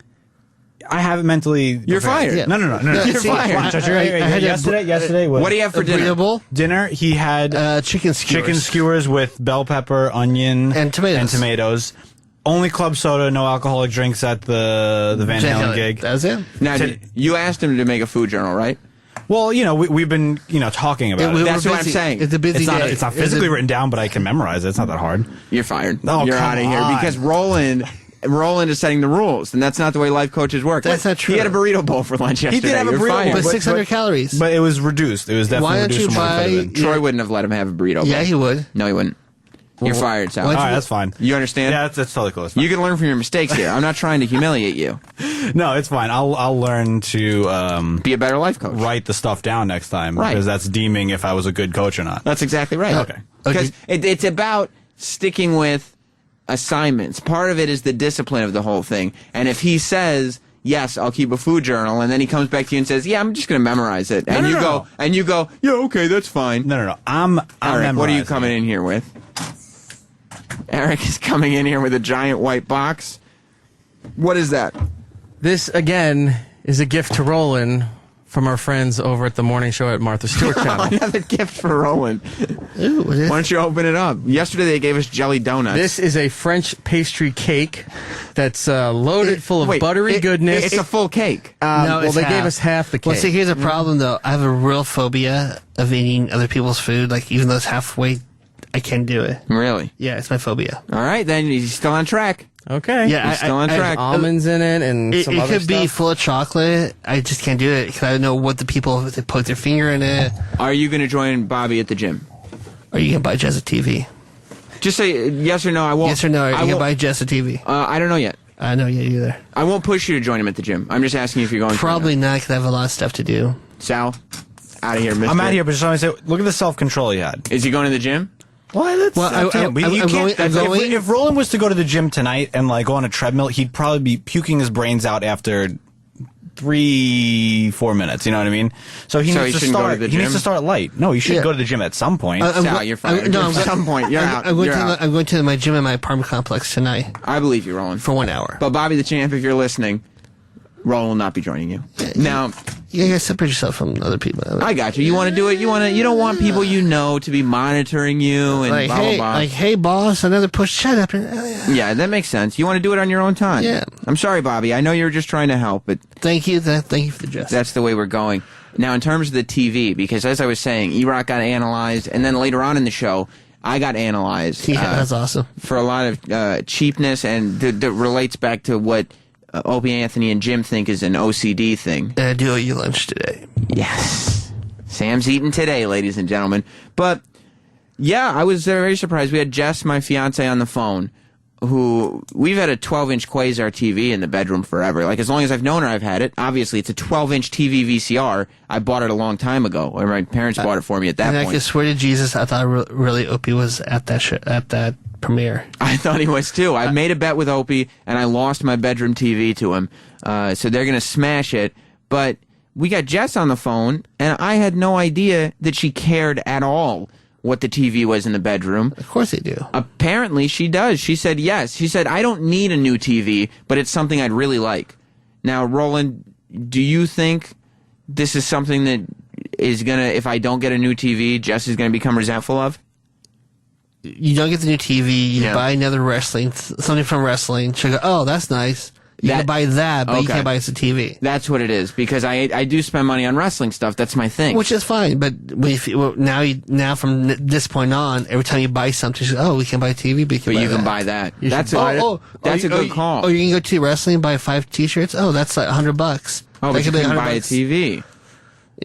I haven't mentally... You're fired. Yeah. No. You're fired. Yesterday was... What do you have for dinner? Dinner, he had... chicken skewers. Chicken skewers with bell pepper, onion... And tomatoes. Only club soda, no alcoholic drinks at the Van Halen gig. That's it. Now, you asked him to make a food journal, right? Well, we've been, talking about it. That's what I'm saying. It's a busy day. It's not physically written down, but I can memorize it. It's not that hard. You're fired. Oh, You're out of here because Roland is setting the rules, and that's not the way life coaches work. That's not true. He had a burrito bowl for lunch yesterday. He did have a burrito bowl, but 600 calories. But it was reduced. It was definitely reduced. Why don't you buy... Troy wouldn't have let him have a burrito bowl. Yeah, he would. No, he wouldn't. You're fired, Sal. All right, that's fine. You understand? Yeah, that's totally cool. You can learn from your mistakes here. I'm not trying to humiliate you. No, it's fine. I'll learn to be a better life coach. Write the stuff down next time, right? Because that's deeming if I was a good coach or not. That's exactly right. Okay. Because it's about sticking with assignments. Part of it is the discipline of the whole thing. And if he says, yes, I'll keep a food journal, and then he comes back to you and says, yeah, I'm just going to memorize it. And you go, yeah, okay, that's fine. No. I'm Eric, what are you coming in here with? Eric is coming in here with a giant white box. What is that? This, again, is a gift to Roland from our friends over at the morning show at Martha Stewart Channel. Another gift for Roland. Ooh, what is Why don't you open it up? Yesterday they gave us jelly donuts. This is a French pastry cake that's loaded full of buttery goodness. It's a full cake. No, they gave us half the cake. Well, see, here's a problem, though. I have a real phobia of eating other people's food. Like, even though it's halfway, I can't do it. Really? Yeah, it's my phobia. All right, then he's still on track. Okay. Yeah, he's still on track. Almonds in it and some other It could be stuff. full of chocolate. I just can't do it because I know what the people, if they put their finger in it. Are you going to join Bobby at the gym? Or you can buy Jess a TV. Just say yes or no. I won't. Yes or no, you can buy Jess a TV. I don't know yet. I know yet either. I won't push you to join him at the gym. I'm just asking if you're going. Probably not because I have a lot of stuff to do. Sal, out of here, mister. I'm out of here, but just want to say, look at the self-control he had. Is he going to the gym? Well, that's up to him. If Roland was to go to the gym tonight and go on a treadmill, he'd probably be puking his brains out after 3-4 minutes. You know what I mean? So he needs to start. He needs to start light. No, you should go to the gym at some point. Sal, you're fired. At some point, you're out. I'm going to my gym in my apartment complex tonight. I believe you, Roland. For 1 hour. But Bobby the Champ, if you're listening, Roland will not be joining you. Now, you gotta separate yourself from other people. I got you. You want to do it. You don't want people to be monitoring you and like, blah hey, blah blah. Like, hey, boss, another push. Shut up. Yeah, that makes sense. You want to do it on your own time. Yeah. I'm sorry, Bobby. I know you were just trying to help, but thank you. Thank you for the jest. That's the way we're going. Now, in terms of the TV, because as I was saying, E-Rock got analyzed, and then later on in the show, I got analyzed. Yeah, that's awesome. For a lot of cheapness, and that relates back to what Opie, Anthony, and Jim think is an OCD thing. And I do owe you lunch today. Yes. Sam's eating today, ladies and gentlemen. But, yeah, I was very surprised. We had Jess, my fiance, on the phone, who, we've had a 12-inch Quasar TV in the bedroom forever. Like, as long as I've known her, I've had it. Obviously, it's a 12-inch TV VCR. I bought it a long time ago, or my parents bought it for me at that point. I can swear to Jesus, I thought really Opie was at that premiere. I thought he was too. I made a bet with Opie, and I lost my bedroom TV to him. So they're going to smash it. But we got Jess on the phone, and I had no idea that she cared at all what the TV was in the bedroom. Of course they do. Apparently she does. She said yes. She said, I don't need a new TV, but it's something I'd really like. Now, Roland, do you think this is something that is going to, if I don't get a new TV, Jess is going to become resentful of? You don't get the new TV, you buy another something from wrestling. She'll go, oh, that's nice. You can buy that, but you can't buy us a TV. That's what it is, because I do spend money on wrestling stuff. That's my thing. Which is fine, but now from this point on, every time you buy something, you say, oh, we can buy a TV, but you can buy that. That's a good call. Oh, you can go to wrestling and buy 5 T-shirts? Oh, that's like $100. Oh, but you can buy a TV.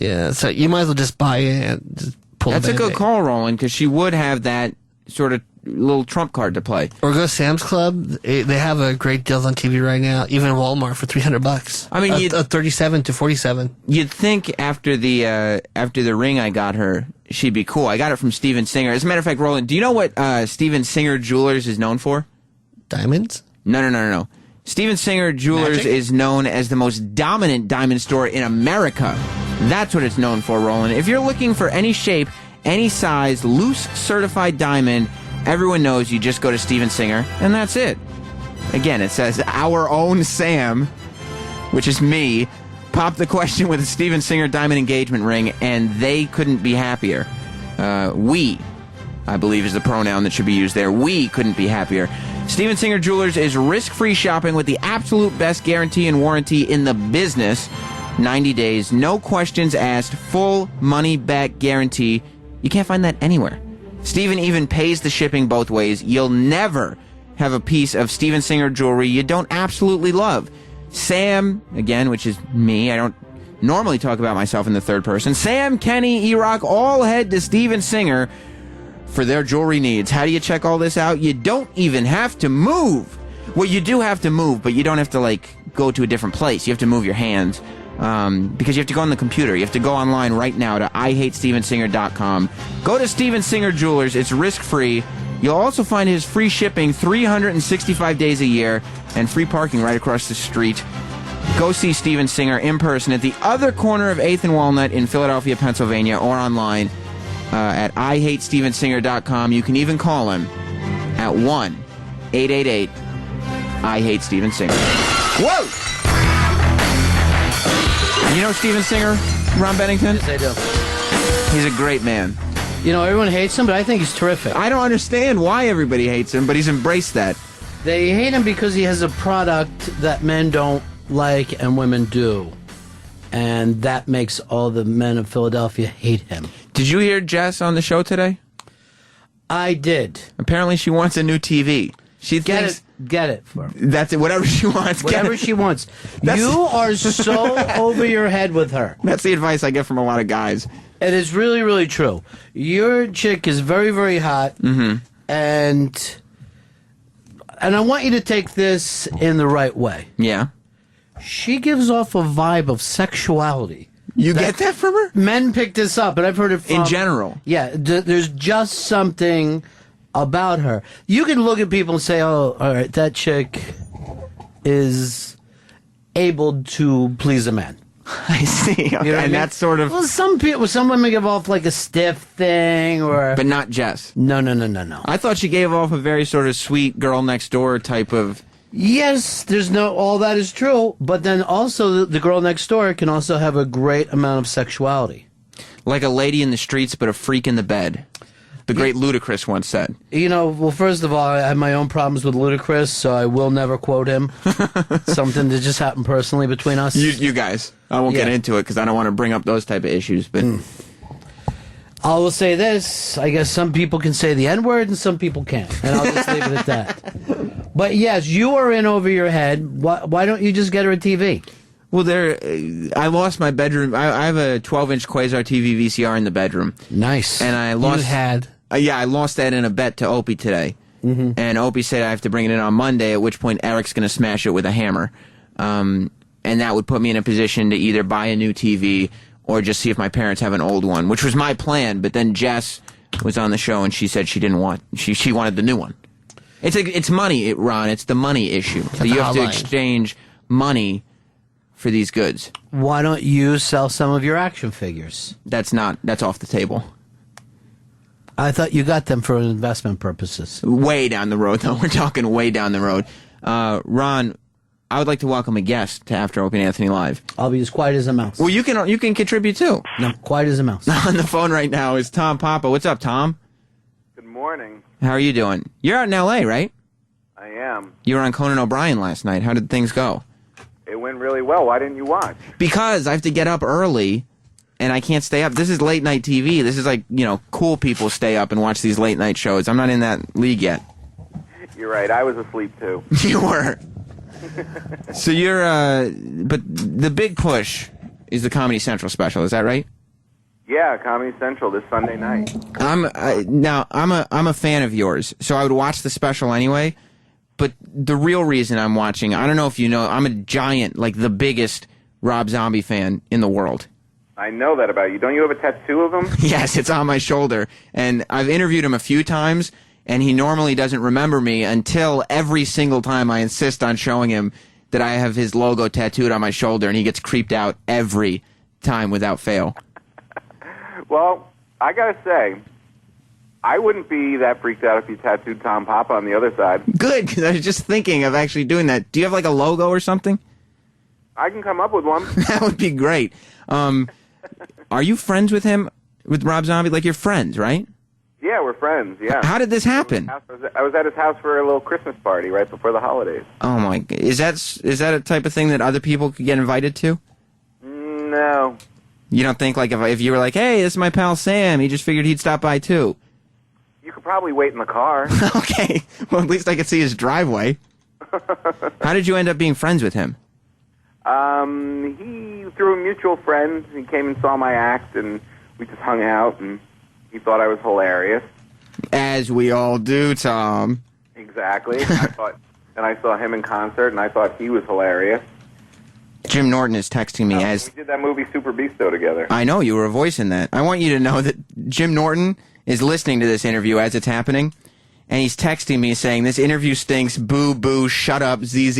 Yeah, so you might as well just buy it and just pull That's a good call, Roland, because she would have that sort of little trump card to play. Or go to Sam's Club. They have a great deals on TV right now, even Walmart for $300. I mean, a 37 to 47. You'd think after the ring I got her, she'd be cool. I got it from Steven Singer. As a matter of fact, Roland, do you know what Steven Singer Jewelers is known for? Diamonds? No. Steven Singer Jewelers is known as the most dominant diamond store in America. That's what it's known for, Roland. If you're looking for any shape, any size, loose certified diamond, everyone knows you just go to Steven Singer, and that's it. Again, it says our own Sam, which is me, popped the question with a Steven Singer diamond engagement ring, and they couldn't be happier. We, I believe, is the pronoun that should be used there. We couldn't be happier. Steven Singer Jewelers is risk-free shopping with the absolute best guarantee and warranty in the business. 90 days, no questions asked, full money-back guarantee. You can't find that anywhere. Steven even pays the shipping both ways. You'll never have a piece of Steven Singer jewelry you don't absolutely love. Sam, again, which is me, I don't normally talk about myself in the third person. Sam, Kenny, E-Rock all head to Steven Singer for their jewelry needs. How do you check all this out? You don't even have to move. Well, you do have to move, but you don't have to, go to a different place. You have to move your hands. Because you have to go on the computer. You have to go online right now to IHateStevenSinger.com. Go to Steven Singer Jewelers. It's risk-free. You'll also find his free shipping 365 days a year and free parking right across the street. Go see Steven Singer in person at the other corner of 8th and Walnut in Philadelphia, Pennsylvania, or online at IHateStevenSinger.com. You can even call him at 1-888-I-HATE-STEVEN-SINGER. Whoa! You know Steven Singer, Ron Bennington? Yes, I do. He's a great man. You know, everyone hates him, but I think he's terrific. I don't understand why everybody hates him, but he's embraced that. They hate him because he has a product that men don't like and women do. And that makes all the men of Philadelphia hate him. Did you hear Jess on the show today? I did. Apparently she wants a new TV. She thinks... Get it for her. That's it. Whatever she wants. Whatever she wants. You are so over your head with her. That's the advice I get from a lot of guys. It is really, really true. Your chick is very, very hot. Mm-hmm. And I want you to take this in the right way. Yeah. She gives off a vibe of sexuality. You get that from her? Men pick this up, and I've heard it from... In general. Yeah. There's just something... about her. You can look at people and say, oh, all right, that chick is able to please a man. I see. Okay. You know and that's sort of... Well, some women give off like a stiff thing or... But not Jess. No. I thought she gave off a very sort of sweet girl next door type of... Yes, all that is true, but then also the girl next door can also have a great amount of sexuality. Like a lady in the streets, but a freak in the bed. The great Ludacris once said. You know, well, first of all, I have my own problems with Ludacris, so I will never quote him. Something that just happened personally between us. You guys. I won't get into it because I don't want to bring up those type of issues. But I will say this. I guess some people can say the N-word and some people can't. And I'll just leave it at that. But yes, you are in over your head. Why don't you just get her a TV? Well, I lost my bedroom. I have a 12-inch Quasar TV VCR in the bedroom. Nice. And I lost... You had... I lost that in a bet to Opie today. Mm-hmm. And Opie said I have to bring it in on Monday, at which point Eric's going to smash it with a hammer. And that would put me in a position to either buy a new TV or just see if my parents have an old one, which was my plan. But then Jess was on the show and she said she didn't want... She wanted the new one. It's money, Ron. It's the money issue. So you have to exchange money for these goods. Why don't you sell some of your action figures? That's off the table. I thought you got them for investment purposes. Way down the road, though. We're talking way down the road. Ron, I would like to welcome a guest to After Opie and Anthony Live. I'll be as quiet as a mouse. Well, you can contribute too. No, quiet as a mouse. On the phone right now is Tom Papa. What's up, Tom? Good morning. How are you doing? You're out in L.A., right? I am. You were on Conan O'Brien last night. How did things go? It went really well. Why didn't you watch? Because I have to get up early, and I can't stay up. This is late night TV. This is like, cool people stay up and watch these late night shows. I'm not in that league yet. You're right. I was asleep, too. You were. So you're, but the big push is the Comedy Central special. Is that right? Yeah, Comedy Central this Sunday night. I'm a fan of yours, so I would watch the special anyway. But the real reason I'm watching, I don't know if you know, I'm a giant, like the biggest Rob Zombie fan in the world. I know that about you. Don't you have a tattoo of him? Yes, it's on my shoulder. And I've interviewed him a few times, and he normally doesn't remember me until every single time I insist on showing him that I have his logo tattooed on my shoulder, and he gets creeped out every time without fail. Well, I gotta say, I wouldn't be that freaked out if you tattooed Tom Papa on the other side. Good, because I was just thinking of actually doing that. Do you have like a logo or something? I can come up with one. That would be great. Are you friends with him, with Rob Zombie? Like, you're friends, right? Yeah, we're friends, yeah. How did this happen? I was at his house for a little Christmas party right before the holidays. Oh, my... Is that a type of thing that other people could get invited to? No. You don't think, like, if you were like, hey, this is my pal Sam, he just figured he'd stop by, too? You could probably wait in the car. Okay. Well, at least I could see his driveway. How did you end up being friends with him? He, through a mutual friend, he came and saw my act, and we just hung out, and he thought I was hilarious. As we all do, Tom. Exactly. I saw him in concert, and I thought he was hilarious. Jim Norton is texting me as... We did that movie Super Beasto together. I know, you were a voice in that. I want you to know that Jim Norton is listening to this interview as it's happening, and he's texting me saying, this interview stinks, boo, boo, shut up, z.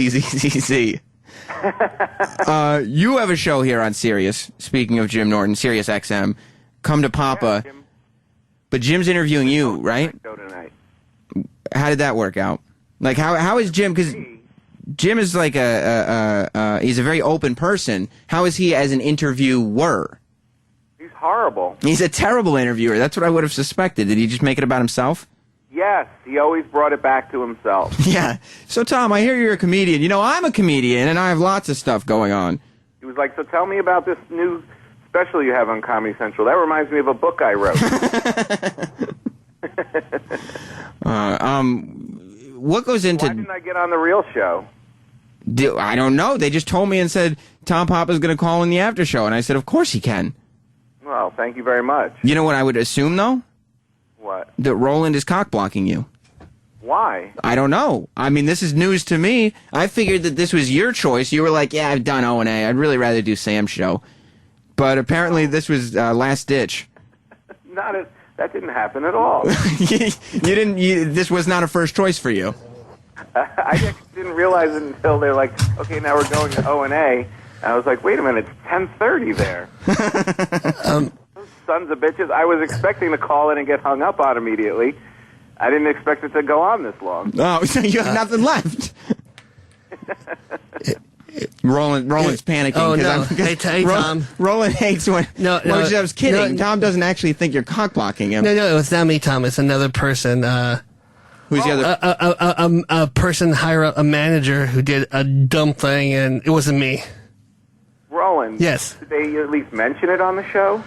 You have a show here on Sirius, speaking of Jim Norton, Sirius XM. Come to Papa. Yeah, but Jim's interviewing you, right? How did that work out? Like, how is Jim, because Jim is like he's a very open person. How is he as an interviewer? He's horrible. He's a terrible interviewer. That's what I would have suspected. Did he just make it about himself? Yes, he always brought it back to himself. Yeah. So, Tom, I hear you're a comedian. You know, I'm a comedian, and I have lots of stuff going on. He was like, so tell me about this new special you have on Comedy Central. That reminds me of a book I wrote. What goes into... Why didn't I get on the real show? I don't know. They just told me and said, Tom Papa's going to call in the after show. And I said, of course he can. Well, thank you very much. You know what I would assume, though? What? That Roland is cock-blocking you. Why? I don't know. I mean, this is news to me. I figured that this was your choice. You were like, yeah, I've done O&A. I'd really rather do Sam's show. But apparently this was last ditch. That didn't happen at all. This was not a first choice for you. I actually didn't realize it until they're like, okay, now we're going to O&A. I was like, wait a minute, it's 10:30 there. Those sons of bitches. I was expecting to call in and get hung up on immediately. I didn't expect it to go on this long. Oh, so you have nothing left. Roland's panicking. Oh, no. Hey, Tom. Roland hates when... No, I was kidding. No, Tom doesn't actually think you're cock-blocking him. No, it's not me, Tom. It's another person. Who's the other? A person higher up, a manager who did a dumb thing, and it wasn't me. Roland? Yes. Did they at least mention it on the show?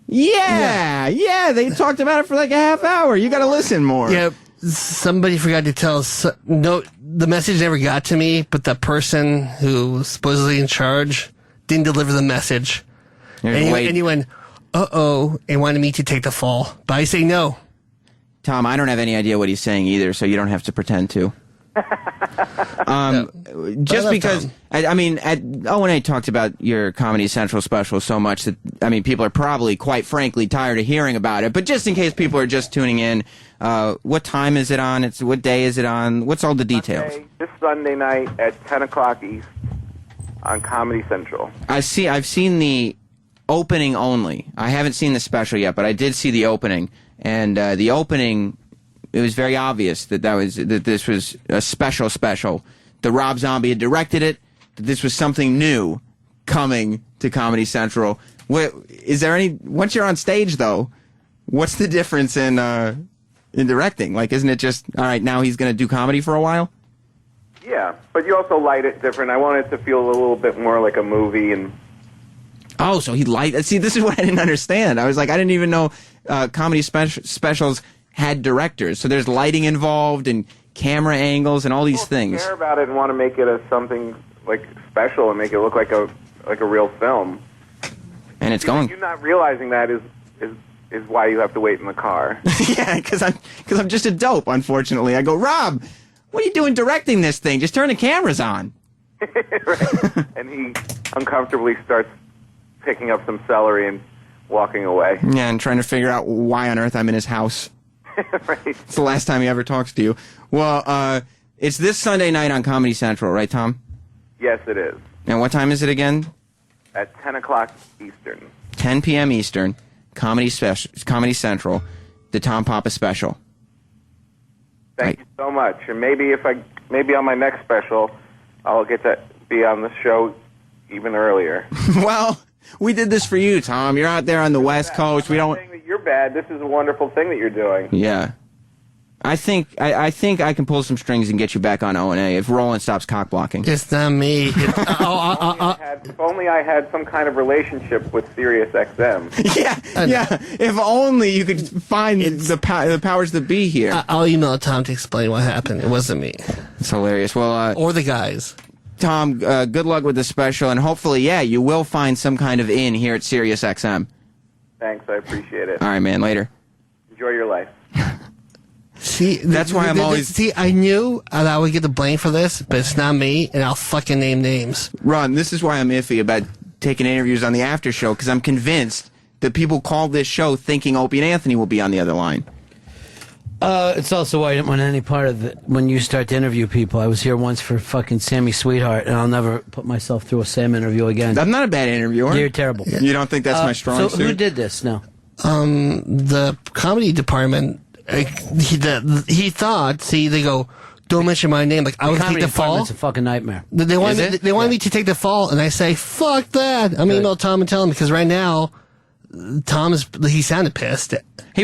Yeah. They talked about it for like a half hour. You got to listen more. Yeah, somebody forgot to tell us. No, the message never got to me, but the person who was supposedly in charge didn't deliver the message. And he went, uh-oh, and wanted me to take the fall. But I say no. Tom, I don't have any idea what he's saying either, so you don't have to pretend to. Just because, I mean, at O&A talked about your Comedy Central special so much that, I mean, people are probably, quite frankly, tired of hearing about it. But just in case people are just tuning in, what time is it on? What day is it on? What's all the details? This Sunday night at 10 o'clock East on Comedy Central. I've seen the opening only. I haven't seen the special yet, but I did see the opening. And the opening, it was very obvious that this was a special. The Rob Zombie had directed it. That this was something new coming to Comedy Central. Is there any? Once you're on stage, though, what's the difference in directing? Like, isn't it just all right? Now he's going to do comedy for a while. Yeah, but you also light it different. I want it to feel a little bit more like a movie. And oh, so he see, this is what I didn't understand. I was like, I didn't even know comedy specials had directors. So there's lighting involved and camera angles and all these things. Care about it and want to make it as something like special and make it look like a real film. And it's going. You not realizing that is why you have to wait in the car. Yeah, because I'm just a dope. Unfortunately, I go, Rob, what are you doing directing this thing? Just turn the cameras on. Right. And he uncomfortably starts picking up some celery and walking away. Yeah, and trying to figure out why on earth I'm in his house. Right. It's the last time he ever talks to you. Well, it's this Sunday night on Comedy Central, right, Tom? Yes, it is. And what time is it again? At 10 o'clock Eastern. 10 p.m. Eastern, Comedy Central, the Tom Papa special. Thank you so much. And maybe on my next special, I'll get to be on the show even earlier. Well, we did this for you, Tom. You're out there on the West Coast. I'm not saying that you're bad. This is a wonderful thing that you're doing. Yeah. I think I can pull some strings and get you back on O&A if Roland stops cock blocking. It's not me. If only I had some kind of relationship with Sirius XM. Yeah. If only you could find the powers that be here. I'll email Tom to explain what happened. It wasn't me. It's hilarious. Well, or the guys. Tom, good luck with the special, and hopefully, you will find some kind of in here at Sirius XM. Thanks, I appreciate it. All right, man. Later. Enjoy your life. See, that's why I'm always. See, I knew that I would get the blame for this, but it's not me, and I'll fucking name names. Ron, this is why I'm iffy about taking interviews on the after show, because I'm convinced that people call this show thinking Opie and Anthony will be on the other line. It's also why I didn't want any part of it when you start to interview people. I was here once for fucking Sammy Sweetheart, and I'll never put myself through a Sam interview again. I'm not a bad interviewer. You're terrible. Yeah. You don't think that's my strong suit? So who did this now? The comedy department. He thought. See, they go, don't mention my name. Like I would take the fall. It's a fucking nightmare. They wanted me to take the fall, and I say, fuck that. I'm gonna email Tom and tell him because right now, he sounded pissed. He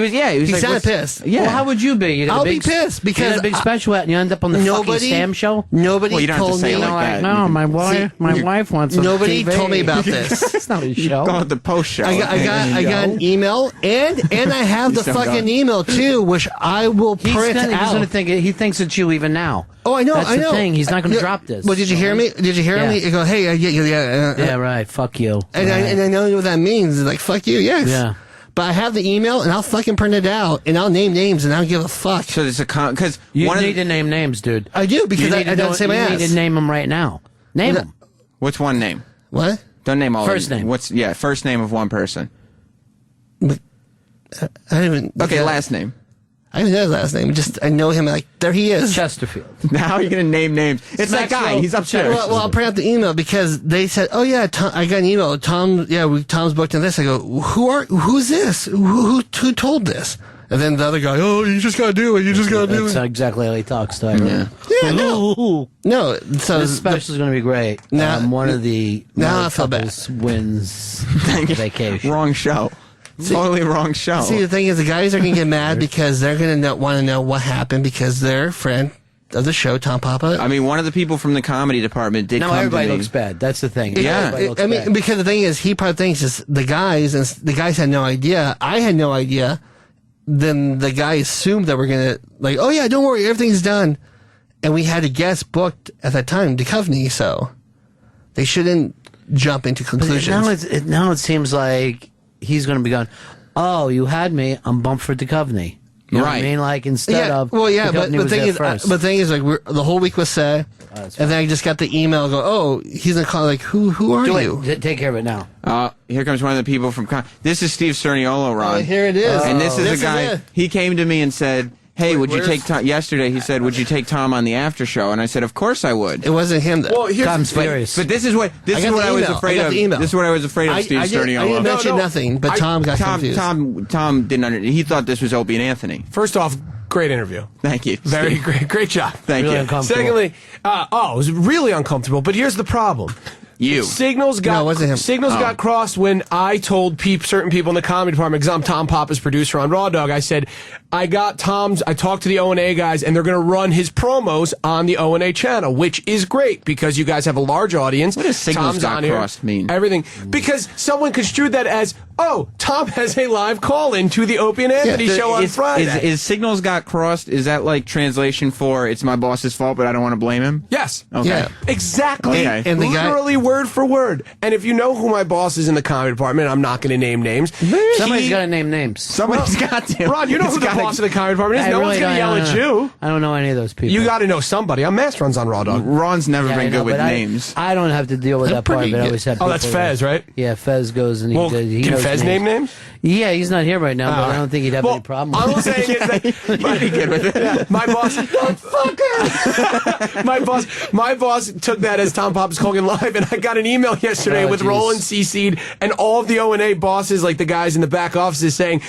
sounded pissed. Yeah. Well, how would you be? I'll be pissed because you had a big special and you end up on the fucking Sam show. Nobody told me. No, my wife wants. Nobody told me about this. It's not his show. Call it the post show. I got an email and I have the fucking email too, which I will print out. He's gonna think he thinks it's you even now. Oh, I know. That's the thing. He's not going to drop this. Well, did you hear me? Did you hear me? You go, hey, yeah, right. Fuck you. And I know what that means. It's like, fuck you. Yes. Yeah. But I have the email, and I'll fucking print it out, and I'll name names, and I don't give a fuck. So there's because you need to name names, dude. I do because I don't say my ass. You need to name them right now. Name them. What's one name? What? Don't name all. First name. First name of one person. But I don't even. Okay, last name. I don't know his last name. I know him. Like there he is. Chesterfield. Now you're gonna name names. It's that guy. He's upstairs. Well, I'll print out the email because they said, "Oh yeah, I got an email. Tom's booked in this." I go, "Who's this? Who told this?" And then the other guy, "Oh, you just gotta do it. You just gotta do it." That's exactly how he talks to everyone. Yeah. No. So this special is going to be great. Now, one of the now I feel bad. Wins vacation. Wrong show. Totally wrong show. See, the thing is, the guys are going to get mad because they're going to want to know what happened because their friend of the show, Tom Papa. I mean, one of the people from the comedy department did come to me. Everybody looks bad. That's the thing. Yeah. I mean, because the thing is, he probably thinks it's the guys, and the guys had no idea. I had no idea. Then the guy assumed that we're going to, like, oh yeah, don't worry, everything's done. And we had a guest booked at that time, Duchovny, so they shouldn't jump into conclusions. Now it seems like he's going to be going, oh, you had me, I'm Bumford Duchovny. You know what I mean? Like instead of but Duchovny the was thing there is, first. but the thing is, like the whole week was set, and then I just got the email. Go, oh, he's gonna call. Like, who are you? Take care of it now. Here comes one of the people from. This is Steve Cerniolo, Ron. Here it is. And this is This a guy. is it. He came to me and said, "Hey, would you take Tom?" Yesterday, he said, "Would you take Tom on the after show?" And I said, "Of course I would." It wasn't him. Well, Tom's furious. But this is what I was afraid of. This is what I was afraid of, Steve Cerniolo. I didn't mention nothing, but Tom got confused. Tom didn't. He thought this was Opie and Anthony. First off, great interview. Thank you. Very great job. Thank Really you. uncomfortable. Secondly, it was really uncomfortable. But here's the problem. Signals got crossed when I told certain people in the comedy department, because I'm Tom Papa's producer on Raw Dog. I said, I talked to the O&A guys, and they're going to run his promos on the O&A channel, which is great because you guys have a large audience. What does signals Tom's got on here, crossed mean? Everything. Because someone construed that as, oh, Tom has a live call-in to the Opie and Anthony show on Friday. Is signals got crossed? Is that like translation for it's my boss's fault, but I don't want to blame him? Yes. Okay. Yeah. Exactly. Okay. And the guy- literally word for word. And if you know who my boss is in the comedy department, I'm not going to name names. Somebody's got to name names. Somebody's got to. Ron, you know who the boss of the comedy department is. No one's going to yell at you. I don't know any of those people. You got to know somebody. I'm Master Runs on Raw Dog. Ron's never been good with names. I don't have to deal with that part of it. I always have Oh, that's people Fez, right? Yeah, Fez goes and he can knows Fez name names? Yeah, he's not here right now, but I don't think he'd have any problem with all it. I'm saying is that You'd be good with it. Yeah, my boss, my boss took that as Tom Papa's Colgan Live, and I got an email yesterday with Roland CC'd and all of the O&A bosses, like the guys in the back offices, saying,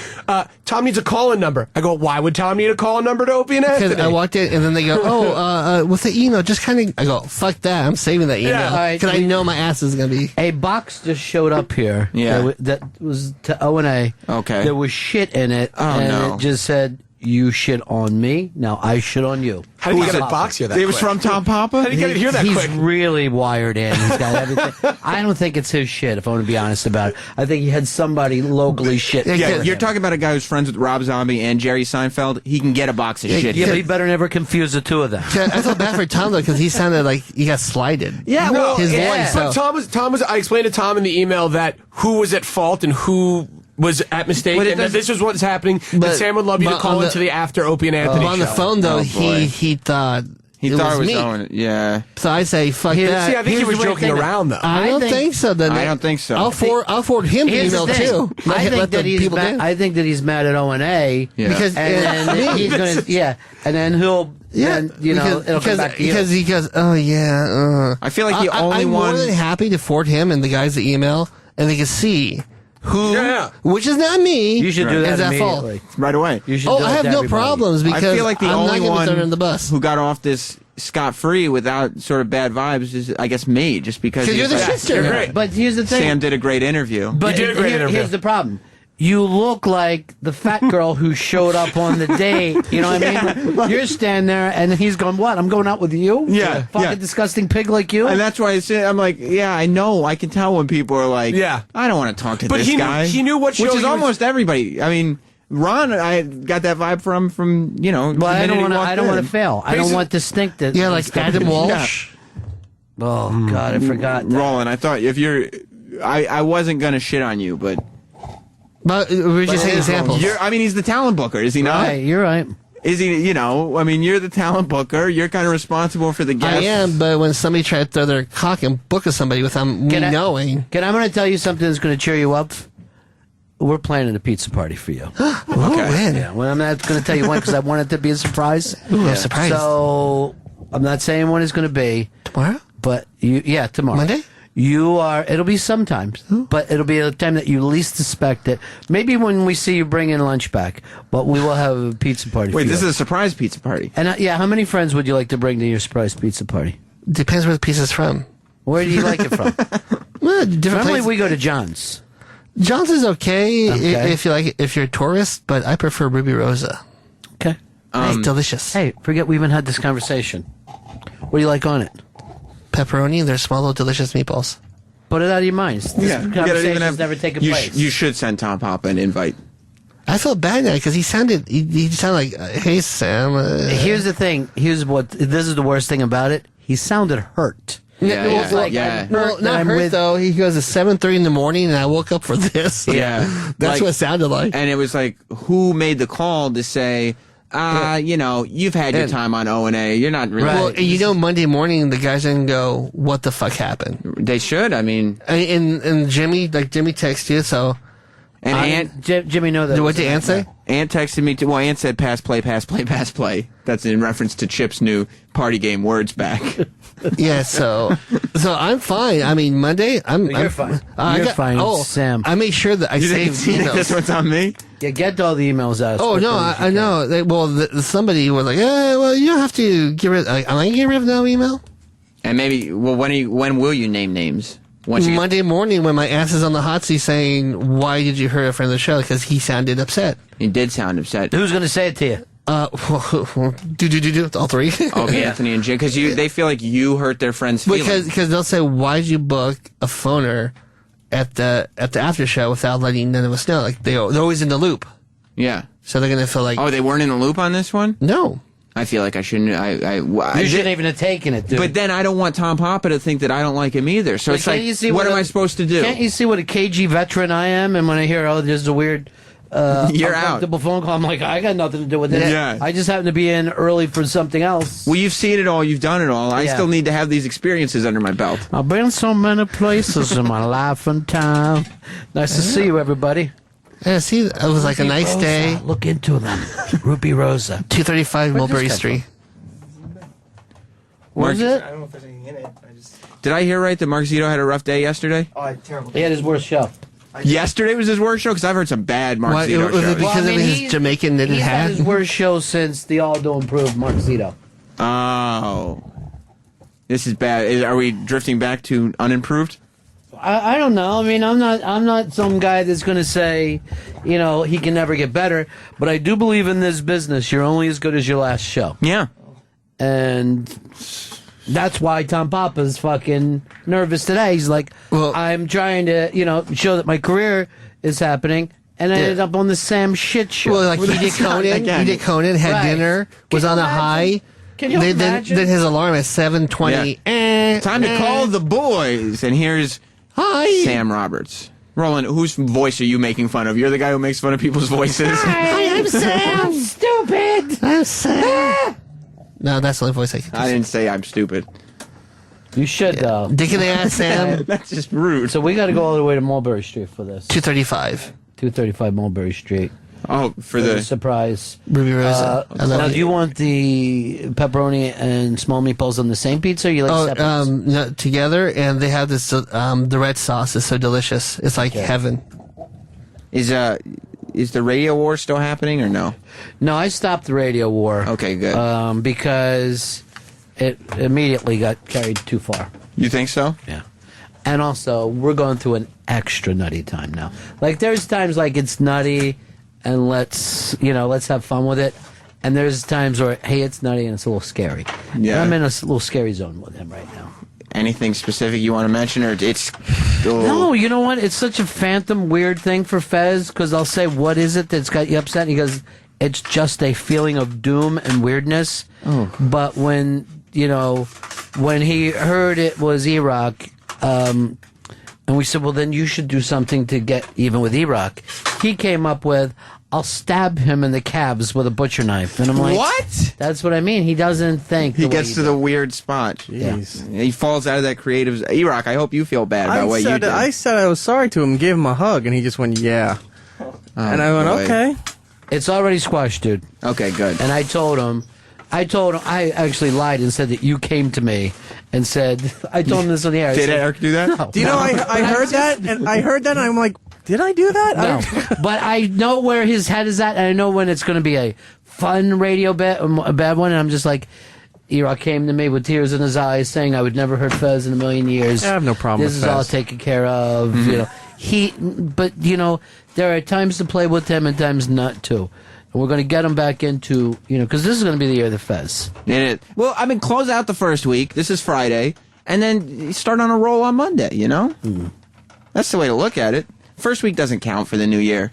Tom needs a call-in number. I go, why would Tom need a call-in number to Opie and Anthony? I walked in, and then they go, with the email, just kind of, I go, fuck that, I'm saving that email. Yeah. Because I know my ass is going to be. A box just showed up here. Yeah. That was to O&A. Okay. There was shit in it. It just said, you shit on me, now I shit on you. How did you get a box here that It was quick? from Tom Papa? How did you get it here that He's quick? really wired in. He's got everything. I don't think it's his shit, if I want to be honest about it. I think he had somebody locally shit. Yeah, you're talking about a guy who's friends with Rob Zombie and Jerry Seinfeld. He can get a box of shit. Yeah, but he better never confuse the two of them. I felt bad for Tom, though, because he sounded like he got slighted. Yeah, No, his yeah. voice. But So. Tom was. I explained to Tom in the email that who was at fault and who was at mistake, But it and that doesn't- this is what's happening. But- That Sam would love you to but call on the- into the after Opie and Anthony On the show. phone, though, Oh, boy. he thought He it thought was it was me. Owen. Yeah. So I say, fuck that. See, I think he was joking around, though. I don't think so. Then I don't think so. I'll forward him the Here's the email thing. too. I think Let the that he's people mad. down. I think that he's mad at O&A. Yeah. Because And then he's gonna, and then he'll, then, it'll come back to you. because he goes, oh yeah. I feel like the only I'm one. more than happy to forward him and the guys the email, and they can see who, which is not me. You should do that is at fault. immediately. Right away. You should Oh, do I it have to no everybody. problems because I feel like the I'm only not going to throw one in the bus. who got off this scot-free without sort of bad vibes is, I guess, me, just because Because you're the he's like, shitster. You're great. But here's the thing. Sam did a great interview. But You did a great interview. Here's the problem. You look like the fat girl who showed up on the date. You know what I mean? You're standing there, and he's going, "What? I'm going out with you? Yeah, fucking yeah. disgusting pig like you." And that's why I'm like, yeah, I know. I can tell when people are like, Yeah. I don't want to talk to But this he knew- guy. he knew what show which he is was- almost everybody. I mean, Ron, I got that vibe from the But I don't minute he want to. walked I don't want in. to fail. I don't want distinct. Yeah, like Adam Walsh. Oh God, I forgot. That. Roland, I thought if you're, I wasn't gonna shit on you, but But we're just saying examples. I mean, he's the talent booker, is he not? Right, you're right. Is he? I mean, you're the talent booker. You're kind of responsible for the guests. I am, but when somebody tried to throw their cock and book of somebody without me knowing. I'm going to tell you something that's going to cheer you up. We're planning a pizza party for you. When? Yeah, well, I'm not going to tell you when because I want it to be a surprise. Ooh, I'm surprised. So I'm not saying when it's going to be. Tomorrow? But tomorrow. Monday? It'll be sometimes, but it'll be a time that you least suspect it. Maybe when we see you bring in lunch back, but we will have a pizza party. Wait, for this you. is a surprise pizza party. And how many friends would you like to bring to your surprise pizza party? Depends where the pizza's from. Where do you like it from? Well, different Normally places. we go to John's. John's is okay, Okay. if you like it, if you're a tourist, but I prefer Ruby Rosa. Okay. It's delicious. Hey, forget we even had this conversation. What do you like on it? Pepperoni and their small little delicious meatballs. Put it out of your minds. This conversation's never taken place. You should send Tom Papa an invite. I felt bad now because he sounded like, hey Sam. Here's the thing. This is the worst thing about it. He sounded hurt. Well, not hurt though. He goes at 7:30 in the morning, and I woke up for this. Yeah, that's what it sounded like. And it was like, who made the call to say, you've had your time on O&A. You're not really. Well, Monday morning the guys didn't go, "What the fuck happened?" They should. I mean, and Jimmy texted you, so. And Jimmy know that. What did Ant say? Ant texted me. Well, Ant said pass, play, pass, play, pass, play. That's in reference to Chip's new party game words back. Yeah, so I'm fine. I mean, Monday, You're fine. You're fine, Sam. I made sure that I saved emails. This one's on me? Yeah, get all the emails out. Oh, no, I know. Somebody was like, you don't have to get rid. Am I going to get rid of no email? And maybe, when will you name names? Monday morning when my ass is on the hot seat saying, why did you hurt a friend of the show? Because he sounded upset. He did sound upset. Who's going to say it to you? All three. Okay, Anthony and Jim, because they feel like you hurt their friends' feelings. Because they'll say, why did you book a phoner at the after show without letting none of us know? Like they're always in the loop. Yeah. So they're gonna feel like, they weren't in the loop on this one? No. I feel like I shouldn't. You shouldn't even have taken it, dude. But then I don't want Tom Papa to think that I don't like him either. So it's like, what am I supposed to do? Can't you see what a KG veteran I am? And when I hear, there's a weird, uncomfortable phone call, I'm like, I got nothing to do with it. Yeah. I just happen to be in early for something else. Well, you've seen it all. You've done it all. I still need to have these experiences under my belt. I've been so many places in my life and time. Nice to see you, everybody. Yeah, see, it was like a nice day. Look into them. Ruby Rosa. 235 Mulberry Street. What is it? I don't know if there's anything in it. Did I hear right that Mark Zito had a rough day yesterday? Oh, terrible. He had his worst show. Yesterday was his worst show? Because I've heard some bad Mark Zito shows. Was it because of his Jamaican knitted hat? He's had his worst show since the All Do Improve Mark Zito. Oh. This is bad. Are we drifting back to unimproved? I don't know. I mean, I'm not some guy that's going to say, he can never get better. But I do believe in this business. You're only as good as your last show. Yeah. And that's why Tom Papa's fucking nervous today. He's like, I'm trying to, show that my career is happening. And I ended up on the Sam shit show. Well, like he did Conan, had dinner, was on a high. Can you imagine? Then his alarm at 7:20. Yeah. Time to call the boys. And here's Sam Roberts. Roland, whose voice are you making fun of? You're the guy who makes fun of people's voices. Hi, I'm Sam. I'm stupid. I'm Sam. No, that's the only voice I can do. I didn't say I'm stupid. You should, though. Dick in the ass, Sam. That's just rude. So we got to go all the way to Mulberry Street for this. 235. 235 Mulberry Street. Oh, for the surprise. Ruby Rosa. Now, do you want the pepperoni and small meatballs on the same pizza, or you like separate? No, together, and they have this, the red sauce is so delicious. It's like heaven. Is the radio war still happening, or no? No, I stopped the radio war. Okay, good. Because it immediately got carried too far. You think so? Yeah. And also, we're going through an extra nutty time now. Like, there's times like it's nutty, and let's have fun with it. And there's times where, hey, it's nutty and it's a little scary. Yeah. And I'm in a little scary zone with him right now. Anything specific you want to mention, or it's... No, you know what? It's such a phantom weird thing for Fez, because I'll say, what is it that's got you upset? And he goes, it's just a feeling of doom and weirdness. Oh. But when he heard it was E-Rock, and we said, well, then you should do something to get even with E-Rock. He came up with, I'll stab him in the calves with a butcher knife. And I'm like, what? That's what I mean. He doesn't think. He gets to the weird spot. Jeez. Yeah. He falls out of that creative. E-Rock, I hope you feel bad about what you did. I said I was sorry to him, gave him a hug, and he just went, yeah. And I went, okay. It's already squashed, dude. Okay, good. And I told him, I actually lied and said that you came to me and said, I told him this on the air. Did Eric do that? No. Do you know, I heard that, and I'm like, did I do that? No. But I know where his head is at, and I know when it's going to be a fun radio bit, a bad one, and I'm just like, E-Rock came to me with tears in his eyes saying I would never hurt Fez in a million years. I have no problem this with is all Fez. taken care of. Mm-hmm. But there are times to play with him and times not to. And we're going to get him back into, because this is going to be the year of the Fez. Well, I mean, close out the first week. This is Friday. And then start on a roll on Monday, That's the way to look at it. First week doesn't count for the new year.